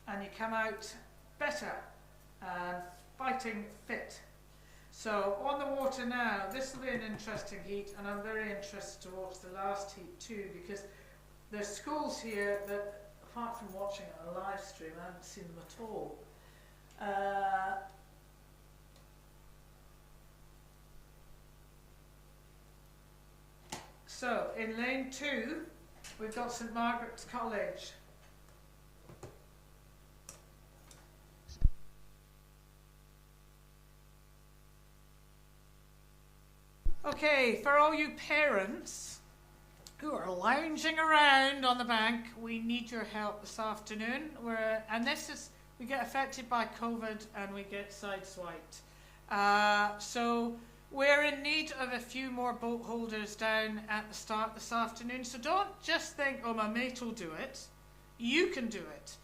and you come out better and fighting fit. So on the water now, this will be an interesting heat, and I'm very interested to watch the last heat too, because there's schools here that, apart from watching it on a live stream, I haven't seen them at all. So in lane 2, we've got St Margaret's College. Okay, for all you parents who are lounging around on the bank, we need your help this afternoon. We get affected by COVID and we get sideswiped. So we're in need of a few more boat holders down at the start this afternoon. So don't just think, oh, my mate will do it. You can do it.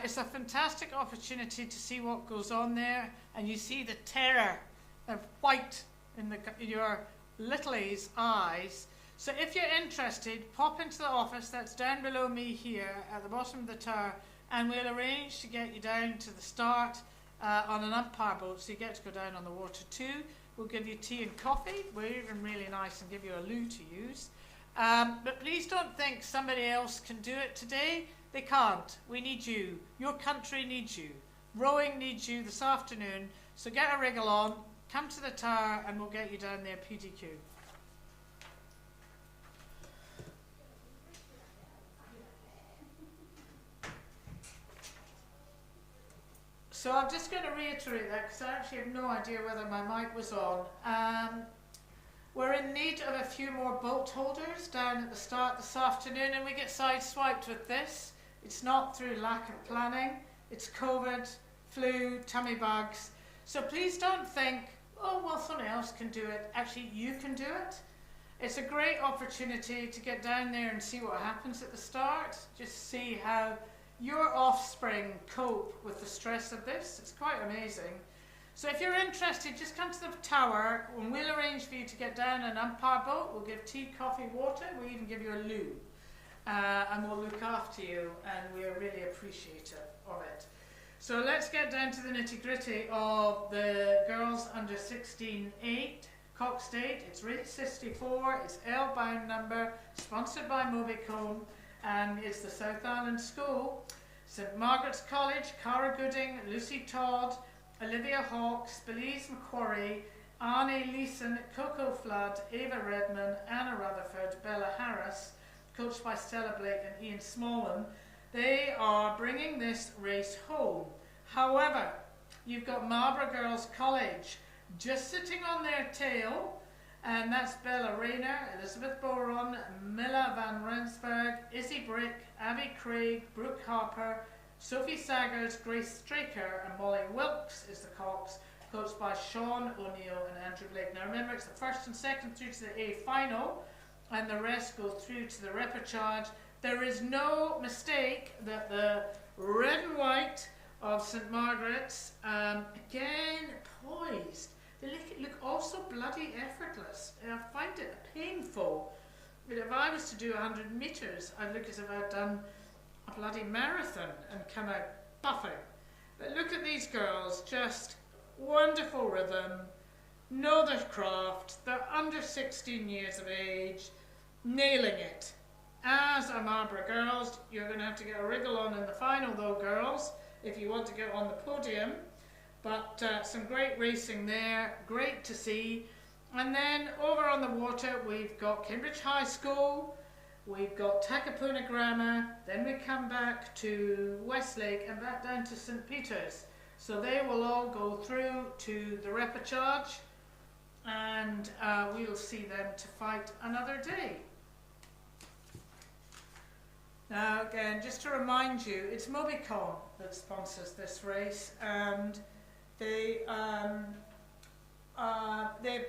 It's a fantastic opportunity to see what goes on there, and you see the terror of white in your little's eyes. So if you're interested, pop into the office that's down below me here at the bottom of the tower, and we'll arrange to get you down to the start on an umpire boat, so you get to go down on the water too. We'll give you tea and coffee. We're even really nice and give you a loo to use. But please don't think somebody else can do it today. They can't. We need you. Your country needs you. Rowing needs you this afternoon. So get a wriggle on, come to the tower, and we'll get you down there PDQ. So I'm just going to reiterate that because I actually have no idea whether my mic was on. We're in need of a few more boat holders down at the start this afternoon, and we get sideswiped with this. It's not through lack of planning. It's COVID, flu, tummy bugs. So please don't think, oh, well, somebody else can do it. Actually, you can do it. It's a great opportunity to get down there and see what happens at the start. Just see how your offspring cope with the stress of this. It's quite amazing. So if you're interested, just come to the tower and we'll arrange for you to get down an umpire boat. We'll give tea, coffee, water. We'll even give you a loo. And we'll look after you, and we're really appreciative of it. So let's get down to the nitty-gritty of the girls under 16-8 Cox Date. It's rate 64, it's L-bound number, sponsored by Mobicone, and it's the South Island School. St Margaret's College, Cara Gooding, Lucy Todd, Olivia Hawkes, Belize Macquarie, Arnie Leeson, Coco Flood, Ava Redman, Anna Rutherford, Bella Harris, coached by Stella Blake and Ian Smallman. They are bringing this race home. However, you've got Marlborough Girls College just sitting on their tail, and that's Bella Rayner, Elizabeth Boron, Milla van Rensburg, Izzy Brick, Abby Craig, Brooke Harper, Sophie Saggers, Grace Straker, and Molly Wilkes is the Cox, coached by Sean O'Neill and Andrew Blake. Now remember, it's the first and second through to the A final, and the rest go through to the repechage. There is no mistake that the red and white of St Margaret's, again poised. They look also bloody effortless. I find it painful. But if I was to do 100 metres, I'd look as if I'd done a bloody marathon and come out buffing. But look at these girls, just wonderful rhythm, know their craft, they're under 16 years of age, nailing it. As are Marlborough Girls. You're going to have to get a wriggle on in the final though, girls, if you want to get on the podium. But some great racing there, great to see. And then over on the water we've got Cambridge High School, we've got Takapuna Grammar, then we come back to Westlake and back down to St Peter's. So they will all go through to the repechage, and we'll see them to fight another day. Now again, just to remind you, it's Mobicon that sponsors this race, and they've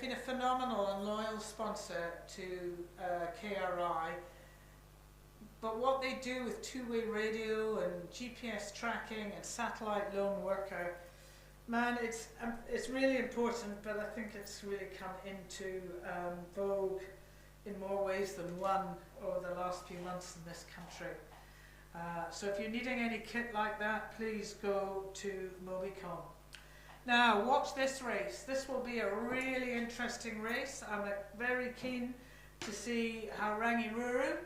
been a phenomenal and loyal sponsor to KRI. but what they do with two-way radio and GPS tracking and satellite lone worker, man, it's really important, but I think it's really come into vogue in more ways than one over the last few months in this country. So if you're needing any kit like that, please go to Mobicom. Now, watch this race. This will be a really interesting race. I'm very keen to see how Rangiruru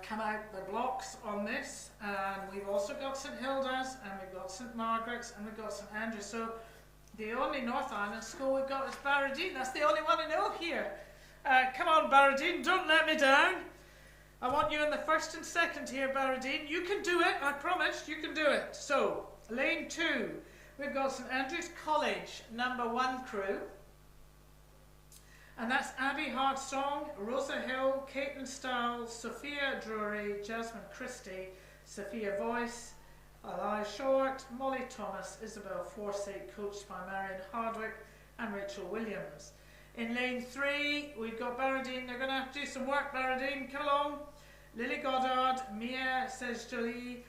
come out the blocks on this. And we've also got St Hilda's, and we've got St Margaret's, and we've got St Andrews. So the only North Island school we've got is Barradine. That's the only one I know here. Come on, Barradine, don't let me down. I want you in the first and second here, Barradine. You can do it, I promise, you can do it. So, lane 2, we've got St Andrews College, number 1 crew. And that's Abby Hartstrong, Rosa Hill, Caitlin Stiles, Sophia Drury, Jasmine Christie, Sophia Voice, Eli Short, Molly Thomas, Isabel Forsyth, coached by Marion Hardwick and Rachel Williams. In lane 3, we've got Barradine. They're going to have to do some work, Barradine. Come along. Lily Goddard, Mia Sejjali,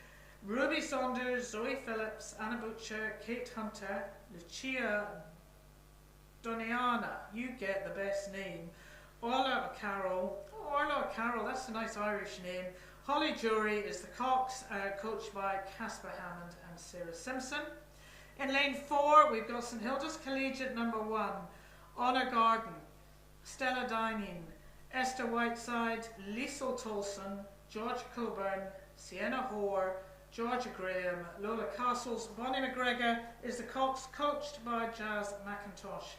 Ruby Saunders, Zoe Phillips, Anna Butcher, Kate Hunter, Lucia Doniana. You get the best name. Orla Carroll. Oh, Orla Carroll, that's a nice Irish name. Holly Jury is the Cox, coached by Casper Hammond and Sarah Simpson. In lane 4, we've got St Hilda's Collegiate number 1. Honor Garden, Stella Dining, Esther Whiteside, Liesl Tolson, George Coburn, Sienna Hoare, Georgia Graham, Lola Castles. Bonnie McGregor is the Cox, coached by Jazz McIntosh.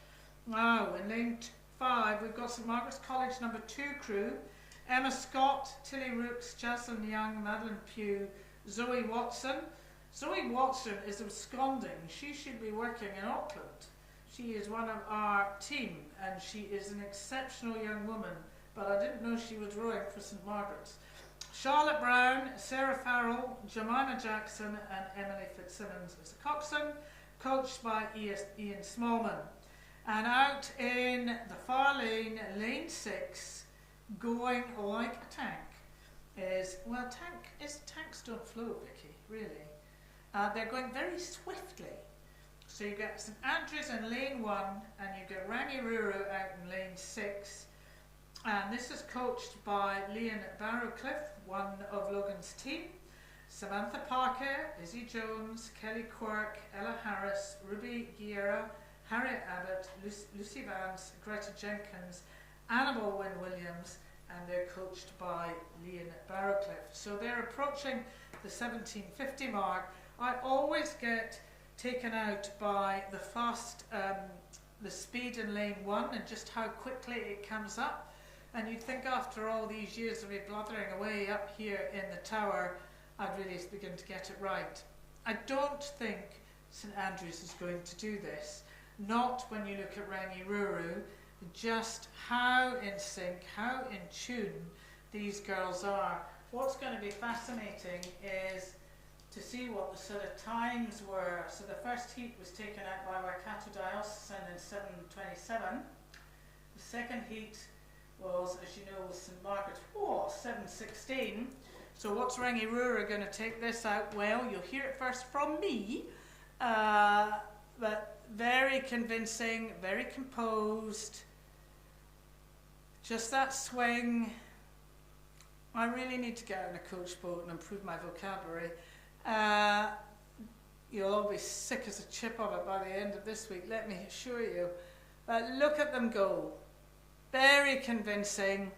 Now, in lane 5, we've got St Margaret's College number 2 crew. Emma Scott, Tilly Rooks, Jocelyn Young, Madeline Pugh, Zoe Watson. Zoe Watson is absconding. She should be working in Auckland. She is one of our team, and she is an exceptional young woman, but I didn't know she was rowing for St Margaret's. Charlotte Brown, Sarah Farrell, Jemima Jackson, and Emily Fitzsimmons is the coxswain, coached by Ian Smallman. And out in the far lane, lane 6, going like a tank, is, well, tanks don't float, Vicky, really. They're going very swiftly. So you get St Andrews in lane 1, and you get Rangiruru out in lane 6. And this is coached by Leon Barrowcliffe, one of Logan's team. Samantha Parker, Izzy Jones, Kelly Quirk, Ella Harris, Ruby Guerra, Harriet Abbott, Lucy Vance, Greta Jenkins, Annabelle Wynne-Williams, and they're coached by Leon Barrowcliffe. So they're approaching the 1750 mark. I always get taken out by the fast, the speed in lane 1 and just how quickly it comes up. And you'd think after all these years of me blathering away up here in the tower, I'd really begin to get it right. I don't think St Andrews is going to do this. Not when you look at Rangiruru, just how in sync, how in tune these girls are. What's going to be fascinating is to see what the sort of times were. So the first heat was taken out by Waikato Diocesan in 7:27. The second heat was, as you know, with St Margaret's, 7:16. So what's Rangiruru going to take this out? Well, you'll hear it first from me, but very convincing, very composed. Just that swing. I really need to get out in a coach boat and improve my vocabulary. You'll all be sick as a chip of it by the end of this week, let me assure you. But look at them go. Very convincing.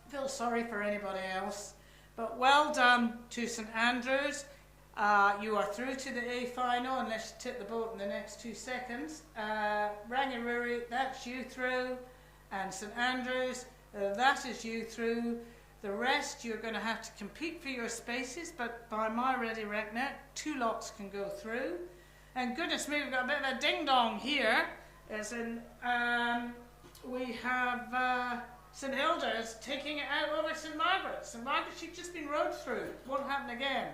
Feel sorry for anybody else. But well done to St Andrews. You are through to the A final unless you tip the boat in the next 2 seconds. Rangiruru, that's you through. And St Andrews, that is you through. The rest, you're going to have to compete for your spaces, but by my ready recnet, 2 lots can go through. And goodness me, we've got a bit of a ding-dong here, as in we have St Hilda's taking it out over St Margaret's. St Margaret's, she's just been rowed through, won't happen again.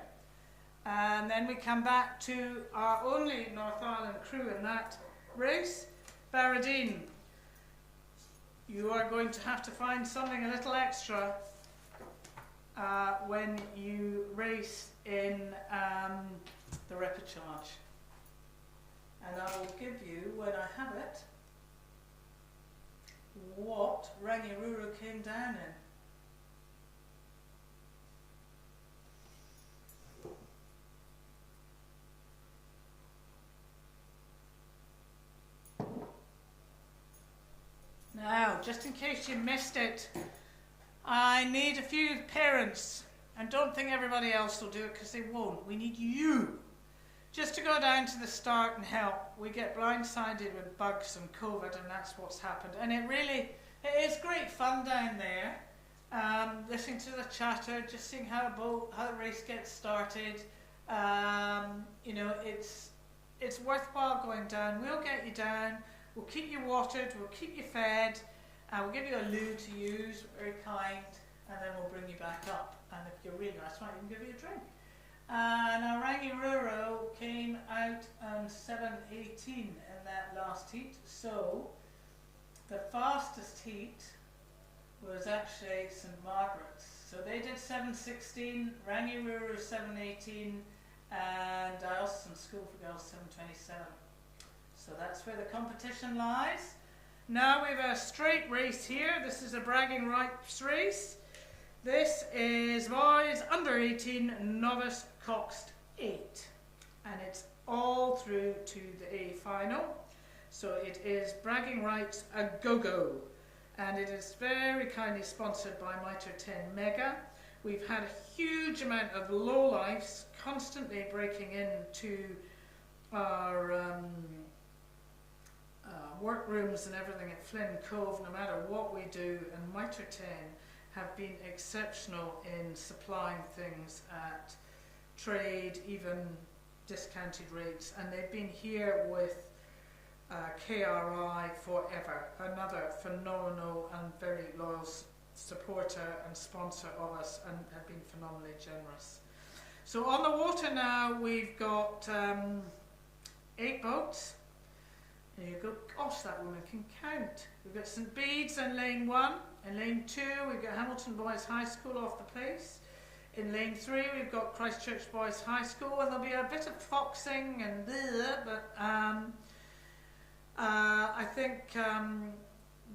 And then we come back to our only North Island crew in that race, Barradine. you are going to have to find something a little extra when you race in the repechage. And I will give you, when I have it, what Rangiruru came down in. Now, just in case you missed it, I need a few parents, and don't think everybody else will do it because they won't. We need you just to go down to the start and help. We get blindsided with bugs and COVID, and that's what's happened. And it is great fun down there, listening to the chatter, just seeing how the race gets started. You know, it's worthwhile going down. We'll get you down. We'll keep you watered, we'll keep you fed, we'll give you a loo to use, very kind, and then we'll bring you back up. And if you're really nice, might even give you a drink. Now Rangiruru came out on 7:18 in that last heat, so the fastest heat was actually St Margaret's. So they did 7:16, Rangiruru 7:18, and Diocesan School for Girls 7:27. So that's where the competition lies. Now we have a straight race here. This is a bragging rights race. This is boys under 18 novice coxed 8. And it's all through to the A final. So it is bragging rights a go-go. And it is very kindly sponsored by Mitre 10 Mega. We've had a huge amount of lowlifes constantly breaking into our workrooms and everything at Flynn Cove, no matter what we do, and Mitre 10 have been exceptional in supplying things at trade, even discounted rates, and they've been here with KRI forever, another phenomenal and very loyal supporter and sponsor of us, and have been phenomenally generous. So on the water now, we've got 8 boats. There you go. Gosh, that woman can count. We've got St Bede's in lane 1. In lane 2, we've got Hamilton Boys High School off the place. In lane 3, we've got Christchurch Boys High School, and there'll be a bit of foxing and but I think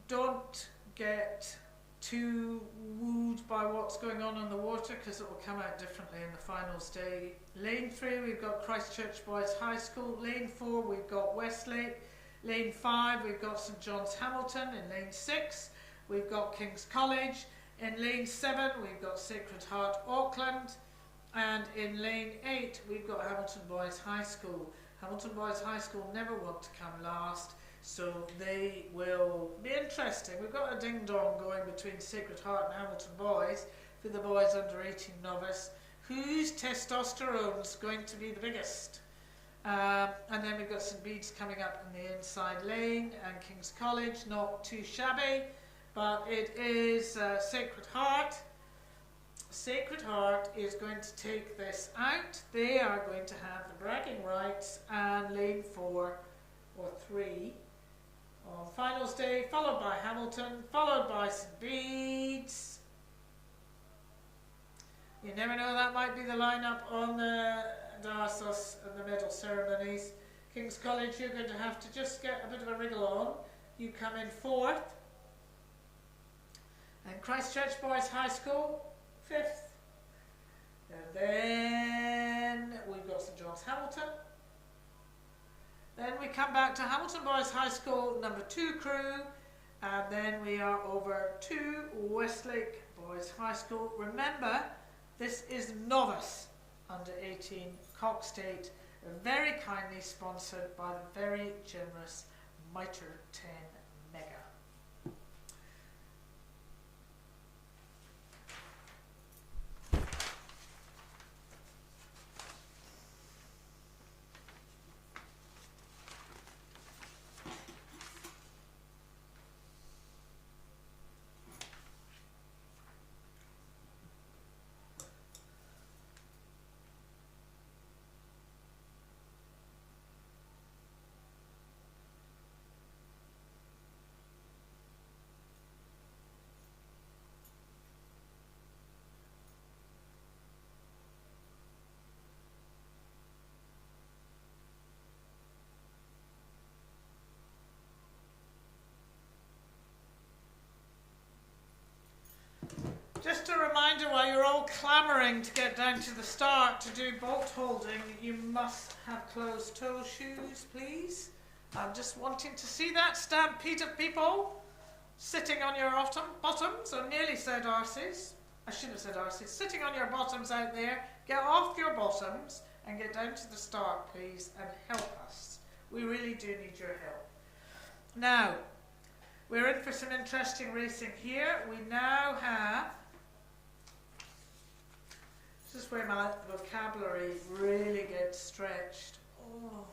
don't get too wooed by what's going on the water, because it will come out differently in the finals day. Lane 3, we've got Christchurch Boys High School. Lane 4, we've got Westlake. Lane 5, we've got St John's Hamilton. In lane 6, we've got King's College. In lane 7, we've got Sacred Heart Auckland. And in lane 8, we've got Hamilton Boys High School. Hamilton Boys High School never want to come last, so they will be interesting. We've got a ding-dong going between Sacred Heart and Hamilton Boys for the boys under 18 novice. Whose testosterone's going to be the biggest? And then we've got St Bede's coming up in the inside lane, and King's College, not too shabby, but it is Sacred Heart. Sacred Heart is going to take this out. They are going to have the bragging rights and lane 4 or 3 on finals day, followed by Hamilton, followed by St Bede's. You never know, that might be the lineup on the Darsos and the medal ceremonies. King's College, you're going to have to just get a bit of a wriggle on. You come in 4th. And Christchurch Boys High School, 5th. And then we've got St John's Hamilton. Then we come back to Hamilton Boys High School, number 2 crew. And then we are over to Westlake Boys High School. Remember, this is novice under 18 Cox State, very kindly sponsored by the very generous Mitre 10 Mega. Just a reminder, while you're all clamouring to get down to the start to do bolt holding, you must have closed toe shoes, please. I'm just wanting to see that stampede of people sitting on your bottoms, or nearly said arses. I should have said arses. Sitting on your bottoms out there. Get off your bottoms and get down to the start, please, and help us. We really do need your help. Now, we're in for some interesting racing here. We now have... This is where my vocabulary really gets stretched. Oh,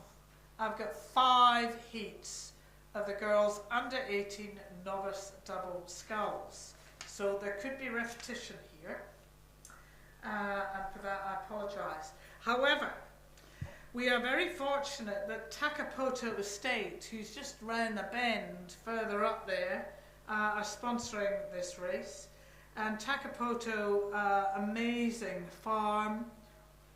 I've got 5 heats of the girls under 18 novice double sculls. So there could be repetition here. And for that I apologise. However, we are very fortunate that Takapoto Estate, who's just round the bend further up there, are sponsoring this race. And Takapoto, amazing farm,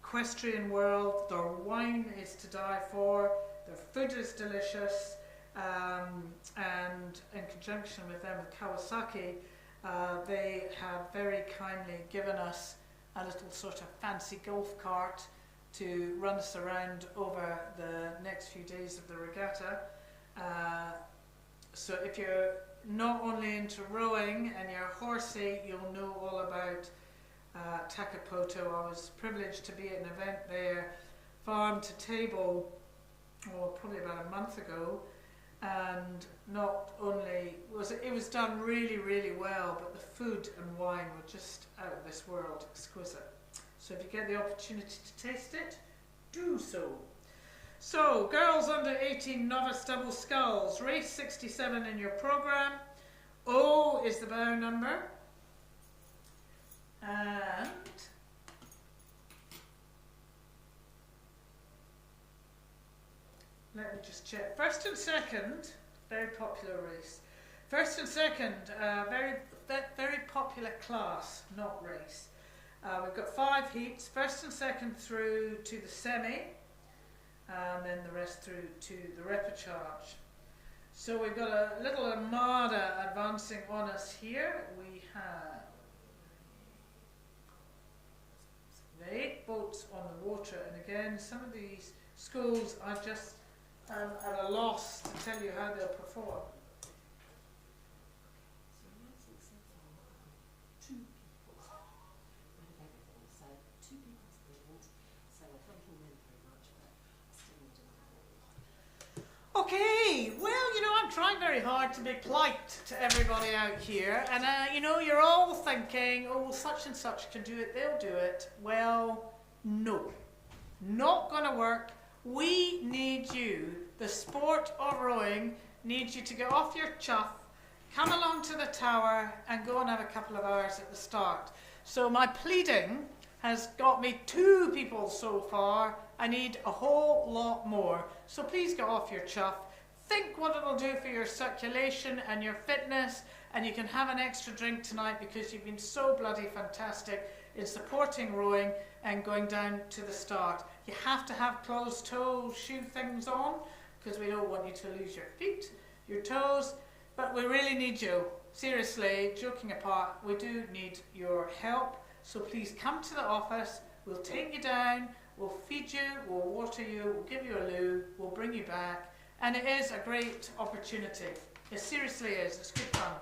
equestrian world. Their wine is to die for. Their food is delicious. And in conjunction with them, with Kawasaki, they have very kindly given us a little sort of fancy golf cart to run us around over the next few days of the regatta. So if you're not only into rowing and you're horsey, you'll know all about Takapoto. I was privileged to be at an event there, farm to table, probably about a month ago, and not only was it was done really, really well, but the food and wine were just out of this world exquisite. So if you get the opportunity to taste it, do so. So, girls under 18 novice double sculls, race 67 in your programme. O is the bow number. And let me just check. First and second, very popular race. First and second, very popular class, not race. We've got 5 heats, first and second through to the semi, and then the rest through to the repechage. So we've got a little armada advancing on us here. We have the 8 boats on the water, and again, some of these schools are just at a loss to tell you how they'll perform. Okay, well, you know, I'm trying very hard to be polite to everybody out here, and you know, you're all thinking, oh, such and such can do it, they'll do it. Well, no, not going to work. We need you, the sport of rowing, needs you to get off your chuff, come along to the tower, and go and have a couple of hours at the start. So my pleading has got me 2 people so far. I need a whole lot more. So please get off your chuff. Think what it'll do for your circulation and your fitness, and you can have an extra drink tonight because you've been so bloody fantastic in supporting rowing and going down to the start. You have to have closed toe shoe things on because we don't want you to lose your feet, your toes, but we really need you. Seriously, joking apart, we do need your help. So please come to the office, we'll take you down, we'll feed you, we'll water you, we'll give you a loo, we'll bring you back, and it is a great opportunity. It seriously is, it's good fun.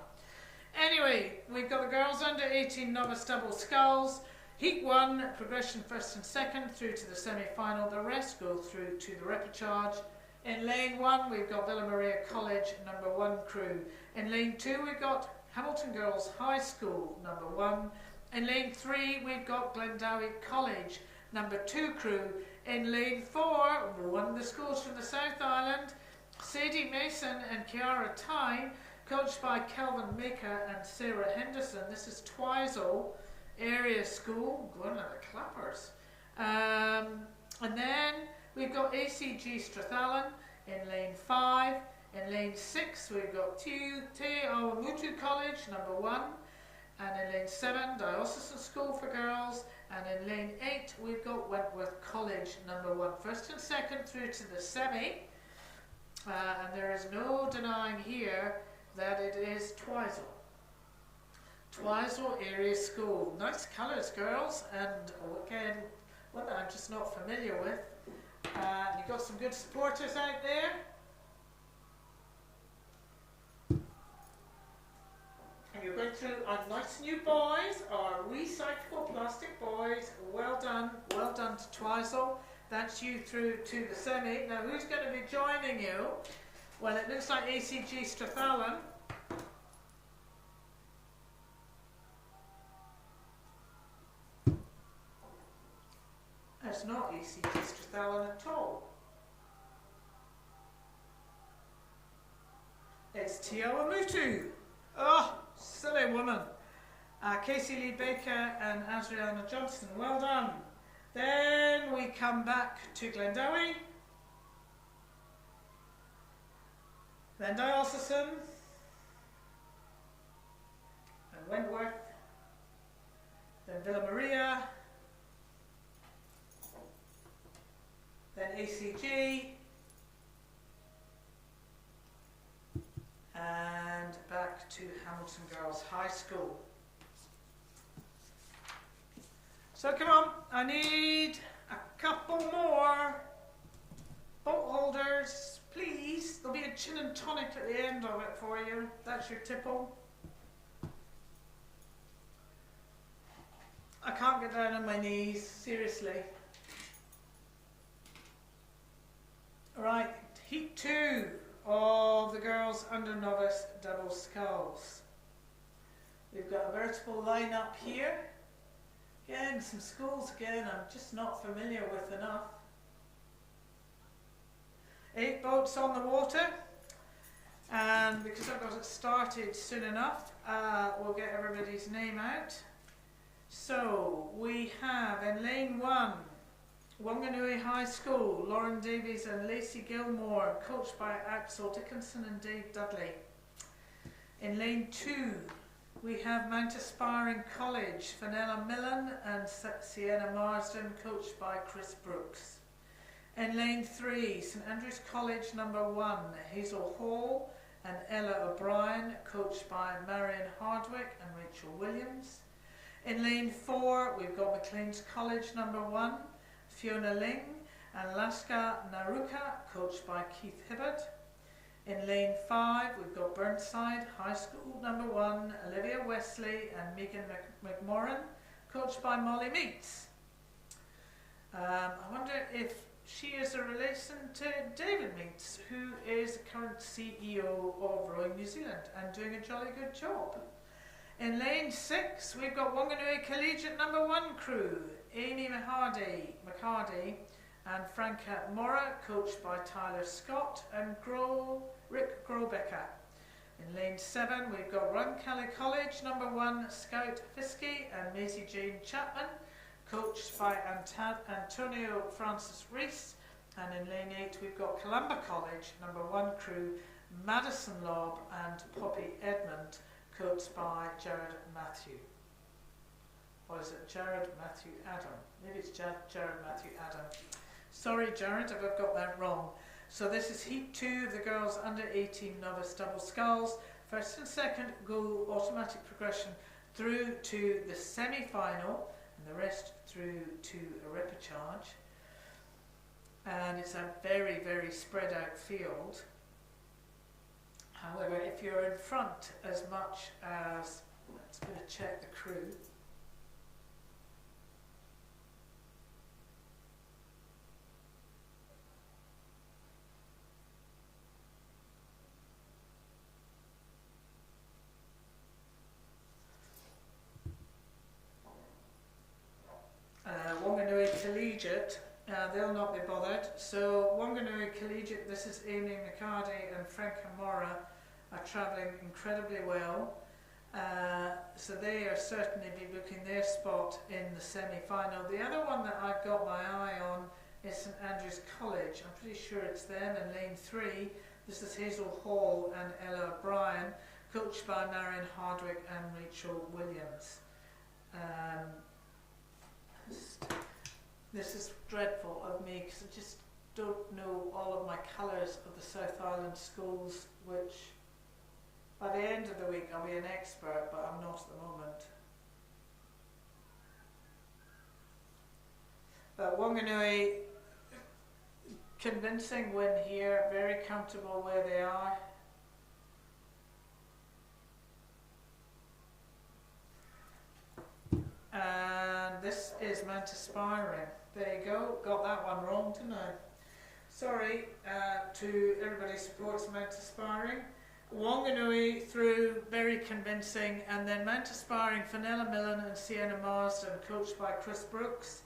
Anyway, we've got the girls under 18 novice double sculls. Heat 1, progression first and second through to the semi-final. The rest go through to the repechage. In lane 1, we've got Villa Maria College, number 1 crew. In lane 2, we've got Hamilton Girls High School, number 1. In lane 3, we've got Glendowie College, number 2 crew. In lane 4, one of the schools from the South Island, Sadie Mason and Kiara Tyne, coached by Kelvin Maker and Sarah Henderson. This is Twizel Area School. Going at the clappers. And then we've got ACG Strathallan in lane 5. In lane 6, we've got Te Awamutu College, number 1. And in lane 7, Diocesan School for Girls. And in lane 8, we've got Wentworth College, number 1. First and second through to the semi. And there is no denying here that it is Twizel. Twizel Area School. Nice colours, girls, and again, one that I'm just not familiar with. You've got some good supporters out there. And you're going through our nice new boys, our recyclable plastic boys. Well done to Twizel. That's you through to the semi. Now who's going to be joining you? Well, it looks like ACG Strathallan. It's not ACG Strathallan at all. It's Tiawa Mutu. Oh, silly woman. Casey Lee Baker and Adriana Johnson. Well done. Then we come back to Glendowie. Then Diocesan. And Wentworth. Then Villa Maria. Then ACG. And back to Hamilton Girls High School. So come on, I need a couple more boat holders, please. There'll be a gin and tonic at the end of it for you. That's your tipple. I can't get down on my knees, seriously. Right, heat 2 of the girls under novice double sculls. We've got a vertical line up here. Again, some schools again I'm just not familiar with enough. 8 boats on the water, and because I've got it started soon enough, we'll get everybody's name out. So we have in lane 1, Wanganui High School, Lauren Davies and Lacey Gilmore, coached by Axel Dickinson and Dave Dudley. In lane 2, we have Mount Aspiring College, Fenella Millen and Sienna Marsden, coached by Chris Brooks. In lane 3, St Andrews College number 1, Hazel Hall and Ella O'Brien, coached by Marion Hardwick and Rachel Williams. In lane 4, we've got Maclean's College number 1, Fiona Ling and Laska Naruka, coached by Keith Hibbard. In lane 5, we've got Burnside High School number 1, Olivia Wesley and Megan McMorran, coached by Molly Meats. I wonder if she is a relation to David Meats, who is the current CEO of Rowing New Zealand and doing a jolly good job. In lane 6, we've got Wanganui Collegiate number 1 crew, Amy McHardy and Franca Mora, coached by Tyler Scott and Rick Grobecker. In lane 7, we've got Runkelly College number 1, Scout Fiskey and Maisie Jane Chapman, coached by Antonio Francis Rees. And in lane 8, we've got Columba College number 1 crew, Madison Lobb and Poppy Edmond, coached by Jared Matthew. Or is it Jared Matthew Adam? Maybe it's Jared Matthew Adam. Sorry Jared if I've got that wrong. So this is heat 2 of the girls under 18 novice double sculls. First and second go automatic progression through to the semi-final and the rest through to a repechage. And it's a very, very spread out field. However, if you're in front as much as, let's go to check the crew. Wanganui Collegiate, they'll not be bothered. So Wanganui Collegiate, this is Amy McCarty and Frank Mora, are travelling incredibly well. So they are certainly be booking their spot in the semi-final. The other one that I've got my eye on is St Andrews College. I'm pretty sure it's them in lane 3. This is Hazel Hall and Ella O'Brien, coached by Marion Hardwick and Rachel Williams. This is dreadful of me because I just don't know all of my colours of the South Island schools, which by the end end of the week I'll be an expert, but I'm not at the moment. But Wanganui, convincing win here, very comfortable where they are. And this is Mount Aspiring. There you go, got that one wrong, didn't I? Sorry to everybody who supports Mount Aspiring. Wanganui through, very convincing, and then Mount Aspiring, Fenella Millen and Sienna Marsden, coached by Chris Brooks.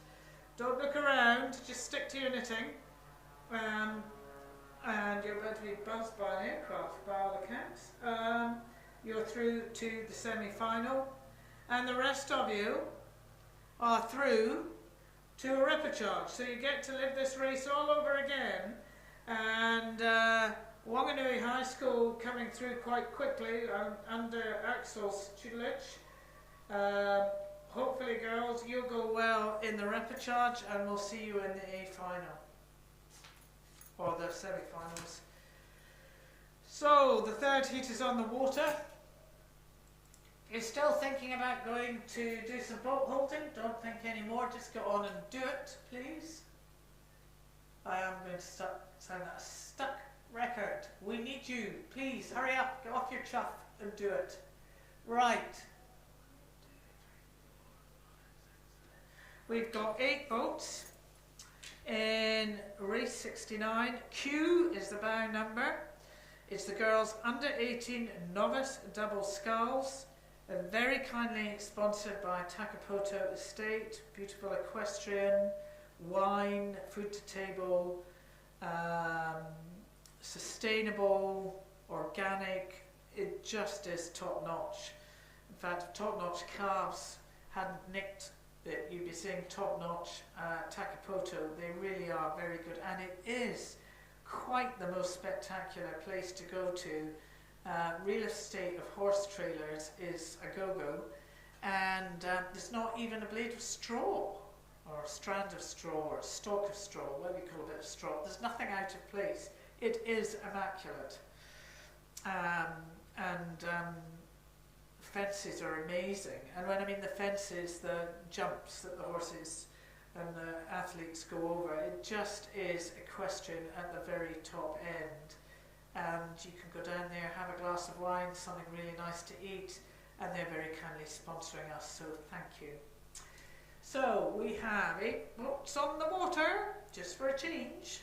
Don't look around, just stick to your knitting. And you're about to be buzzed by an aircraft by all accounts. You're through to the semi-final, and the rest of you are through to a repechage. So you get to live this race all over again, and Wanganui High School coming through quite quickly under Axel's tutelage. Hopefully, girls, you'll go well in the repechage, and we'll see you in the A final or the semi-finals. So the third heat is on the water. You're still thinking about going to do some boat holding? Don't think anymore, just go on and do it, please. I am going to sound a stuck record. We need you. Please, hurry up, get off your chuff and do it. Right. We've got 8 boats in race 69. Q is the bow number. It's the girls under 18 novice double sculls. Very kindly sponsored by Takapoto Estate, beautiful equestrian, wine, food to table, sustainable, organic. It just is top notch. In fact, top notch calves hadn't nicked it, you'd be seeing top notch Takapoto. They really are very good, and it is quite the most spectacular place to go to. Real estate of horse trailers is a go-go, and there's not even a blade of straw or a strand of straw or a stalk of straw, what we call a bit of straw. There's nothing out of place. It is immaculate, and fences are amazing. And when I mean the fences, the jumps that the horses and the athletes go over, it just is equestrian at the very top end. And you can go down there, have a glass of wine, something really nice to eat, and they're very kindly sponsoring us, so thank you. So we have 8 boats on the water, just for a change.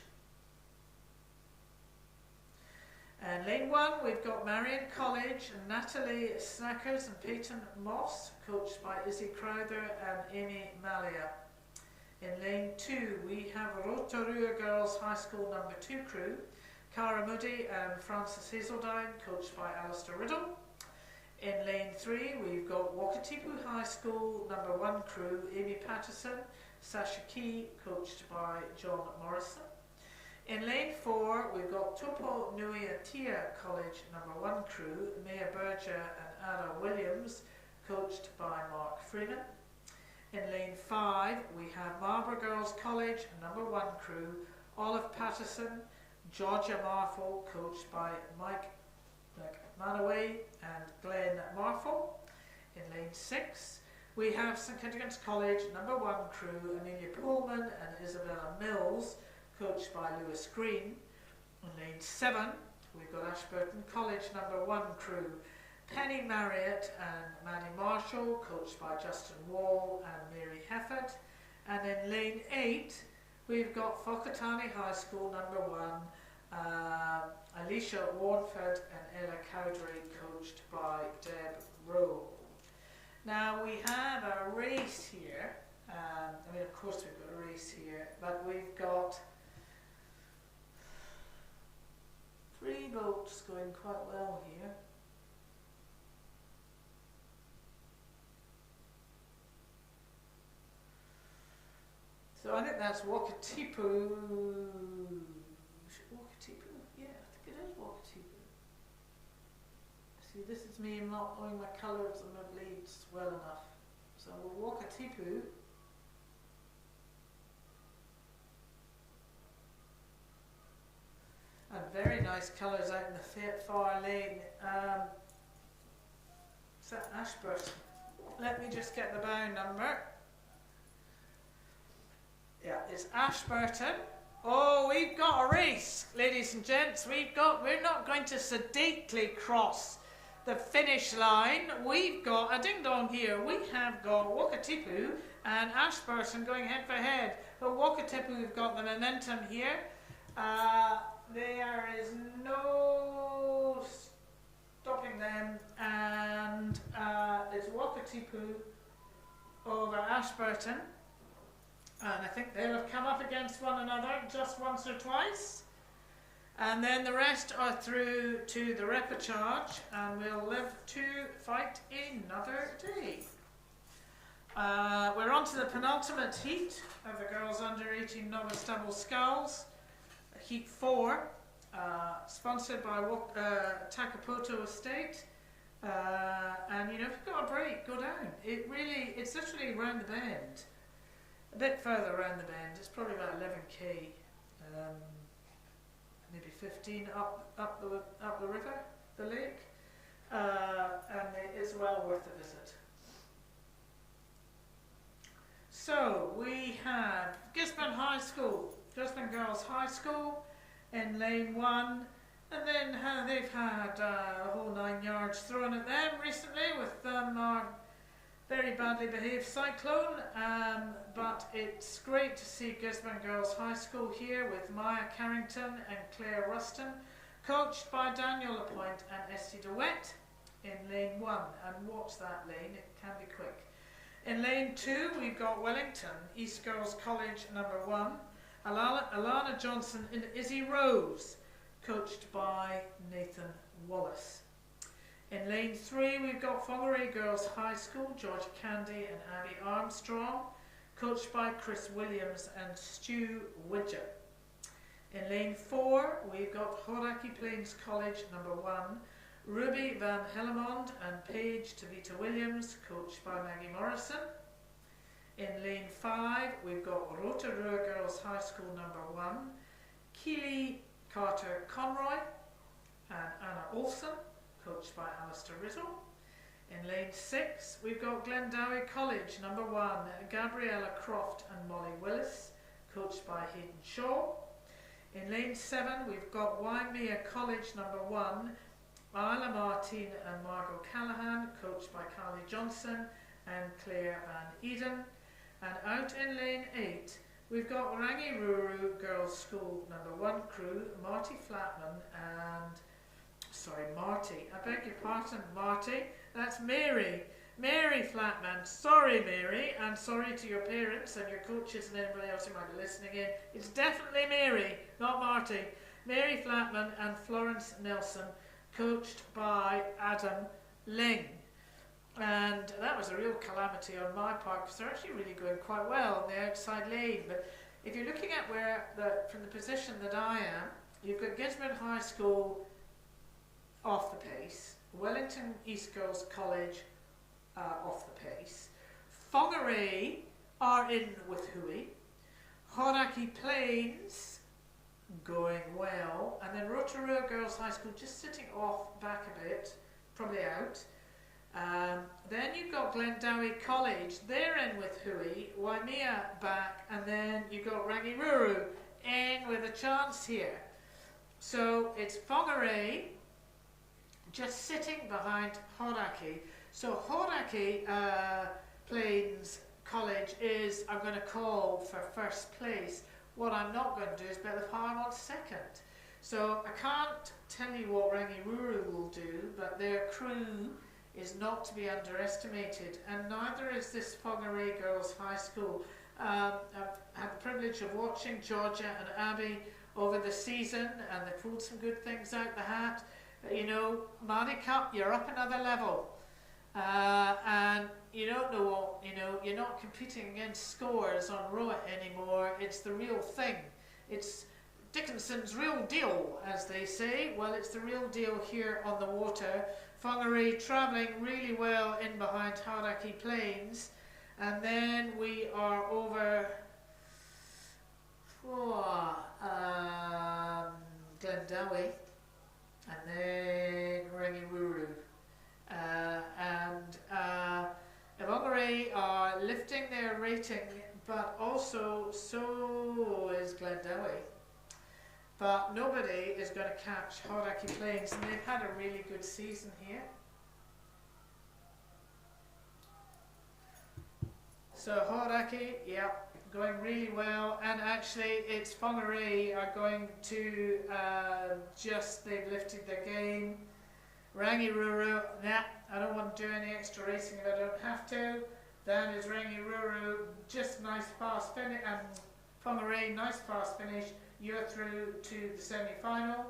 And lane 1, we've got Marion College, Natalie Snackers and Peyton Moss, coached by Izzy Crowther and Amy Malia. In lane 2, we have Rotorua Girls High School number 2 crew, Cara Moody and Frances Hazeldine, coached by Alistair Riddle. In lane 3, we've got Wakatipu High School number 1 crew, Amy Patterson, Sasha Key, coached by John Morrison. In lane 4, we've got Topo Nui Atia College number 1 crew, Maya Berger and Anna Williams, coached by Mark Freeman. In lane 5, we have Marlborough Girls College number 1 crew, Olive Patterson, Georgia Marfel, coached by Mike Manaway and Glenn Marfel. In lane 6, we have St Kentigern's College number 1 crew, Amelia Pullman and Isabella Mills, coached by Lewis Green. In lane 7, we've got Ashburton College number 1 crew, Penny Marriott and Maddie Marshall, coached by Justin Wall and Mary Hefford. And in lane 8, we've got Whakatane High School number 1, Alicia Warnford and Ella Cowdery, coached by Deb Rowe. Now we have a race here. I mean, of course we've got a race here, but we've got 3 boats going quite well here. So I think that's Wakatipu. Is it Wakatipu? Yeah, I think it is Wakatipu. See, this is me not knowing my colours and my bleeds well enough. So Wakatipu. And very nice colours out in the far lane. Is that Ashburton? Let me just get the bow number. Yeah, it's Ashburton. Oh, we've got a race, ladies and gents. We're not going to sedately cross the finish line. We've got a ding-dong here. We have got Wakatipu and Ashburton going head for head. But Wakatipu, we've got the momentum here. There is no stopping them, and it's Wakatipu over Ashburton. And I think they'll have come up against one another just once or twice. And then the rest are through to the repechage, and we'll live to fight another day. We're on to the penultimate heat of the girls under 18 novice double sculls. Heat 4, sponsored by Takapoto Estate. And you know, if you've got a break, go down. It's literally round the bend. A bit further around the bend, it's probably about 11k, maybe 15 up the river, the lake, and it's well worth a visit. So we have Gisborne High School, Gisborne Girls High School in lane 1, and then they've had a whole 9 yards thrown at them recently with our very badly behaved cyclone, but it's great to see Gisborne Girls High School here with Maya Carrington and Claire Ruston, coached by Daniel Lapointe and Esty DeWitt in lane 1. And watch that lane, it can be quick. In lane 2, we've got Wellington, East Girls College number 1, Alana Johnson and Izzy Rose, coached by Nathan Wallace. In lane 3, we've got Whangarei Girls High School, Georgia Candy and Abby Armstrong, coached by Chris Williams and Stu Widger. In lane 4, we've got Hauraki Plains College number 1, Ruby Van Hellemond and Paige Tavita Williams, coached by Maggie Morrison. In lane 5, we've got Rotorua Girls High School number 1, Keely Carter Conroy and Anna Olsen, coached by Alistair Riddle. In lane 6, we've got Glendowie College number 1, Gabriella Croft and Molly Willis, coached by Hayden Shaw. In lane 7, we've got Waimea College number 1, Isla Martin and Margot Callahan, coached by Carly Johnson and Claire Van Eden. And out in lane 8, we've got Rangiruru Girls School number 1 crew, Marty Flatman and Marty, I beg your pardon, Marty, that's Mary Flatman. Sorry, Mary, and sorry to your parents and your coaches and anybody else who might be listening in. It's definitely Mary, not Marty. Mary Flatman and Florence Nelson, coached by Adam Ling. And that was a real calamity on my part because they're actually really going quite well on the outside lane. But if you're looking at from the position that I am, you've got Gisborne High School off the pace, Wellington East Girls College off the pace, Whangarei are in with Hui, Hauraki Plains going well, and then Rotorua Girls High School just sitting off back a bit, probably out. Then you've got Glendowie College, they're in with Hui, Waimea back, and then you've got Rangiruru in with a chance here. So it's Whangarei just sitting behind Hauraki. So Hauraki Plains College is, I'm going to call for first place. What I'm not going to do is bet the farm on second. So I can't tell you what Rangiruru will do, but their crew is not to be underestimated, and neither is this Whangarei Girls High School. I've had the privilege of watching Georgia and Abby over the season, and they pulled some good things out the hat. You know, Maadi Cup, you're up another level. And you don't know what, you're not competing against scores on Roa anymore. It's the real thing. It's Dickinson's real deal, as they say. Well, it's the real deal here on the water. Whangarei travelling really well in behind Hauraki Plains. And then we are over Glendowie. And then Rangiruru. And waiting, but also so is Glendowie. But nobody is going to catch Hauraki Plains, and they've had a really good season here. So Hauraki, yeah, going really well, and actually it's Whangarei are going to they've lifted their game. Rangiruru, nah, I don't want to do any extra racing if I don't have to. That is Rangiruru, just nice fast finish, and Whangarei, nice fast finish. You're through to the semi-final.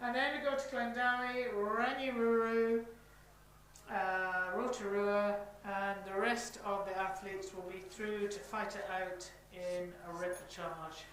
And then we go to Glendowie, Rangiruru, Rotorua, and the rest of the athletes will be through to fight it out in a repechage.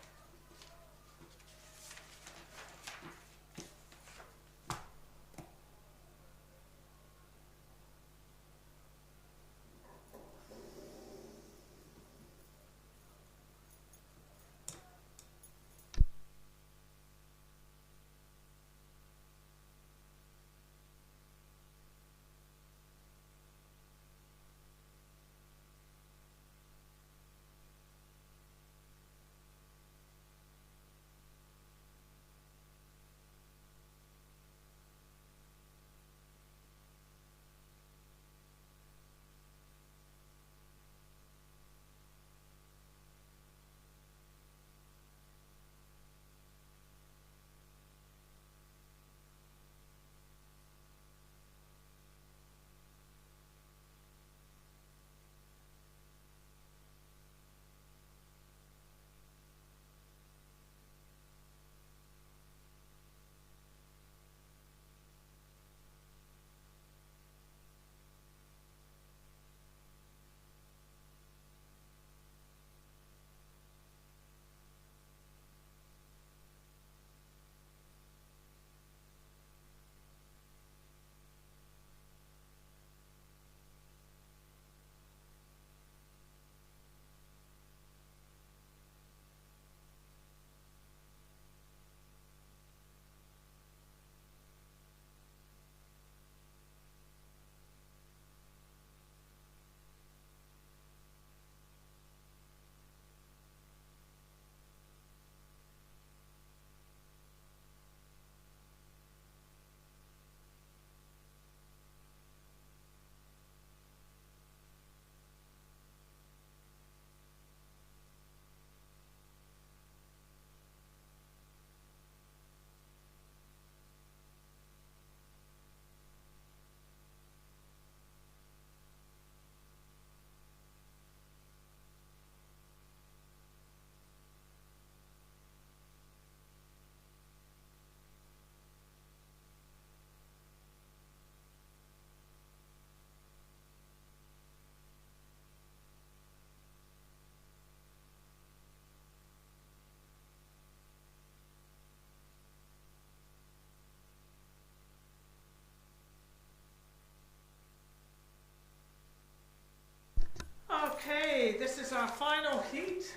Okay, this is our final heat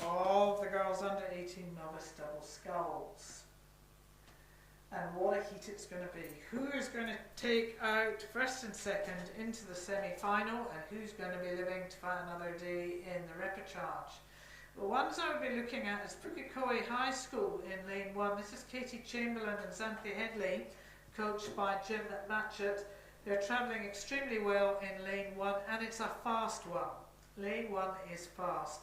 of the girls under 18 novice double sculls. And what a heat it's going to be. Who is going to take out first and second into the semi-final, and who's going to be living to fight another day in the repechage? The ones I will be looking at is Pukekohe High School in lane 1. This is Katie Chamberlain and Xanthi Headley, coached by Jim Matchett. They're travelling extremely well in lane 1, and it's a fast one. Lane 1 is fast.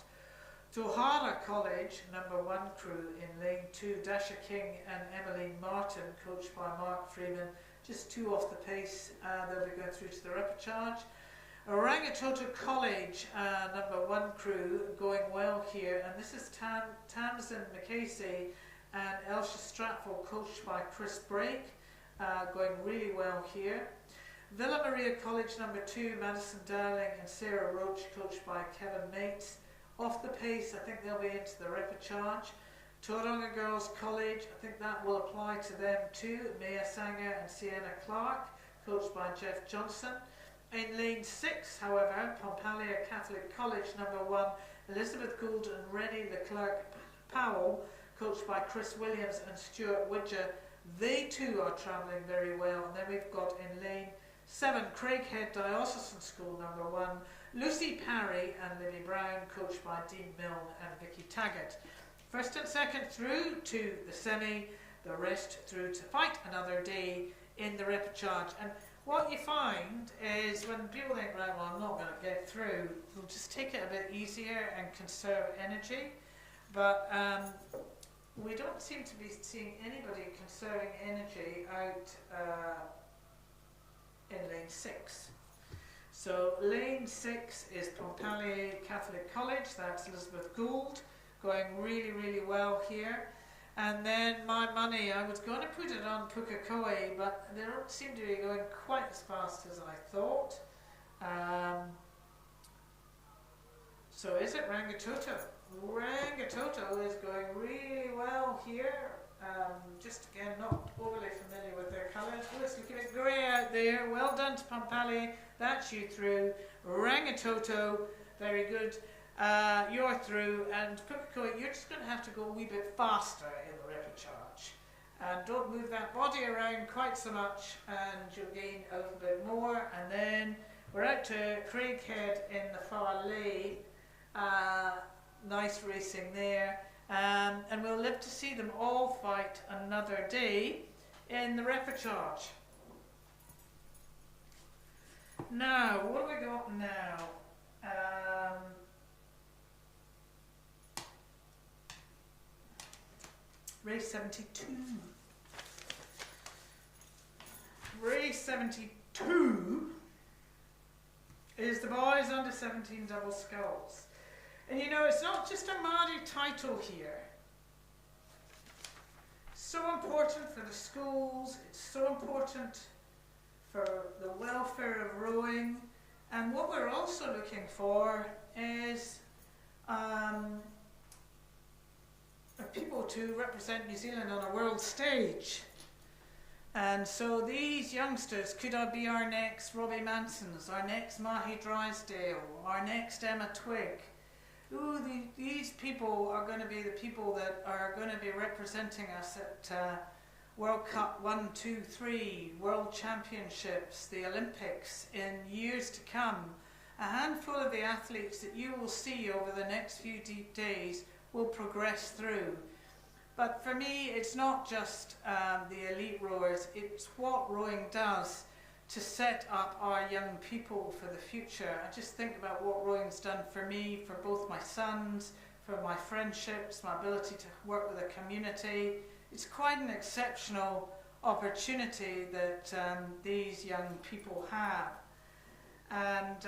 Tohara College, number 1 crew in lane 2, Dasha King and Emmeline Martin, coached by Mark Freeman, just 2 off the pace. They'll be going through to the repechage. Rangitoto College, number 1 crew, going well here, and this is Tamsin McCasey and Elsha Stratford, coached by Chris Brake, going really well here. Villa Maria College, number 2, Madison Dowling and Sarah Roach, coached by Kevin Mates. Off the pace, I think they'll be into the repechage. Tauranga Girls College, I think that will apply to them too. Maya Sanger and Sienna Clark, coached by Jeff Johnson. In lane 6, however, Pompalia Catholic College, number 1, Elizabeth Gould and Rennie Leclerc Powell, coached by Chris Williams and Stuart Widger. They too are travelling very well. And then we've got in lane 7, Craighead Diocesan School number 1, Lucy Parry and Libby Brown, coached by Dean Milne and Vicky Taggart. First and second through to the semi, the rest through to fight another day in the repechage. And what you find is when people think, right, well, I'm not going to get through, we'll just take it a bit easier and conserve energy. But we don't seem to be seeing anybody conserving energy out in lane 6. So lane 6 is Pompallier Catholic College, that's Elizabeth Gould, going really, really well here. And then my money, I was going to put it on Pukekohe, but they don't seem to be going quite as fast as I thought. So is it Rangitoto? Rangitoto is going really well here. Just again, not overly familiar with their colours. Oh, it's looking a bit grey out there. Well done to Pompallier. That's you through. Rangitoto, very good. You're through. And Pukekohe, you're just going to have to go a wee bit faster in the repechage. And don't move that body around quite so much, and you'll gain a little bit more. And then we're out to Craighead in the far lane. Nice racing there. And we'll live to see them all fight another day in the repechage. Now, what have we got now? Race 72. Race 72 is the boys under 17 double sculls. And you know, it's not just a Maadi title here. So important for the schools, it's so important for the welfare of rowing. And what we're also looking for is people to represent New Zealand on a world stage. And so these youngsters could be our next Robbie Mansons, our next Mahi Drysdale, our next Emma Twigg. Ooh, these people are going to be the people that are going to be representing us at World Cup 1, 2, 3, World Championships, the Olympics in years to come. A handful of the athletes that you will see over the next few days will progress through. But for me, it's not just the elite rowers, it's what rowing does to set up our young people for the future. I just think about what rowing's done for me, for both my sons, for my friendships, my ability to work with a community. It's quite an exceptional opportunity that these young people have. And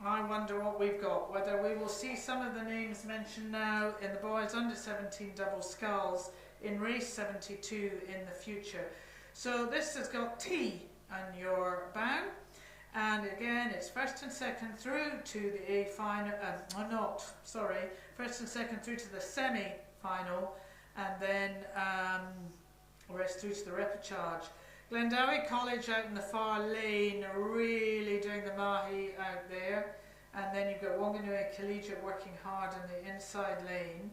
I wonder what we've got, whether we will see some of the names mentioned now in the boys under 17 double sculls in race 72 in the future. So this has got T on your bow, and again it's first and second through to the A final, first and second through to the semi-final, and then rest through to the repechage. Glendowie College out in the far lane, really doing the mahi out there, and then you've got Wanganui Collegiate working hard in the inside lane.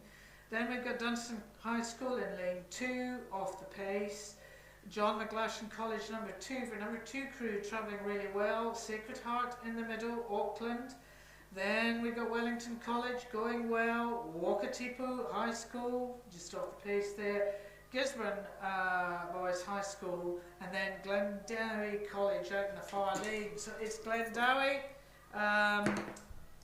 Then we've got Dunstan High School in lane 2 off the pace. John McGlashan College number 2 for number 2 crew travelling really well. Sacred Heart in the middle, Auckland. Then we've got Wellington College going well. Wakatipu High School just off the pace there. Gisborne Boys High School, and then Glendowie College out in the far lane. So it's Glendowie.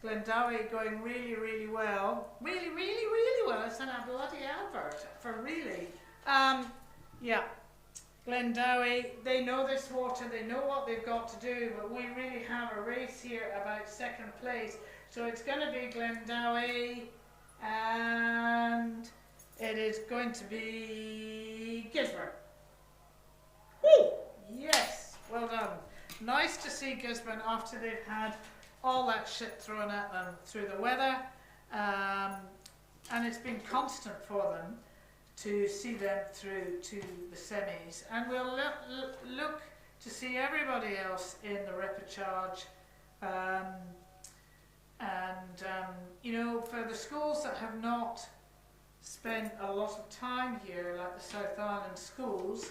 Glendowie going really, really well. Really, really, really well. It's in a bloody advert for really. Yeah. Glendowie, they know this water, they know what they've got to do, but we really have a race here about second place. So it's going to be Glendowie, and it is going to be Gisborne. Woo! Yes, well done. Nice to see Gisborne after they've had all that shit thrown at them through the weather, and it's been constant for them to see them through to the semis. And we'll look to see everybody else in the repechage. You know, for the schools that have not spent a lot of time here, like the South Island schools,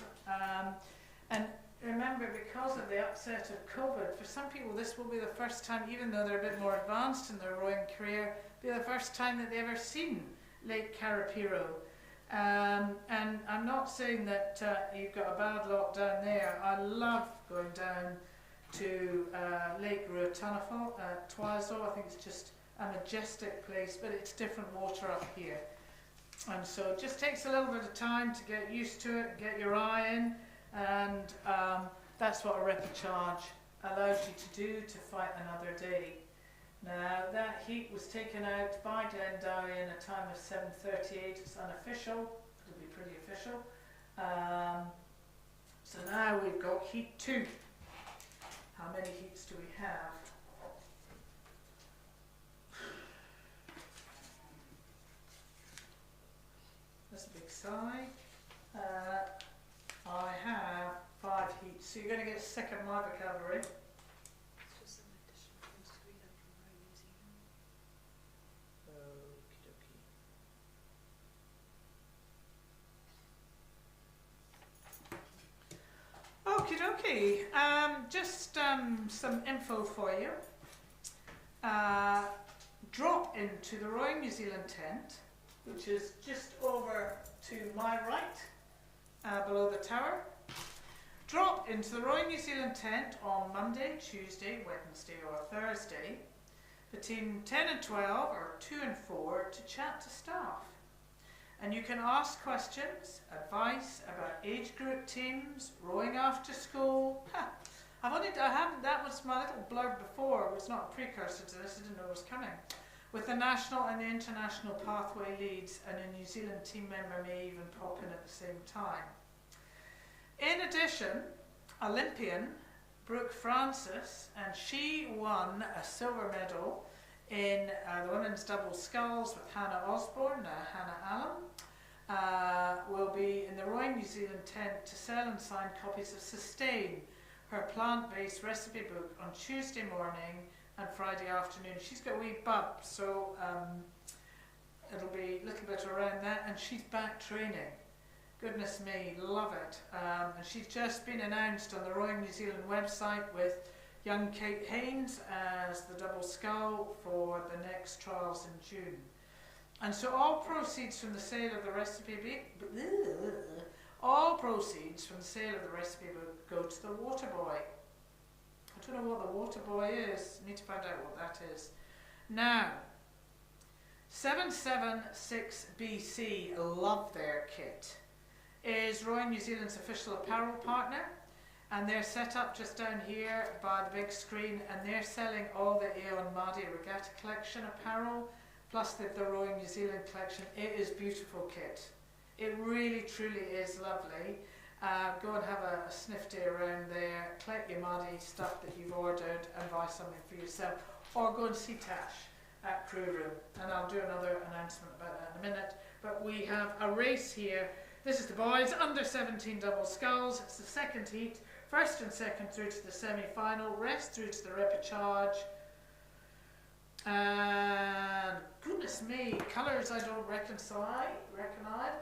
and remember, because of the upset of COVID, for some people this will be the first time, even though they're a bit more advanced in their rowing career, be the first time that they've ever seen Lake Carapiro. And I'm not saying that you've got a bad lot down there. I love going down to Lake Ruatanafo at Twizel. I think it's just a majestic place, but it's different water up here. And so it just takes a little bit of time to get used to it, get your eye in, and that's what a repechage allows you to do, to fight another day. Now that heat was taken out by Glendowie in a time of 7:38. It's unofficial, it'll be pretty official. So now we've got heat 2. How many heats do we have? That's a big sigh. I have 5 heats. So you're going to get sick of my vocabulary. Okie dokie. Just some info for you. Drop into the Rowing New Zealand tent, which is just over to my right, below the tower. Drop into the Rowing New Zealand tent on Monday, Tuesday, Wednesday or Thursday between 10 and 12 or 2 and 4 to chat to staff. And you can ask questions, advice about age group teams, rowing after school. That was my little blurb before. It was not a precursor to this, I didn't know it was coming. With the national and the international pathway leads, and a New Zealand team member may even pop in at the same time. In addition, Olympian Brooke Francis, and she won a silver medal in the women's double sculls with Hannah Osborne, Hannah Allen, will be in the Rowing New Zealand tent to sell and sign copies of Sustain, her plant-based recipe book, on Tuesday morning and Friday afternoon. She's got a wee bump, so it'll be a little bit around that, and she's back training. Goodness me, love it. And she's just been announced on the Rowing New Zealand website with young Kate Haynes as the double scull for the next trials in June. And so all proceeds from the sale of the recipe book, go to the Water Boy. I don't know what the Water Boy is. I need to find out what that is. Now, 776 BC, love their kit, is Rowing New Zealand's official apparel partner. And they're set up just down here by the big screen, and they're selling all the Maadi Regatta collection apparel, plus the Rowing New Zealand collection. It is beautiful kit. It really, truly is lovely. Go and have a snifty around there, collect your Maadi stuff that you've ordered and buy something for yourself, or go and see Tash at Crew Room, and I'll do another announcement about that in a minute. But we have a race here. This is the boys under 17 double sculls. It's the second heat. First and second through to the semi-final, rest through to the repechage. And goodness me, colours I don't recognise,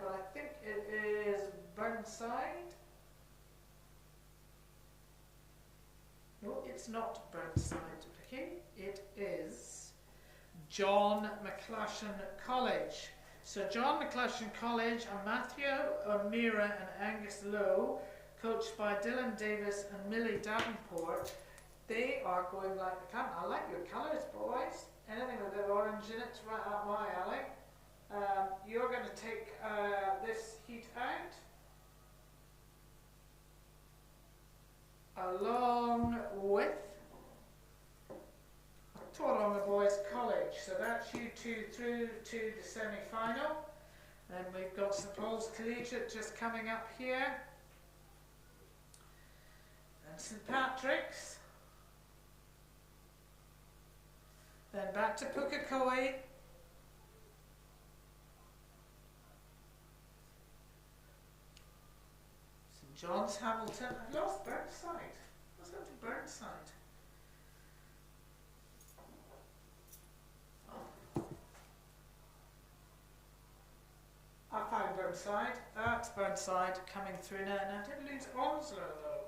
but I think it is Burnside. No, it's not Burnside, Vicky. It is John McClashan College. So John McClashan College are Matthew O'Meara and Angus Lowe, coached by Dylan Davis and Millie Davenport. They are going like the camp. I like your colours, boys. Anything with a bit of orange in it's right up my alley. You're going to take this heat out, along with Tauranga Boys College. So that's you two through to the semi-final. Then we've got St Paul's Collegiate just coming up here. And St Patrick's. Then back to Pukekohe. St John's Hamilton. I've lost Burnside. What's happened to Burnside? I found Burnside. That's Burnside coming through now. Now I did lose Onslow though.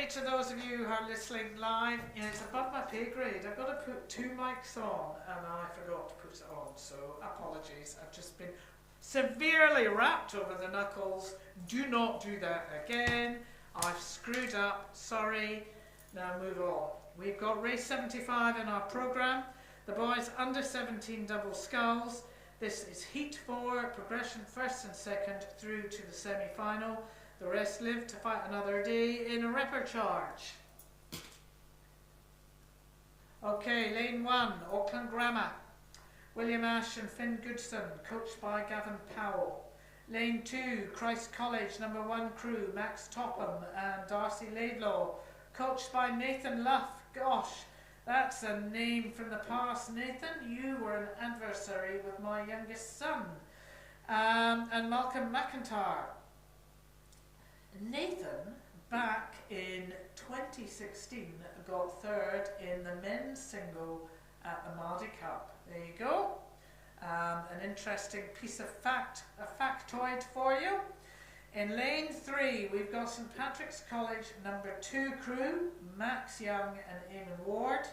sorry to those of you who are listening live. Yeah, it's above my pay grade. I've got to put 2 mics on and I forgot to put it on, so apologies. I've just been severely wrapped over the knuckles. Do not do that again. I've screwed up, sorry. Now move on. We've got race 75 in our programme. The boys under 17 double sculls. This is heat 4, progression first and second through to the semi-final. The rest live to fight another day in a ripper charge. Okay, lane 1, Auckland Grammar. William Ash and Finn Goodson, coached by Gavin Powell. Lane 2, Christ College, number 1 crew, Max Topham and Darcy Laidlaw, coached by Nathan Luff. Gosh, that's a name from the past. Nathan, you were an adversary with my youngest son. And Malcolm McIntyre. Nathan, back in 2016, got 3rd in the men's single at the Maadi Cup. There you go. An interesting piece of a factoid for you. In lane 3, we've got St Patrick's College number 2 crew, Max Young and Eamon Ward,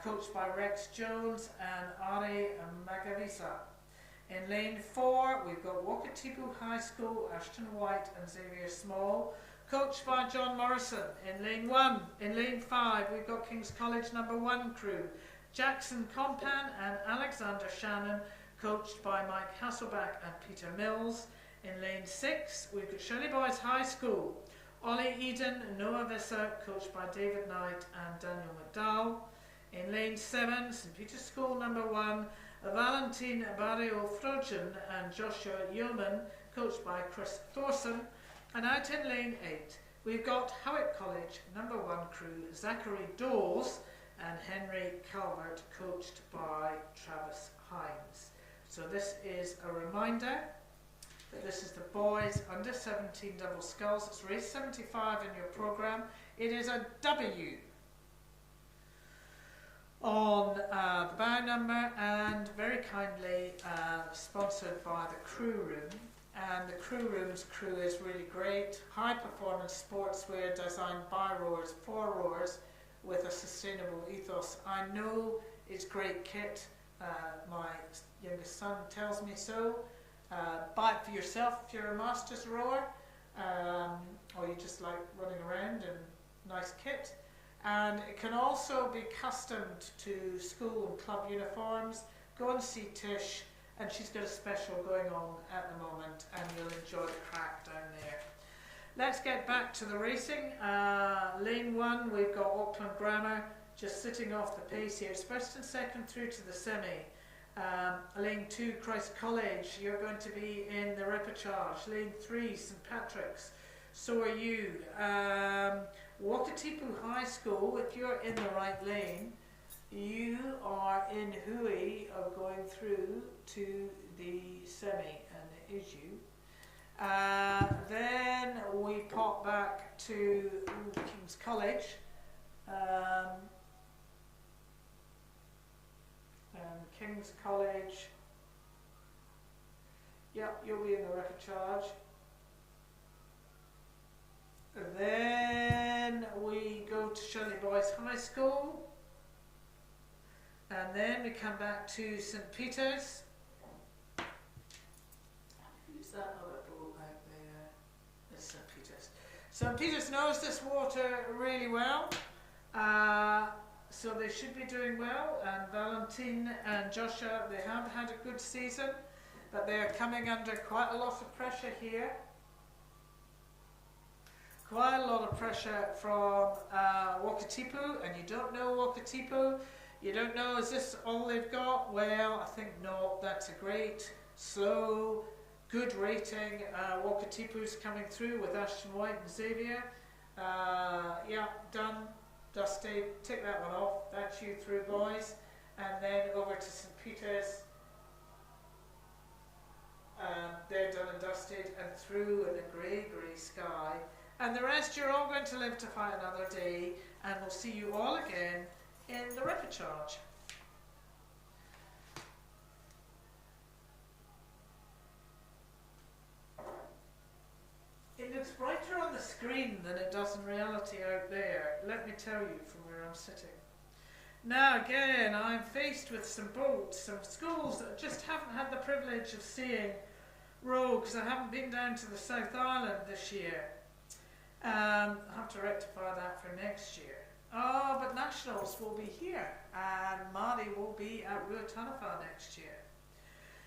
coached by Rex Jones and Ari Magavisa. In lane 4, we've got Wakatipu High School, Ashton White and Xavier Small, coached by John Morrison. In lane 5, we've got King's College number 1 crew, Jackson Compan and Alexander Shannon, coached by Mike Hasselback and Peter Mills. In lane 6, we've got Shirley Boys High School, Ollie Eden and Noah Visser, coached by David Knight and Daniel McDowell. In lane 7, St Peter's School number 1, Valentin Barrio Frogen and Joshua Yeoman, coached by Chris Thorson. And out in lane 8, we've got Howitt College number 1 crew, Zachary Dawes and Henry Calvert, coached by Travis Hines. So this is a reminder that this is the boys under 17 double sculls. It's race 75 in your programme. It is a W on the bow number, and very kindly sponsored by the Crew Room. And the Crew Room's crew is really great. High performance sportswear designed by rowers for rowers with a sustainable ethos. I know it's great kit. My youngest son tells me so. Buy it for yourself if you're a master's rower, or you just like running around in nice kit. And it can also be customed to school and club uniforms. Go and see Tish, and she's got a special going on at the moment, and you'll enjoy the crack down there. Let's get back to the racing. Lane 1, we've got Auckland Grammar just sitting off the pace here. It's first and second through to the semi. Lane 2, Christ College, you're going to be in the repechage. Lane 3, St Patrick's, so are you. Wakatipu High School, if you're in the right lane, you are in Hui of going through to the semi, and it is you. Then we pop back to King's College. King's College, yep, you'll be in the repechage. Then we go to Shirley Boys High School, and then we come back to St Peter's. Who's that other boat out there? It's St Peter's. St Peter's knows this water really well, so they should be doing well. And Valentin and Joshua, they have had a good season, but they are coming under quite a lot of pressure here. Quite a lot of pressure from Wakatipu, and you don't know Wakatipu. You don't know, is this all they've got? Well, I think not. That's a great, slow, good rating. Wakatipu's coming through with Ashton White and Xavier. Yeah, done, dusted. Tick that one off. That's you through, boys. And then over to St Peter's. They're done and dusted, and through in a grey sky. And the rest, you're all going to live to fight another day, and we'll see you all again in the repechage. It looks brighter on the screen than it does in reality out there. Let me tell you from where I'm sitting. Now again, I'm faced with some schools that just haven't had the privilege of seeing row because I haven't been down to the South Island this year. I have to rectify that for next year. Oh, but Nationals will be here and Maadi will be at Regatta next year.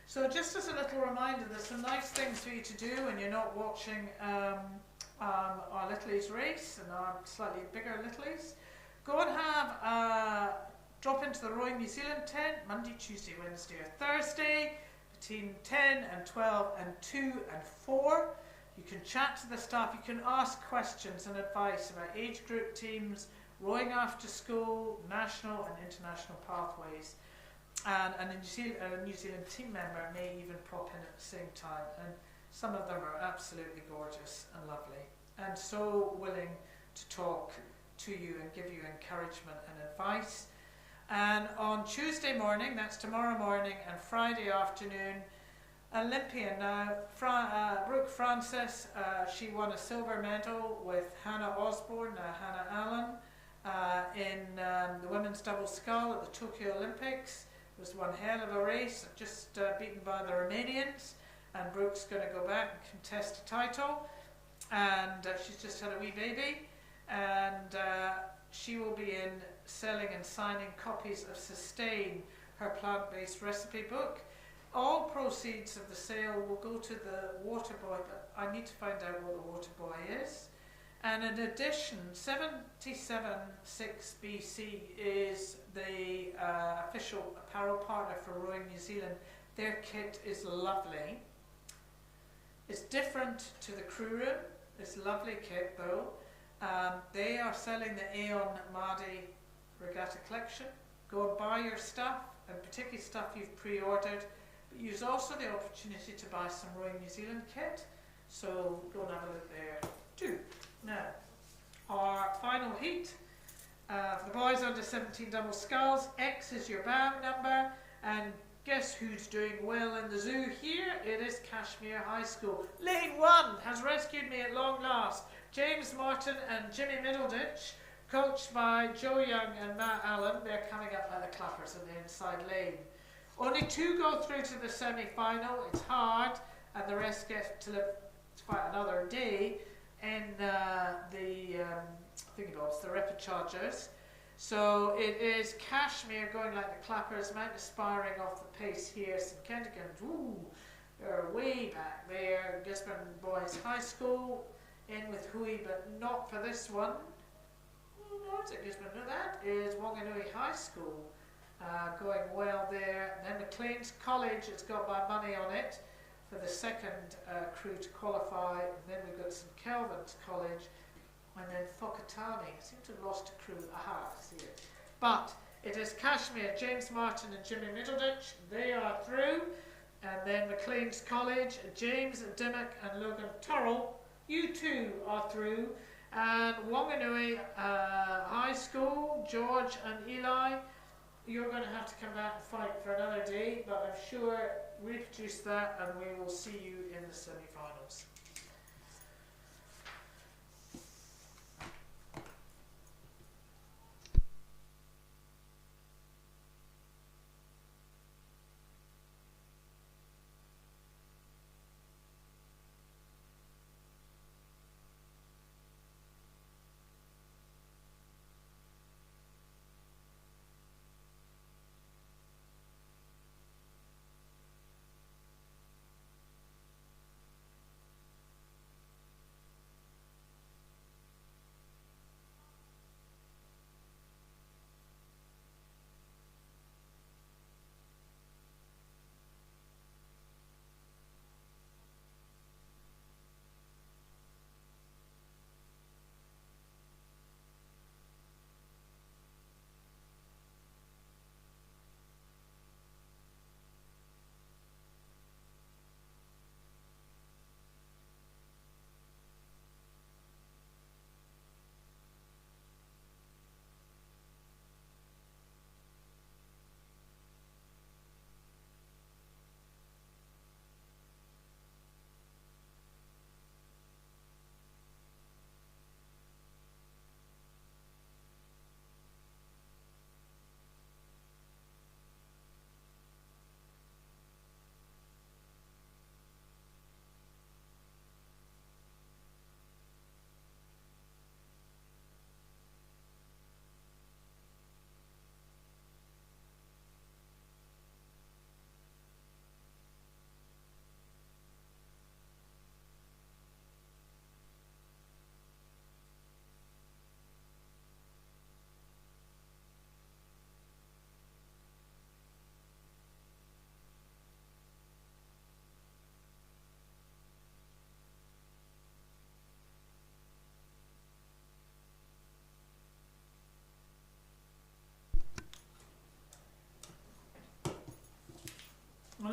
So just as a little reminder, there's some nice things for you to do when you're not watching our Littlies race and our slightly bigger Littlies. Go and drop into the Rowing New Zealand tent Monday, Tuesday, Wednesday or Thursday between 10 and 12 and 2 and 4. You can chat to the staff, you can ask questions and advice about age group teams, rowing after school, national and international pathways. And a New Zealand team member may even prop in at the same time. And some of them are absolutely gorgeous and lovely and so willing to talk to you and give you encouragement and advice. And on Tuesday morning, that's tomorrow morning, and Friday afternoon, Olympian now, Brooke Francis, she won a silver medal with Hannah Osborne, Hannah Allen, in the women's double scull at the Tokyo Olympics. It was one hell of a race, just beaten by the Romanians, and Brooke's going to go back and contest a title, and she's just had a wee baby, and she will be in selling and signing copies of Sustain, her plant-based recipe book. All proceeds of the sale will go to the Water Boy, but I need to find out what the Water Boy is. And in addition, 776 BC is the official apparel partner for Rowing New Zealand. Their kit is lovely. It's different to the crew room. It's a lovely kit though. They are selling the Aeon Maadi Regatta collection. Go and buy your stuff, and particularly stuff you've pre-ordered. But use also the opportunity to buy some Rowing New Zealand kit. So go and have a look there too. Now, our final heat for the boys under 17 double sculls. X is your BAM number, and guess who's doing well in the zoo here? It is Cashmere High School. Lane 1 has rescued me at long last. James Martin and Jimmy Middleditch, coached by Joe Young and Matt Allen. They're coming up by the clappers in the inside lane. Only 2 go through to the semi-final. It's hard, and the rest get to live to fight another day in the thingy-bobs, the repechagers. So it is Cashmere going like the clappers, Mount Aspiring off the pace here. St Kentigern, ooh, they're way back there. Gisborne Boys High School in with Hui, but not for this one. No, it's at Gisborne. No, that is Wanganui High School going well there. And then McLean's College has got my money on it for the second crew to qualify. And then we've got St Kelvin's College. And then Whakatane, I seem to have lost a crew. Aha, I see it. But it is Cashmere, James Martin and Jimmy Middleditch. They are through. And then McLean's College, James Dimmock and Logan Turrell. You two are through. And Wanganui High School, George and Eli, you're going to have to come back and fight for another day. But I'm sure reproduce that and we will see you in the semi-finals.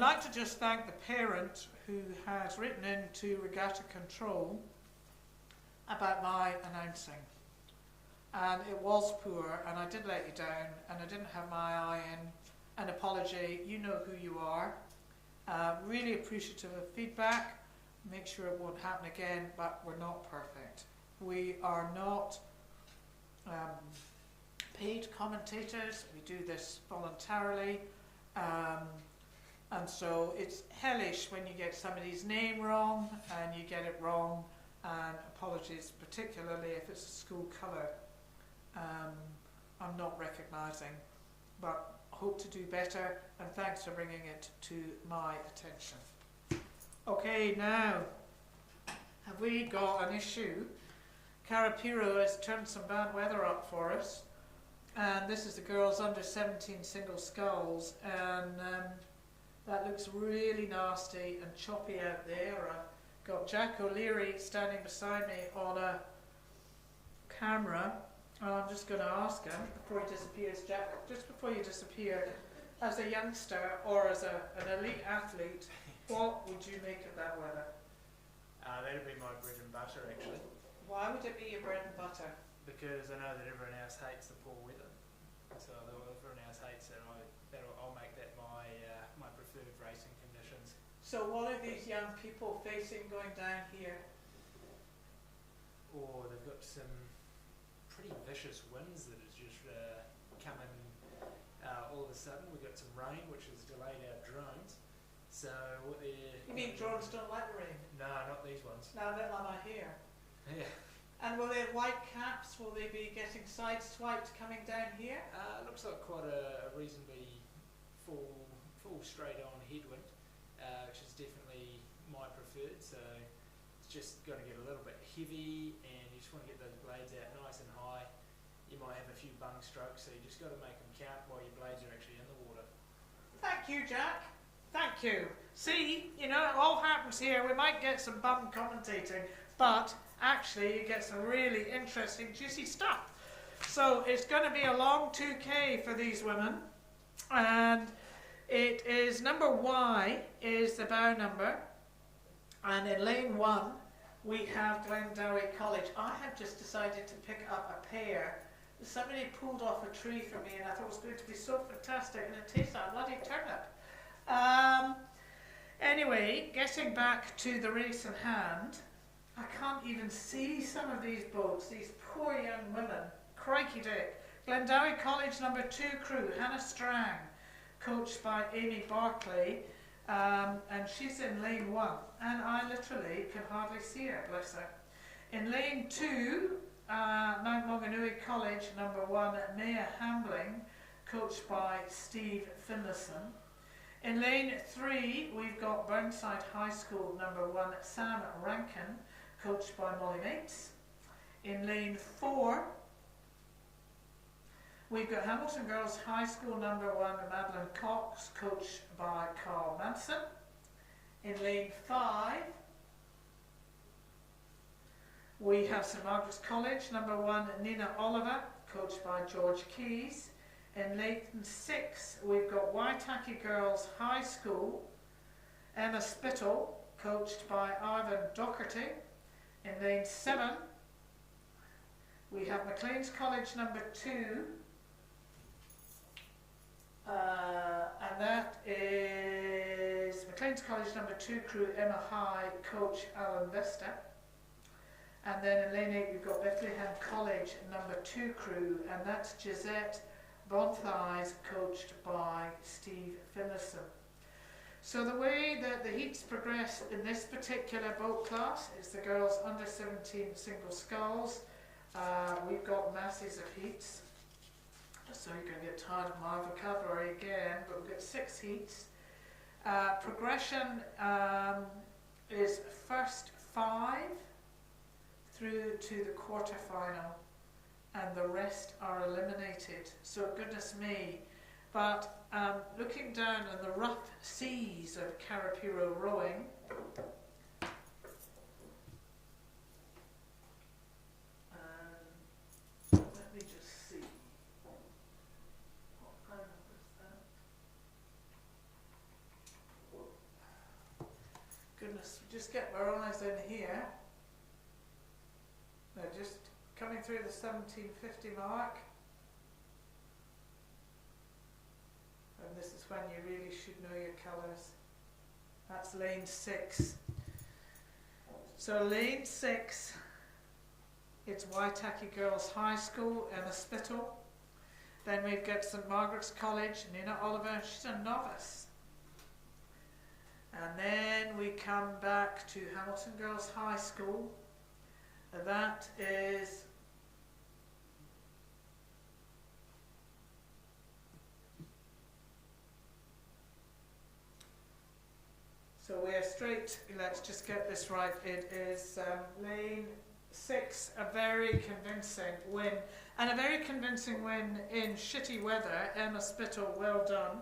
like to just thank the parent who has written in to Regatta Control about my announcing. And it was poor, and I did let you down, and I didn't have my eye in. An apology, you know who you are. Really appreciative of feedback. Make sure it won't happen again, but we're not perfect. We are not paid commentators. We do this voluntarily. And so it's hellish when you get somebody's name wrong and you get it wrong, and apologies, particularly if it's a school colour. I'm not recognising, but hope to do better, and thanks for bringing it to my attention. Okay, now, have we got an issue? Carapiro has turned some bad weather up for us, and this is the girls under 17 single sculls, and that looks really nasty and choppy out there. I've got Jack O'Leary standing beside me on a camera, and I'm just going to ask him before he disappears. Jack, just before you disappear, as a youngster or as an elite athlete, what would you make of that weather? That'd be my bread and butter, actually, Why would it be your bread and butter? because I know that everyone else hates the poor weather. So although everyone else hates it, I'll make that my preferred racing conditions. So what are these young people facing going down here? Or they've got some pretty vicious winds that has just come in all of a sudden. We've got some rain, which has delayed our drones. So what they're... You mean drones don't like the rain? No, not these ones. No, they like my hair. Yeah. And will they have white caps? Will they be getting sideswiped coming down here? Looks like quite a reasonably full straight on headwind, which is definitely my preferred. So it's just going to get a little bit heavy, and you just want to get those blades out nice and high. You might have a few bung strokes, so you just got to make them count while your blades are actually in the water. Thank you, Jack. Thank you. See, you know, it all happens here. We might get some bum commentating, but actually you get some really interesting, juicy stuff. So it's going to be a long 2K for these women, and it is number Y is the bow number, and in lane 1 we have Glendowie College. I have just decided to pick up a pair. Somebody pulled off a tree for me, and I thought it was going to be so fantastic, and it tastes like a bloody turnip. Anyway, getting back to the race in hand, I can't even see some of these boats, these poor young women. Crikey dick. Glendowie College number 2 crew, Hannah Strang, coached by Amy Barclay, and she's in lane 1, and I literally can hardly see her, bless her. In lane 2, Mount Maunganui College number 1, Maya Hambling, coached by Steve Finlayson. In lane 3, we've got Burnside High School number 1, Sam Rankin, coached by Molly Mates. In lane 4, we've got Hamilton Girls High School number 1, Madeline Cox, coached by Carl Manson. In lane 5, we have St Margaret's College number 1, Nina Oliver, coached by George Keys. In lane 6, we've got Waitaki Girls High School, Emma Spittle, coached by Ivan Docherty. In lane 7, we have McLean's College number 2, and that is McLean's College number 2 crew, Emma High, coach Alan Vesta. And then in lane 8, we've got Bethlehem College number 2 crew, and that's Gisette Bonthighs, coached by Steve Finlayson. So the way that the heats progress in this particular boat class is the girls under 17 single sculls. We've got masses of heats, so you're going to get tired of my vocabulary again, but we've got 6 heats. Progression is first 5 through to the quarter-final, and the rest are eliminated. So goodness me. But looking down on the rough seas of Carapiro rowing, let me just see. What kind of is that? just get my eyes in here. Now just coming through the 1750 mark. And this is when you really should know your colours. That's lane 6. So lane 6, it's Waitaki Girls High School, Emma Spittle. Then we've got St Margaret's College, Nina Oliver, she's a novice. And then we come back to Hamilton Girls High School. That is so we're straight, let's just get this right. It is lane 6, a very convincing win. And a very convincing win in shitty weather. Emma Spittle, well done.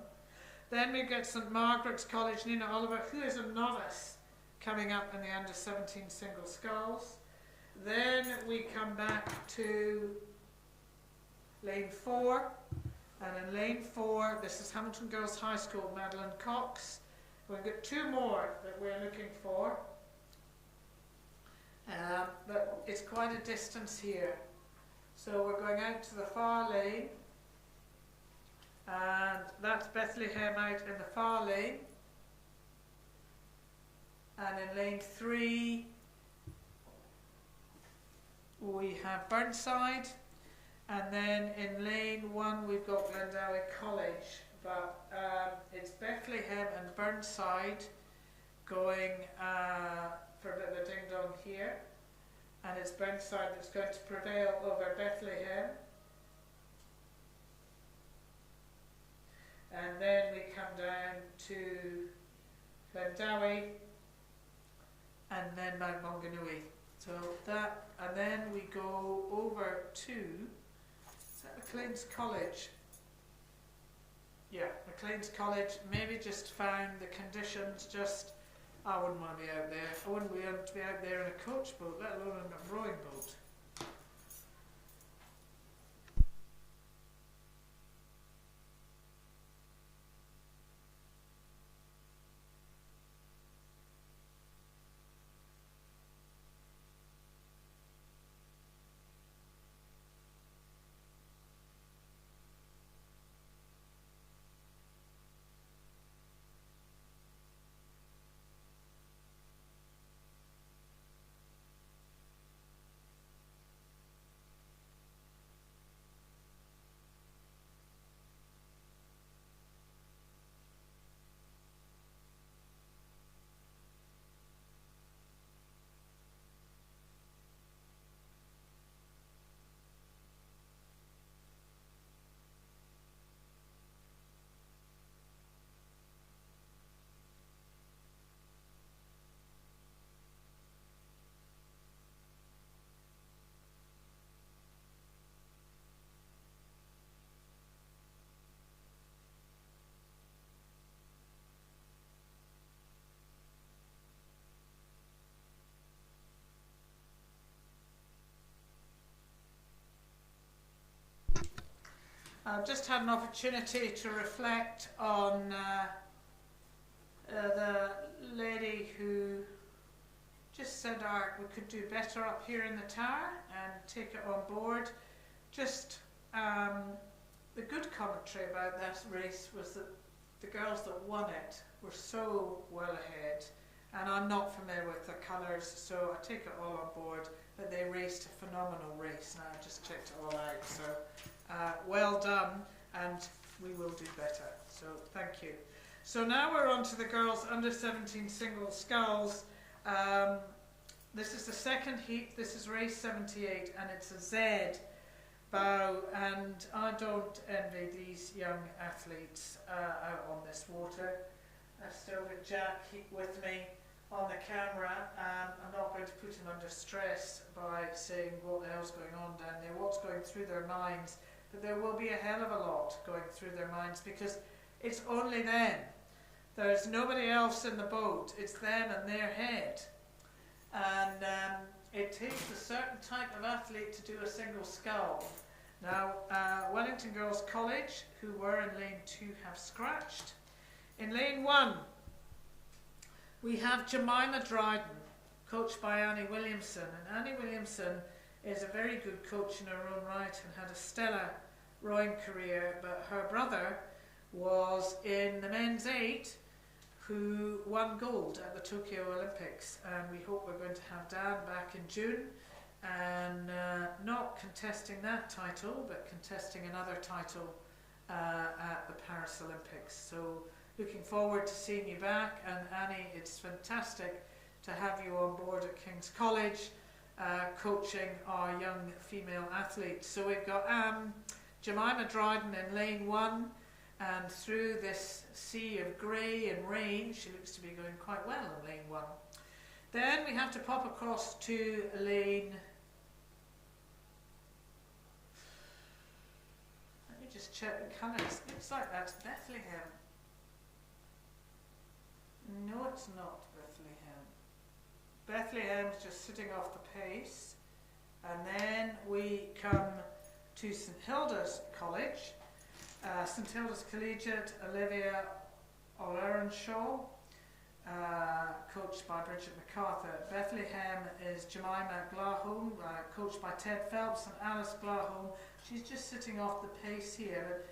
Then we get St Margaret's College, Nina Oliver, who is a novice, coming up in the under 17 single sculls. Then we come back to lane 4. And in lane 4, this is Hamilton Girls High School, Madeline Cox. We've got 2 more that we're looking for. But it's quite a distance here. So we're going out to the far lane. And that's Bethlehem out in the far lane. And in lane 3, we have Burnside. And then in lane 1, we've got Glendowie College. But it's Bethlehem and Burnside going for a bit of a ding-dong here. And it's Burnside that's going to prevail over Bethlehem. And then we come down to Glendowie and then Mount Maunganui. So that, and then we go over to, is that McLean's College? Yeah, McLean's College. Maybe just found the conditions just, I wouldn't want to be out there. I wouldn't want to be out there in a coach boat, let alone in a rowing boat. I've just had an opportunity to reflect on the lady who just said we could do better up here in the tower and take it on board. Just the good commentary about that race was that the girls that won it were so well ahead, and I'm not familiar with the colours, so I take it all on board, but they raced a phenomenal race, and I just checked it all out. So well done, and we will do better. So thank you. So now we're on to the girls under 17 single sculls. This is the second heat. This is race 78, and it's a Z bow, and I don't envy these young athletes out on this water. I've still got Jack with me on the camera. I'm not going to put him under stress by saying what the hell's going on down there, what's going through their minds, but there will be a hell of a lot going through their minds, because it's only them. There's nobody else in the boat. It's them and their head. And it takes a certain type of athlete to do a single scull. Now, Wellington Girls College, who were in lane 2, have scratched. In lane 1, We have Jemima Dryden, coached by Annie Williamson. And Annie Williamson is a very good coach in her own right and had a stellar rowing career, but her brother was in the men's 8 who won gold at the Tokyo Olympics, and we hope we're going to have Dan back in June and not contesting that title but contesting another title at the Paris Olympics. So looking forward to seeing you back, and Annie, it's fantastic to have you on board at King's College coaching our young female athletes. So we've got Jemima Dryden in lane 1, and through this sea of grey and rain, she looks to be going quite well in lane 1. Then we have to pop across to lane... Let me just check the colours. Looks like that's Bethlehem. No, it's not Bethlehem. Bethlehem's just sitting off the pace. And then we come to St Hilda's College. St Hilda's Collegiate, Olivia O'Lerenshaw, coached by Bridget MacArthur. Bethlehem is Jemima Glahome, coached by Ted Phelps, and Alice Glahome. She's just sitting off the pace here.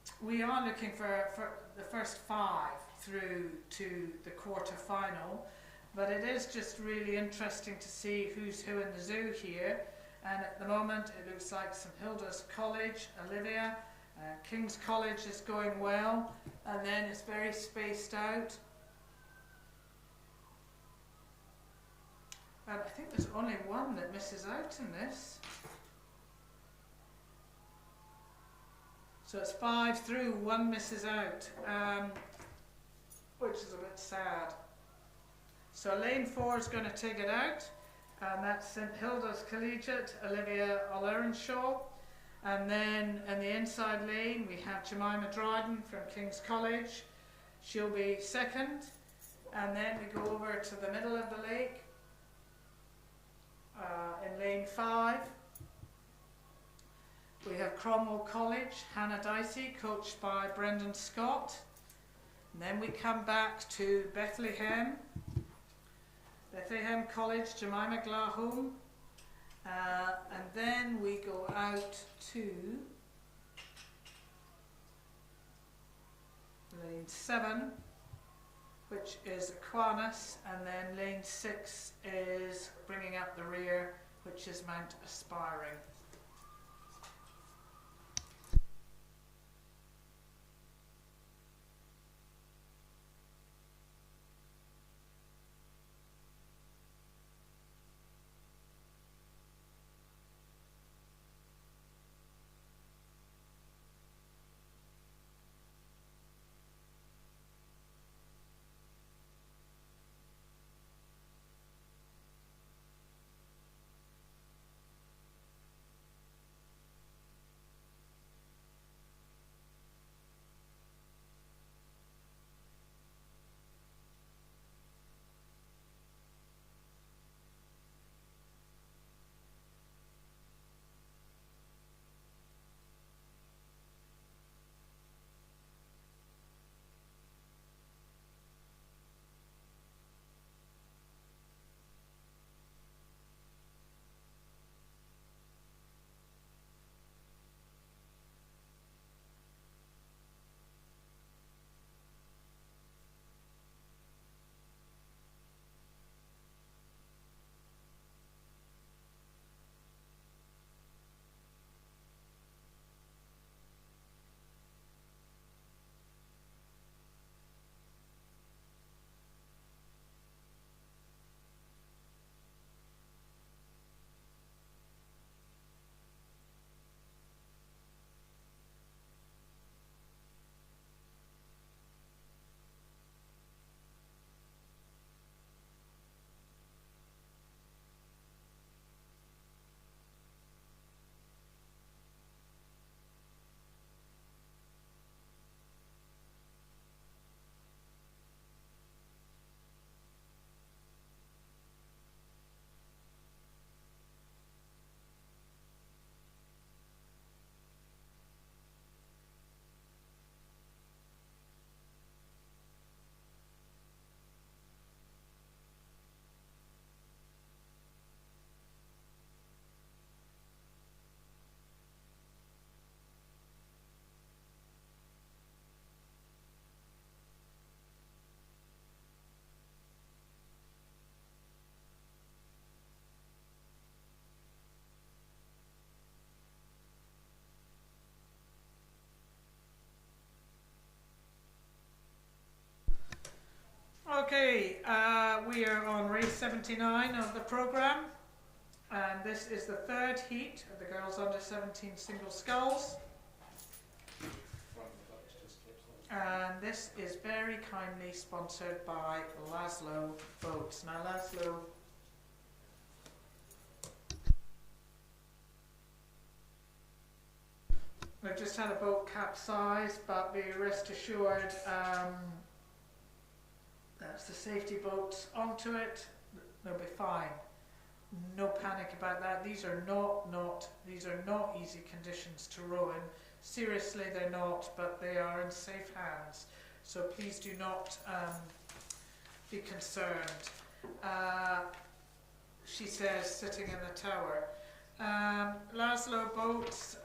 But we are looking for the first 5 through to the quarter-final. But it is just really interesting to see who's who in the zoo here. And at the moment, it looks like St Hilda's College, Olivia, King's College is going well, and then it's very spaced out. And I think there's only one that misses out in this. So it's 5 through, 1 misses out, which is a bit sad. So lane 4 is going to take it out, and that's St Hilda's Collegiate, Olivia O'Lerenshaw. And then in the inside lane we have Jemima Dryden from King's College. She'll be second. And then we go over to the middle of the lake in lane 5. We have Cromwell College, Hannah Dicey, coached by Brendan Scott. And then we come back to Bethlehem College, Jemima Glahome. And then we go out to lane 7, which is Aquinas, and then lane 6 is bringing up the rear, which is Mount Aspiring. we are on race 79 of the programme, and this is the third heat of the girls under 17 single sculls. And this is very kindly sponsored by Laszlo Boats. Now Laszlo, we've just had a boat capsize, but be rest assured that's the safety boats onto it. They'll be fine. No panic about that. These are not easy conditions to row in. Seriously, they're not, but they are in safe hands. So please do not be concerned. She says, sitting in the tower. Laszlo Boats,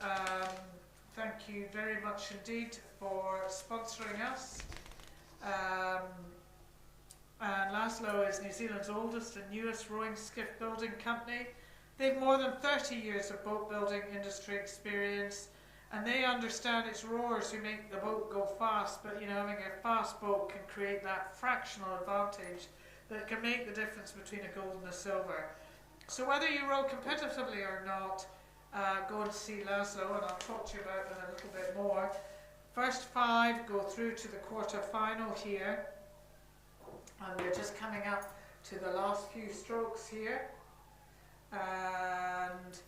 thank you very much indeed for sponsoring us. And Laszlo is New Zealand's oldest and newest rowing skiff building company. They've more than 30 years of boat building industry experience, and they understand it's rowers who make the boat go fast, but you know, having a fast boat can create that fractional advantage that can make the difference between a gold and a silver. So whether you row competitively or not, go and see Laszlo, and I'll talk to you about them a little bit more. First 5 go through to the quarter final here, and we're just coming up to the last few strokes here. And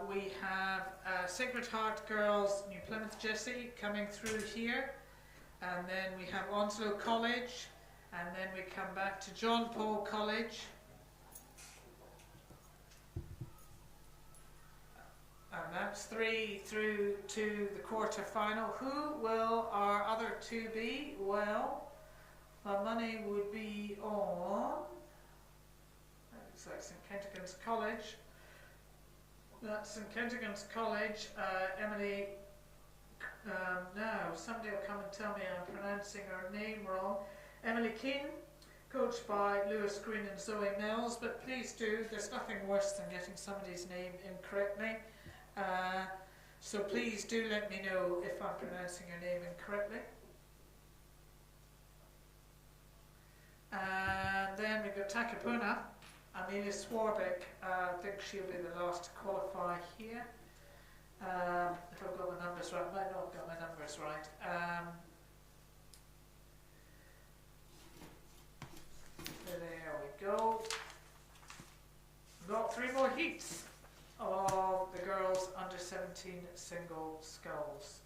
we have Sacred Heart Girls, New Plymouth Jessie coming through here, and then we have Onslow College, and then we come back to John Paul College, and that's 3 through to the quarter final. Who will our other 2 be? Well, the money would be on, looks like St Kentigern's College. That's St Kentigern's College. Emily, now somebody will come and tell me I'm pronouncing her name wrong. Emily Keane, coached by Lewis Green and Zoe Mills, but please do, there's nothing worse than getting somebody's name incorrectly. So please do let me know if I'm pronouncing your name incorrectly. And then we've got Takapuna, Amelia Swarbeck. I think she'll be the last to qualify here. If I've got my numbers right, I might not have got my numbers right. There we go. We've got 3 more heats of the girls under 17 single sculls.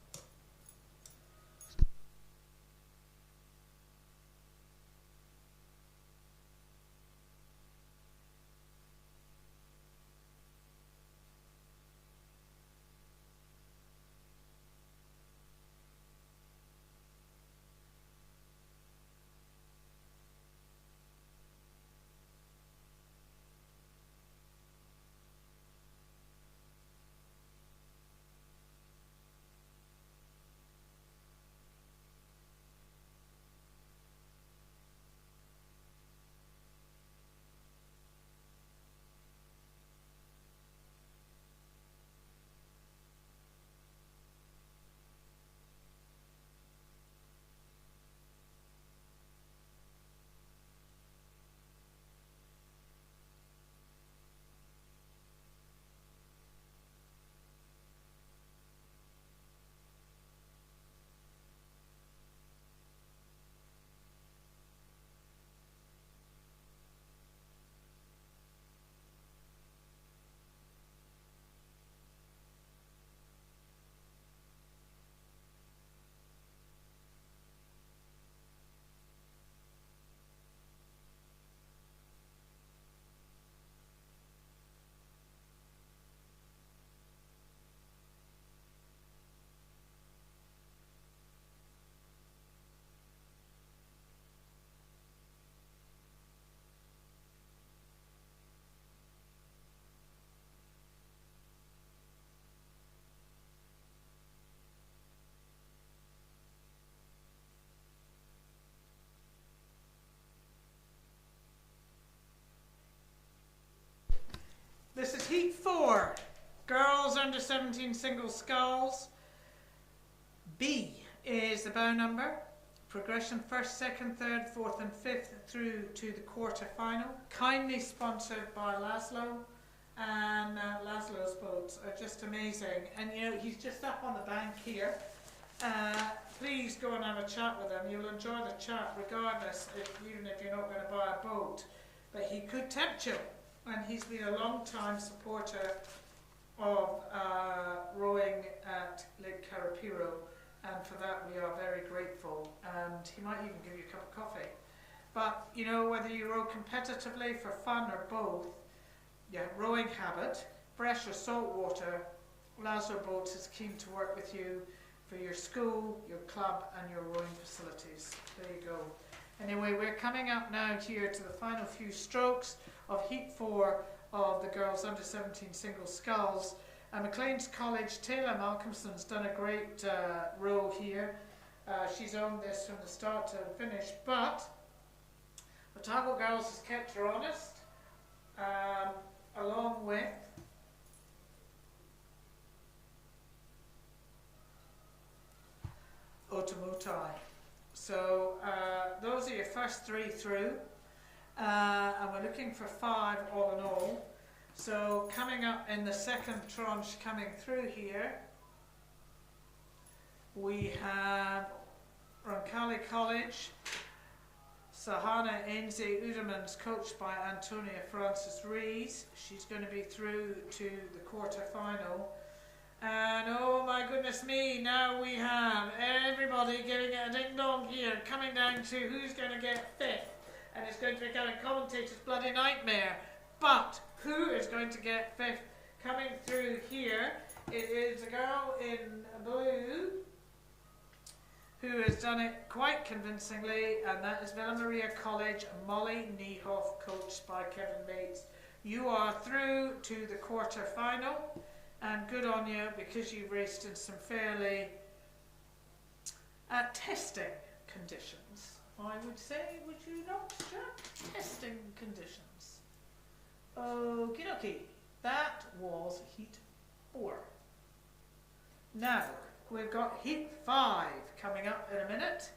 This is Heat 4, girls under 17 single sculls. B is the bow number. progression, first, second, third, fourth and fifth through to the quarter final. Kindly sponsored by Laszlo, and Laszlo's boats are just amazing. And you know, he's just up on the bank here. Please go and have a chat with him. You'll enjoy the chat regardless, even if you're not going to buy a boat. But he could tempt you, and he's been a long time supporter of rowing at Lake Carapiro, and for that we are very grateful, and he might even give you a cup of coffee. But you know, whether you row competitively for fun or both, yeah, rowing habit, fresh or salt water, Laszlo Boats is keen to work with you for your school, your club and your rowing facilities. There you go. Anyway, we're coming up now here to the final few strokes of Heat 4 of the girls under 17 single sculls. Maclean's College, Taylor Malcolmson's done a great row here. She's owned this from the start to finish, but Otago Girls has kept her honest, along with Otamutai. So those are your first 3 through, and we're looking for 5 all in all. So coming up in the second tranche coming through here, we have Roncalli College, Sahana Ainsley Udemans, coached by Antonia Francis Rees. She's going to be through to the quarter final. And oh my goodness me, now we have everybody giving it a ding dong here, coming down to who's going to get 5th. And it's going to become a commentator's bloody nightmare. But who is going to get 5th? Coming through here, it is a girl in blue who has done it quite convincingly, and that is Villa Maria College, Molly Niehoff, coached by Kevin Bates. You are through to the quarter final, and good on you, because you've raced in some fairly testing conditions, I would say, would you not, Jack? Testing conditions. Okie dokie, that was Heat 4. Now, we've got Heat 5 coming up in a minute,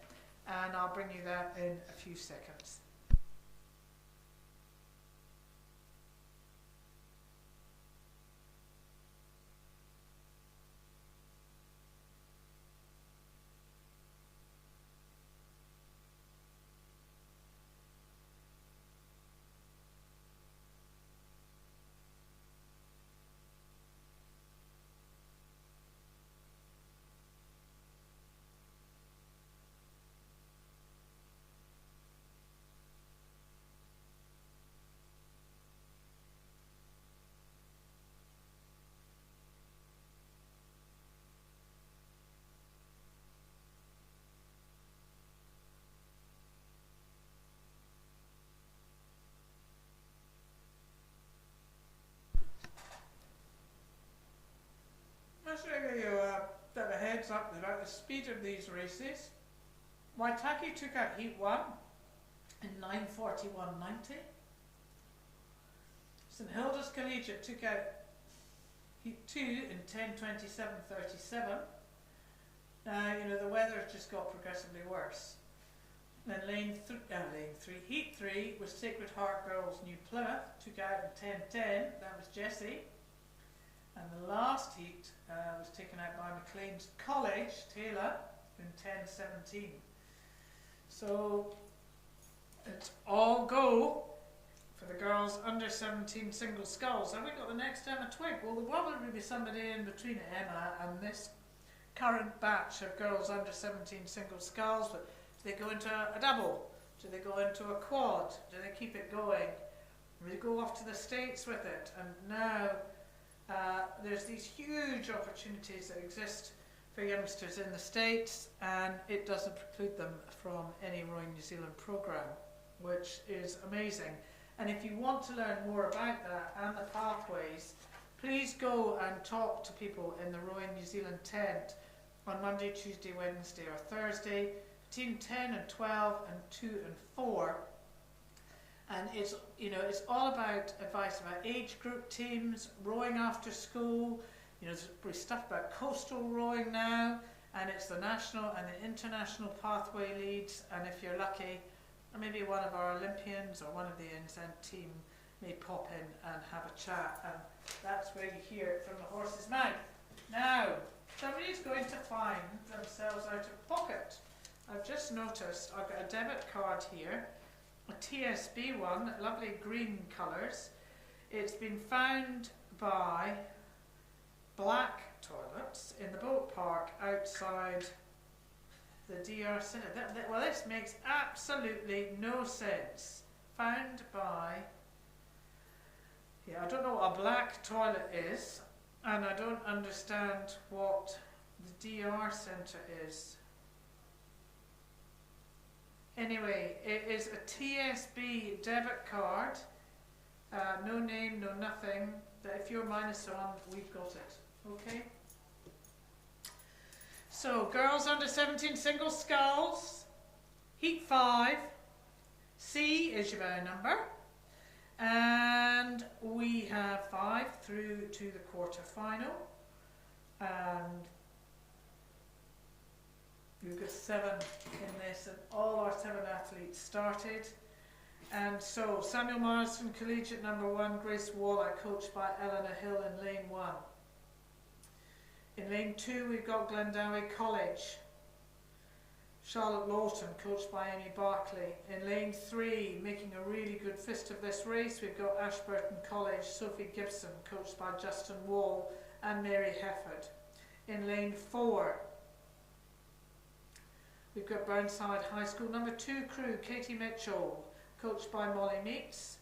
and I'll bring you that in a few seconds. Just to give you a bit of a heads up about the speed of these races. Waitaki took out Heat 1 in 9:41.90. St Hilda's Collegiate took out Heat 2 in 10:27.37. Now, you know, the weather just got progressively worse. Then Heat 3 was Sacred Heart Girls New Plymouth, took out in 10:10. That was Jessie. And the last heat was taken out by Maclean's College, Taylor, in 10:17. So it's all go for the girls under 17 single sculls. Have we got the next Emma Twig? Well, there'll probably be somebody in between Emma and this current batch of girls under 17 single sculls. But do they go into a double? Do they go into a quad? Do they keep it going? Do they go off to the States with it? And now there's these huge opportunities that exist for youngsters in the States, and it doesn't preclude them from any Rowing New Zealand programme, which is amazing. And if you want to learn more about that and the pathways, please go and talk to people in the Rowing New Zealand tent on Monday, Tuesday, Wednesday or Thursday between 10 and 12 and 2 and 4. And it's, you know, it's all about advice about age group teams, rowing after school. You know, there's stuff about coastal rowing now, and it's the national and the international pathway leads, and if you're lucky, maybe one of our Olympians or one of the NZN team may pop in and have a chat, and that's where you hear it from the horse's mouth. Now, somebody's going to find themselves out of pocket. I've just noticed I've got a debit card here, a TSB one, lovely green colours. It's been found by Black Toilets in the boat park outside the DR Centre. Well, this makes absolutely no sense. Found by... Yeah, I don't know what a black toilet is, and I don't understand what the DR Centre is. Anyway, it is a TSB debit card, no name, no nothing, that if you're minus on, we've got it, okay? So, girls under 17 single sculls, heat 5, C is your bow number, and we have 5 through to the quarter final, and we've got 7 in this, and all our 7 athletes started. And so, Samuel Marsden, Collegiate number 1, Grace Waller, coached by Eleanor Hill in lane 1. In lane 2, we've got Glendowie College, Charlotte Lawton, coached by Amy Barclay. In lane 3, making a really good fist of this race, we've got Ashburton College, Sophie Gibson, coached by Justin Wall and Mary Hefford. In lane 4, we've got Burnside High School number 2 crew, Katie Mitchell, coached by Molly Meeks.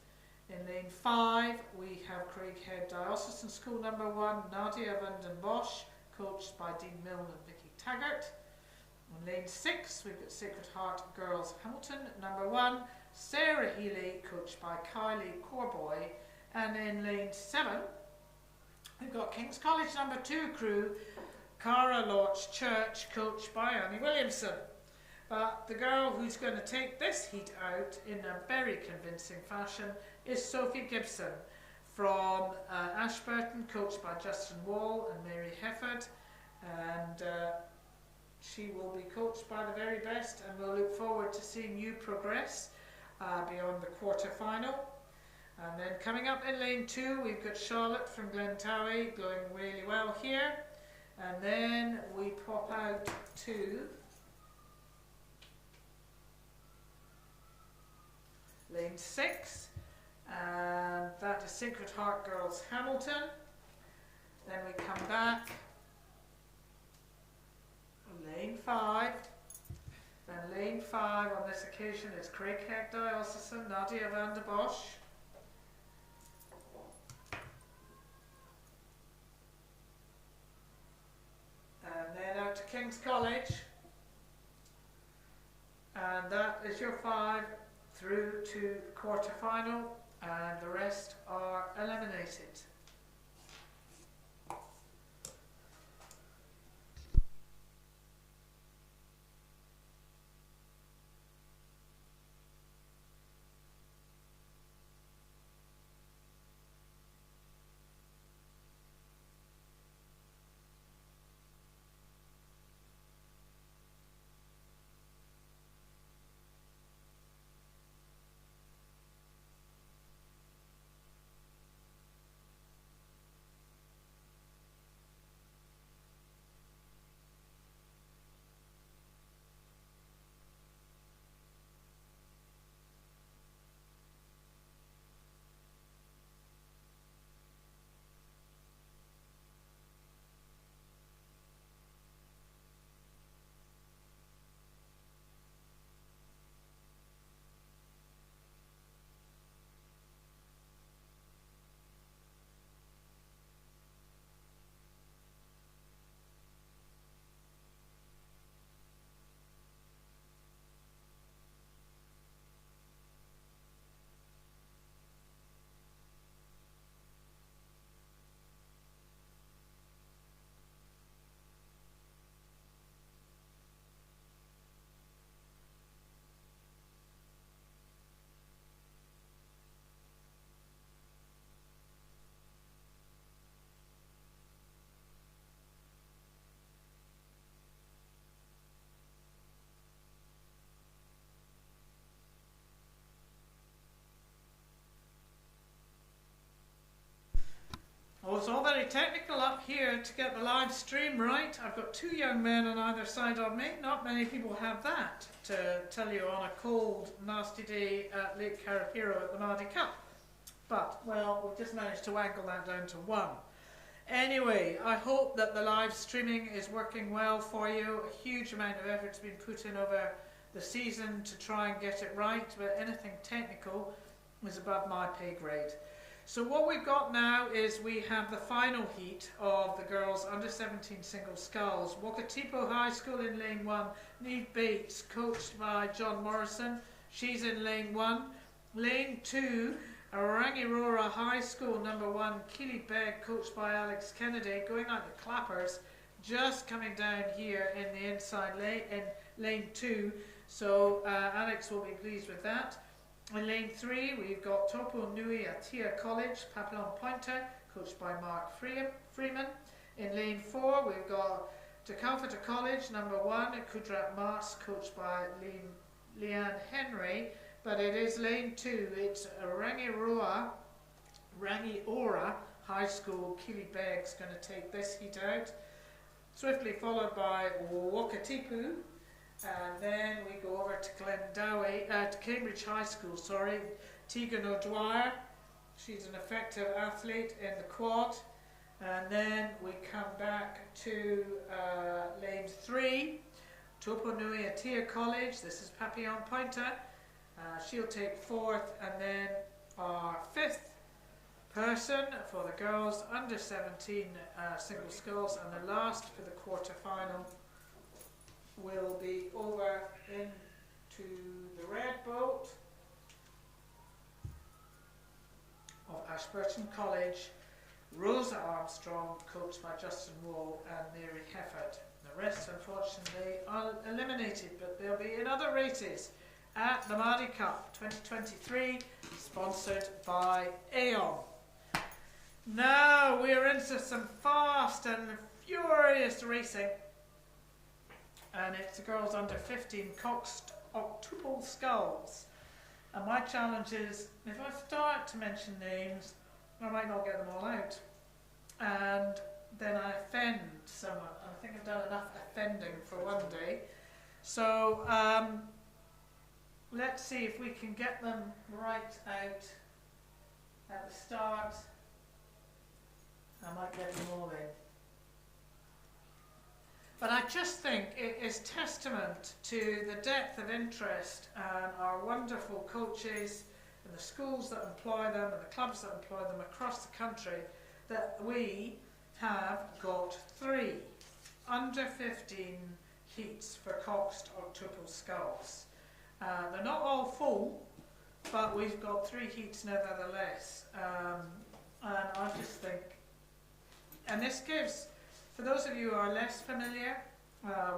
In lane 5, we have Craighead Diocesan School number 1, Nadia Vanden Bosch, coached by Dean Milne and Vicky Taggart. In lane 6, we've got Sacred Heart Girls Hamilton number 1, Sarah Healy, coached by Kylie Corboy. And in lane 7, we've got King's College number 2 crew, Cara Lorch Church, coached by Annie Williamson. But the girl who's going to take this heat out in a very convincing fashion is Sophie Gibson from Ashburton, coached by Justin Wall and Mary Hefford. And she will be coached by the very best, and we'll look forward to seeing you progress beyond the quarter final. And then coming up in lane 2, we've got Charlotte from Glentowie going really well here. And then we pop out to lane 6, and that is Sacred Heart Girls Hamilton. Then we come back, lane 5, then lane 5 on this occasion is Craighead Diocesan, Nadia Vanden Bosch. And then out to King's College, and that is your 5 through to the quarter final, and the rest are eliminated. bloody technical up here to get the live stream right. I've got two young men on either side of me. Not many people have that to tell you on a cold, nasty day at Lake Carapiro at the Maadi Cup. But, well, we've just managed to wangle that down to one. Anyway, I hope that the live streaming is working well for you. A huge amount of effort's been put in over the season to try and get it right, but anything technical is above my pay grade. So what we've got now is we have the final heat of the girls under 17 single sculls. Wakatipo High School in lane 1, Neve Bates, coached by John Morrison. She's in lane 1. Lane 2, Rangirora High School, number 1, Keely Begg, coached by Alex Kennedy, going out the clappers, just coming down here in the inside lane, in lane 2. So Alex will be pleased with that. In lane 3, we've got Topo Nui Atia College, Papillon Pointer, coached by Mark Freeman. In lane 4, we've got Te Kauwhata College, number 1, Kudrat Mars, coached by Leanne Henry. But it is lane 2, it's Rangiora High School. Keely Begg's going to take this heat out. Swiftly followed by Wakatipu. And then we go over to Cambridge High School, Tegan O'Dwyer. She's an effective athlete in the quad. And then we come back to lane 3, Topo Nui Atia College. This is Papillon Pointer. She'll take 4th, and then our 5th person for the girls under 17 single sculls, and the last for the quarter-final will be over into the red boat of Ashburton College, Rosa Armstrong, coached by Justin Wall and Mary Hefford. The rest, unfortunately, are eliminated, but they'll be in other races at the Maadi Cup 2023, sponsored by Aon. Now we're into some fast and furious racing. And it's the girls under 15 coxed octuple sculls. And my challenge is, if I start to mention names, I might not get them all out. And then I offend someone. I think I've done enough offending for one day. So let's see if we can get them right out at the start. I might get them all in. But I just think it is testament to the depth of interest and our wonderful coaches and the schools that employ them and the clubs that employ them across the country that we have got 3 under 15 heats for coxed octuple sculls. They're not all full, but we've got 3 heats nevertheless. And I just think, and this gives, for those of you who are less familiar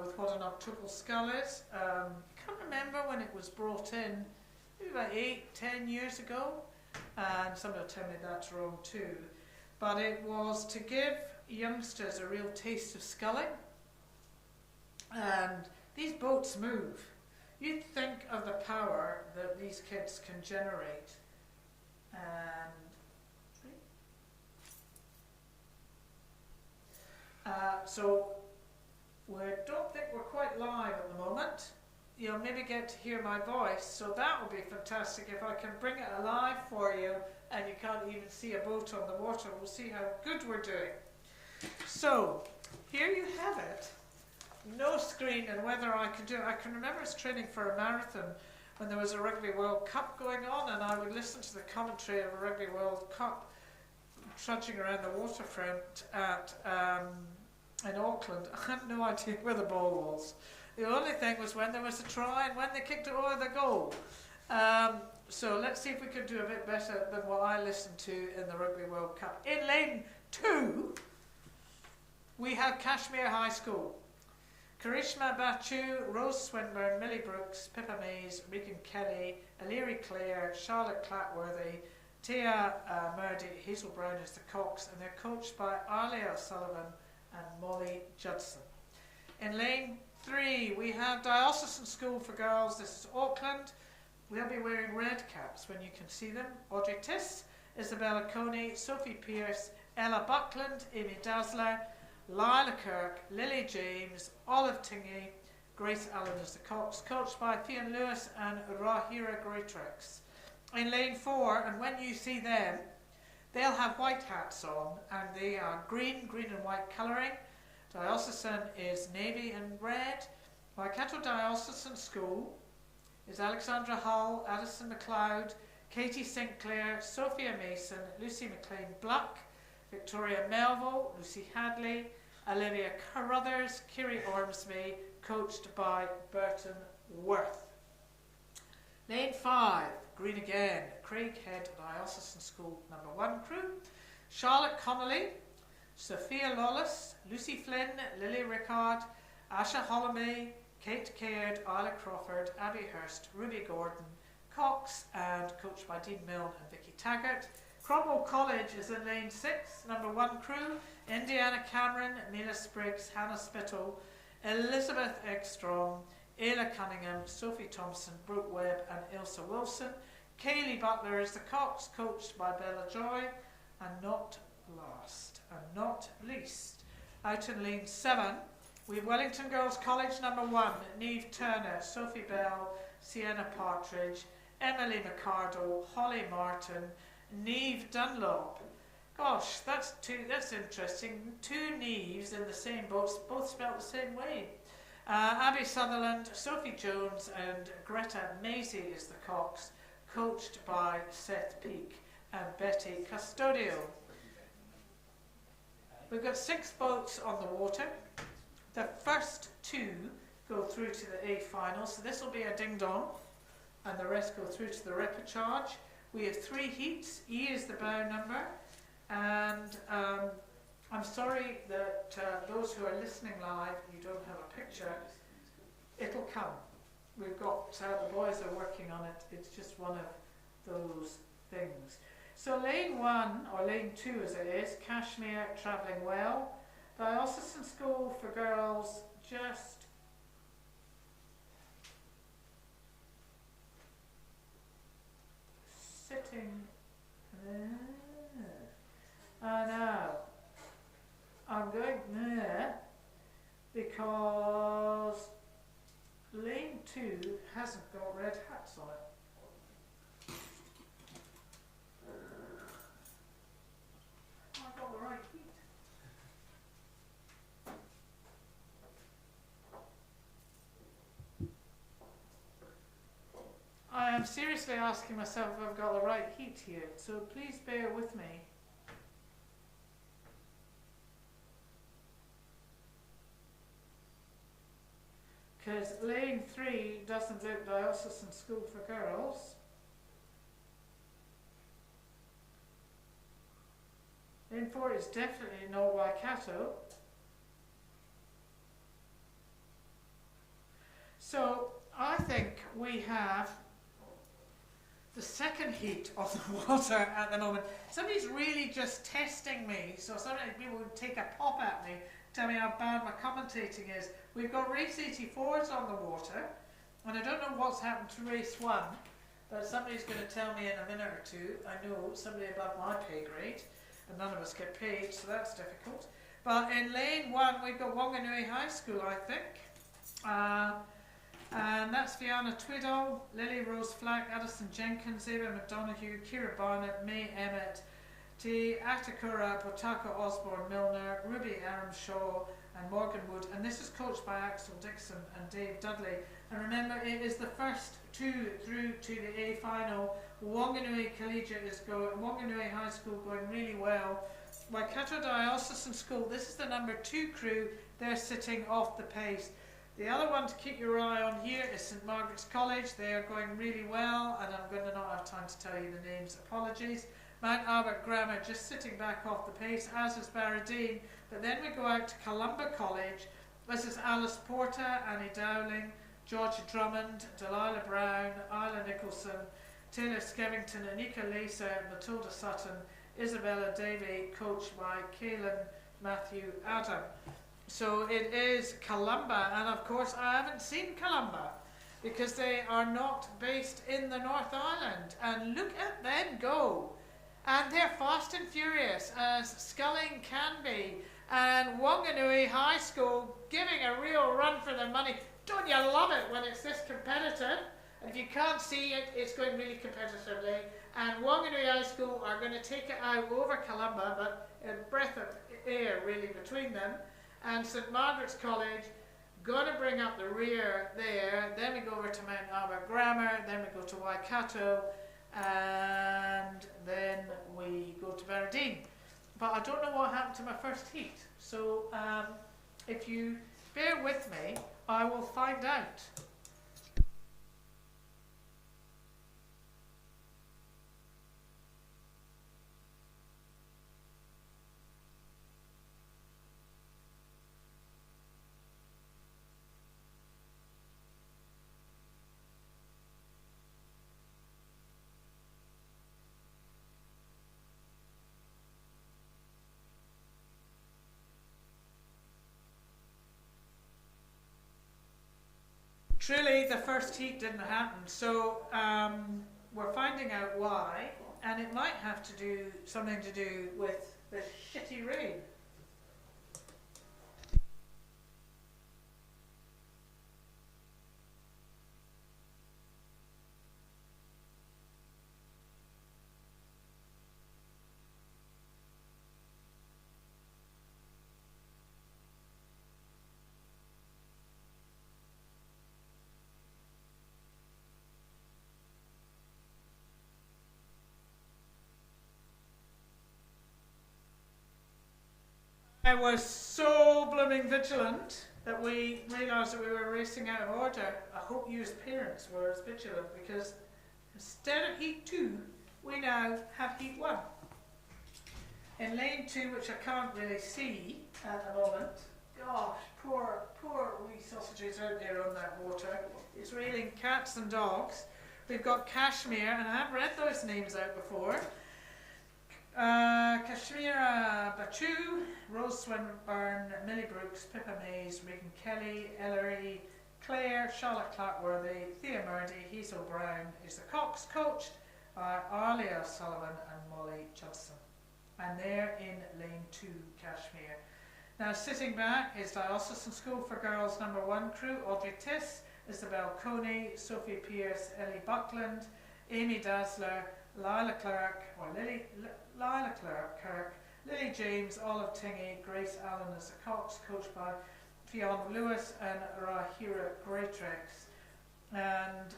with what an octuple skull is, I can't remember when it was brought in, maybe about 8-10 years ago, and somebody will tell me that's wrong too, but it was to give youngsters a real taste of sculling. And these boats move. You'd think of the power that these kids can generate. And so we don't think we're quite live at the moment. You'll maybe get to hear my voice, so that would be fantastic if I can bring it alive for you and you can't even see a boat on the water. We'll see how good we're doing. So here you have it. No screen and whether I can do it. I can remember us training for a marathon when there was a Rugby World Cup going on, and I would listen to the commentary of a Rugby World Cup trudging around the waterfront at in Auckland. I had no idea where the ball was. The only thing was when there was a try and when they kicked it over the goal. So let's see if we can do a bit better than what I listened to in the Rugby World Cup. In lane 2, we have Kashmir High School. Karishma Bachu, Rose Swinburne, Millie Brooks, Pippa Mays, Regan Kelly, Aliri Clare, Charlotte Clatworthy, Tia Murdy, Hazel Brown is the cox, and they're coached by Arlie O'Sullivan and Molly Judson. In lane 3, we have Diocesan School for Girls. This is Auckland. They'll be wearing red caps when you can see them. Audrey Tiss, Isabella Coney, Sophie Pierce, Ella Buckland, Amy Dazzler, Lila Kirk, Lily James, Olive Tingy, Grace Allen is the Cox, coached by Thean Lewis and Rahira Greatrix. In lane 4, and when you see them, they'll have white hats on, and they are green and white colouring. Diocesan is navy and red. Waikato Diocesan School is Alexandra Hull, Addison McLeod, Katie St Clair, Sophia Mason, Lucy McLean Black, Victoria Melville, Lucy Hadley, Olivia Carruthers, Kiri Ormsby, coached by Burton Worth. Lane 5, green again, Craighead Diocesan School number 1 crew, Charlotte Connolly, Sophia Lawless, Lucy Flynn, Lily Rickard, Asha Holloway, Kate Caird, Isla Crawford, Abby Hurst, Ruby Gordon, Cox, and coached by Dean Milne and Vicky Taggart. Cromwell College is in lane 6, number 1 crew, Indiana Cameron, Mila Spriggs, Hannah Spittle, Elizabeth Ekstrom, Ayla Cunningham, Sophie Thompson, Brooke Webb, and Ilsa Wilson. Kaylee Butler is the Cox, coached by Bella Joy. And not last, and not least, out in lane 7, we have Wellington Girls College number 1, Neve Turner, Sophie Bell, Sienna Partridge, Emily McCardle, Holly Martin, Neve Dunlop. Gosh, that's interesting. 2 Neves in the same boat, both spelled the same way. Abby Sutherland, Sophie Jones, and Greta Maisie is the Cox, coached by Seth Peake and Betty Custodio. We've got 6 boats on the water. The first 2 go through to the A final, so this will be a ding-dong, and the rest go through to the repechage. We have 3 heats. E is the bow number, and I'm sorry that those who are listening live, you don't have a picture. It'll come. We've got, the boys are working on it. It's just one of those things. So lane 1, or lane 2 as it is, Kashmir, travelling well. Diocesan School for girls, just sitting there. I know. I'm going there because lane 2 hasn't got red hats on it. I got the right heat. I am seriously asking myself if I've got the right heat here, so please bear with me. Because lane 3 doesn't look Diocesan School for girls. Lane 4 is definitely not Waikato. So I think we have the second heat of the water at the moment. Somebody's really just testing me, so sometimes people would take a pop at me, tell me how bad my commentating is. We've got race 84s on the water, and I don't know what's happened to race 1, but somebody's going to tell me in a minute or 2. I know somebody above my pay grade, and none of us get paid, so that's difficult. But in lane 1, we've got Wanganui High School, I think. And that's Fiona Twiddle, Lily Rose Flack, Addison Jenkins, Ava McDonoghue, Kira Barnett, May Emmett, T. Atakura, Potaka Osborne Milner, Ruby Aramshaw, and Morgan Wood. And this is coached by Axel Dixon and Dave Dudley. And remember, it is the first 2 through to the A final. Wanganui Collegiate is going, Wanganui High School going really well. Waikato Diocesan School, this is the number 2 crew. They're sitting off the pace. The other one to keep your eye on here is St Margaret's College. They are going really well, and I'm going to not have time to tell you the names. Apologies. Mount Albert Grammar just sitting back off the pace, as is Barradine. But then we go out to Columba College. This is Alice Porter, Annie Dowling, Georgia Drummond, Delilah Brown, Isla Nicholson, Taylor Skevington, Anika Laser, Matilda Sutton, Isabella Davey, coached by Kaylin Matthew Adam. So it is Columba, and of course I haven't seen Columba because they are not based in the North Island. And look at them go. And they're fast and furious, as sculling can be. And Wanganui High School giving a real run for their money. Don't you love it when it's this competitive? And if you can't see it, it's going really competitively. And Wanganui High School are going to take it out over Columba, but a breath of air really between them. And St Margaret's College going to bring up the rear there. Then we go over to Mount Albert Grammar. Then we go to Waikato. And then we go to Bernardine. But I don't know what happened to my first heat. So if you bear with me, I will find out. Truly, the first heat didn't happen, so we're finding out why, and it might have to do something to do with the shitty rain. I was so blooming vigilant that we realised that we were racing out of order. I hope you as parents were as vigilant, because instead of heat 2, we now have heat 1. In lane 2, which I can't really see at the moment, gosh, poor wee sausages out there on that water. It's raining cats and dogs. We've got Kashmir, and I have read those names out before. Kashmira Batu, Rose Swinburne, Millie Brooks, Pippa Mays, Regan Kelly, Ellery, Claire, Charlotte Clarkworthy, Thea Murdy, Hazel Brown is the Cox coached by Arlia Sullivan and Molly Judson. And they're in lane 2, Kashmir. Now sitting back is Diocesan School for Girls number 1 crew, Audrey Tiss, Isabel Coney, Sophie Pierce, Ellie Buckland, Amy Dazzler, Lila Clark, Lily James, Olive Tingy, Grace Allen as the Cox, coached by Fiona Lewis and Rahira Greatrex. And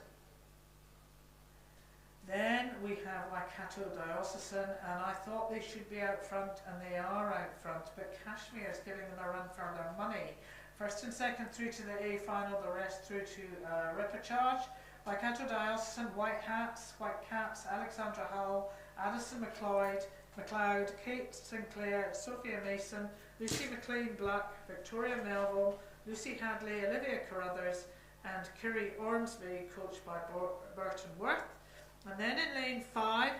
then we have Waikato Diocesan, and I thought they should be out front, and they are out front, but Kashmir is giving them a run for their money. First and second through to the A final, the rest through to repechage. Waikato Diocesan, White Cats, Alexandra Howell, Addison McLeod, Kate Sinclair, Sophia Mason, Lucy McLean Black, Victoria Melville, Lucy Hadley, Olivia Carruthers, and Kiri Ormsby, coached by Burton Worth. And then in lane 5,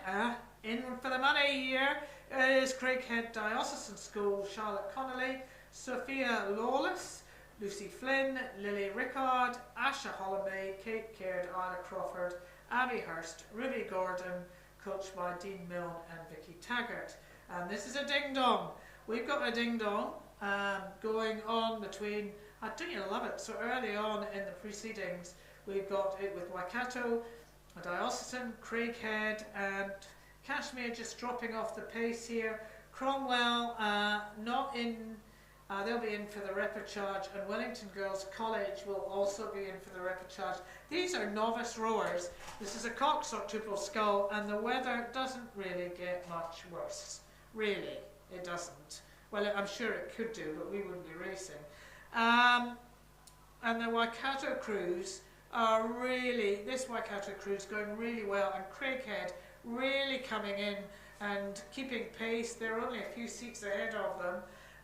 in for the money here, is Craighead Diocesan School, Charlotte Connolly, Sophia Lawless, Lucy Flynn, Lily Rickard, Asha Hollanby, Kate Caird, Isla Crawford, Abby Hurst, Ruby Gordon, coached by Dean Milne and Vicky Taggart. And this is a ding-dong. We've got a ding-dong going on between, don't you love it, so early on in the proceedings, we've got it with Waikato, Diocesan, Craighead, and Kashmir just dropping off the pace here. Cromwell not in. They'll be in for the repechage, and Wellington Girls College will also be in for the repechage. These are novice rowers. This is a Cox octuple scull, and the weather doesn't really get much worse. Really, it doesn't. Well, I'm sure it could do, but we wouldn't be racing. And the Waikato crews are really, this Waikato cruise going really well, and Craighead really coming in and keeping pace. They're only a few seats ahead of them.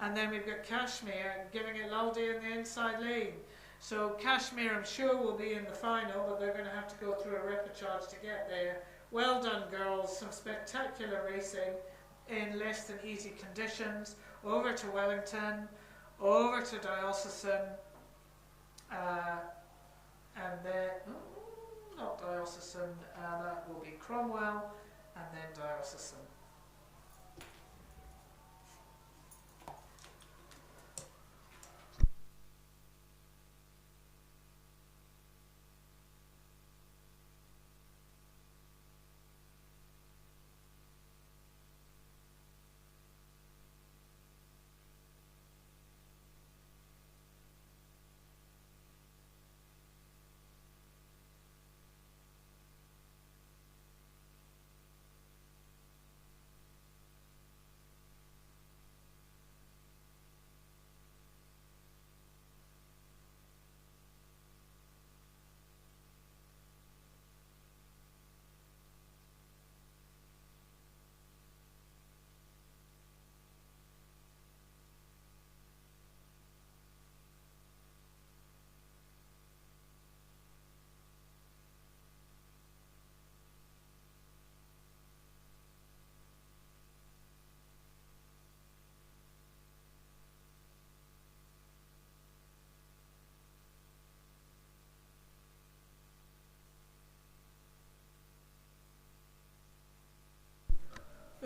And then we've got Kashmir giving it Laldi in the inside lane. So Kashmir, I'm sure, will be in the final, but they're going to have to go through a repechage to get there. Well done, girls. Some spectacular racing in less than easy conditions. Over to Wellington, over to Diocesan, and then, not Diocesan, that will be Cromwell, and then Diocesan.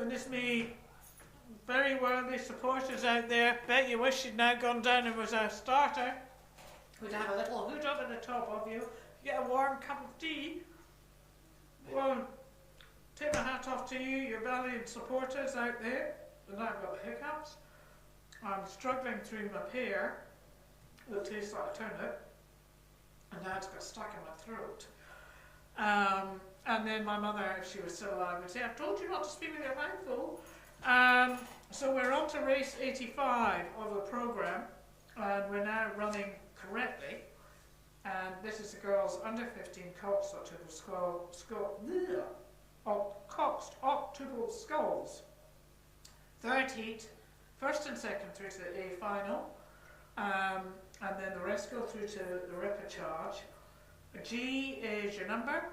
Goodness me, very worthy supporters out there. Bet you wish you'd now gone down and was a starter. We'd have a little hood up at the top of you, get a warm cup of tea. Well, take my hat off to you, your valiant supporters out there. And I've got the hiccups. I'm struggling through my pear. It tastes like a turnip. And now it's got stuck in my throat. And then my mother, if she was still alive, would say, I've told you not to speak with your mouth full. So we're on to race 85 of the programme. And we're now running correctly. And this is the girls under 15 Coxed Octuple Skulls. Third heat, first and second through to the A final. And then the rest go through to the Ripper Charge. G is your number,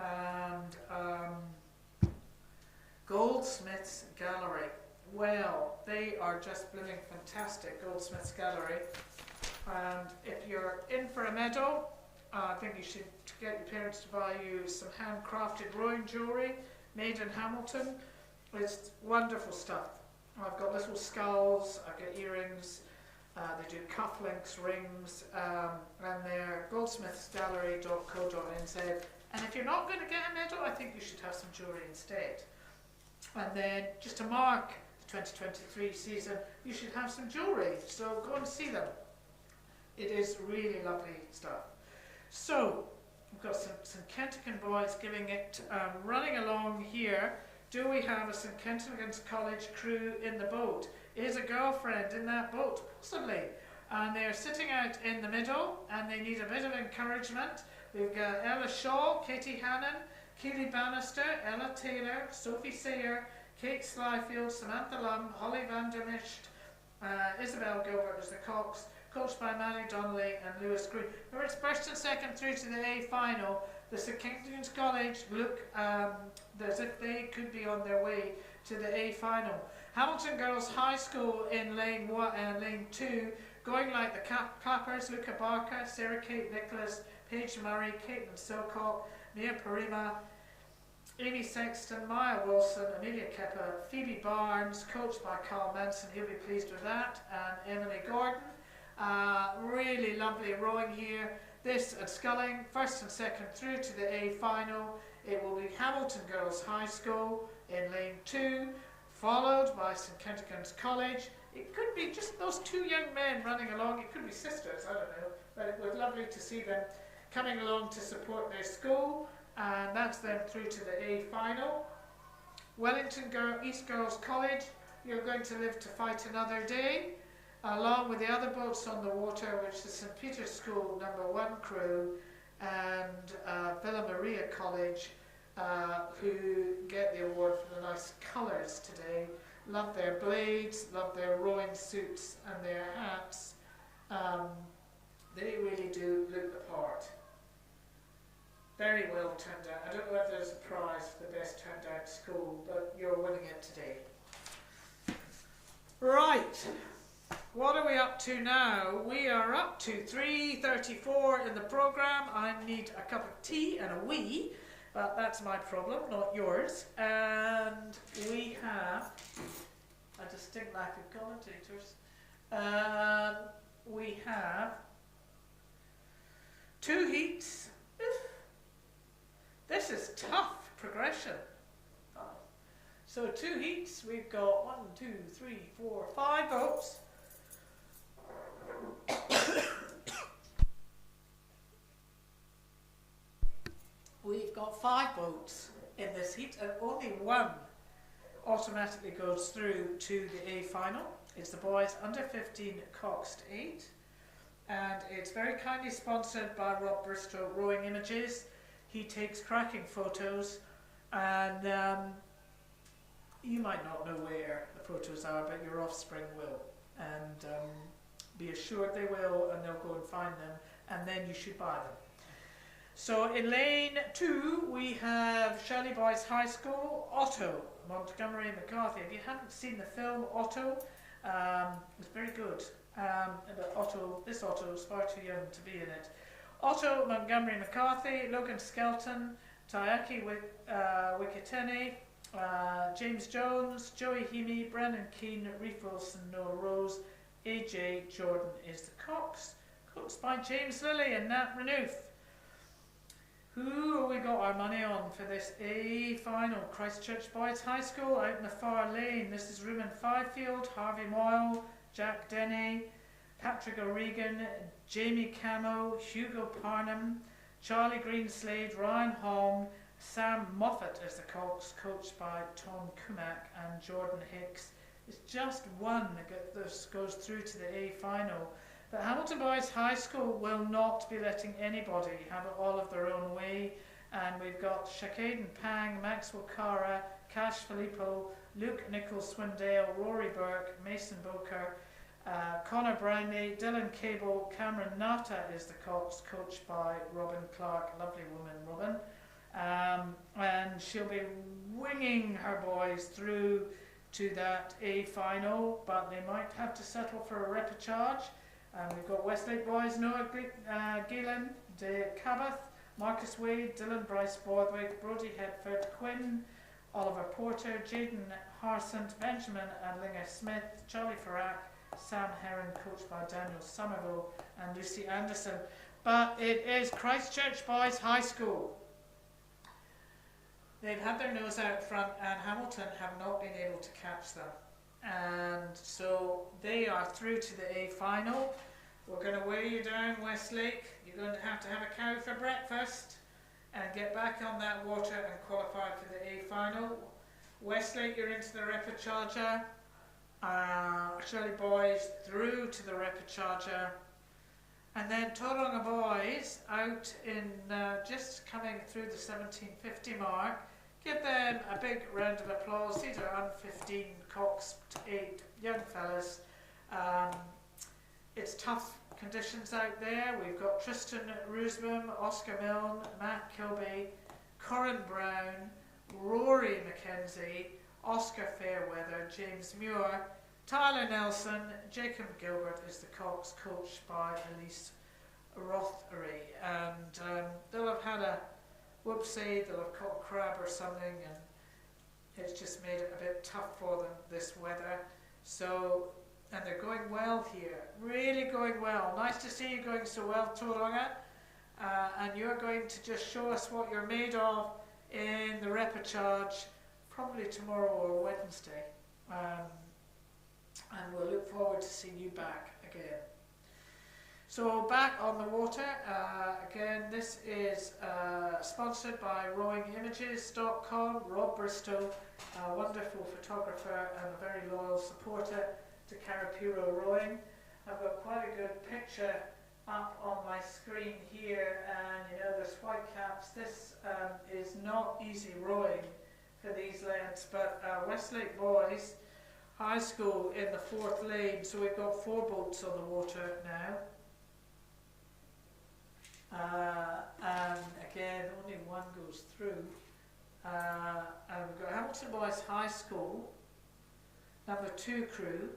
and Goldsmiths Gallery. Well, they are just blooming fantastic, Goldsmiths Gallery. And if you're in for a medal, I think you should get your parents to buy you some handcrafted rowing jewellery made in Hamilton. It's wonderful stuff. I've got little skulls, I've got earrings. They do cufflinks, rings, and they're goldsmithsgallery.co.nz. And if you're not going to get a medal, I think you should have some jewellery instead. And then, just to mark the 2023 season, you should have some jewellery, so go and see them. It is really lovely stuff. So, we've got some St Kentigern boys giving it, running along here. Do we have a St Kentigern's College crew in the boat? Is a girlfriend in that boat? Possibly. And they're sitting out in the middle and they need a bit of encouragement. We've got Ella Shaw, Katie Hannon, Keely Bannister, Ella Taylor, Sophie Sayer, Kate Slyfield, Samantha Lum, Holly van der Mischt, Isabel Gilbert as the Cox, coached by Maadi Donnelly and Lewis Green. Remember, it's first and second through to the A final. The St Kentigern's College look as if they could be on their way to the A final. Hamilton Girls High School in lane 2, going like the Clappers, Luca Barker, Sarah Kate Nicholas, Paige Murray, Caitlin Silcock, Mia Parima, Amy Sexton, Maya Wilson, Amelia Kepper, Phoebe Barnes, coached by Carl Manson, he'll be pleased with that, and Emily Gordon. Really lovely rowing here. This at Sculling, first and second through to the A final. It will be Hamilton Girls High School in lane 2, followed by St Kentigern's College. It could be just those two young men running along. It could be sisters, I don't know. But it was lovely to see them coming along to support their school. And that's them through to the A final. Wellington East Girls College, you're going to live to fight another day, along with the other boats on the water, which is St Peter's School number 1 crew and Villa Maria College, who get the award for the nice colours today. Love their blades, love their rowing suits and their hats. They really do look the part. Very well turned out. I don't know if there's a prize for the best turned out school, but you're winning it today. Right. What are we up to now? We are up to 3:34 in the programme. I need a cup of tea and a wee, but that's my problem, not yours. And we have a distinct lack of commentators. We have 2 heats. This is tough progression. So 2 heats, we've got 1, 2, 3, 4, 5 boats. We've got 5 boats in this heat and only 1 automatically goes through to the A final. It's the boys under 15 Coxed 8, and it's very kindly sponsored by Rob Bristow Rowing Images. He takes cracking photos, and you might not know where the photos are, but your offspring will, and be assured they will, and they'll go and find them, and then you should buy them. So in lane 2 we have Shirley Boys High School, Otto, Montgomery McCarthy. If you haven't seen the film Otto, it's very good. But this Otto is far too young to be in it. Otto, Montgomery McCarthy, Logan Skelton, Tayaki Wikitene, James Jones, Joey Heaney, Brennan Keane, Reef Wilson, Noah Rose, AJ Jordan is the Cox, coached by James Lilly and Nat Renouf. Who have we got our money on for this A final? Christchurch Boys High School out in the far lane. This is Ruben Fifield, Harvey Moyle, Jack Denny, Patrick O'Regan, Jamie Camo, Hugo Parnham, Charlie Greenslade, Ryan Hong, Sam Moffat is the Cox, coached by Tom Kumak and Jordan Hicks. It's just one that goes through to the A final. But Hamilton Boys High School will not be letting anybody have it all of their own way. And we've got Shakaden Pang, Maxwell Cara, Cash Filippo, Luke Nichols Swindale, Rory Burke, Mason Boker, Connor Brownlee, Dylan Cable, Cameron Nata is the Cox, coached by Robin Clark, lovely woman Robin. And she'll be winging her boys through to that A final, but they might have to settle for a repechage. We've got Westlake Boys, Noah Gillen, De Cabot, Marcus Wade, Dylan Bryce Borthwick, Brody Hedford, Quinn, Oliver Porter, Jaden Harsant, Benjamin Adlinger Smith, Charlie Farrack, Sam Heron, coached by Daniel Somerville and Lucy Anderson. But it is Christchurch Boys High School. They've had their nose out front and Hamilton have not been able to catch them. And so they are through to the A final. We're going to weigh you down, Westlake. You're going to have a cow for breakfast and get back on that water and qualify for the A final. Westlake, you're into the repechage. Shirley Boys through to the repechage. And then Tauranga Boys out in just coming through the 1750 mark. Give them a big round of applause. These are under 15 Cox to 8 young fellas. It's tough conditions out there. We've got Tristan Roosbaum, Oscar Milne, Matt Kilby, Corin Brown, Rory McKenzie, Oscar Fairweather, James Muir, Tyler Nelson, Jacob Gilbert is the Cox, coached by Elise Rothery. And they'll have had a whoopsie, they'll have caught crab or something, and it's just made it a bit tough for them, this weather. So, and they're going well here, really going well. Nice to see you going so well, Tauranga. And you're going to just show us what you're made of in the repechage, probably tomorrow or Wednesday. And we'll look forward to seeing you back again. So back on the water, again this is sponsored by rowingimages.com, Rob Bristow, a wonderful photographer and a very loyal supporter to Carapiro Rowing. I've got quite a good picture up on my screen here, and you know there's white caps. This is not easy rowing for these lengths, but Westlake Boys High School in the 4th lane, so we've got 4 boats on the water now. And again, only one goes through. And we've got Hamilton Boys High School, number 2 crew,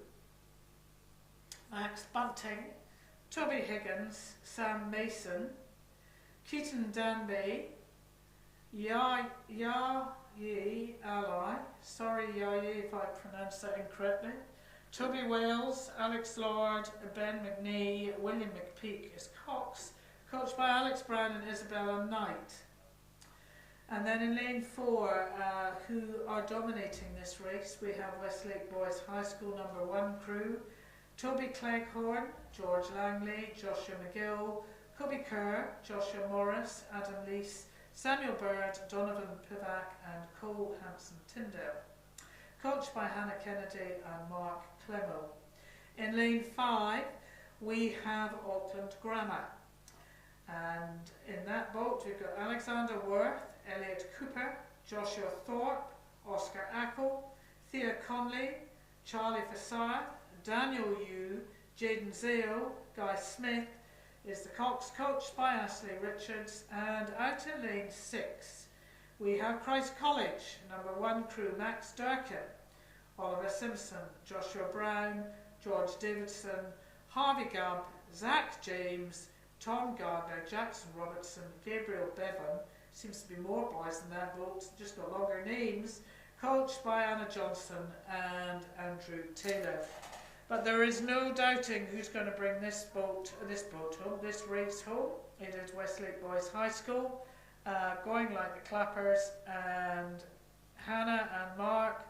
Max Bunting, Toby Higgins, Sam Mason, Keaton Danby, Yayi Ally, sorry Yayi if I pronounced that incorrectly, Toby Wales, Alex Lord, Ben McNee, William McPeak is Cox, coached by Alex Brown and Isabella Knight. And then in lane 4, who are dominating this race, we have Westlake Boys High School number 1 crew, Toby Cleghorn, George Langley, Joshua McGill, Kobe Kerr, Joshua Morris, Adam Lease, Samuel Bird, Donovan Pivac and Cole Hampson-Tyndale, coached by Hannah Kennedy and Mark Clemo. In lane 5 we have Auckland Grammar, and in that boat we've got Alexander Worth, Elliot Cooper, Joshua Thorpe, Oscar Ackle, Thea Conley, Charlie Forsyth, Daniel Yu, Jaden Zale, Guy Smith is the Cox, coached by Ashley Richards. And out in lane 6 we have Christ College, number 1 crew, Max Durkin, Oliver Simpson, Joshua Brown, George Davidson, Harvey Gump, Zach James, Tom Gardner, Jackson Robertson, Gabriel Bevan, seems to be more boys than that boat, just got longer names, coached by Anna Johnson and Andrew Taylor. But there is no doubting who's going to bring this race home. It is Westlake Boys High School, going like the Clappers, and Hannah and Mark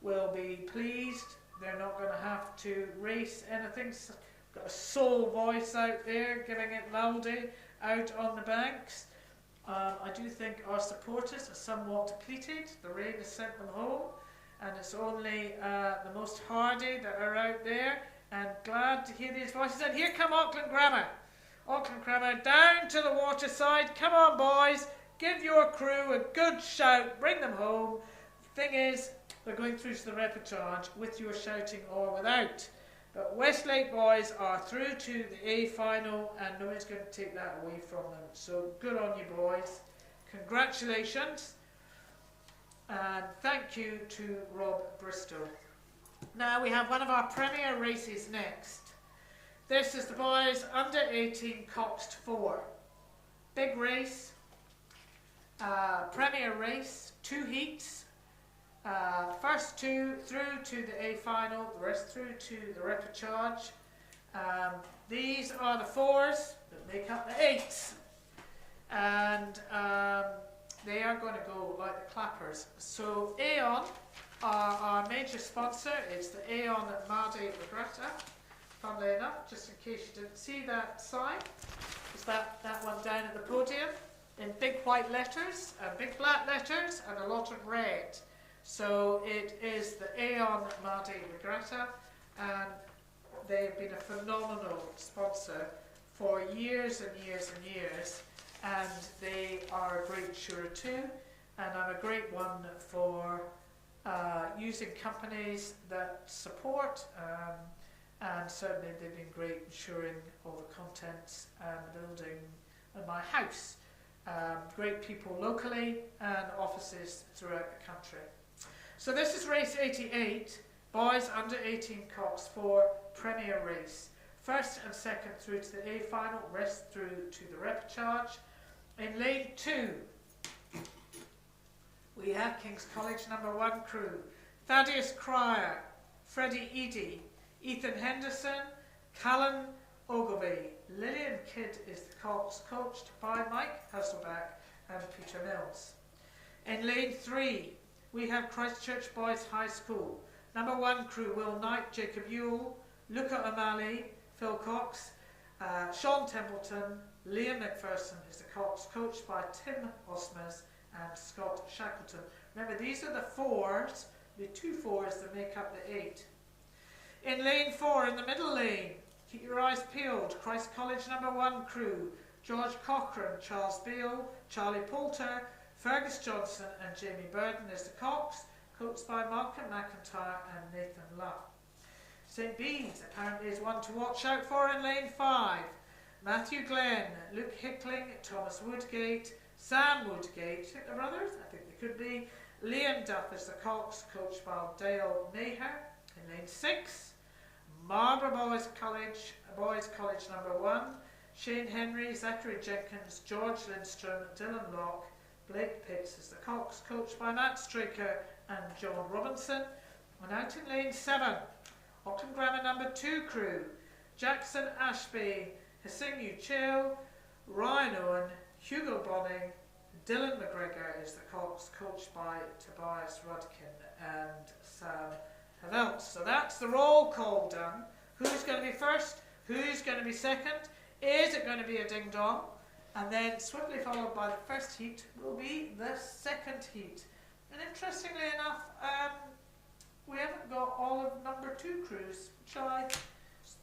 will be pleased. They're not going to have to race anything. Got a soul voice out there, giving it loudly out on the banks. I do think our supporters are somewhat depleted. The rain has sent them home, and it's only the most hardy that are out there, and glad to hear these voices. And here come Auckland Grammar. Auckland Grammar down to the waterside. Come on, boys. Give your crew a good shout. Bring them home. Thing is, they're going through to the repertoire with your shouting or without. But Westlake Boys are through to the A final, and nobody's going to take that away from them. So good on you, boys. Congratulations. And thank you to Rob Bristol. Now we have one of our premier races next. This is the boys under 18 Coxed 4. Big race. Premier race. 2 heats. First 2 through to the A final, the rest through to the repechage. These are the 4s that make up the 8s, and they are going to go like the Clappers. So Aon are our major sponsor. It's the Aon Maadi Regatta. Funnily enough, just in case you didn't see that sign, is that one down at the podium in big white letters, big black letters, and a lot of red. So it is the Aon Maadi Regatta, and they've been a phenomenal sponsor for years and years and years, and they are a great insurer too, and I'm a great one for using companies that support, and certainly they've been great insuring all the contents and the building in my house. Great people locally and offices throughout the country. So this is race 88, boys under 18 Cox 4 premier race. First and second through to the A final, rest through to the repechage. In lane 2, we have King's College number 1 crew. Thaddeus Cryer, Freddie Eady, Ethan Henderson, Callan Ogilvie. Lillian Kidd is the Cox, coached by Mike Hasselback and Peter Mills. In lane 3, we have Christchurch Boys High School. Number 1 crew, Will Knight, Jacob Ewell, Luca O'Malley, Phil Cox, Sean Templeton, Liam McPherson is the Cox, coached by Tim Osmers and Scott Shackleton. Remember, these are the 4s, the 2 4s that make up the 8. In lane 4, in the middle lane, keep your eyes peeled, Christ College number 1 crew, George Cochran, Charles Beale, Charlie Poulter, Fergus Johnson and Jamie Burden is the Cox, coached by Malcolm McIntyre and Nathan Luck. St Bede's apparently is one to watch out for in lane 5. Matthew Glenn, Luke Hickling, Thomas Woodgate, Sam Woodgate, think they're brothers? I think they could be. Liam Duff is the Cox, coached by Dale Naher. In lane 6, Marlborough Boys College number 1, Shane Henry, Zachary Jenkins, George Lindstrom, Dylan Locke, Blake Pitts is the Cox, coached by Matt Straker and John Robinson. And out in lane 7, Auckland Grammar number 2 crew, Jackson Ashby, Hisingu Chill, Ryan Owen, Hugo Bonning, Dylan McGregor is the Cox, coached by Tobias Rudkin and Sam Haveltz. So that's the roll call done. Who's going to be first? Who's going to be second? Is it going to be a ding-dong? And then swiftly followed by the first heat will be the second heat. And interestingly enough, we haven't got all of number 2 crews, which I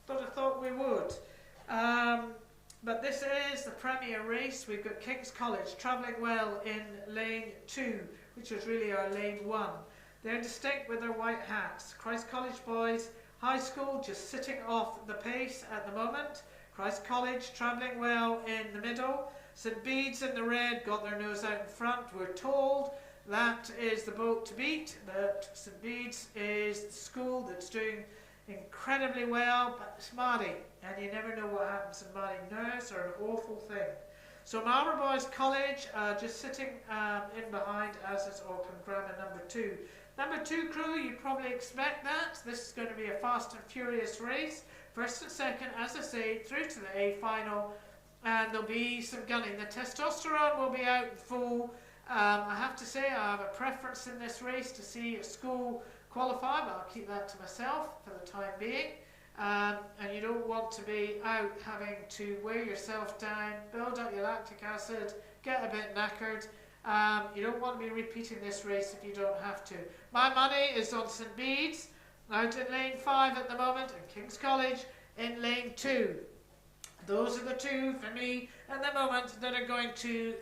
thought we would. But this is the premier race. We've got King's College travelling well in lane 2, which is really our lane 1. They're distinct with their white hats. Christ College Boys High School just sitting off the pace at the moment. Christ College travelling well in the middle. St Bede's in the red, got their nose out in front. We're told that is the boat to beat, that St Bede's is the school that's doing incredibly well, but it's Maadi, and you never know what happens in Maadi. Nerves are an awful thing. So Marlborough Boys College just sitting in behind, as is Auckland Grammar number 2. Number 2 crew, you probably expect that. This is going to be a fast and furious race. First and second, as I say, through to the A final. And there'll be some gunning. The testosterone will be out in full. I have to say I have a preference in this race to see a school qualify, but I'll keep that to myself for the time being. And you don't want to be out having to wear yourself down, build up your lactic acid, get a bit knackered. You don't want to be repeating this race if you don't have to. My money is on St Bede's, out in lane 5 at the moment, and King's College in lane 2. Those are the two for me at the moment that are going through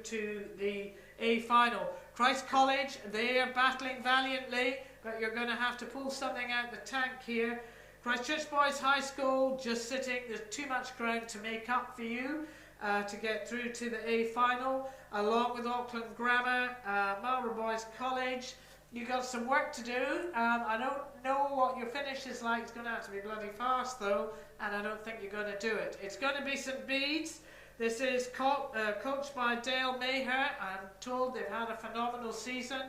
to the A final. Christ College, they are battling valiantly, but you're going to have to pull something out the tank here. Christchurch Boys High School just sitting, there's too much ground to make up for you to get through to the A final, along with Auckland Grammar, Marlborough Boys College. You've got some work to do. I don't know what your finish is like. It's going to have to be bloody fast though, and I don't think you're going to do it. It's going to be St Bede's. This is coached by Dale Maher. I'm told they've had a phenomenal season.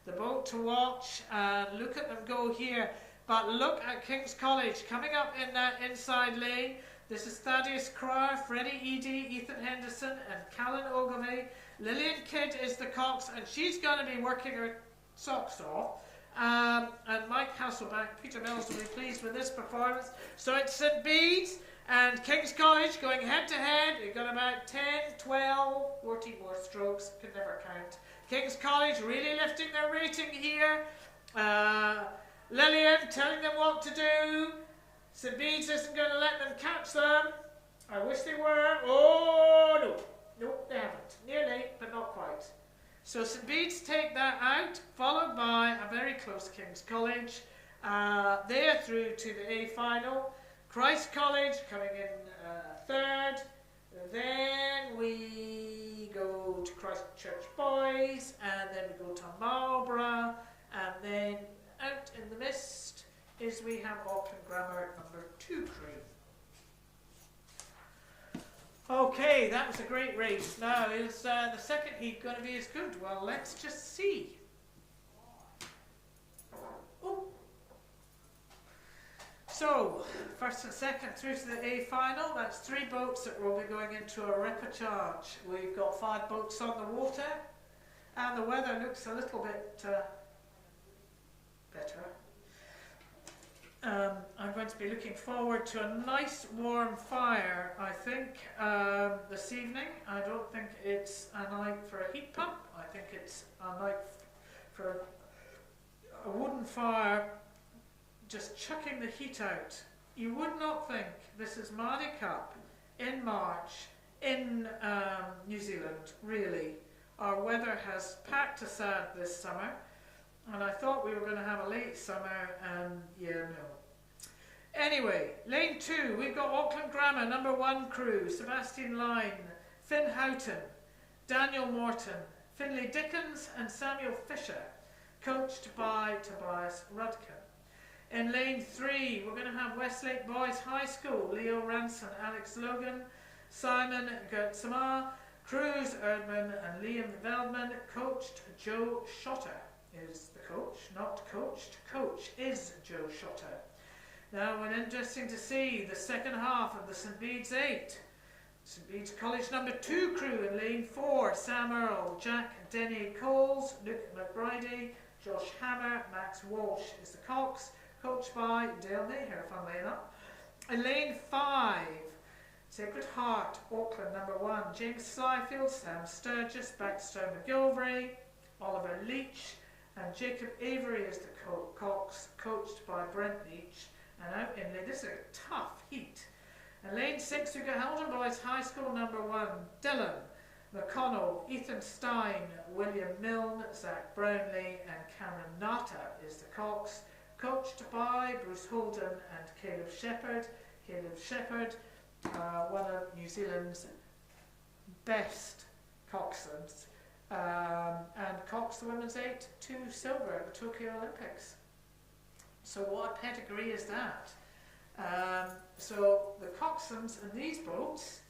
The boat to watch, and look at them go here. But look at King's College coming up in that inside lane. This is Thaddeus Cryer, Freddie Eady, Ethan Henderson, and Callan Ogilvie. Lillian Kidd is the cox, and she's going to be working her socks off. And Mike Hasselbank, Peter Mills will be pleased with this performance. So it's St Bede's and King's College going head to head. You've got about 10, 12, 14 more strokes, could never count. King's College really lifting their rating here. Lillian telling them what to do. St Bede's isn't going to let them catch them. I wish they were. Oh no. Nope, they haven't. Nearly, but not quite. So St Bede's take that out, followed by a very close King's College. They are through to the A final. Christ College coming in third. Then we go to Christchurch Boys, and then we go to Marlborough, and then out in the mist is we have Auckland Grammar number 2 crew. Okay, that was a great race. Now, is the second heat going to be as good? Well, let's just see. Oh. So, first and second through to the A final. That's 3 boats that will be going into a repechage. We've got 5 boats on the water, and the weather looks a little bit better. I'm going to be looking forward to a nice warm fire, I think, this evening. I don't think it's a night for a heat pump. I think it's a night for a wooden fire, just chucking the heat out. You would not think this is Maadi Cup in March in New Zealand, really. Our weather has packed us out this summer, and I thought we were going to have a late summer, and yeah, no. Anyway, lane 2, we've got Auckland Grammar, number 1 crew, Sebastian Line, Finn Houghton, Daniel Morton, Finlay Dickens and Samuel Fisher, coached by Tobias Rudkin. In lane 3, we're going to have Westlake Boys High School, Leo Ranson, Alex Logan, Simon Gertzema, Cruz Erdman and Liam Veldman, coached Joe Schotter is the coach, not coached. Coach is Joe Schotter. Now, and interesting to see the second half of the St Bede's 8. St Bede's College number 2 crew in lane 4, Sam Earle, Jack Denny Coles, Luke McBridey, Josh Hammer, Max Walsh is the cox, coached by Dale Maher, funnily enough. In lane 5, Sacred Heart, Auckland number 1, James Slyfield, Sam Sturgis, Baxter McGilvray, Oliver Leach, and Jacob Avery is the cox, coached by Brent Leach. And out in lane, this is a tough heat. In lane 6, we've got Halden Boys High School number 1, Dylan McConnell, Ethan Stein, William Milne, Zach Brownlee, and Cameron Nata is the cox, coached by Bruce Holden and Caleb Shepherd. Caleb Shepherd, one of New Zealand's best coxswains, and coxed the women's 8 to silver at the Tokyo Olympics. So what a pedigree is that? So the coxswains in these boats,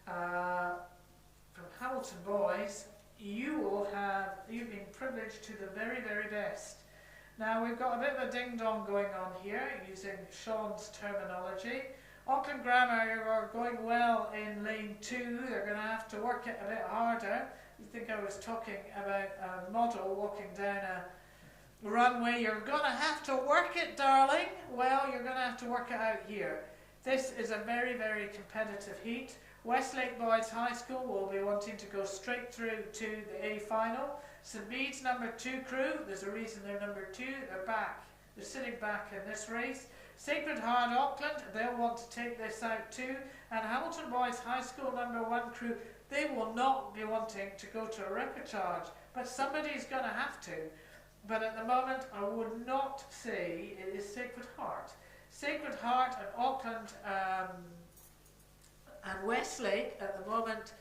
from Hamilton Boys, you've been privileged to the very, very best. Now we've got a bit of a ding-dong going on here using Sean's terminology. Auckland Grammar are going well in lane 2. They're going to have to work it a bit harder. You think I was talking about a model walking down a runway. You're going to have to work it, darling. Well, you're going to have to work it out here. This is a very, very competitive heat. Westlake Boys High School will be wanting to go straight through to the A final. St Bede's number 2 crew, there's a reason they're number 2, they're back. They're sitting back in this race. Sacred Heart Auckland, they'll want to take this out too. And Hamilton Boys High School number 1 crew, they will not be wanting to go to a repechage, but somebody's going to have to. But at the moment, I would not say it is Sacred Heart. Sacred Heart and Auckland and Westlake at the moment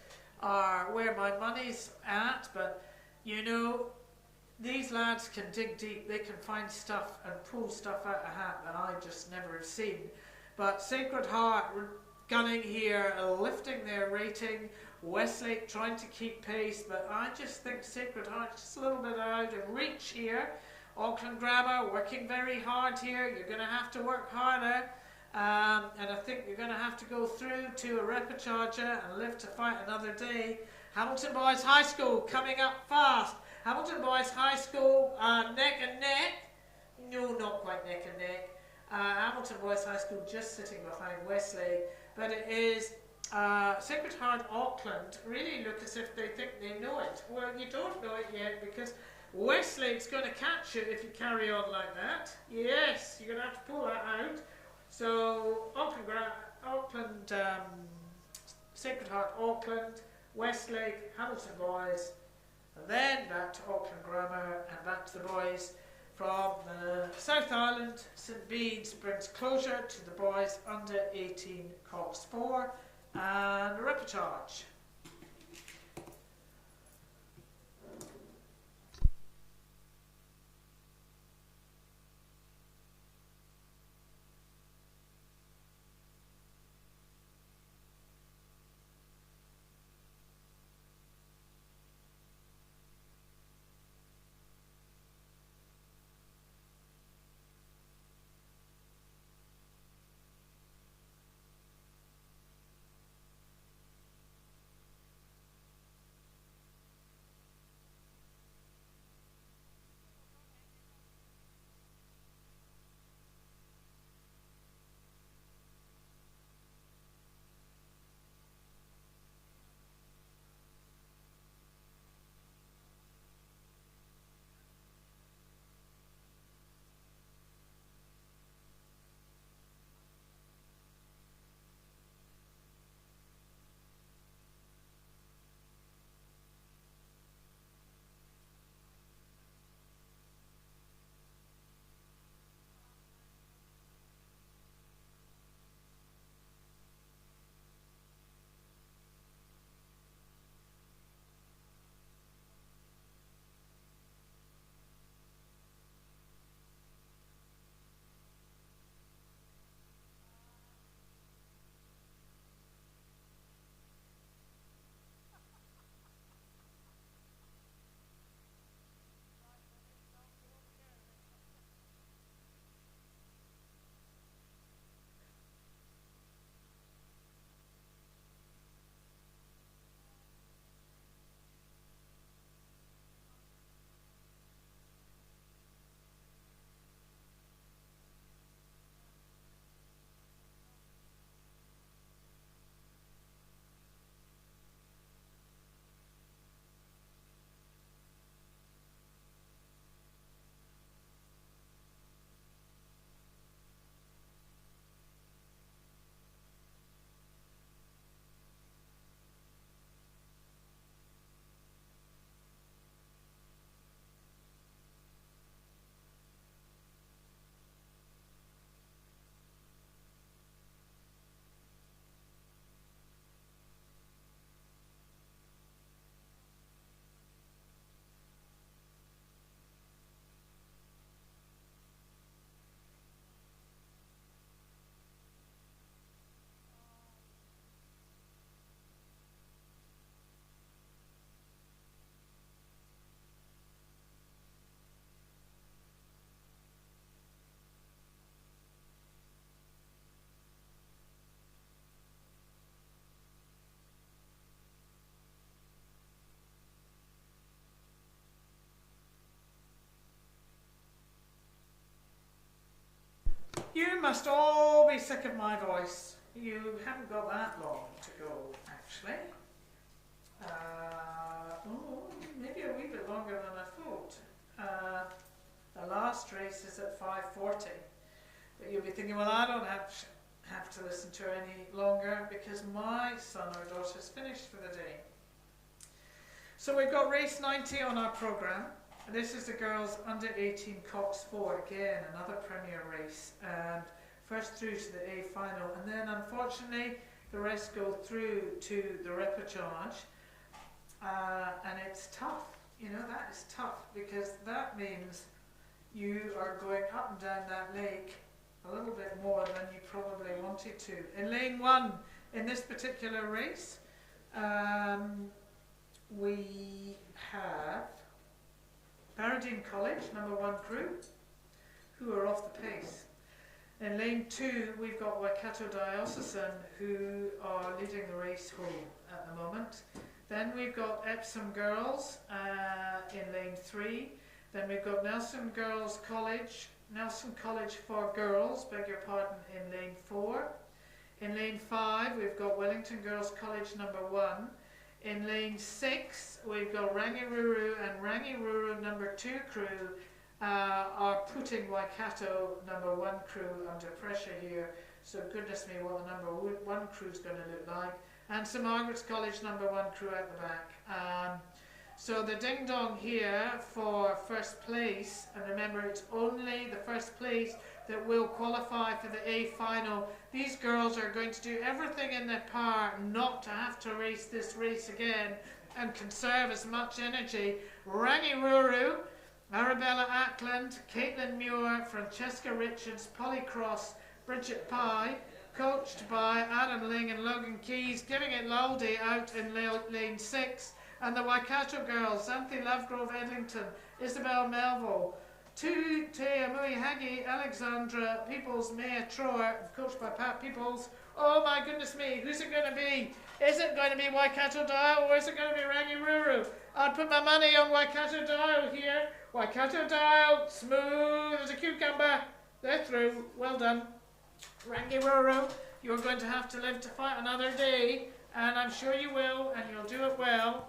are where my money's at, but you know, these lads can dig deep. They can find stuff and pull stuff out of a hat that I just never have seen. But Sacred Heart gunning here, lifting their rating. Westlake trying to keep pace, but I just think Sacred Heart just a little bit out of reach here. Auckland Grammar working very hard here. You're going to have to work harder. And I think you're going to have to go through to a repechage and live to fight another day. Hamilton Boys High School coming up fast. Hamilton Boys High School neck and neck. No, not quite neck and neck. Hamilton Boys High School just sitting behind Westlake. But it is Sacred Heart Auckland really look as if they think they know it. Well, you don't know it yet because Westlake's going to catch you if you carry on like that. Yes, you're going to have to pull that out. So Auckland, Sacred Heart Auckland, Westlake, Hamilton Boys, and then back to Auckland Grammar and back to the boys from the South Island. St Bede's brings closure to the boys under 18 Cox 4 and repechage. must all be sick of my voice. You haven't got that long to go, actually. Maybe a wee bit longer than I thought. The last race is at 5:40. But you'll be thinking, well, I don't have to listen to her any longer because my son or daughter's finished for the day. So we've got race 90 on our programme. This is the girls under 18 Cox 4, again, another premier race. And first through to the A final. And then, unfortunately, the rest go through to the repechage. And it's tough. You know, that is tough because that means you are going up and down that lake a little bit more than you probably wanted to. In lane 1, in this particular race, we have Paradine College, number 1 crew, who are off the pace. In lane 2, we've got Waikato Diocesan, who are leading the race home at the moment. Then we've got Epsom Girls in lane 3. Then we've got Nelson College for Girls, beg your pardon, in lane 4. In lane 5, we've got Wellington Girls College number 1. In lane 6, we've got Rangiruru, and Rangiruru number 2 crew are putting Waikato number 1 crew under pressure here. So goodness me, what the number 1 crew is going to look like. And St Margaret's College number 1 crew at the back. So the ding-dong here for first place, and remember it's only the first place that will qualify for the A final. These girls are going to do everything in their power not to have to race this race again and conserve as much energy. Rangiruru, Arabella Ackland, Caitlin Muir, Francesca Richards, Polly Cross, Bridget Pye, coached by Adam Ling and Logan Keys, giving it Laldi out in lane 6. And the Waikato girls, Xanthi Lovegrove Eddington, Isabel Melville, Tea Muihagi, Alexandra Peoples, Maya Troer, coached by Pat Peoples. Oh my goodness me, who's it going to be? Is it going to be Waikato Dial or is it going to be Rangiruru? I'd put my money on Waikato Dial here. Waikato Dial, smooth as a cucumber. They're through, well done. Rangiruru, you're going to have to live to fight another day, and I'm sure you will, and you'll do it well,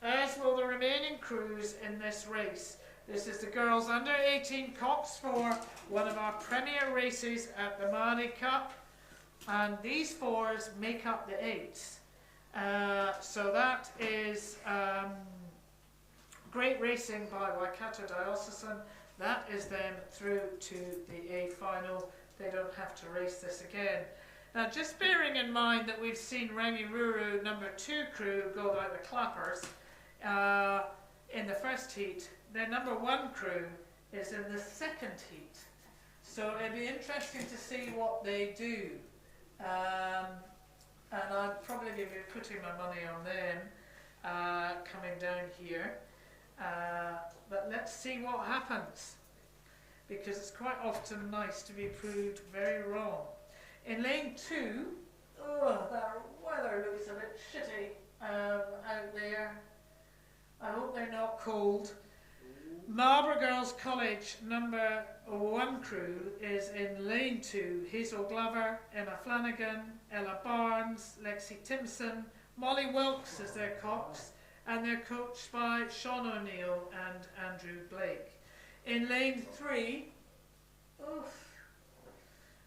as will the remaining crews in this race. This is the girls under 18 Cox 4, one of our premier races at the Maadi Cup, and these 4s make up the 8s. So that is great racing by Waikato Diocesan. That is them through to the A final. They don't have to race this again. Now, just bearing in mind that we've seen Rangiruru number 2 crew go like the clappers in the first heat, their number 1 crew is in the second heat. So it'd be interesting to see what they do. And I'd probably be putting my money on them coming down here. But let's see what happens, because it's quite often nice to be proved very wrong. In lane 2, that weather looks a bit shitty out there. I hope they're not cold. Marlborough Girls College number 1 crew is in lane 2. Hazel Glover, Emma Flanagan, Ella Barnes, Lexi Timpson, Molly Wilkes is their cox, and they're coached by Sean O'Neill and Andrew Blake. In lane 3,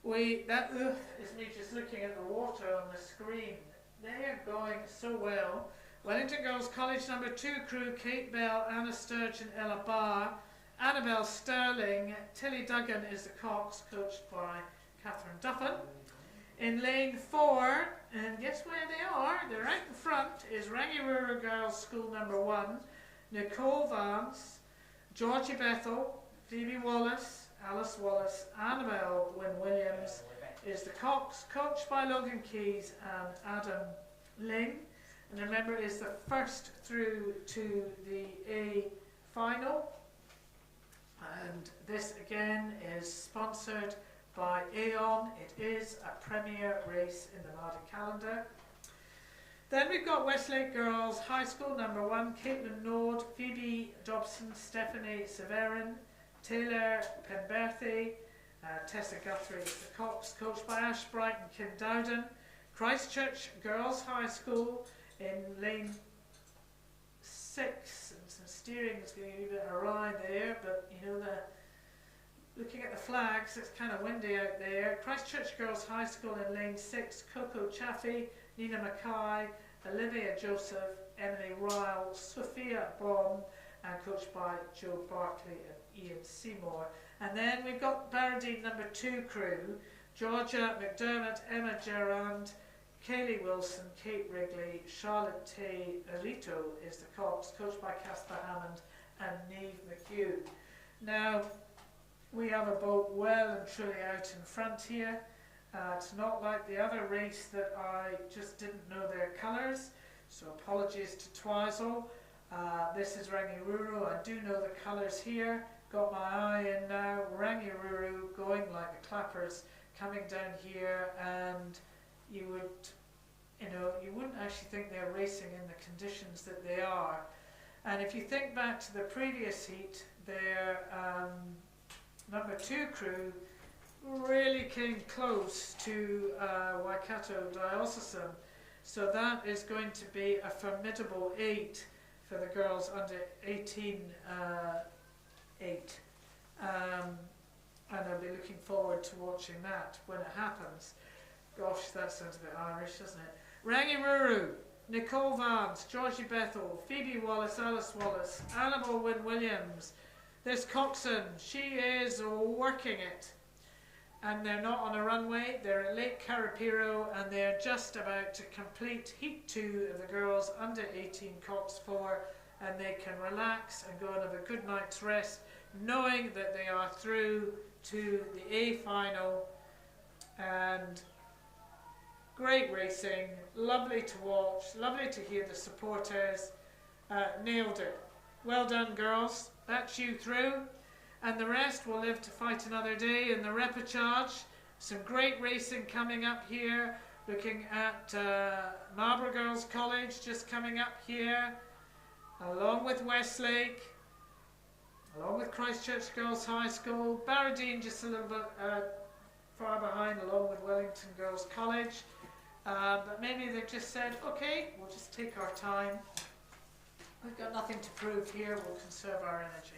is me just looking at the water on the screen. They are going so well. Wellington Girls College number 2 crew, Kate Bell, Anna Sturgeon, Ella Barr, Annabelle Sterling, Tilly Duggan is the cox, coached by Catherine Duffin. In lane 4, and guess where they are? They're right in front, is Rangiruru Girls School number 1, Nicole Vance, Georgie Bethel, Phoebe Wallace, Alice Wallace, Annabelle Wynne-Williams is the cox, coached by Logan Keys and Adam Ling. And remember, it is the first through to the A final. And this again is sponsored by Aon. It is a premier race in the Maadi calendar. Then we've got Westlake Girls High School number 1, Caitlin Nord, Phoebe Dobson, Stephanie Severin, Taylor Penberthy, Tessa Guthrie is the cox, coached by Ash Bright and Kim Dowden. Christchurch Girls High School in lane 6, and some steering is going a bit awry there, but you know, looking at the flags, it's kind of windy out there. Christchurch Girls High School in lane 6, Coco Chaffee, Nina Mackay, Olivia Joseph, Emily Ryle, Sophia Bond, and coached by Joe Barkley and Ian Seymour. And then we've got Barradine number 2 crew, Georgia McDermott, Emma Gerrand, Kaylee Wilson, Kate Wrigley, Charlotte Tay Arito is the cox, coached by Casper Hammond and Neve McHugh. Now, we have a boat well and truly out in front here. It's not like the other race that I just didn't know their colours, so apologies to Twizel. This is Rangiruru. I do know the colours here. Got my eye in now. Rangiruru going like the clappers, coming down here, and you wouldn't actually think they're racing in the conditions that they are. And if you think back to the previous heat, their number 2 crew really came close to Waikato Diocesan. So that is going to be a formidable 8 for the girls under 18 8. And I'll be looking forward to watching that when it happens. Gosh, that sounds a bit Irish, doesn't it? Rangiruru, Nicole Vance, Georgie Bethel, Phoebe Wallace, Alice Wallace, Annabelle Wynne Williams. This coxswain, she is working it. And they're not on a runway, they're at Lake Carapiro, and they're just about to complete Heat 2 of the girls under 18 Cox 4, and they can relax and go and have a good night's rest, knowing that they are through to the A final. And great racing, lovely to watch, lovely to hear the supporters. Nailed it. Well done, girls. That's you through. And the rest will live to fight another day in the repechage. Some great racing coming up here. Looking at Marlborough Girls College just coming up here, along with Westlake, along with Christchurch Girls High School. Barradine just a little bit far behind, along with Wellington Girls College. But maybe they've just said, okay, we'll just take our time. We've got nothing to prove here, we'll conserve our energy.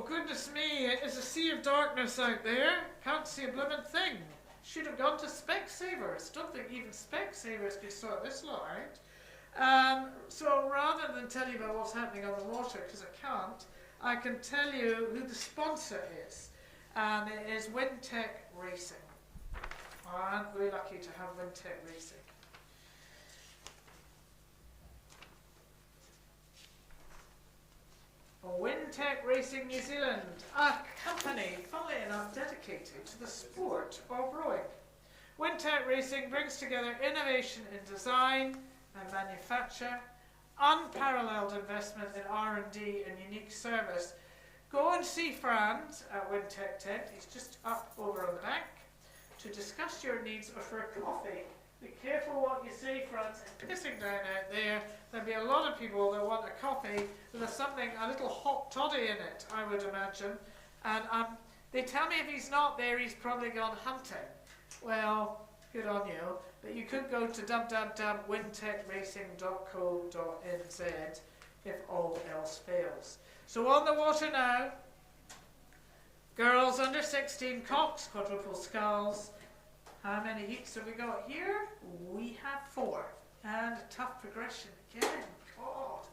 Goodness me, it is a sea of darkness out there. Can't see a blooming thing. Should have gone to Specsavers. Don't think even Specsavers could sort this lot out. So rather than tell you about what's happening on the water, because I can tell you who the sponsor is. And it is Wintec Racing. Aren't we lucky to have Wintec Racing? Wintec Racing New Zealand, a company, funnily enough, dedicated to the sport of rowing. Wintec Racing brings together innovation in design and manufacture, unparalleled investment in R&D and unique service. Go and see Franz at Wintec Tent, he's just up over on the bank, to discuss your needs or for a coffee. Be careful what you say, Franz, it's pissing down out there. There'll be a lot of people that want a coffee with something, a little hot toddy in it, I would imagine. And they tell me if he's not there, he's probably gone hunting. Well, good on you. But you could go to www.wintecracing.co.nz if all else fails. So on the water now, girls under 16 Cox, quadruple sculls. How many heats have we got here? We have 4. And a tough progression again. God.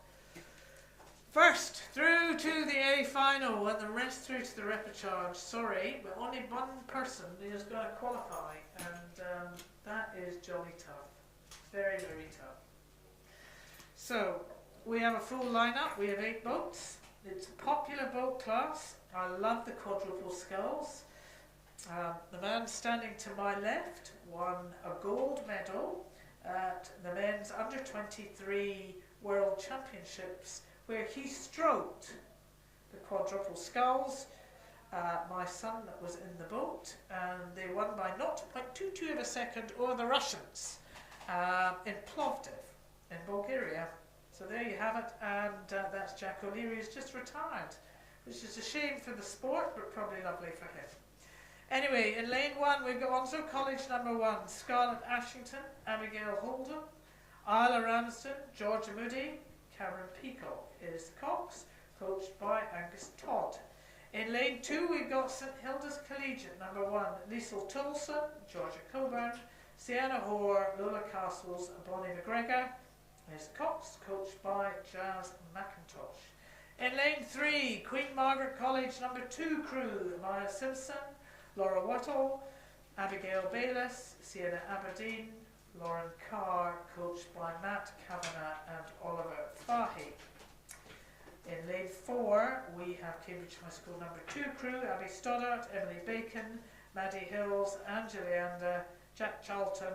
First through to the A final and the rest through to the repechage. Sorry, but only one person is going to qualify, and that is jolly tough. Very, very tough. So, we have a full lineup. We have 8 boats. It's a popular boat class. I love the quadruple sculls. The man standing to my left won a gold medal at the men's under 23 World Championships, where he stroked the quadruple sculls. My son was in the boat, and they won by 0.22 of a second over the Russians in Plovdiv in Bulgaria. So there you have it, and that's Jack O'Leary, who's just retired, which is a shame for the sport, but probably lovely for him. Anyway, in lane 1, we've got Onslow College number 1, Scarlett Ashington, Abigail Holden, Isla Ramsden, Georgia Moody, Cameron Peacock is the Cox, coached by Angus Todd. In lane 2, we've got St Hilda's Collegiate number 1, Liesl Tolson, Georgia Coburn, Sienna Hoare, Lola Castles, and Bonnie McGregor is the Cox, coached by Jazz McIntosh. In lane 3, Queen Margaret College number 2 crew, Maya Simpson, Laura Whittle, Abigail Bayliss, Sienna Aberdeen, Lauren Carr, coached by Matt Kavanagh and Oliver Fahy. In lane 4, we have Cambridge High School number 2 crew, Abby Stoddart, Emily Bacon, Maddie Hills, Angela Leander, Jack Charlton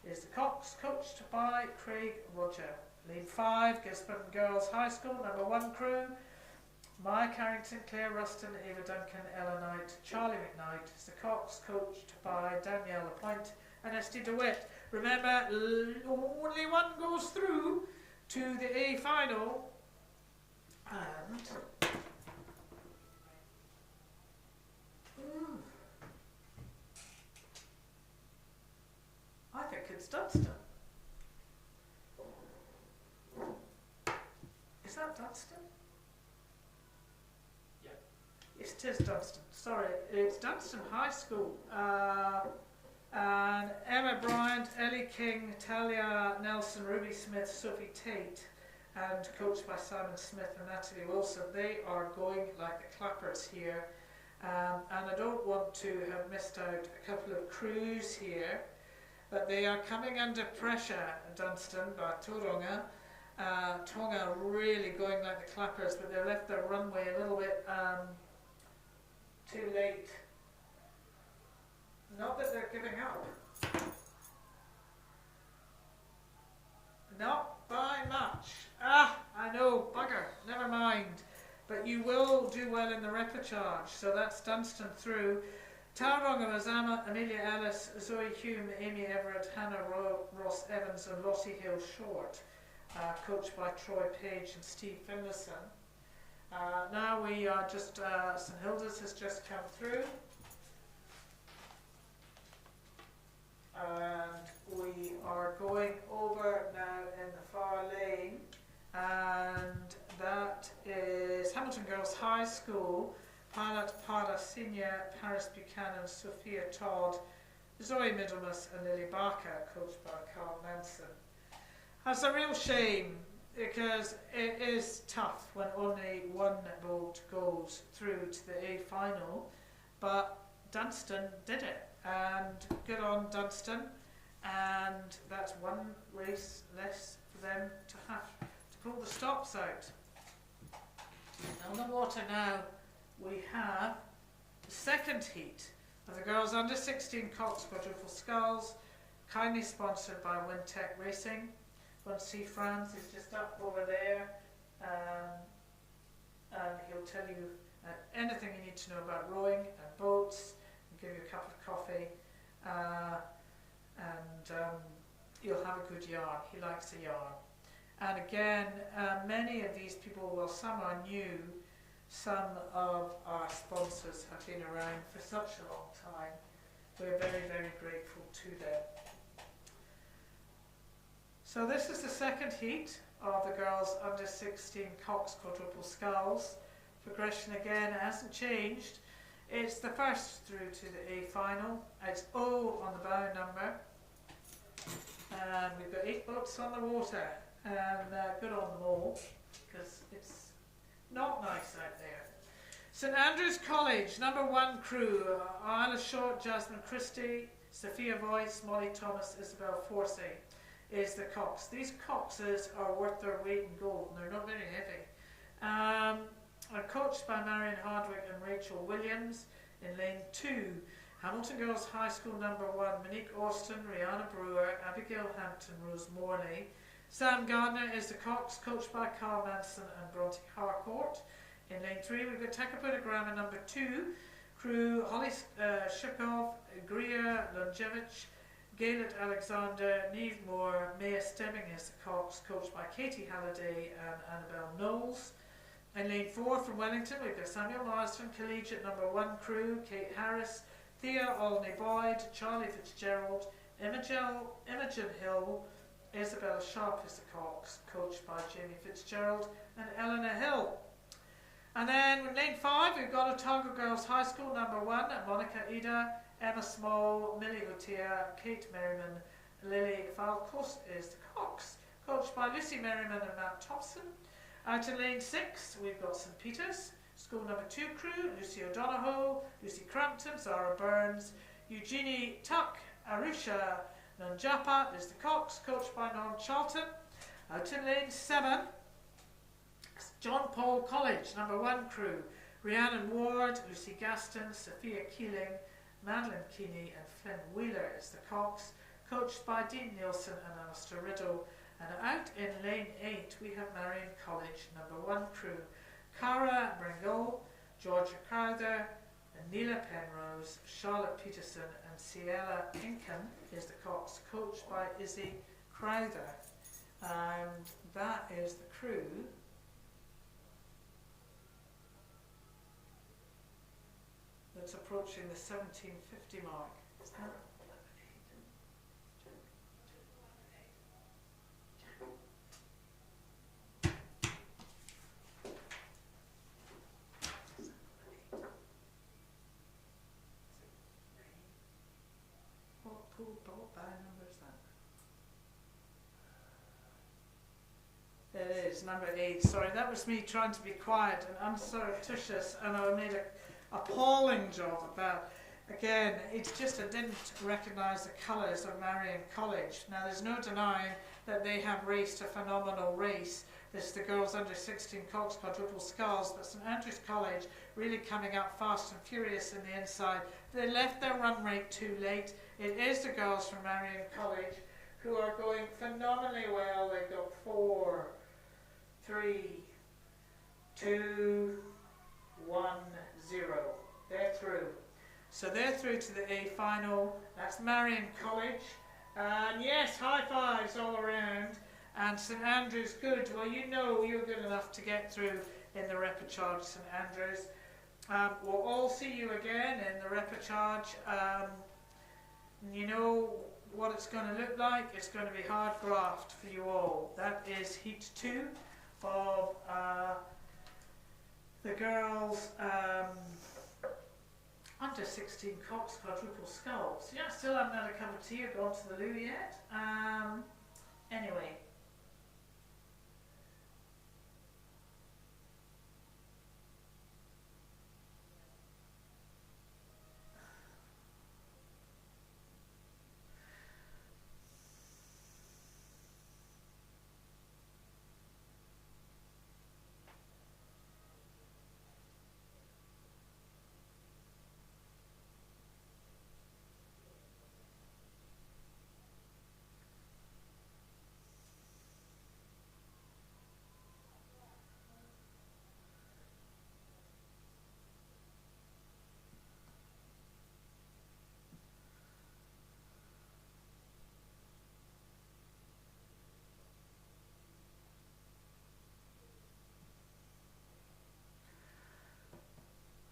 is the Cox, coached by Craig Roger. Lane 5, Gisborne Girls High School number 1 crew, Maya Carrington, Claire Ruston, Ava Duncan, Ella Knight, Charlie McKnight is the Cox, coached by Danielle Lapointe and Esty DeWitt. Remember, only one goes through to the A final, and I think it's Dunstan. Is that Dunstan? Yeah. It is Dunstan. Sorry, it's Dunstan High School. And Emma Bryant, Ellie King, Talia Nelson, Ruby Smith, Sophie Tate, and coached by Simon Smith and Natalie Wilson. They are going like the clappers here. And I don't want to have missed out a couple of crews here, but they are coming under pressure, Dunstan, by Tauranga. Tonga really going like the clappers, but they left their runway a little bit too late. Not that they're giving up. Not by much. I know, bugger, never mind. But you will do well in the repechage, so that's Dunstan through. Tauranga was Amelia Ellis, Zoe Hume, Amy Everett, Hannah Ross Evans, and Lottie Hill Short, coached by Troy Page and Steve Finlayson. Now we are just, St Hilda's has just come through. And we are going over now in the far lane, and that is Hamilton Girls High School, Pilot Pada Senior, Paris Buchanan, Sophia Todd, Zoe Middlemas and Lily Barker, coached by Carl Manson. That's a real shame, because it is tough when only one boat goes through to the A final, but Dunstan did it. And good on Dunstan, and that's one race less for them to have to pull the stops out. On the water now, we have the second heat of the girls under 16 Cox quadruple sculls, kindly sponsored by Wintech Racing. Sea France is just up over there, and he'll tell you anything you need to know about rowing and boats. Give you a cup of coffee, and you'll have a good yarn. He likes a yarn. And again, many of these people, well, some are new, some of our sponsors have been around for such a long time. We're very, very grateful to them. So this is the second heat of the girls under 16 Cox quadruple sculls. Progression again hasn't changed. It's the first through to the A final. It's O on the bow number. And we've got 8 boats on the water. And good on them all, because it's not nice out St Andrews College, number 1 crew, Isla Short, Jasmine Christie, Sophia Voice, Molly Thomas, Isabel Forsey is the cocks. These coxes are worth their weight in gold and they're not very heavy. Are coached by Marion Hardwick and Rachel Williams in lane 2. Hamilton Girls High School number 1, Monique Austin, Rihanna Brewer, Abigail Hampton, Rose Morley. Sam Gardner is the cox, coached by Carl Manson and Bronte Harcourt. In lane 3 we've got Tekaputa Grammar number 2, crew Holly Shukov, Greer Longevich, Gaylett Alexander, Neve Moore, Maya Stemming is the cox, coached by Katie Halliday and Annabelle Knowles. In lane 4 from Wellington we've got Samuel Marsden, Collegiate number 1 crew, Kate Harris, Thea Olney Boyd, Charlie Fitzgerald, Imogen Hill, Isabella Sharp is the cox, coached by Jamie Fitzgerald and Eleanor Hill. And then in lane 5 we've got Otago Girls High School number 1, Monica Ida, Emma Small, Millie Hotia, Kate Merriman, Lily Falcos is the cox, coached by Lucy Merriman and Matt Thompson. Out in lane 6 we've got St Peter's School number 2 crew, Lucy O'Donoghue, Lucy Crampton, Zara Burns, Eugenie Tuck, Arusha Nanjapa is the cox, coached by Norm Charlton. Out in lane 7, John Paul College, number 1 crew, Rhiannon Ward, Lucy Gaston, Sophia Keeling, Madeline Keeney and Flynn Wheeler is the cox, coached by Dean Nielsen and Alistair Riddle. And out in lane 8 we have Marion College, number 1 crew, Cara Bringle, Georgia Crowther, Neela Penrose, Charlotte Peterson and Ciela Incan is the cox, coached by Izzy Crowther. And that is the crew that's approaching the 1750 mark. Is that what band number is that? It is number 8. Sorry, that was me trying to be quiet and unsurreptitious, and I made an appalling job of that. Again, it's just I didn't recognise the colours of Marion College. Now, there's no denying that they have raced a phenomenal race. This is the girls under 16 Cox quadruple sculls, but St Andrews College really coming up fast and furious in the inside. They left their run rate too late. It is the girls from Marion College who are going phenomenally well. They've got 4, 3, 2, 1, 0. They're through. So they're through to the A final. That's Marion College. And yes, high fives all around. And St Andrews good. Well, you know you're good enough to get through in the repechage, St Andrews. We'll all see you again in the repechage. You know what it's going to look like. It's going to be hard graft for you all. That is heat 2 of the girls under 16 Cox quadruple sculls. Yeah, still haven't had a cup of tea or gone to the loo yet. Anyway.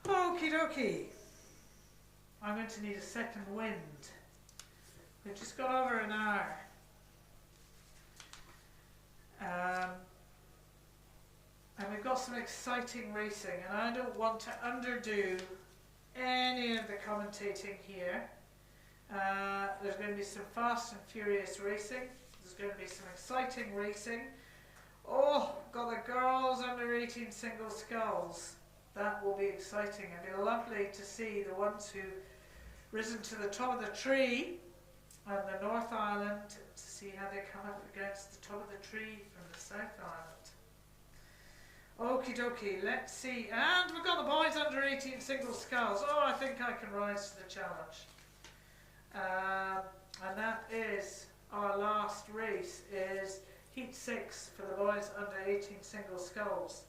Okie dokie. I'm going to need a second wind. We've just got over an hour. And we've got some exciting racing, and I don't want to underdo any of the commentating here. There's going to be some fast and furious racing. There's going to be some exciting racing. Oh, got the girls under 18 single sculls. that will be exciting. It'll be lovely to see the ones who've risen to the top of the tree on the North Island, to see how they come up against the top of the tree from the South Island. Okie dokie, let's see. And we've got the boys under 18 single sculls. Oh, I think I can rise to the challenge. And that is our last race, is Heat 6 for the boys under 18 single sculls.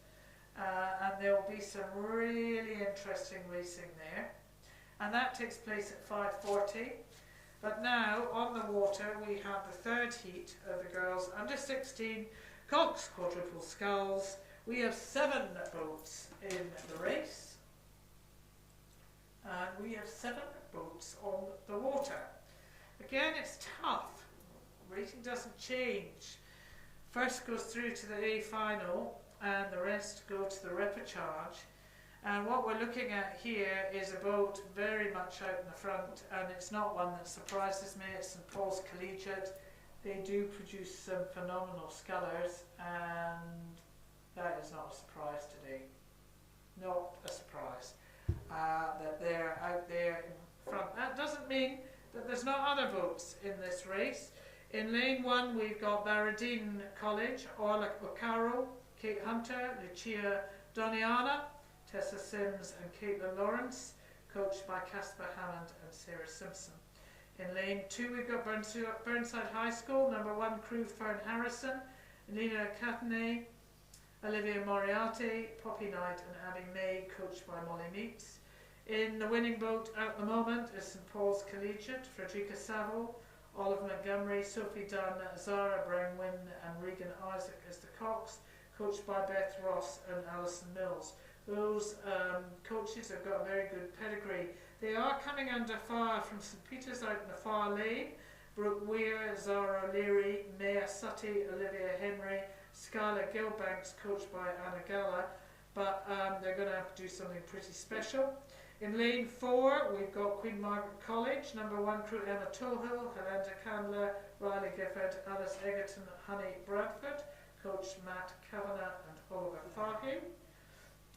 And there will be some really interesting racing there. And that takes place at 5:40. But now, on the water, we have the third heat of the girls under 16 Cox quadruple sculls. We have 7 boats in the race. And we have 7 boats on the water. Again, it's tough. Rating doesn't change. First goes through to the A final, and the rest go to the repechage. And what we're looking at here is a boat very much out in the front, and it's not one that surprises me. It's St Paul's Collegiate. They do produce some phenomenal scullers, and that is not a surprise today. Not a surprise that they're out there in front. That doesn't mean that there's not other boats in this race. In lane 1, we've got Barradine College, Orla Ocaro, Kate Hunter, Lucia Doniana, Tessa Sims and Caitlin Lawrence, coached by Casper Hammond and Sarah Simpson. In lane 2, we've got Burnside High School, number 1 crew Fern Harrison, Nina Catanay, Olivia Moriarty, Poppy Knight and Abby May, coached by Molly Meeks. In the winning boat at the moment is St Paul's Collegiate, Frederica Saville, Olive Montgomery, Sophie Dunn, Zara Brownwyn and Regan Isaac as the cocks, coached by Beth Ross and Alison Mills. Those coaches have got a very good pedigree. They are coming under fire from St Peter's out in the far lane. Brooke Weir, Zara O'Leary, Maya Sutty, Olivia Henry, Skylar Gilbanks, coached by Anna Galla, but they're going to have to do something pretty special. In lane 4, we've got Queen Margaret College, number 1 crew Emma Tohill, Helena Candler, Riley Gifford, Alice Egerton, Honey Bradford, coach Matt Kavanagh and Oliver Farhew.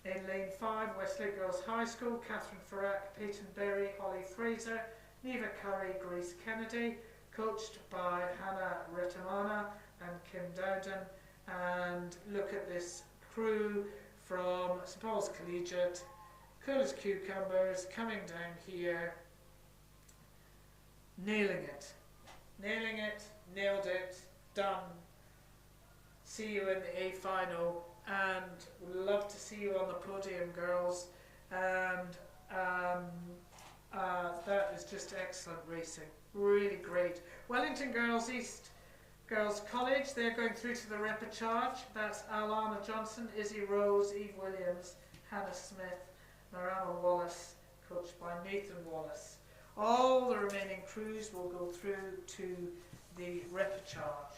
In lane 5, Westlake Girls High School, Catherine Farrack, Peyton Berry, Holly Fraser, Neva Curry, Grace Kennedy, coached by Hannah Retamana and Kim Dowden. And look at this crew from St Paul's Collegiate, cool as cucumbers, coming down here, nailing it, nailed it, done. See you in the A final, and would love to see you on the podium, girls. And that is just excellent racing, really great. Wellington Girls East Girls College, they're going through to the repechage. That's Alana Johnson, Izzy Rose, Eve Williams, Hannah Smith, Marama Wallace, coached by Nathan Wallace. All the remaining crews will go through to the repechage.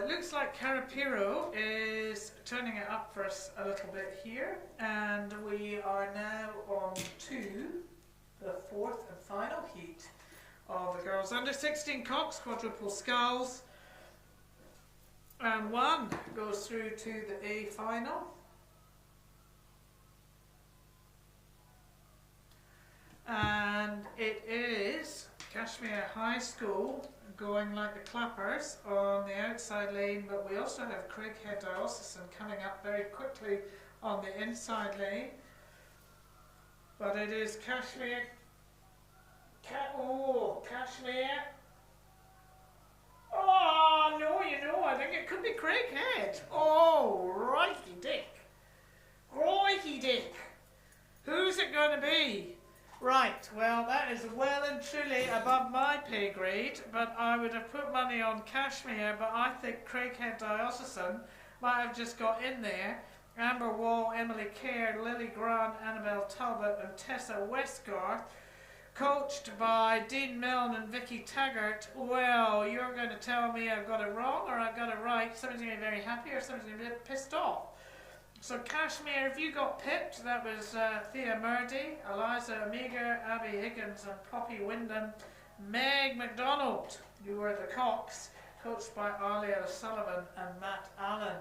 looks like Carapiro is turning it up for us a little bit here, and we are now on to the fourth and final heat of the girls under 16 cocks, quadruple sculls, and one goes through to the A final. And it is Kashmir High School going like the clappers on the outside lane, but we also have Craighead Diocesan coming up very quickly on the inside lane. But it is Kashmir. Kashmir. Oh, no, you know, I think it could be Craighead. Oh, righty dick. Righty dick. Who's it going to be? Right, well, that is well and truly above my pay grade, but I would have put money on Kashmir, but I think Craighead Diocesan might have just got in there. Amber Wall, Emily Kerr, Lily Grant, Annabelle Talbot and Tessa Westgarth, coached by Dean Milne and Vicky Taggart. Well, you're going to tell me I've got it wrong or I've got it right. Somebody's going to be very happy or somebody's going to be pissed off. So Kashmir, if you got pipped, that was Thea Murdy, Eliza Amiga, Abby Higgins and Poppy Wyndham. Meg MacDonald, you were the cocks, coached by Alia Sullivan and Matt Allen.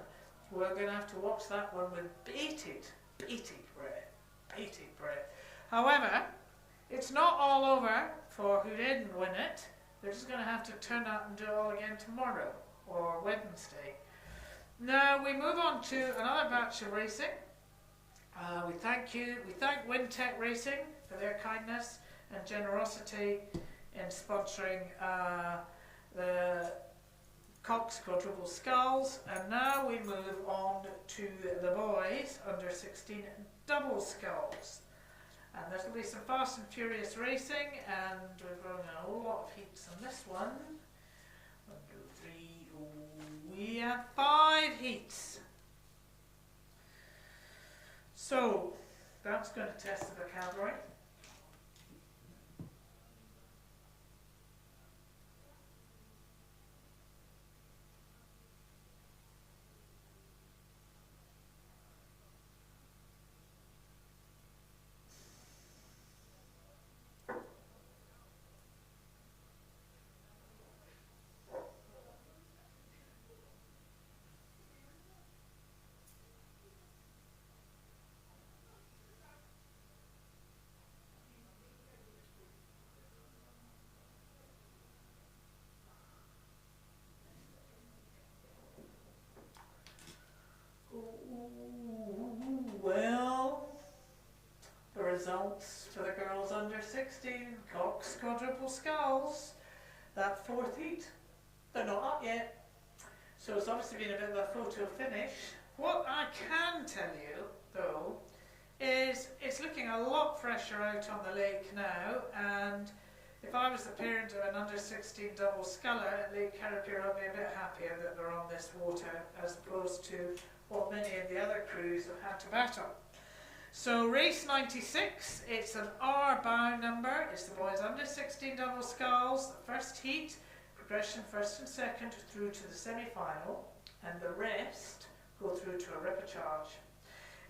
We're going to have to watch that one with bated breath. However, it's not all over for who didn't win it. They're just going to have to turn up and do it all again tomorrow or Wednesday. Now we move on to another batch of racing. We thank Wintech Racing for their kindness and generosity in sponsoring the Cox Quadruple Sculls. And now we move on to the boys under 16 double sculls. And there's going to be some fast and furious racing, and we're running a whole lot of heats on this one. 1, 2, 3. We have 5 heats. So that's going to test the vocabulary. Well, the results for the girls under 16, Cox Quadruple Sculls, that 4th heat, they're not up yet. So it's obviously been a bit of a photo finish. What I can tell you, though, is it's looking a lot fresher out on the lake now, and if I was the parent of an under 16 double sculler at Lake Carapir, I'd be a bit happier that they're on this water as opposed to what many of the other crews have had to battle. So race 96, it's an R-bound number. It's the boys under 16 double sculls, the first heat, progression first and second through to the semi-final, and the rest go through to a repechage.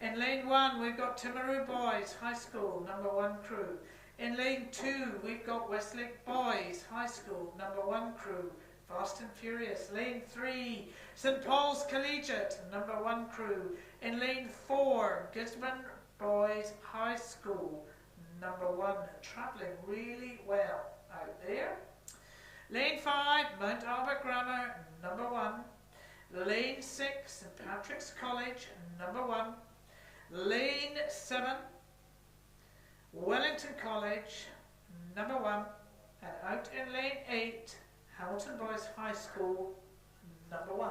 In lane 1, we've got Timaru Boys High School, number 1 crew. In lane 2, we've got Westlake Boys High School, number 1 crew. Fast and Furious. Lane 3, St Paul's Collegiate, number 1 crew. In lane 4, Gisborne Boys High School, number 1, travelling really well out there. Lane 5, Mount Albert Grammar, number 1. Lane 6, St Patrick's College, number 1. Lane 7, Wellington College, number 1. And out in lane 8, Hamilton Boys High School, number 1.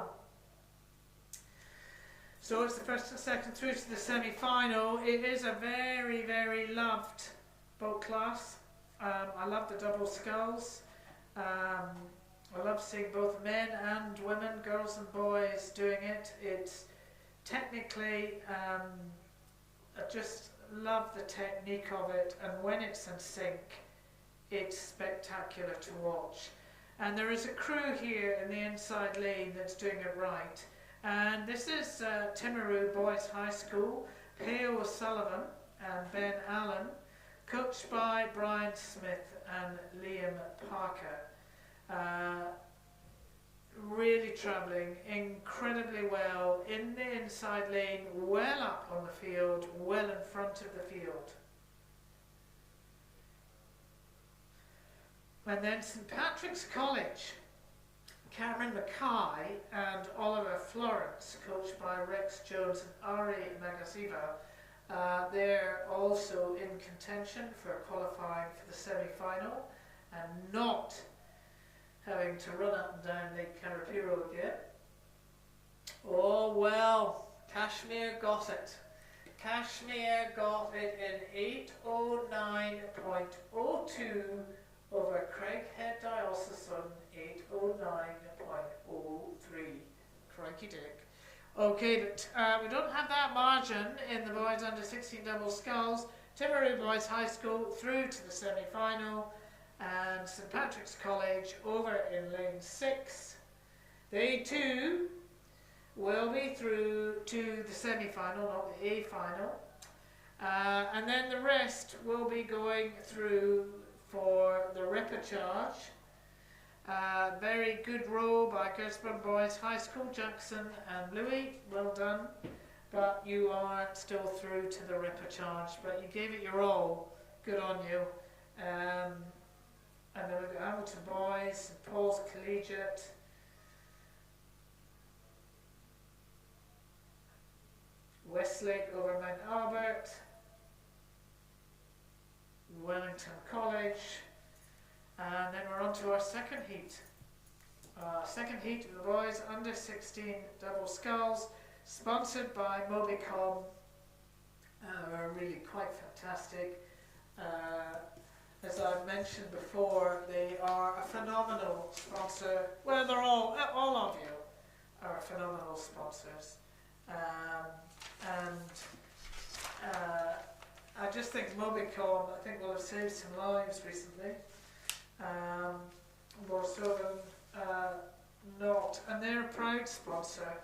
So it's the first and second through to the semi-final. It is a very, very loved boat class. I love the double sculls. I love seeing both men and women, girls and boys doing it. It's technically, I just love the technique of it, and when it's in sync, it's spectacular to watch. And there is a crew here in the inside lane that's doing it right. And this is Timaru Boys High School, Leo O'Sullivan and Ben Allen, coached by Brian Smith and Liam Parker. Really travelling incredibly well in the inside lane, well up on the field, well in front of the field. And then St Patrick's College, Cameron Mackay and Oliver Florence, coached by Rex Jones and Ari Nagasiva. They're also in contention for qualifying for the semi-final and not having to run up and down Lake Karapiro again. Oh well, Kashmir got it. Kashmir got it in 809.02 over Craighead Diocesan 809.03. Crikey dick. Okay, but we don't have that margin in the boys under 16 double sculls. Timaru Boys High School through to the semi-final, and St Patrick's College over in lane 6. They too will be through to the semi-final, not the A final. And then the rest will be going through for the repechage. Very good row by Gisborne Boys High School, Jackson and Louis, well done. But you are still through to the repechage, but you gave it your all, good on you. And then we've got Hamilton Boys, St Paul's Collegiate, Westlake over Mount Albert, Wellington College, and then we're on to our second heat. Second heat of the boys under 16 double sculls, sponsored by Mobicom. Are really quite fantastic. As I've mentioned before, they are a phenomenal sponsor. Well, they're all of you are phenomenal sponsors. I just think Mobicom, I think will have saved some lives recently. More so than not. And they're a proud sponsor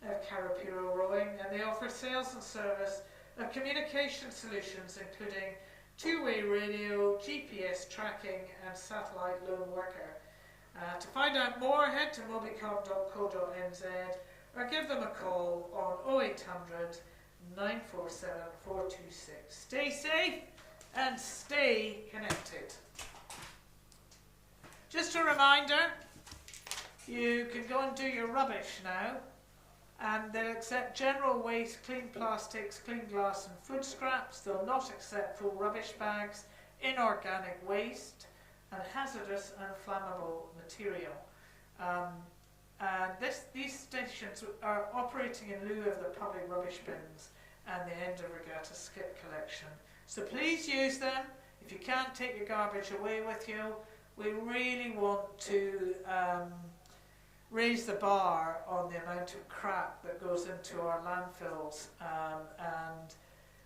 of Karapiro Rowing, and they offer sales and service of communication solutions including two-way radio, GPS tracking and satellite lone worker. To find out more, head to mobicom.co.nz or give them a call on 0800 947 426. Stay safe and stay connected. Just a reminder, you can go and do your rubbish now, and they'll accept general waste, clean plastics, clean glass and food scraps. They'll not accept full rubbish bags, inorganic waste and hazardous and flammable material. And these stations are operating in lieu of the public rubbish bins and the end of Regatta skip collection. So please use them. If you can't take your garbage away with you, we really want to raise the bar on the amount of crap that goes into our landfills, and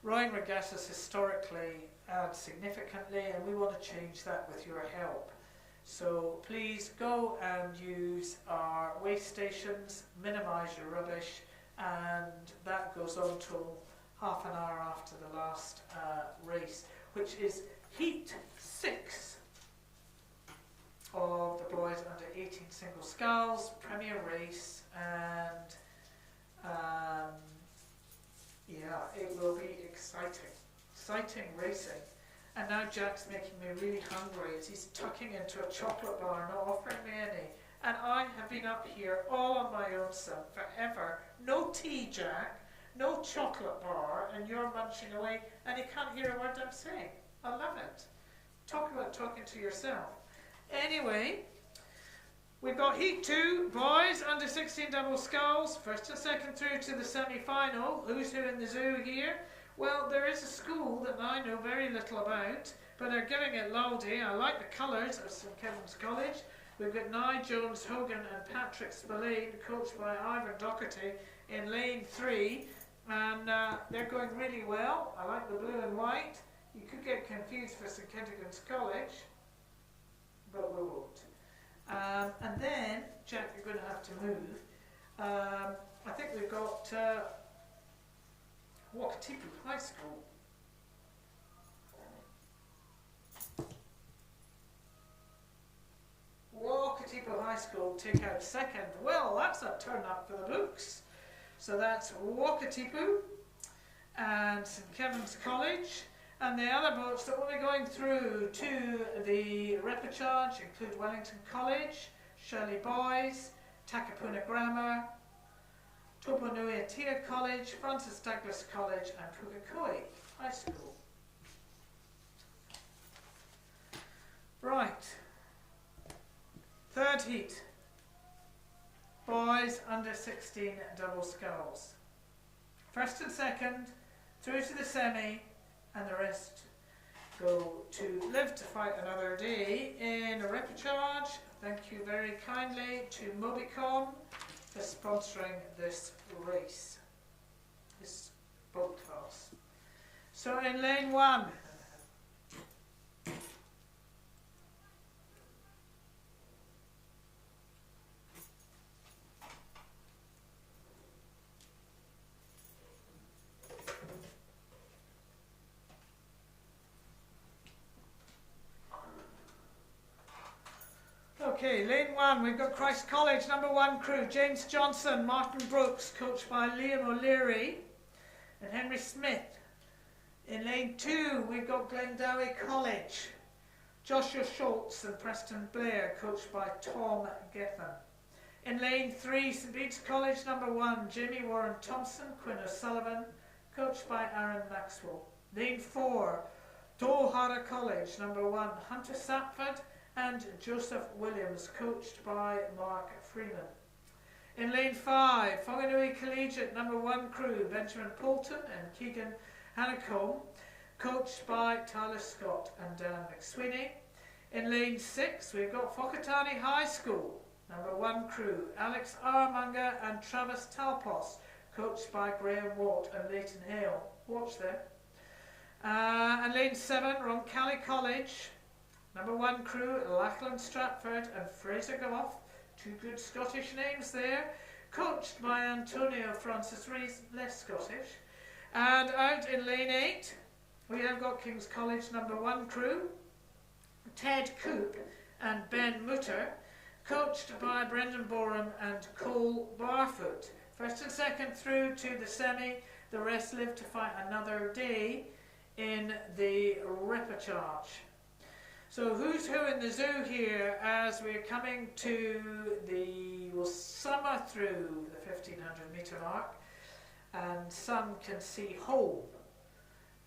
rowing regattas historically add significantly, and we want to change that with your help. So please go and use our waste stations, minimise your rubbish, and that goes on till half an hour after the last race, which is Heat 6 of the boys under 18 single sculls, premier race, and yeah, it will be exciting racing. And now Jack's making me really hungry as he's tucking into a chocolate bar, not offering me any. And I have been up here all on my own son forever. No tea, Jack, no chocolate bar, and you're munching away and you can't hear a word I'm saying. I love it. Talk about talking to yourself. Anyway, we've got Heat 2, boys under 16 double sculls, first and second through to the semi-final. Who's who in the zoo here? Well, there is a school that I know very little about, but they're giving it loudly. I like the colours of St Kevin's College. We've got Nye Jones Hogan and Patrick Spillane, coached by Ivan Doherty, in lane 3, and they're going really well. I like the blue and white. You could get confused for St Kentigern's College, but we won't. And then, Jack, you're going to have to move. I think we've got Wakatipu High School. Wakatipu High School take out second. Well, that's a turn up for the books. So that's Wakatipu and St Kevin's College. And the other boats that will be going through to the repechage include Wellington College, Shirley Boys, Takapuna Grammar, Toponui Atia College, Francis Douglas College and Pukakoi High School. Right. Third heat. Boys under 16 double sculls. First and second through to the semi, and the rest go to Live to Fight Another Day in a repechage. Thank you very kindly to Mobicon for sponsoring this race, this boat class. So in lane 1, okay, lane 1, we've got Christ College, number 1 crew, James Johnson, Martin Brooks, coached by Liam O'Leary and Henry Smith. In lane 2, we've got Glendowie College, Joshua Schultz and Preston Blair, coached by Tom Gethan. In lane 3, St Bede's College, number 1, Jamie Warren Thompson, Quinn O'Sullivan, coached by Aaron Maxwell. Lane 4, Tohara College, number 1, Hunter Sapford and Joseph Williams, coached by Mark Freeman. In lane 5, Whanganui Collegiate number 1 crew, Benjamin Poulton and Keegan Hanicombe, coached by Tyler Scott and Dan McSweeney. In lane 6, we've got Whakatane High School, number 1 crew, Alex Armanga and Travis Talpos, coached by Graham Watt and Leighton Hale. Watch them. And lane 7, Roncalli College, number 1 crew, Lachlan Stratford and Fraser Goff, 2 good Scottish names there, coached by Antonio Francis Rees, less Scottish. And out in lane 8, we have got King's College number 1 crew, Ted Coop and Ben Mutter, coached by Brendan Boren and Cole Barfoot. First and second through to the semi, the rest live to fight another day in the repechage. So who's who in the zoo here as we're coming to the, we'll summer through the 1500 metre mark, and some can see home.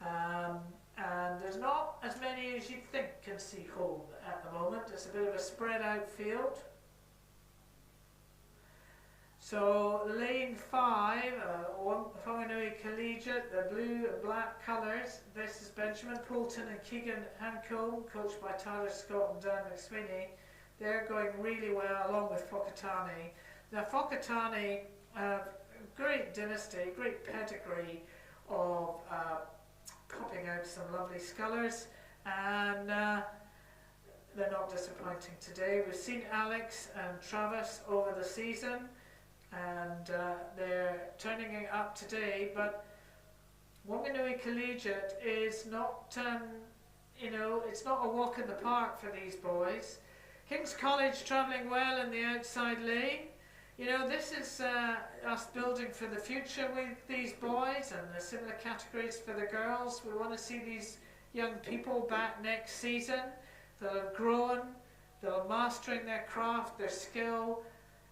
And there's not as many as you'd think can see home at the moment. It's a bit of a spread out field. So lane 5, Whanganui Collegiate, the blue and black colours. This is Benjamin Poulton and Keegan Hancombe, coached by Tyler Scott and Dan McSweeney. They're going really well, along with Whakatane. Now Whakatane, great dynasty, great pedigree of popping out some lovely scullers, and they're not disappointing today. We've seen Alex and Travis over the season, and they're turning it up today, but Whanganui Collegiate is not, it's not a walk in the park for these boys. King's College travelling well in the outside lane. You know, this is us building for the future with these boys, and the similar categories for the girls. We want to see these young people back next season. They'll have grown, they'll have mastering their craft, their skill,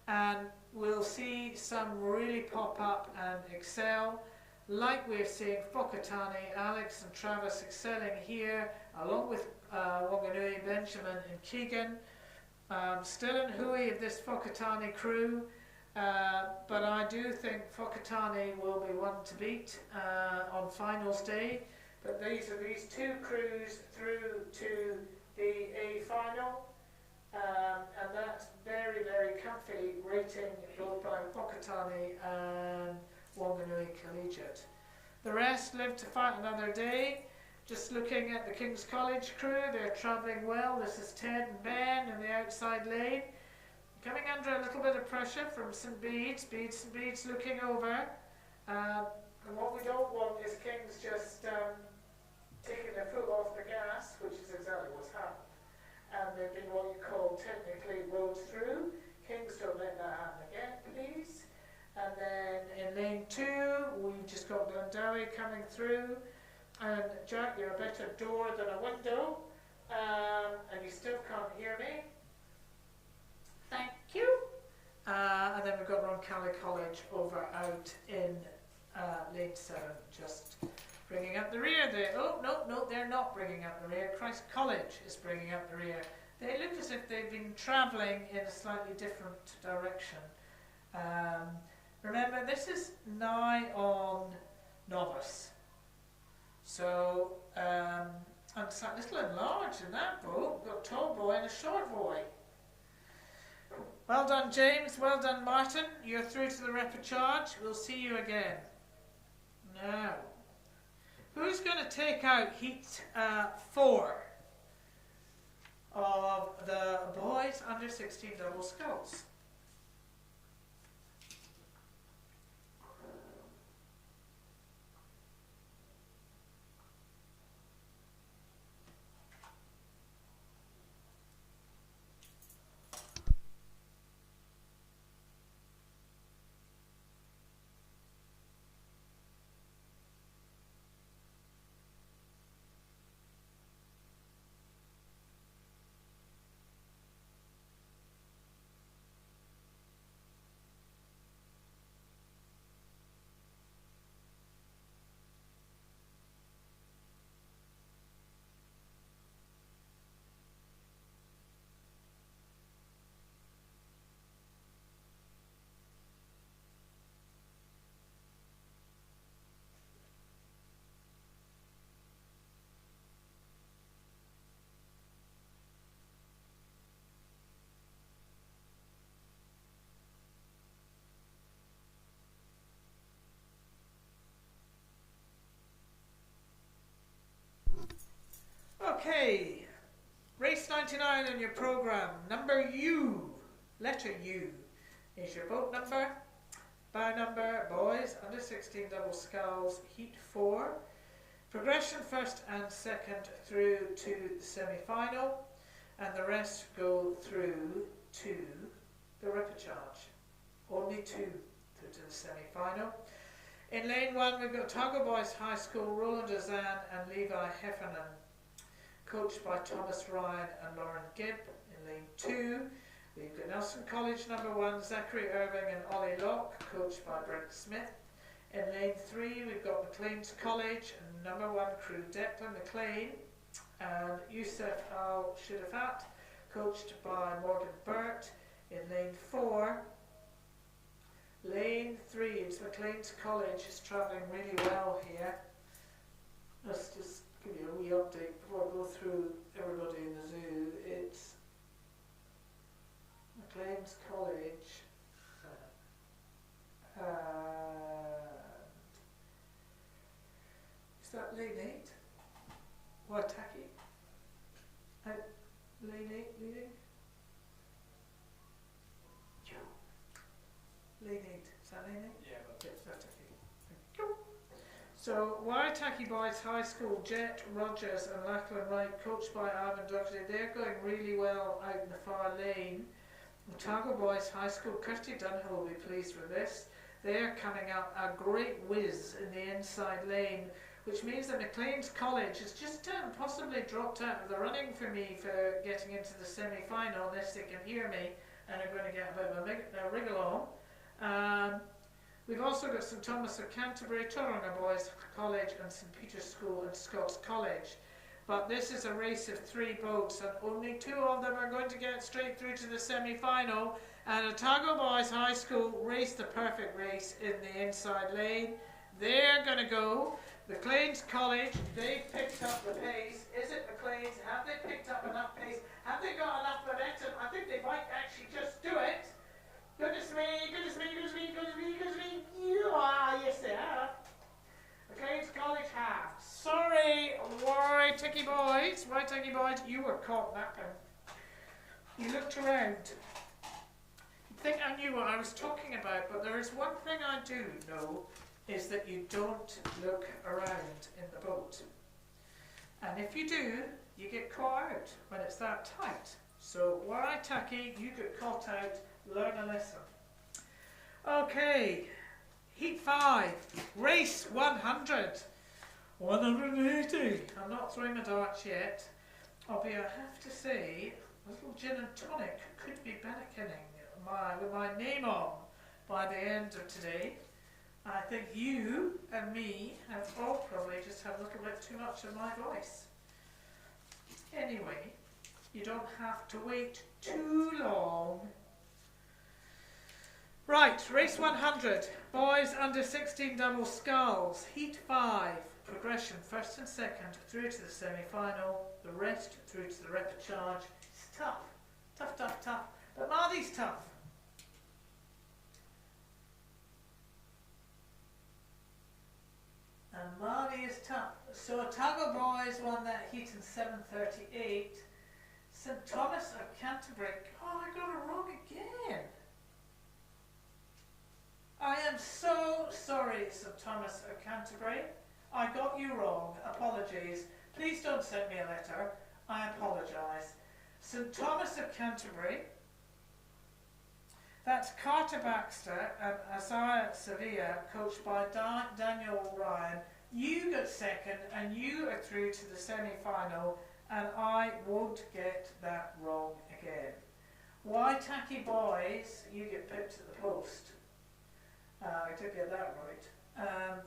and we'll see some really pop up and excel, like we're seeing Whakatane, Alex and Travis excelling here, along with Wanganui, Benjamin and Keegan. Still in hui of this Whakatane crew, but I do think Whakatane will be one to beat on finals day. But these are these 2 crews through to the A final. And that's very, very comfy rating both by Whakatane and Wanganui Collegiate. The rest live to fight another day. Just looking at the King's College crew, they're travelling well. This is Ted and Ben in the outside lane. coming under a little bit of pressure from St Bede's. St Bede's looking over. And what we don't want is Kings just taking their foot off the gas, which is exactly what's happened. And they've been what you call technically rolled through. Kings, don't let that happen again, please. And then in lane 2, we've just got Glendowie coming through. And Jack, you're a better door than a window. And you still can't hear me. Thank you. And then we've got Roncalli College over out in lane 7, just bringing up the rear there. Oh, no, they're not bringing up the rear. Christ College is bringing up the rear. They look as if they've been travelling in a slightly different direction. Remember, this is nigh on novice. So, and it's a little enlarged in that boat. We've got a tall boy and a short boy. Well done, James. Well done, Martin. You're through to the repechage. We'll see you again. Now, who's going to take out heat 4 of the boys under 16 double sculls? Okay, race 99 on your programme. Number U, letter U, is your boat number. Bow number, boys, under 16 double sculls, heat 4. Progression first and second through to the semi-final, and the rest go through to the repechage. Only 2 through to the semi-final. In lane 1, we've got Otago Boys High School, Roland Ozan and Levi Heffernan, coached by Thomas Ryan and Lauren Gibb. In lane 2, we've got Nelson College number 1, Zachary Irving and Ollie Locke, coached by Brent Smith. In lane 3, we've got McLean's College and number 1 crew Declan McLean and Youssef Al Shidafat, coached by Morgan Burt. In lane 4, lane 3, it's McLean's College, is travelling really well here. Let's just give you a wee update before I go through everybody in the zoo. It's McLean's College and is that lane 8? Waitaki? Lane 8 leading? Lane 8, is that lane 8? Yeah, but Yes, that's okay. Thank you. So, Waitaki Boys High School, Jet Rogers and Lachlan Wright, coached by Ivan Doherty, they're going really well out in the far lane. Otago Boys High School, Kirsty Dunhill will be pleased with this. They're coming up a great whiz in the inside lane, which means that McLean's College has just possibly dropped out of the running for me for getting into the semi-final, unless they can hear me and are going to get a bit of a wriggle on. We've also got St Thomas of Canterbury, Tauranga Boys College and St Peter's School and Scots College. But this is a race of 3 boats and only 2 of them are going to get straight through to the semi-final. And Otago Boys High School raced the perfect race in the inside lane. They're going to go. McLean's College, they've picked up the pace. Is it McLean's? Have they picked up enough pace? Have they got enough momentum? I think they might actually just do it. Goodness me, goodness me, goodness me, goodness me, goodness me. Yes they have. McLean's College have. Sorry, Waitaki Boys, you were caught napping. You looked around. think I knew what I was talking about, but there is one thing I do know, is that you don't look around in the boat. And if you do, you get caught out when it's that tight. So, Waitaki, you get caught out, learn a lesson. Okay, heat 5, race 100. 180. I'm not throwing the darts yet. Albeit I have to say, a little gin and tonic could be benefiting with my name on by the end of today. I think you and me have all probably just had a little bit too much of my voice. Anyway, you don't have to wait too long. Right, race 100, boys under 16 double sculls, heat 5, progression first and second through to the semi-final, the rest through to the repechage. It's tough, tough, tough, tough, but Maadi's tough. And Maadi is tough. So Otago boys won that heat in 7:38. St Thomas of Canterbury, oh, I got it wrong again. I am so sorry, St Thomas of Canterbury. I got you wrong. Apologies. Please don't send me a letter. I apologise. St Thomas of Canterbury. That's Carter Baxter and Isaiah Sevilla, coached by Daniel Ryan. You got second and you are through to the semi-final, and I won't get that wrong again. Waitaki boys, you get pipped at the post. I did get that right.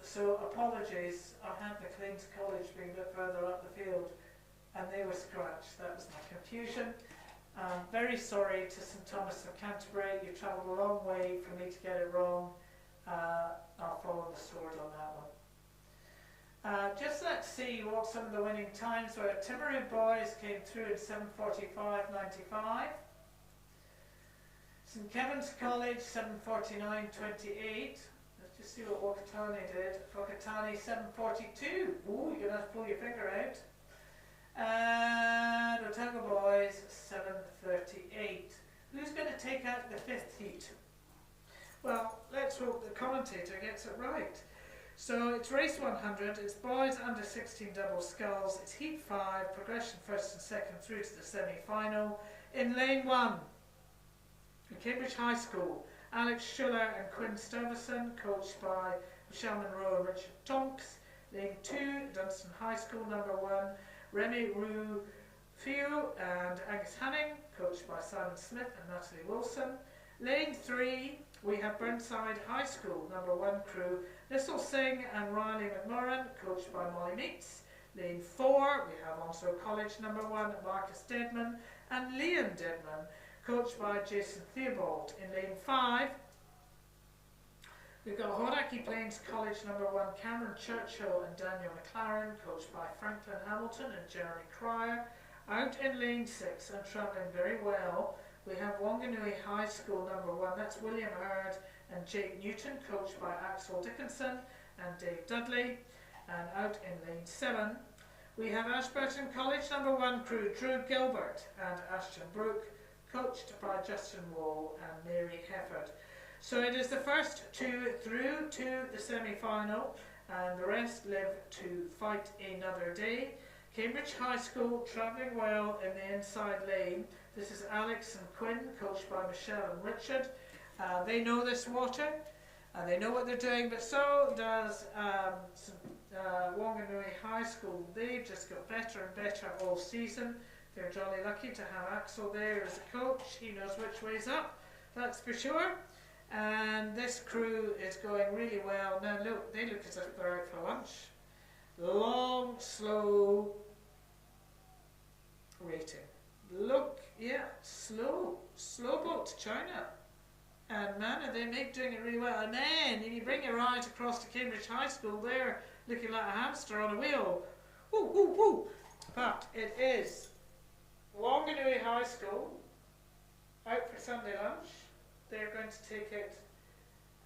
So apologies, I had the Queen's College being a bit further up the field and they were scratched. That was my confusion. Very sorry to St Thomas of Canterbury. You travelled a long way for me to get it wrong. I'll follow the sword on that one. Just let's see what some of the winning times were. Timaru boys came through in 7:45.95. St Kevin's College 7:49.28. Let's just see what Whakatane did. Whakatane 7:42. Ooh, you're gonna have to pull your finger out. And Otago boys 7:38. Who's going to take out the 5th heat? Well, let's hope the commentator gets it right. So it's race 100, it's boys under 16 double sculls, it's heat 5, progression first and second through to the semi-final. In lane 1, in Cambridge High School, Alex Schuller and Quinn Stuyvesant, coached by Michelle Monroe and Richard Tonks. Lane 2, Dunstan High School, number 1, Remy Rufio and Angus Hanning, coached by Simon Smith and Natalie Wilson. Lane 3, we have Burnside High School, number 1 crew, Nissel Singh and Riley McMurran, coached by Molly Meats. Lane 4, we have Onslow College, number 1, Marcus Deadman and Liam Deadman, coached by Jason Theobald. In lane 5, we've got Hauraki Plains College, number 1, Cameron Churchill and Daniel McLaren, coached by Franklin Hamilton and Jeremy Cryer. Out in lane 6 and travelling very well, we have Wanganui High School, number 1, that's William Hurd and Jake Newton, coached by Axel Dickinson and Dave Dudley. And out in lane 7, we have Ashburton College, number 1 crew, Drew Gilbert and Ashton Brooke, coached by Justin Wall and Mary Hefford. So it is the first 2 through to the semi-final, and the rest live to fight another day. Cambridge High School travelling well in the inside lane. This is Alex and Quinn, coached by Michelle and Richard. They know this water, they know what they're doing, but so does Wanganui High School. They've just got better and better all season. They're jolly lucky to have Axel there as a coach. He knows which way's up, that's for sure. And this crew is going really well. Now look, they look as if they're out for lunch. Long, slow rating. Look, yeah, slow boat to China. And man, are they doing it really well. And then, if you bring your eyes across to Cambridge High School, they're looking like a hamster on a wheel. Woo, woo, woo. But it is Wanganui High School, out for Sunday lunch. They're going to take it,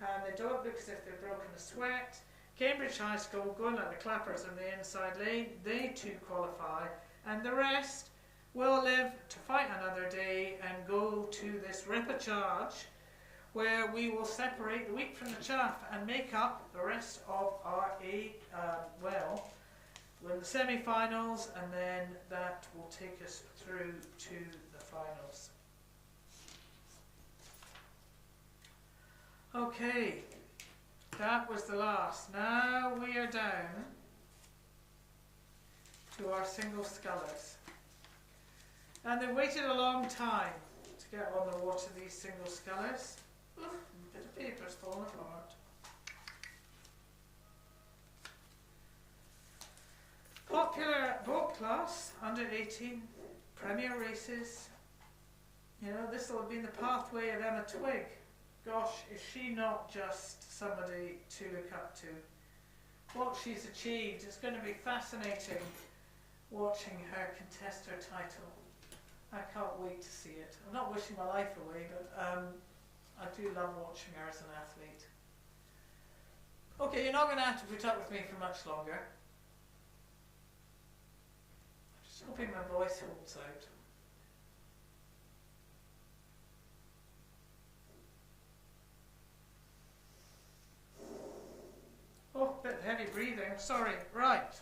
and they don't look as if they've broken a sweat. Cambridge High School going like the clappers in the inside lane. They too qualify, and the rest will live to fight another day and go to this repechage where we will separate the wheat from the chaff and make up the rest of our with the semi-finals, and then that will take us through to the finals. Okay, that was the last. Now we are down to our single scullers. And they waited a long time to get on the water, these single scullers. Oof, a bit of paper's fallen apart. Popular boat class, under 18, premier races. You know, this will have been the pathway of Emma Twigg. Gosh, is she not just somebody to look up to? What she's achieved, it's going to be fascinating watching her contest her title. I can't wait to see it. I'm not wishing my life away, but I do love watching her as an athlete. Okay, you're not going to have to put up with me for much longer. Just hoping my voice holds out. Oh, bit heavy breathing, sorry. Right.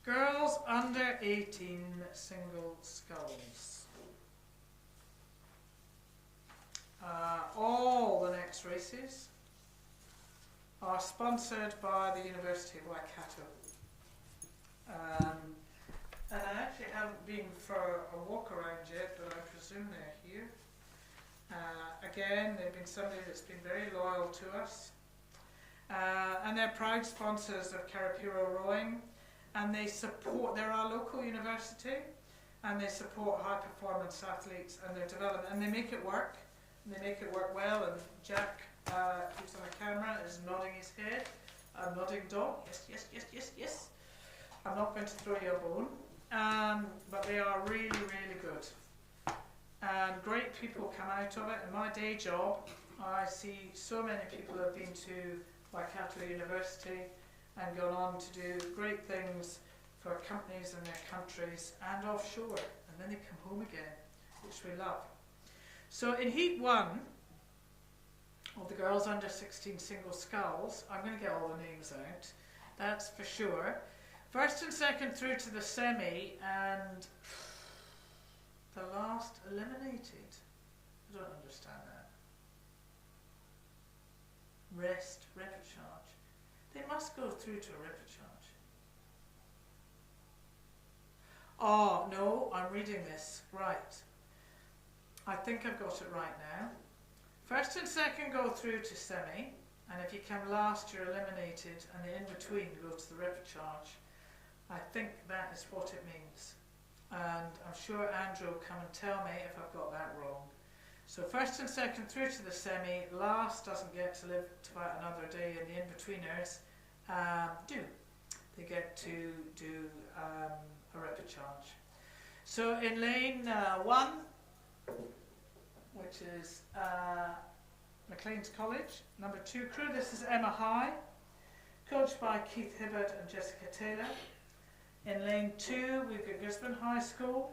Girls under 18 single sculls. All the next races are sponsored by the University of Waikato. And I actually haven't been for a walk around yet, but I presume they're here. Again, they've been somebody that's been very loyal to us. And they're proud sponsors of Karapiro Rowing. And they support, they're our local university, and they support high performance athletes and their development, and they make it work. And they make it work well, and Jack, who's on the camera, is nodding his head. I'm nodding dog, yes, yes, yes, yes, yes. I'm not going to throw you a bone, but they are really, really good. And great people come out of it. In my day job, I see so many people who have been to Waikato University and gone on to do great things for companies in their countries and offshore, and then they come home again, which we love. So in Heat 1 of the girls under 16 single sculls, I'm going to get all the names out, that's for sure. First and second through to the semi, and the last eliminated. I don't understand that. Rest, repechage. They must go through to a repechage. Oh, no, I'm reading this. Right. I think I've got it right now. First and second go through to semi, and if you come last, you're eliminated, and the in-between go to the repechage. I think that is what it means. And I'm sure Andrew will come and tell me if I've got that wrong. So first and second through to the semi, last doesn't get to live to about another day, and the in-betweeners do. They get to do a repechage. So in lane 1, which is Maclean's College, number 2 crew, this is Emma High, coached by Keith Hibbard and Jessica Taylor. In lane 2, we've got Gisborne High School,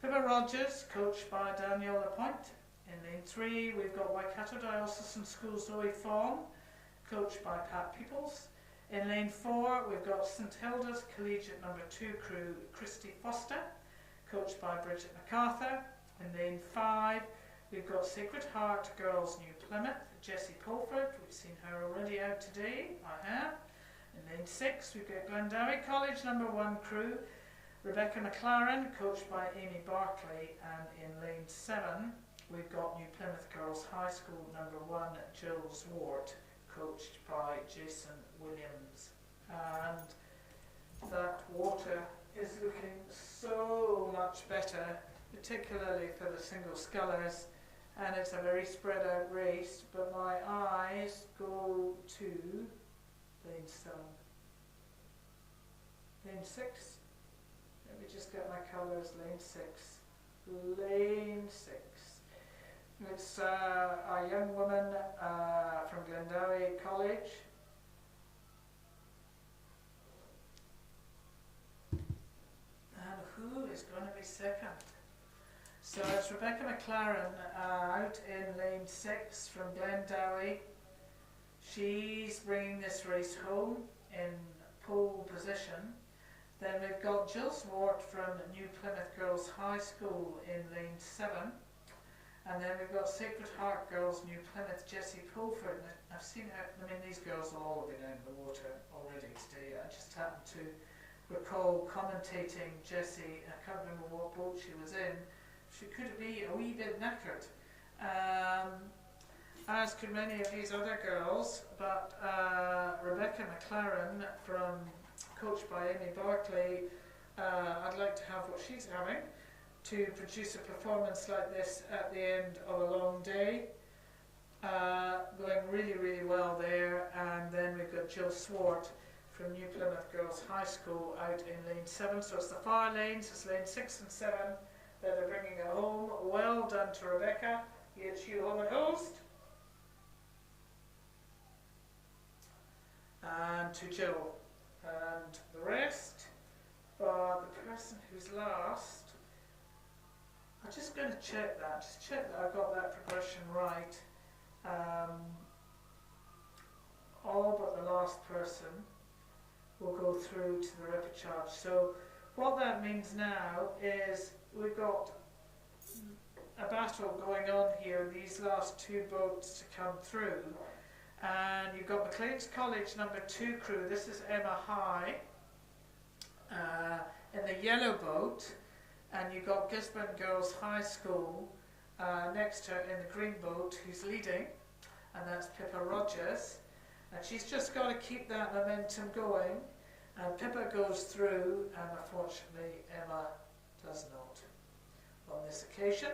Pippa Rogers, coached by Danielle Lapointe. In lane 3, we've got Waikato Diocesan School Zoe Fawn, coached by Pat Peoples. In lane 4, we've got St Hilda's Collegiate number 2 crew, Christy Foster, coached by Bridget MacArthur. In lane 5, we've got Sacred Heart Girls New Plymouth, Jessie Pulford. We've seen her already out today, I have. In lane 6, we've got Glendowie College number 1 crew, Rebecca McLaren, coached by Amy Barclay. And in lane 7, we've got New Plymouth Girls High School number 1, Jill Zwart, coached by Jason Williams. And that water is looking so much better, particularly for the single scullers, and it's a very spread out race, but my eyes go to lane 7. Lane 6, let me just get my colours, lane 6. Lane 6. It's a young woman from Glendowie College. And who is going to be second? So it's Rebecca McLaren out in lane 6 from Glendowie. She's bringing this race home in pole position. Then we've got Jill Swart from New Plymouth Girls High School in lane 7. And then we've got Sacred Heart Girls New Plymouth, Jessie Pulford. I've seen her, I mean, these girls will all have been out in the water already today. I just happened to recall commentating Jessie, I can't remember what boat she was in. She could be a wee bit knackered, as could many of these other girls, but Rebecca McLaren, coached by Amy Barclay, I'd like to have what she's having to produce a performance like this at the end of a long day. Going really, really well there. And then we've got Jill Swart from New Plymouth Girls High School out in lane 7. So it's the far lanes, it's lane 6 and 7 that are bringing it home. Well done to Rebecca. Gets you home and host. And to Jill. And the rest, but the person who's last, I'm just going to check that, I've got that progression right. All but the last person will go through to the repechage. So what that means now is we've got a battle going on here, these last 2 boats to come through. And you've got Maclean's College number 2 crew, this is Emma High, in the yellow boat. And you've got Gisborne Girls High School next to her in the green boat, who's leading, and that's Pippa Rogers. And she's just got to keep that momentum going. And Pippa goes through, and unfortunately Emma does not on this occasion.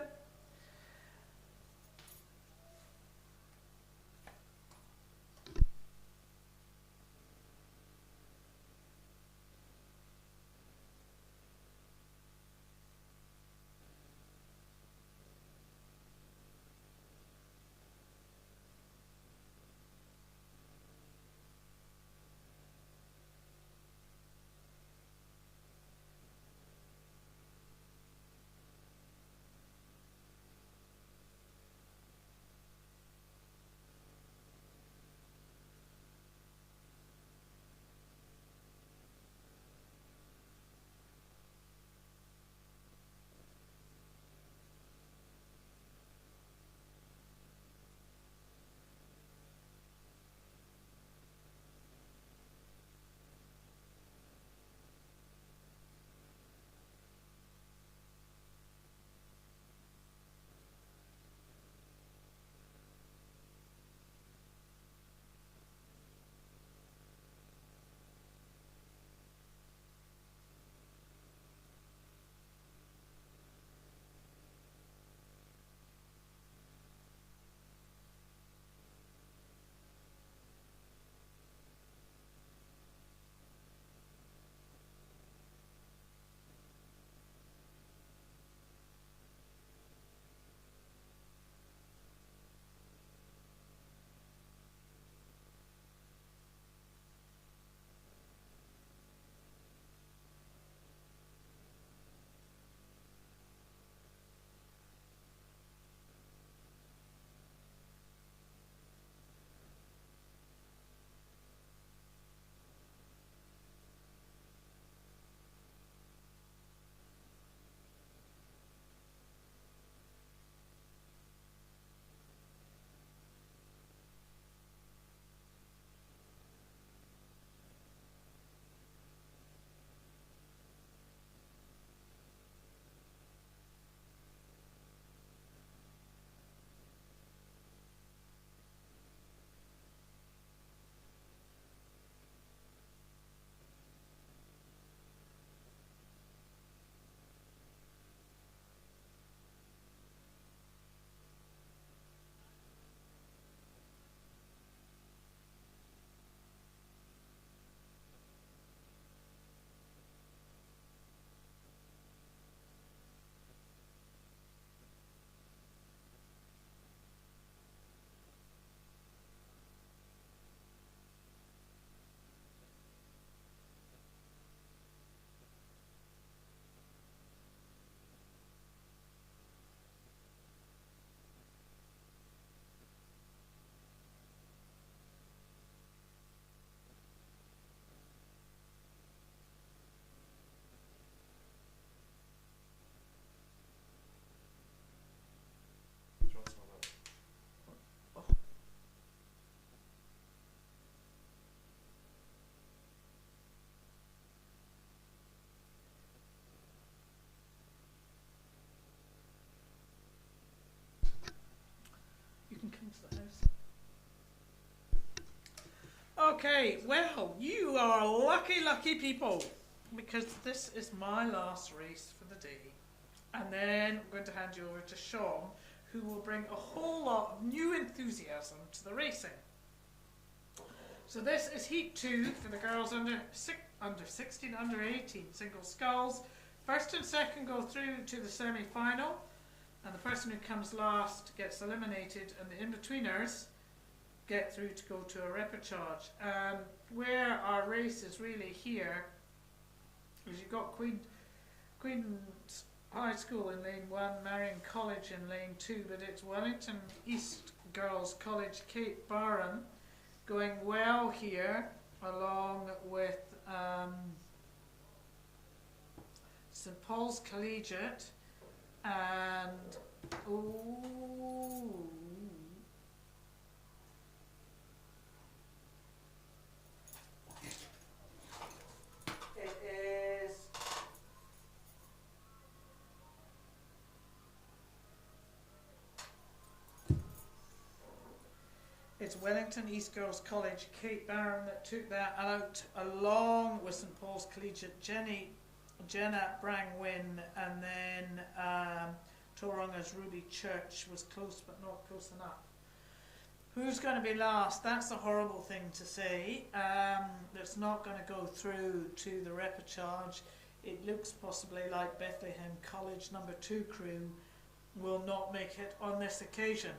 Okay, well, you are lucky, lucky people, because this is my last race for the day. And then I'm going to hand you over to Sean, who will bring a whole lot of new enthusiasm to the racing. So this is Heat 2 for the girls under 16, under 18 single sculls. First and second go through to the semi-final, and the person who comes last gets eliminated, and the in-betweeners get through to go to a repechage. Where our race is really here is you've got Queen's High School in lane 1, Marion College in lane 2, but it's Wellington East Girls College, Cape Barron, going well here, along with St Paul's Collegiate and it's Wellington East Girls College, Cape Barron, that took that out, along with St Paul's Collegiate, Jenna Brangwyn, and then Tauranga's Ruby Church was close but not close enough. Who's going to be last? That's a horrible thing to say. That's not going to go through to the repechage. It looks possibly like Bethlehem College number 2 crew will not make it on this occasion.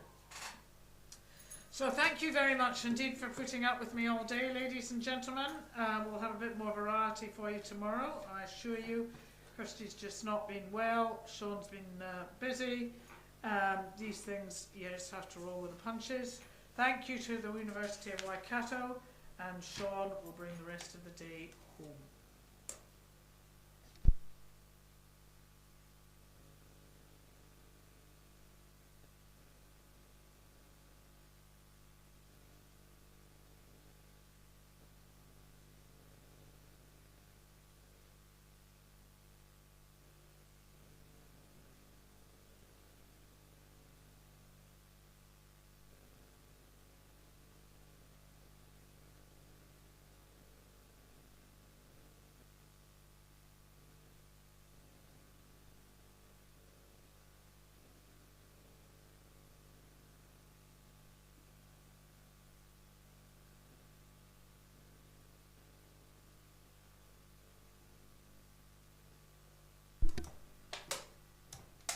So thank you very much indeed for putting up with me all day, ladies and gentlemen. We'll have a bit more variety for you tomorrow, I assure you. Kirsty's just not been well, Sean's been busy. These things, you just have to roll with the punches. Thank you to the University of Waikato, and Sean will bring the rest of the day home.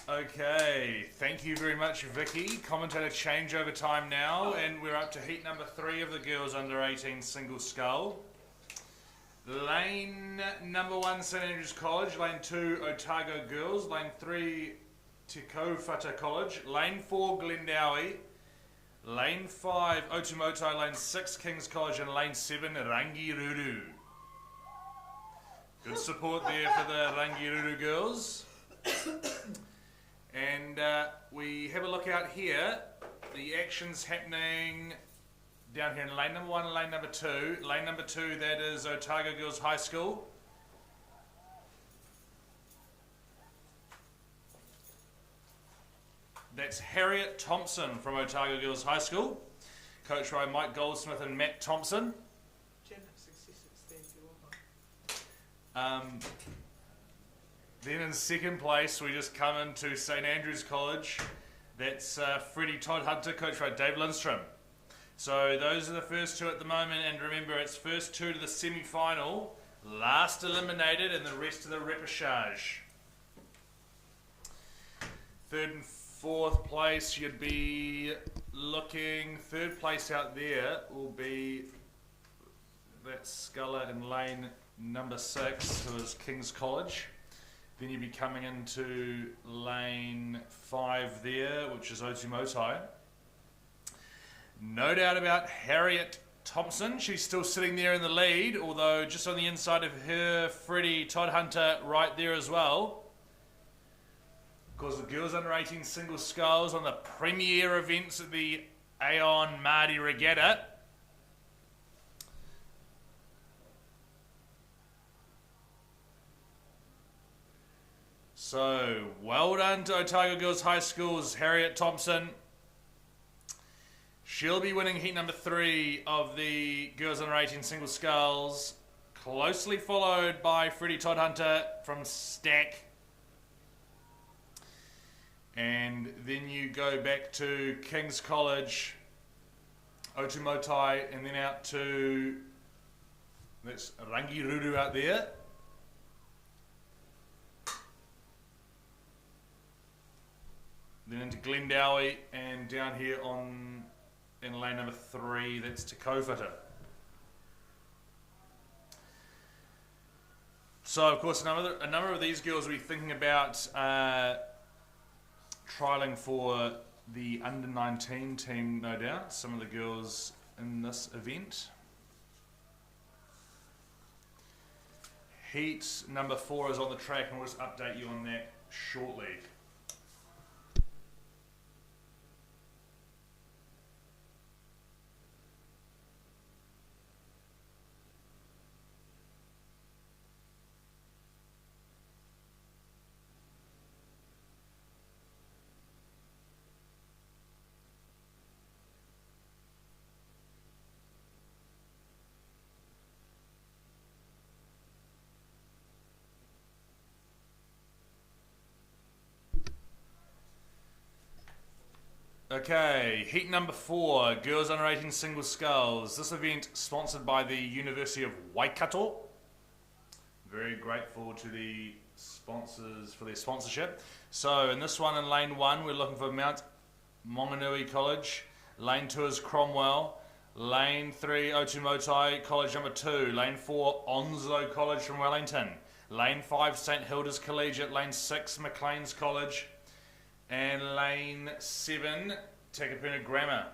Okay, thank you very much, Vicky. Commentator changeover time now, and we're up to heat number 3 of the girls under 18 single scull. Lane number 1, St Andrews College. Lane 2, Otago Girls. Lane 3, Te Kaupata College. Lane 4, Glendowie. Lane 5, Otumoto. Lane 6, King's College. And Lane 7, Rangiruru. Good support there for the Rangiruru girls. And we have a look out here. The action's happening down here in lane number 1 and lane number 2. Lane number 2, that is Otago Girls High School. That's Harriet Thompson from Otago Girls High School, coached by Mike Goldsmith and Matt Thompson. Then in second place, we just come into St Andrews College. That's Freddie Todd Hunter, coached by Dave Lindstrom. So those are the first 2 at the moment, and remember, it's first 2 to the semi-final, last eliminated, and the rest of the repechage. Third and fourth place, you'd be looking, third place out there will be that Sculler in lane number 6, who is King's College. Then you'd be coming into lane 5 there, which is Otumotai. No doubt about Harriet Thompson. She's still sitting there in the lead, although just on the inside of her, Freddie Todd Hunter right there as well. Of course, the girls under 18 single sculls on the premier events at the Aon Maadi Regatta. So, well done to Otago Girls High School's Harriet Thompson. She'll be winning heat number 3 of the girls under 18 single sculls, closely followed by Freddie Todd Hunter from Stack. And then you go back to King's College, Otumotai, and then out to, that's Rangiruru out there. Then into Glendowie, and down here in lane number 3, that's to Kōwhata. So, of course, a number of these girls will be thinking about trialling for the under-19 team, no doubt. Some of the girls in this event. Heat number 4 is on the track, and we'll just update you on that shortly. Okay, heat number 4, girls under 18 single sculls. This event sponsored by the University of Waikato. Very grateful to the sponsors for their sponsorship. So in this one, in lane 1, we're looking for Mount Maunganui College. Lane 2 is Cromwell. Lane 3, Otumotai College number 2. Lane 4, Onslow College from Wellington. Lane 5, St Hilda's Collegiate. Lane 6, Maclean's College. And lane 7, Takapuna Grammar.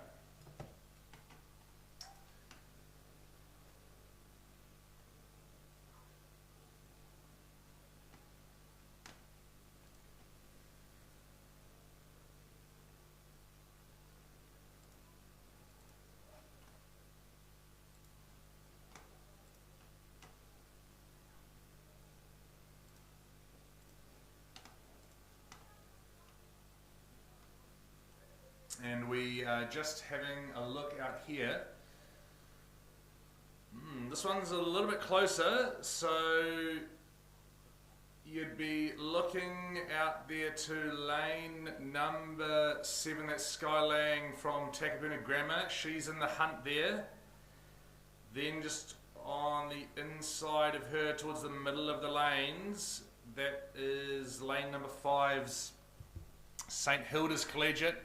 And we are just having a look out here. This one's a little bit closer, so you'd be looking out there to lane number 7, that's Sky Lang from Takapuna Grammar. She's in the hunt there. Then just on the inside of her towards the middle of the lanes, that is lane number 5's St Hilda's Collegiate.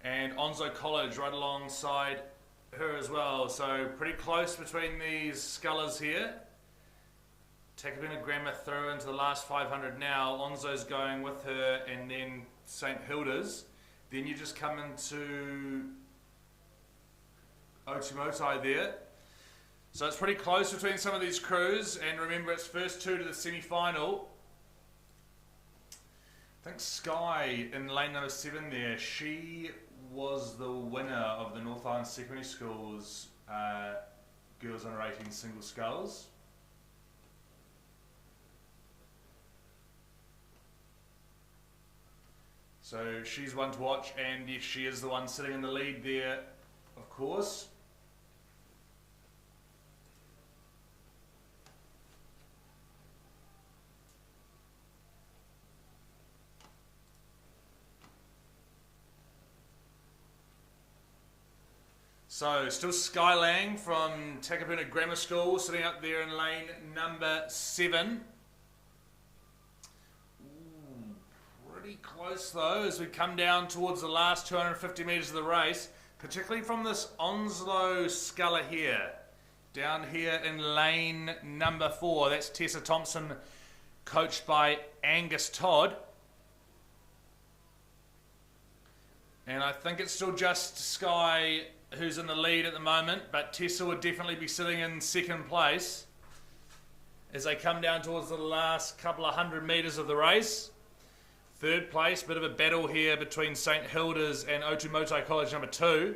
And Onslow College right alongside her as well. So pretty close between these scullers here. Takapuna Grammar through into the last 500 now. Onslow's going with her, and then St Hilda's. Then you just come into Otumotai there. So it's pretty close between some of these crews. And remember, it's first 2 to the semi-final. I think Sky in lane number 7 there, she was the winner of the North Island Secondary School's girls under 18 single sculls. So she's one to watch, and yes, she is the one sitting in the lead there, of course. So, still Sky Lang from Takapuna Grammar School sitting up there in lane number 7. Pretty close though as we come down towards the last 250 metres of the race, particularly from this Onslow sculler here. Down here in lane number 4, that's Tessa Thompson, coached by Angus Todd. And I think it's still just Sky who's in the lead at the moment, but Tessa would definitely be sitting in second place as they come down towards the last couple of 100 metres of the race. Third place, bit of a battle here between St Hilda's and Otumotai College number 2.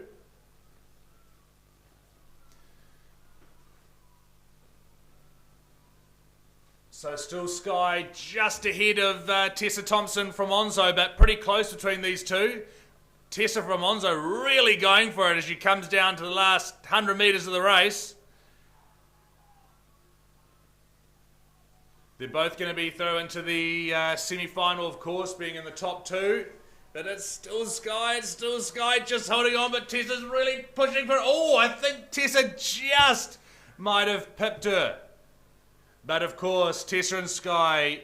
So still Sky just ahead of Tessa Thompson from Onslow, but pretty close between these two. Tessa from Onzo really going for it as she comes down to the last 100 metres of the race. They're both going to be through into the semi-final, of course, being in the top two. But it's still Sky, just holding on, but Tessa's really pushing for it. Oh, I think Tessa just might have pipped her. But of course, Tessa and Sky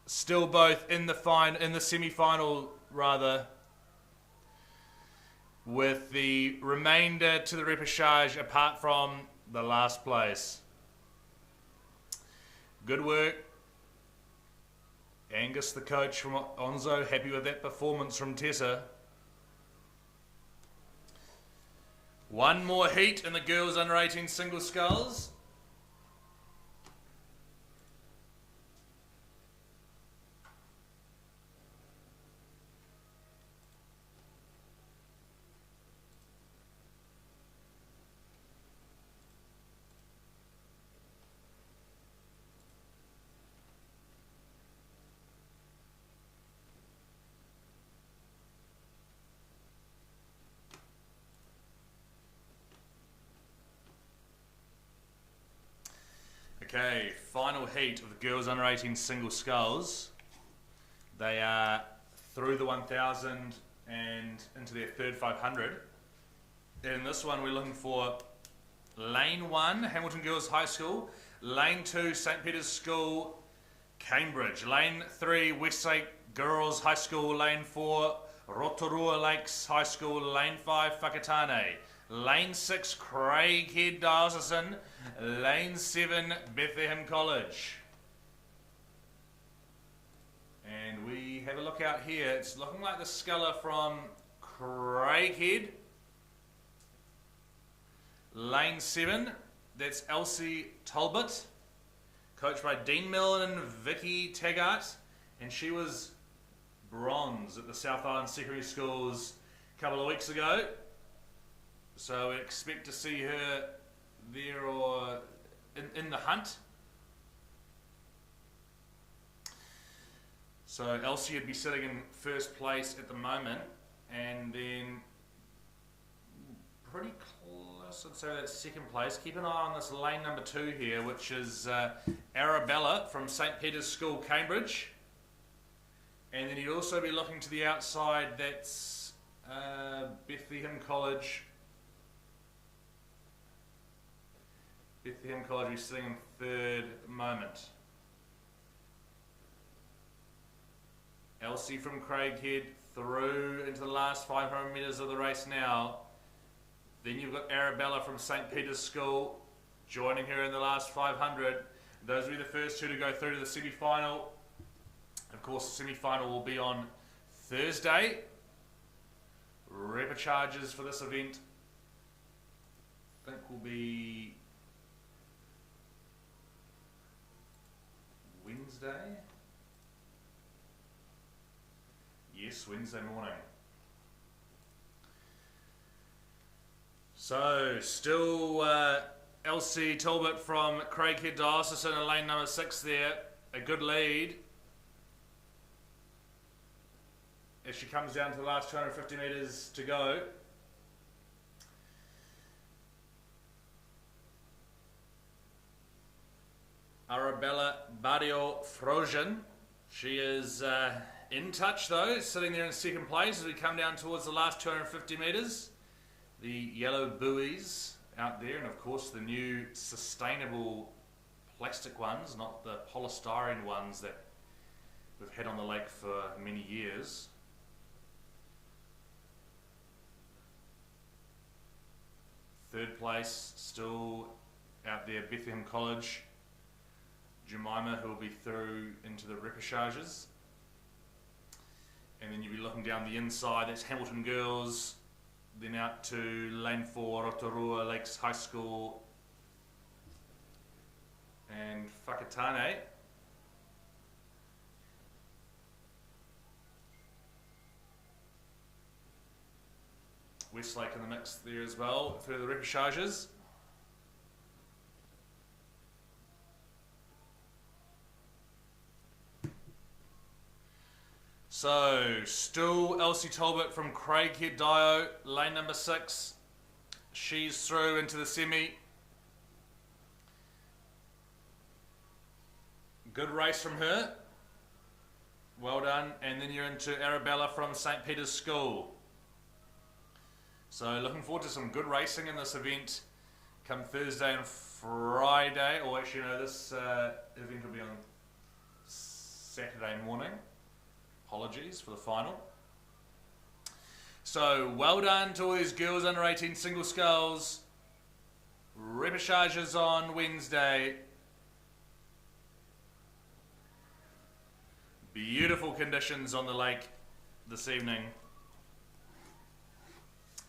still both in the semi-final, rather, with the remainder to the repechage apart from the last place. Good work. Angus, the coach from Onzo, happy with that performance from Tessa. One more heat in the girls under 18 single sculls. Okay, final heat of the girls under 18 single sculls. They are through the 1000 and into their third 500. In this one, we're looking for Lane 1, Hamilton Girls High School. Lane 2, St. Peter's School, Cambridge. Lane 3, Westlake Girls High School. Lane 4, Rotorua Lakes High School. Lane 5, Whakatane. Lane 6, Craighead Diocesan. Lane 7, Bethlehem College. And we have a look out here. It's looking like the sculler from Craighead. Lane 7, that's Elsie Talbot, coached by Dean Millen and Vicky Taggart. And she was bronze at the South Island Secondary Schools a couple of weeks ago. So we expect to see her there or in the hunt. So Elsie would be sitting in first place at the moment, and then pretty close, I'd say that's second place. Keep an eye on this lane number 2 here, which is Arabella from St. Peter's School, Cambridge. And then you'd also be looking to the outside, that's Bethlehem College. Bethlehem College is sitting in third at the moment. Elsie from Craighead through into the last 500 metres of the race now. Then you've got Arabella from St. Peter's School joining her in the last 500. Those will be the first two to go through to the semi-final. Of course, the semi-final will be on Thursday. Repechages for this event, I think, will be Wednesday. Yes, Wednesday morning. So, still Elsie Talbot from Craighead Diocesan in lane number 6 there. A good lead. As she comes down to the last 250 metres to go. Arabella Barrio Frojan. She is in touch though, sitting there in second place as we come down towards the last 250 metres. The yellow buoys out there, and of course the new sustainable plastic ones, not the polystyrene ones that we've had on the lake for many years. Third place still out there, Bethlehem College. Jemima, who will be through into the repechages. And then you'll be looking down the inside, that's Hamilton Girls, then out to lane 4, Rotorua Lakes High School and Whakatane. Westlake in the mix there as well through the repechages. So, still Elsie Talbot from Craighead Dio, lane number 6. She's through into the semi. Good race from her. Well done. And then you're into Arabella from St. Peter's School. So looking forward to some good racing in this event come Thursday and Friday. Or actually no, this event will be on Saturday morning. Apologies for the final. So well done to all these girls under 18 single sculls. Repêchages on Wednesday. Beautiful conditions on the lake this evening.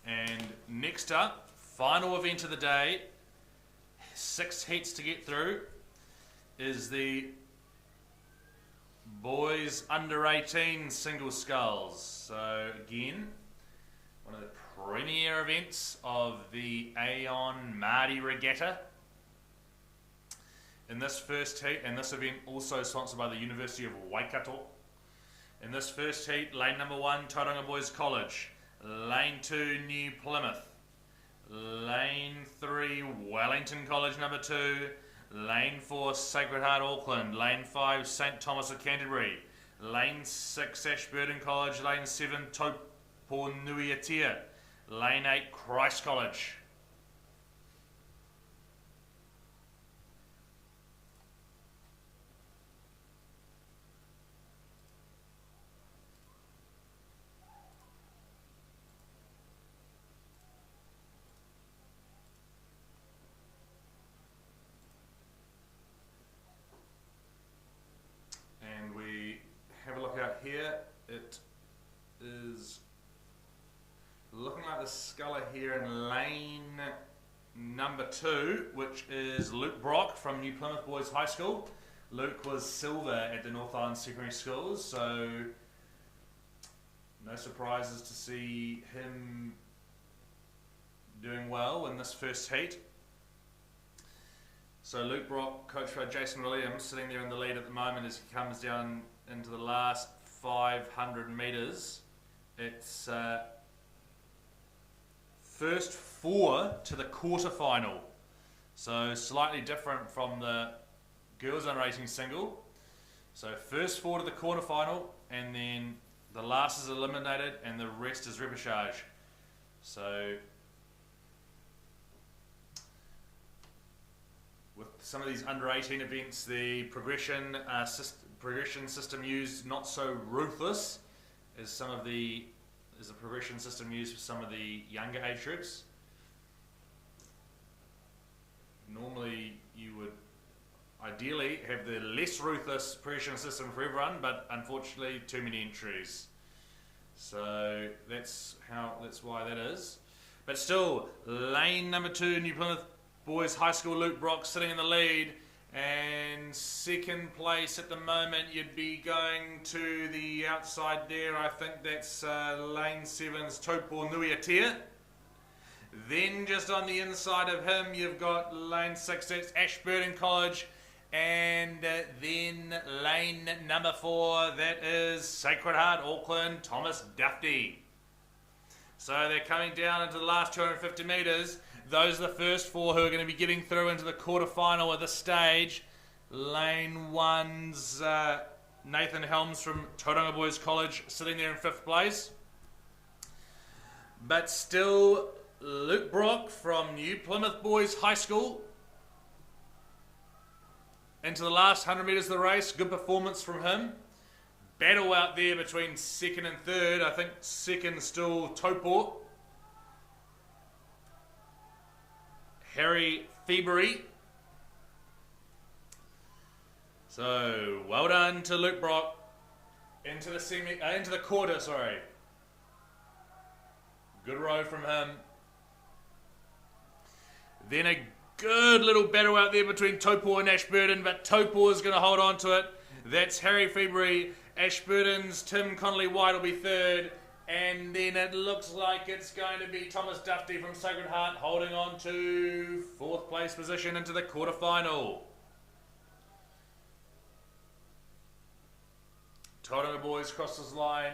And next up, final event of the day, 6 heats to get through, is the boys under 18 single sculls. So again, one of the premier events of the Aon Maadi Regatta. In this first heat, and this event also sponsored by the University of Waikato. In this first heat, lane number 1, Tauranga Boys College. Lane 2, New Plymouth. Lane 3, Wellington College number 2. Lane 4, Sacred Heart Auckland. Lane 5, St Thomas of Canterbury. Lane 6, Ashburton College. Lane 7, Taupo Nui Atia. Lane 8, Christ College. Here it is looking like the sculler here in lane number 2, which is Luke Brock from New Plymouth Boys High School. Luke was silver at the North Island Secondary Schools, so no surprises to see him doing well in this first heat. So Luke Brock, coached by Jason Williams, sitting there in the lead at the moment as he comes down into the last 500 metres. It's first 4 to the quarter-final. So slightly different from the girls under 18 single. So first 4 to the quarter-final, and then the last is eliminated and the rest is repêchage. So with some of these under 18 events, the progression system used not so ruthless as the progression system used for some of the younger age groups. Normally you would ideally have the less ruthless progression system for everyone, but unfortunately too many entries. So that's why that is. But still, lane number 2, New Plymouth Boys High School, Luke Brock sitting in the lead. And second place at the moment, you'd be going to the outside there. I think that's lane 7's Taupo Nui Atia. Then just on the inside of him, you've got lane 6, that's Ashburton College. And then lane number 4, that is Sacred Heart Auckland, Thomas Duffy. So they're coming down into the last 250 metres. Those are the first 4 who are going to be getting through into the quarter-final at this stage. Lane 1's Nathan Helms from Tauranga Boys College sitting there in 5th place. But still, Luke Brock from New Plymouth Boys High School. Into the last 100 metres of the race. Good performance from him. Battle out there between 2nd and 3rd. I think 2nd still Taupo. Harry February. So well done to Luke Brock. Into the quarter, sorry. Good row from him. Then a good little battle out there between Taupo and Ashburton, but Taupo is going to hold on to it. That's Harry February. Ashburton's Tim Connolly-White will be 3rd. And then it looks like it's going to be Thomas Duffy from Sacred Heart holding on to 4th place position into the quarter-final. Tauranga boys cross this line.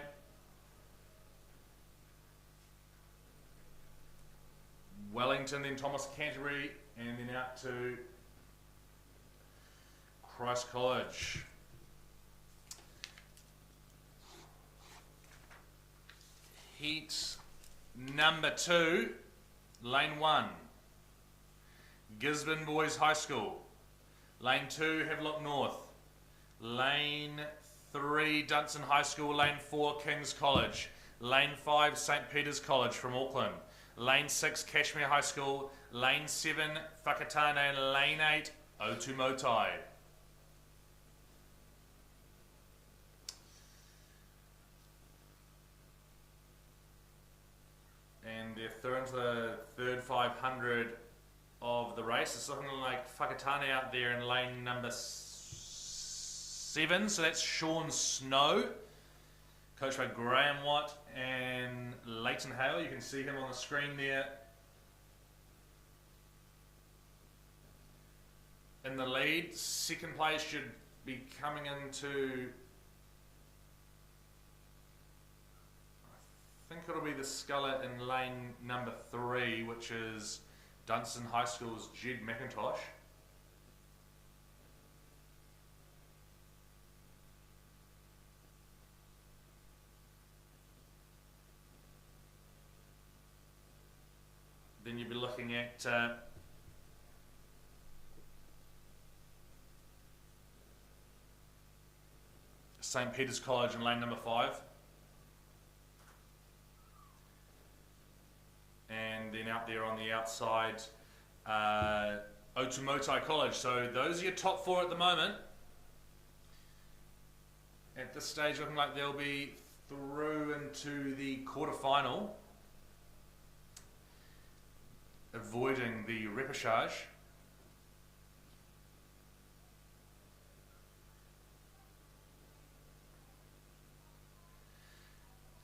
Wellington, then Thomas Canterbury, and then out to Christ College. Heat number 2, lane 1, Gisborne Boys High School. Lane 2, Havelock North. Lane 3, Dunstan High School. Lane 4, King's College. Lane 5, St. Peter's College from Auckland. Lane 6, Kashmir High School. Lane 7, Whakatane. And Lane 8, Otumotai. And they're through into the third 500 of the race. It's looking like Whakatane out there in lane number 7. So that's Sean Snow, coached by Graham Watt and Leighton Hale. You can see him on the screen there in the lead. Second place should be coming into, I think it'll be the sculler in lane number 3, which is Dunstan High School's Jed McIntosh. Then you'll be looking at St. Peter's College in lane number 5. And then out there on the outside, Otumotai College. So those are your top 4 at the moment. At this stage, looking like they'll be through into the quarterfinal, avoiding the repechage.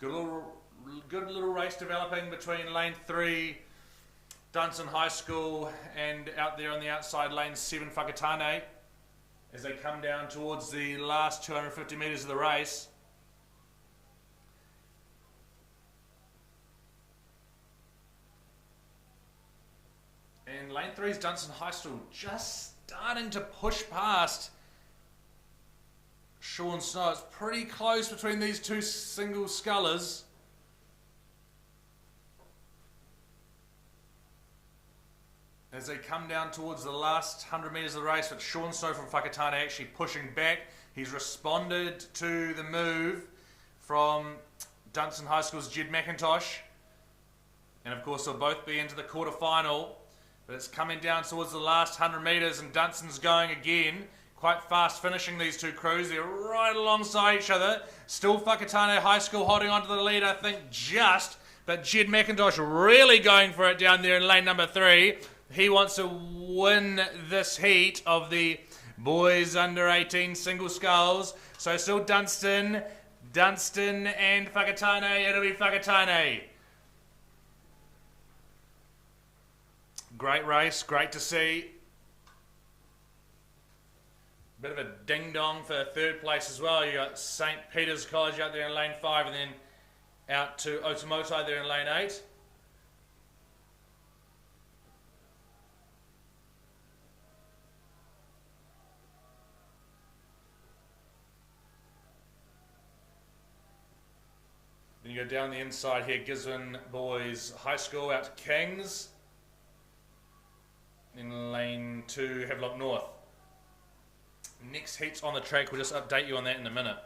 Good little race developing between lane 3, Dunstan High School, and out there on the outside, lane 7, Whakatane, as they come down towards the last 250 metres of the race. And lane 3 is Dunstan High School, just starting to push past Sean Snow. It's pretty close between these two single scullers. As they come down towards the last 100 metres of the race, but Sean Snow from Whakatane actually pushing back. He's responded to the move from Dunstan High School's Jed McIntosh. And of course they'll both be into the quarterfinal. But it's coming down towards the last 100 metres and Dunstan's going again. Quite fast finishing these two crews. They're right alongside each other. Still Whakatane High School holding on to the lead, I think, just. But Jed McIntosh really going for it down there in lane number 3. He wants to win this heat of the boys under 18 single sculls. So still Dunstan and Whakatane. It'll be Whakatane. Great race, great to see. Bit of a ding-dong for third place as well. You got St. Peter's College out there in lane 5 and then out to Otumotai there in lane 8. Then you go down the inside here, Gisborne Boys High School out to Kings. In lane 2, Havelock North. Next heat's on the track, we'll just update you on that in a minute.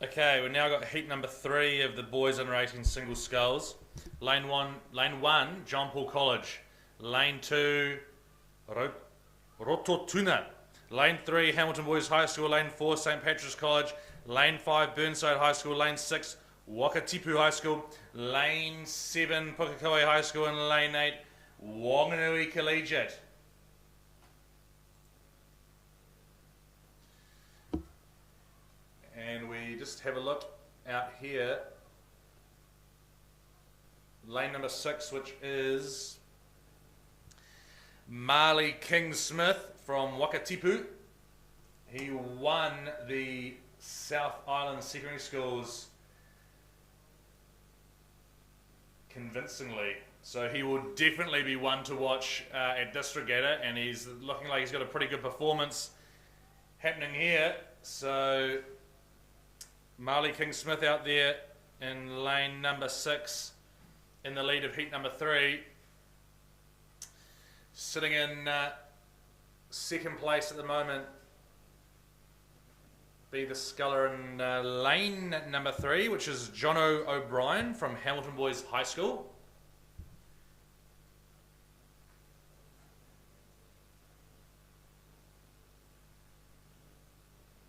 Okay, we've now got heat number 3 of the boys under 18 single sculls. Lane 1, John Paul College. Lane 2, Rototuna. Lane 3, Hamilton Boys High School. Lane 4, St. Patrick's College. Lane 5, Burnside High School. Lane 6, Wakatipu High School. Lane 7, Pukekohe High School. And Lane 8, Wanganui Collegiate. And we just have a look out here. Lane number 6, which is Marley King Smith from Wakatipu. He won the South Island Secondary Schools convincingly. So he will definitely be one to watch at this regatta, and he's looking like he's got a pretty good performance happening here. So Marley King Smith out there in lane number 6 in the lead of heat number 3. Sitting in second place at the moment be the sculler in lane number 3, which is Jono O'Brien from Hamilton Boys High School.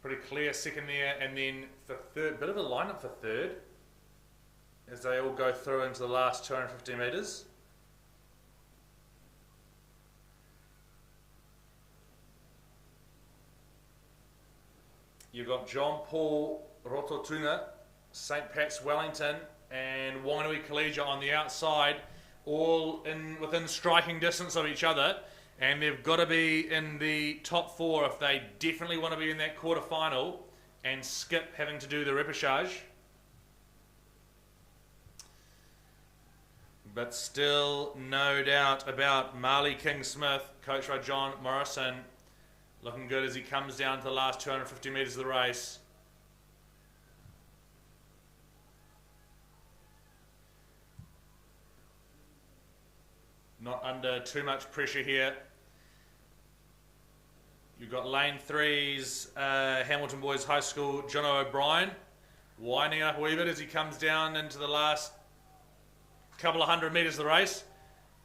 Pretty clear second there, and then for third, bit of a lineup for third as they all go through into the last 250 metres. You've got John Paul Rototuna, St. Pat's Wellington, and Wanganui Collegiate on the outside, all within striking distance of each other. And they've got to be in the top 4 if they definitely want to be in that quarter final and skip having to do the repechage. But still no doubt about Marley King Smith, coached by John Morrison, looking good as he comes down to the last 250 metres of the race. Not under too much pressure here. You've got lane 3's Hamilton Boys High School, Jono O'Brien, winding up a wee bit as he comes down into the last couple of 100 metres of the race.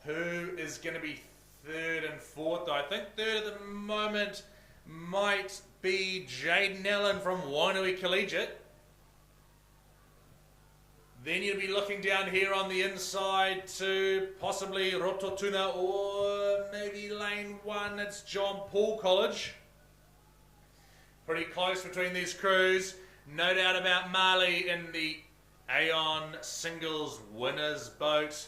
Who is going to be third and fourth? I think third at the moment might be Jaden Allen from Wanganui Collegiate. Then you'll be looking down here on the inside to possibly Rototuna, or maybe lane 1, it's John Paul College. Pretty close between these crews. No doubt about Marley in the Aon Singles winners boat.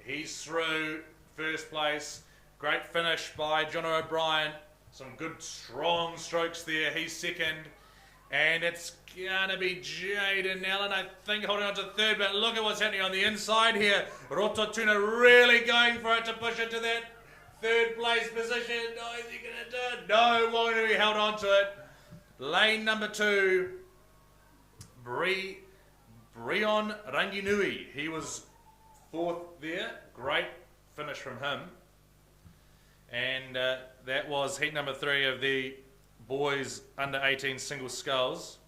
He's through first place. Great finish by John O'Brien. Some good strong strokes there. He's second. And it's going to be Jaden Allen, I think, holding on to third. But look at what's happening on the inside here. Rototuna really going for it to push it to that third place position. Oh, is he going to do it? No, Wanganui held on to it. Lane number 2, Brion Ranginui. He was fourth there. Great finish from him. And that was heat number 3 of the boys under 18 single sculls.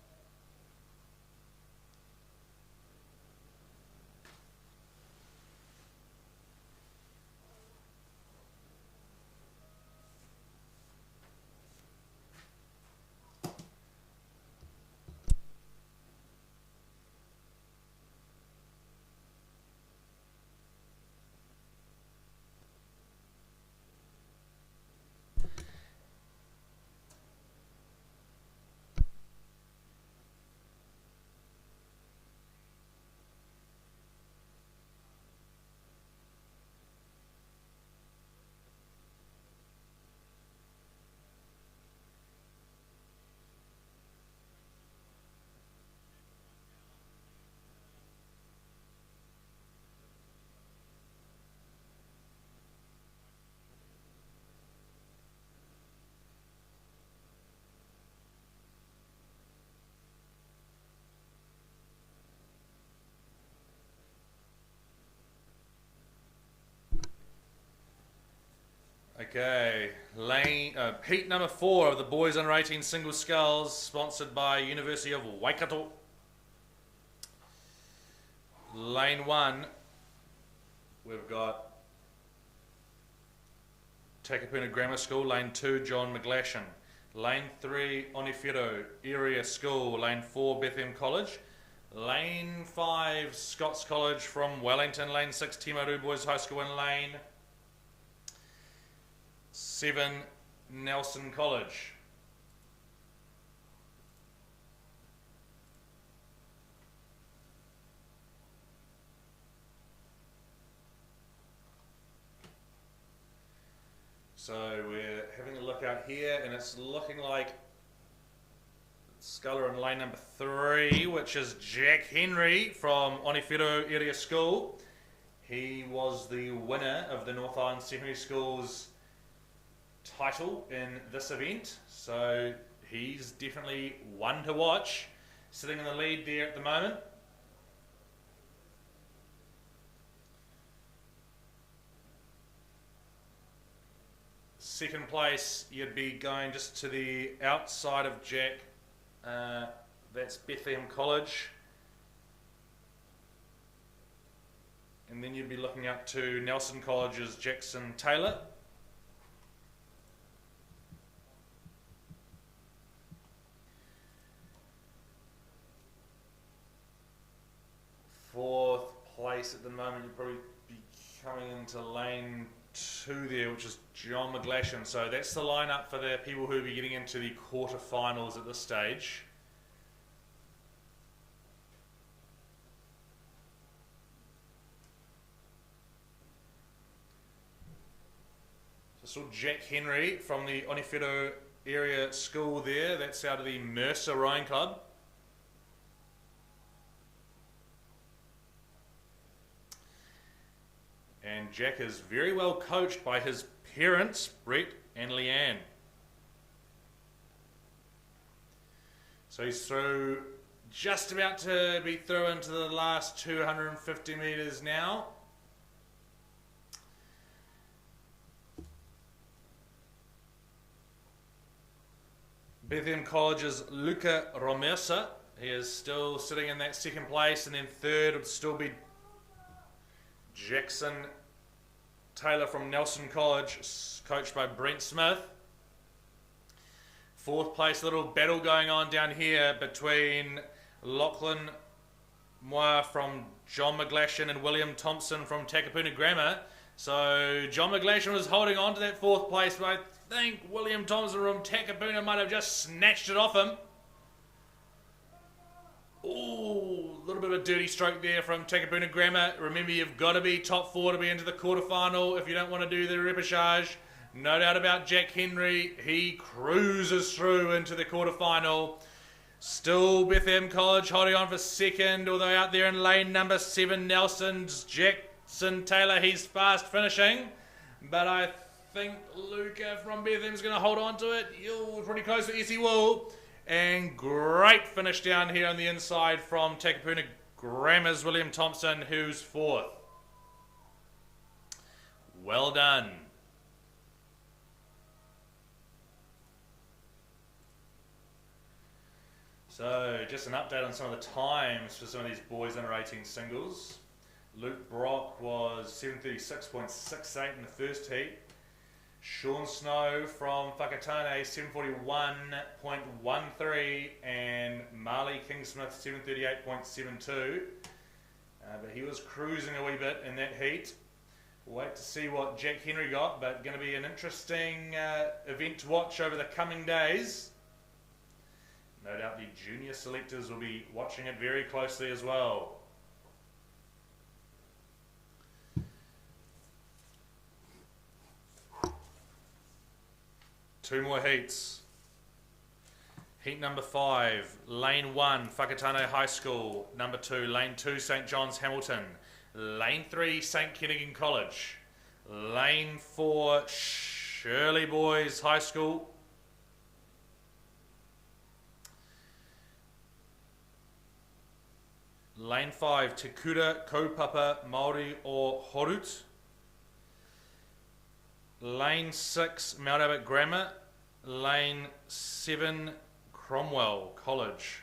Okay, heat number 4 of the boys under 18 single sculls, sponsored by University of Waikato. Lane 1, we've got Takapuna Grammar School. Lane 2, John McGlashan. Lane 3, Onifero Area School. Lane 4, Bethlehem College. Lane 5, Scots College from Wellington. Lane 6, Timaru Boys High School. And Lane 7, Nelson College. So we're having a look out here, and it's looking like Sculler in lane number 3, which is Jack Henry from Onifero Area School. He was the winner of the North Island Secondary School's title in this event, so he's definitely one to watch, sitting in the lead there at the moment. Second place, you'd be going just to the outside of Jack. That's Bethlehem College. And then you'd be looking up to Nelson College's Jackson Taylor. Fourth place at the moment, you'd probably be coming into lane 2 there, which is John McGlashan. So that's the lineup for the people who will be getting into the quarterfinals at this stage. So Jack Henry from the Onifero Area School there. That's out of the Mercer Rowing Club. And Jack is very well coached by his parents, Brett and Leanne. So he's through, just about to be through into the last 250 metres now. Bethlehem College's Luca Romersa. He is still sitting in that second place, and then third would still be Jackson Taylor from Nelson College, coached by Brent Smith. Fourth place, a little battle going on down here between Lachlan Moir from John McGlashan and William Thompson from Takapuna Grammar. So John McGlashan was holding on to that fourth place, but I think William Thompson from Takapuna might have just snatched it off him. Ooh, a little bit of a dirty stroke there from Takapuna Grammar. Remember, you've got to be top 4 to be into the quarterfinal if you don't want to do the repechage. No doubt about Jack Henry. He cruises through into the quarterfinal. Still Bethlehem College holding on for second, although out there in lane number 7, Nelson's Jackson Taylor. He's fast finishing, but I think Luca from Bethlehem's going to hold on to it. You're pretty close to Essie Wool. And great finish down here on the inside from Takapuna Grammar's William Thompson, who's 4th. Well done. So, just an update on some of the times for some of these boys under 18 singles. Luke Brock was 7:36.68 in the first heat. Sean Snow from Whakatane, 7:41.13, and Marley Kingsmith, 7:38.72. But he was cruising a wee bit in that heat. We'll wait to see what Jack Henry got, but going to be an interesting event to watch over the coming days. No doubt the junior selectors will be watching it very closely as well. Two more heats. Heat number 5, lane 1, Whakatane High School. Number 2, lane 2, St. John's Hamilton. Lane 3, St. Kentigern College. Lane 4, Shirley Boys High School. Lane 5, Te Kura Kaupapa Māori o Horut. Lane 6, Mount Abbott Grammar. Lane 7, Cromwell College.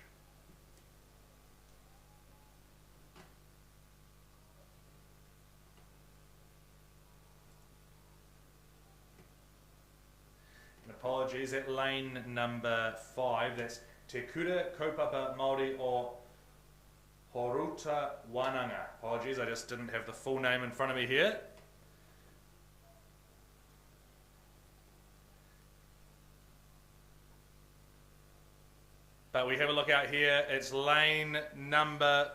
apologies, at lane number 5, that's Te Kura Kaupapa Māori o Horuta Wananga. Apologies, I just didn't have the full name in front of me here. But we have a look out here, it's lane number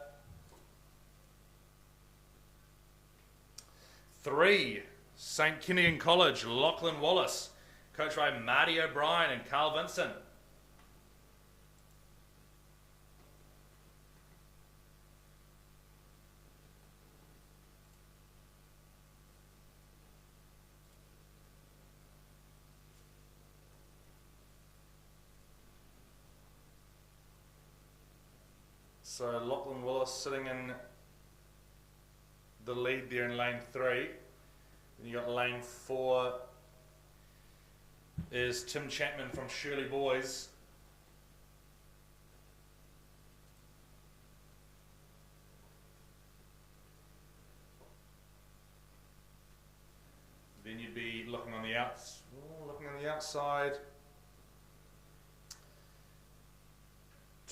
3, St Kentigern College, Lachlan Wallace, coached by Maadi O'Brien and Carl Vincent. So Lachlan Wallace sitting in the lead there in lane 3. Then you got lane 4 is Tim Chapman from Shirley Boys. Then you'd be looking on the outside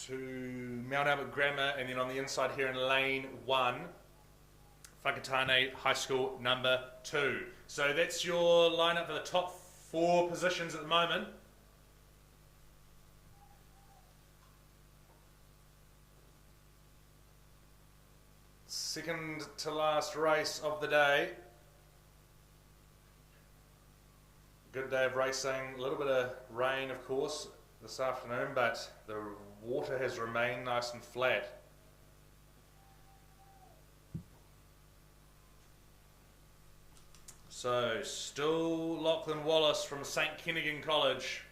to Mount Albert Grammar, and then on the inside here in lane 1, Whakatane High School number 2. So that's your lineup for the top 4 positions at the moment. Second to last race of the day. Good day of racing, a little bit of rain of course this afternoon, but the water has remained nice and flat. So, still Lachlan Wallace from St Kentigern College.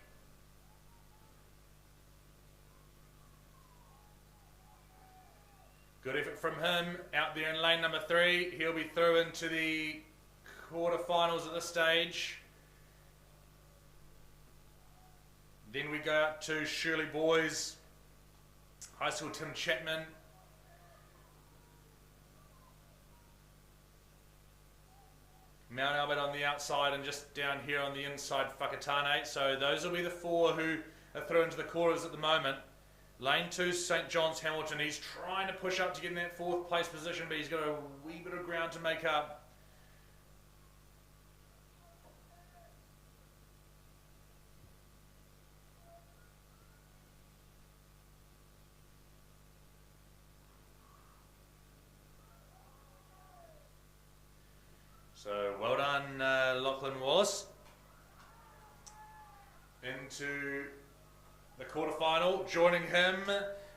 Good effort from him out there in lane number 3. He'll be through into the quarterfinals at this stage. Then we go out to Shirley Boys, High School Tim Chapman. Mount Albert on the outside, and just down here on the inside Whakatane. So those will be the 4 who are through into the quarters at the moment. Lane 2, St John's Hamilton. He's trying to push up to get in that 4th place position, but he's got a wee bit of ground to make up. So well done, Lachlan Wallace. Into the quarterfinal. Joining him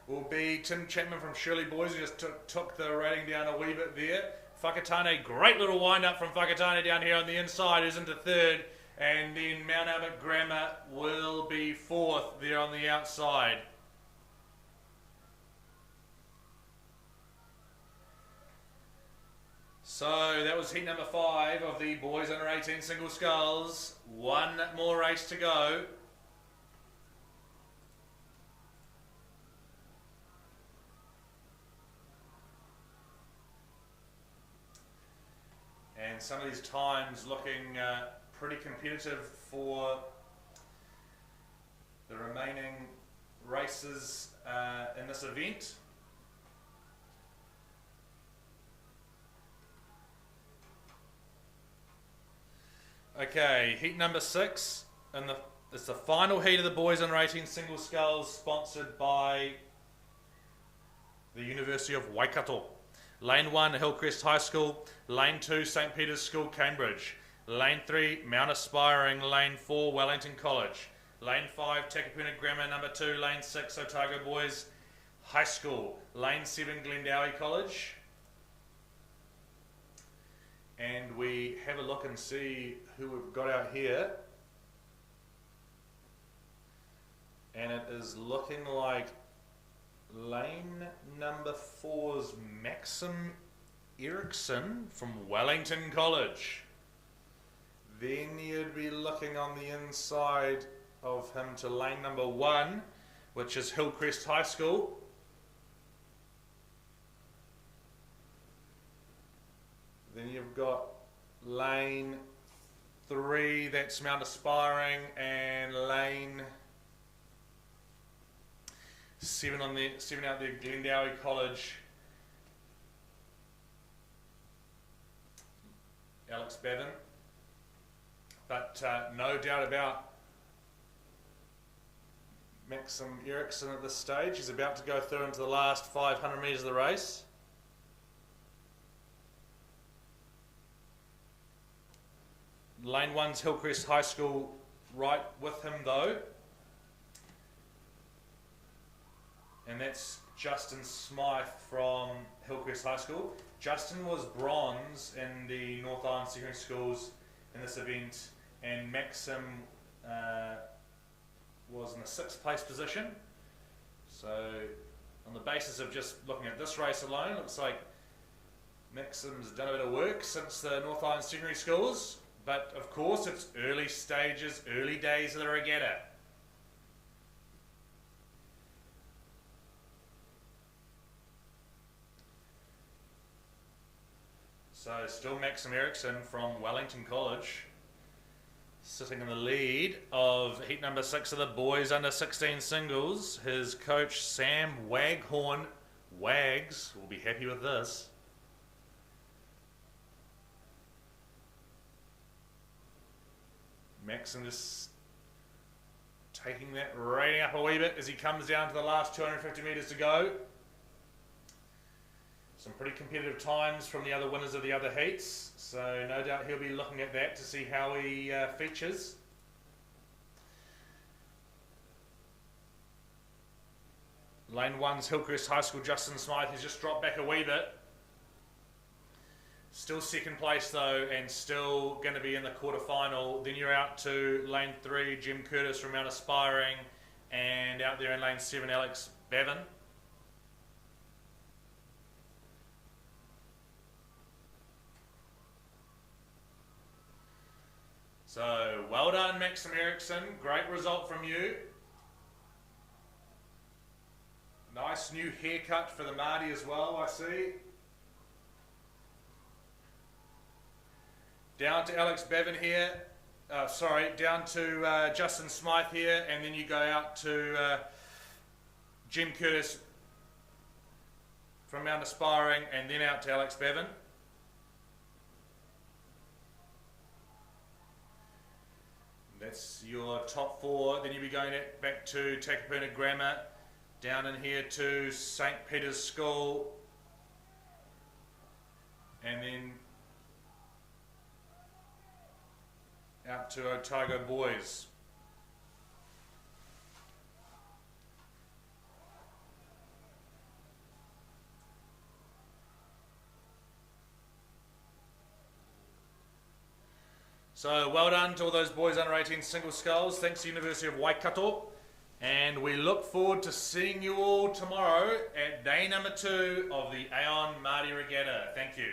will be Tim Chapman from Shirley Boys, who just took the rating down a wee bit there. Whakatane, great little wind up from Whakatane down here on the inside, who's into 3rd. And then Mount Albert Grammar will be 4th there on the outside. So that was heat number 5 of the boys under 18 single sculls. 1 more race to go. And some of these times looking pretty competitive for the remaining races in this event. Okay, heat number 6, and it's the final heat of the boys under 18 single sculls, sponsored by the University of Waikato. Lane 1, Hillcrest High School. Lane 2, St Peter's School, Cambridge. Lane 3, Mount Aspiring. Lane 4, Wellington College. Lane 5, Takapuna Grammar. Number 2, Lane 6, Otago Boys High School. Lane 7, Glendowie College. And we have a look and see who we've got out here. And it is looking like lane number 4's Maxim Eriksson from Wellington College. Then you'd be looking on the inside of him to lane number 1, which is Hillcrest High School. Then you've got lane 3, that's Mount Aspiring, and lane 7 out there, Glendowie College, Alex Bevan. But no doubt about Maxim Eriksson at this stage. He's about to go through into the last 500 metres of the race. Lane 1's Hillcrest High School right with him though. And that's Justin Smythe from Hillcrest High School. Justin was bronze in the North Island Secondary Schools in this event, and Maxim was in the 6th place position. So on the basis of just looking at this race alone, it looks like Maxim's done a bit of work since the North Island Secondary Schools, but of course it's early stages, early days of the regatta. So still Maxim Eriksson from Wellington College, sitting in the lead of heat number 6 of the boys under 16 singles. His coach Sam Waghorn, Wags, will be happy with this. Maxim just taking that rating up a wee bit as he comes down to the last 250 metres to go. Some pretty competitive times from the other winners of the other heats, so no doubt he'll be looking at that to see how he features. Lane 1's Hillcrest High School, Justin Smythe, has just dropped back a wee bit. Still 2nd place though, and still going to be in the quarterfinal. Then you're out to lane 3, Jim Curtis from Mount Aspiring, and out there in lane 7, Alex Bevan. So, well done Maxim Eriksson, great result from you. Nice new haircut for the Maadi as well, I see. Down to Alex Bevan here, down to Justin Smythe here, and then you go out to Jim Curtis from Mount Aspiring, and then out to Alex Bevan. That's your top 4. Then you'll be going back to Takapuna Grammar, down in here to St. Peter's School, and then out to Otago Boys. So well done to all those boys under 18 single sculls. Thanks to University of Waikato. And we look forward to seeing you all tomorrow at day number 2 of the Aon Maadi Regatta. Thank you.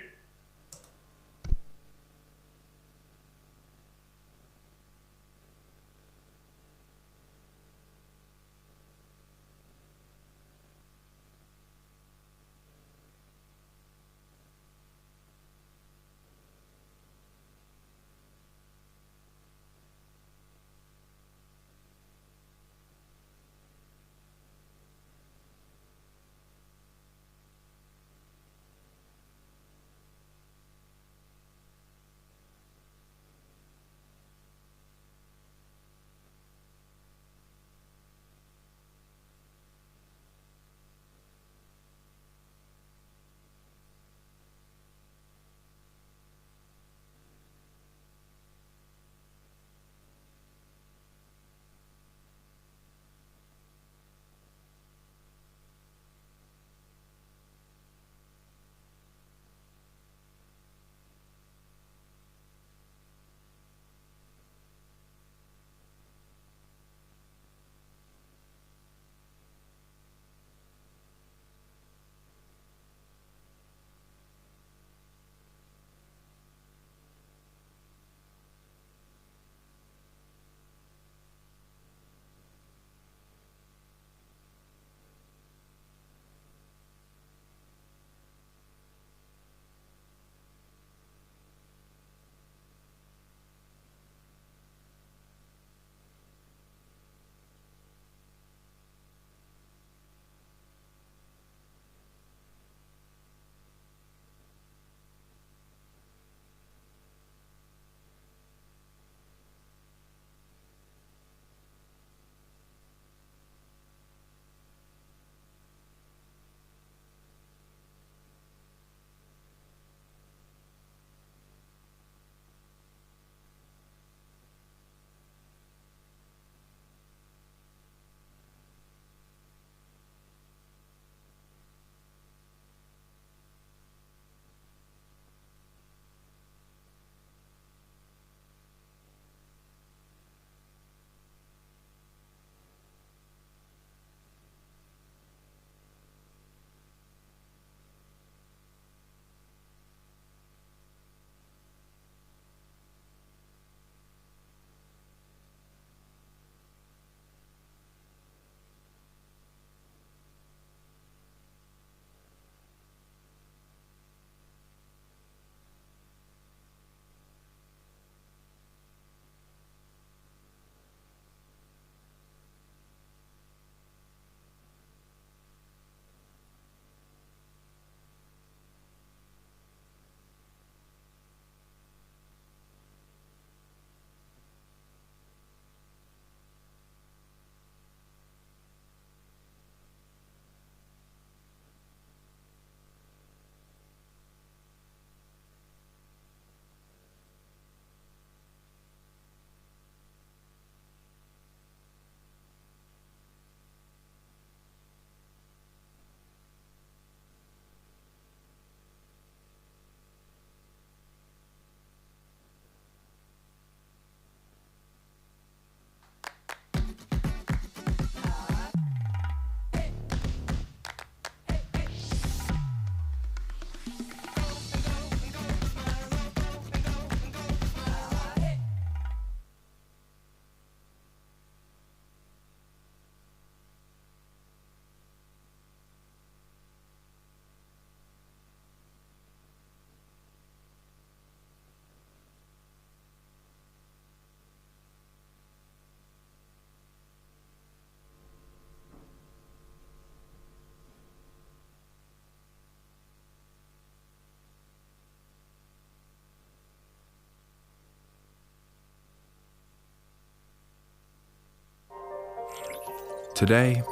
Today,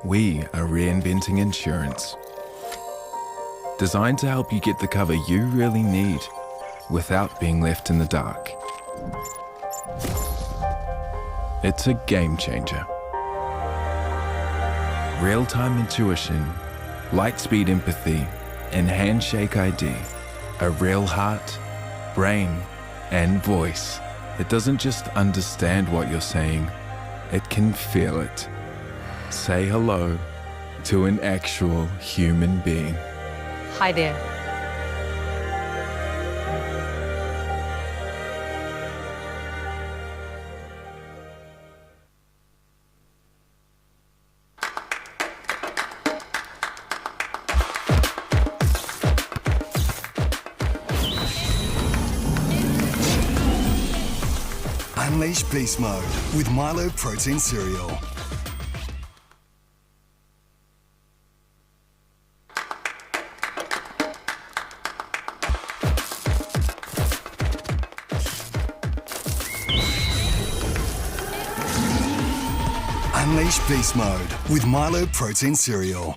we are reinventing insurance. Designed to help you get the cover you really need without being left in the dark. It's a game changer. Real-time intuition, light-speed empathy, and handshake ID. A real heart, brain, and voice. It doesn't just understand what you're saying, it can feel it. Say hello to an actual human being. Hi there. Unleash Beast Mode with Milo Protein Cereal. Unleash Beast Mode with Milo Protein Cereal.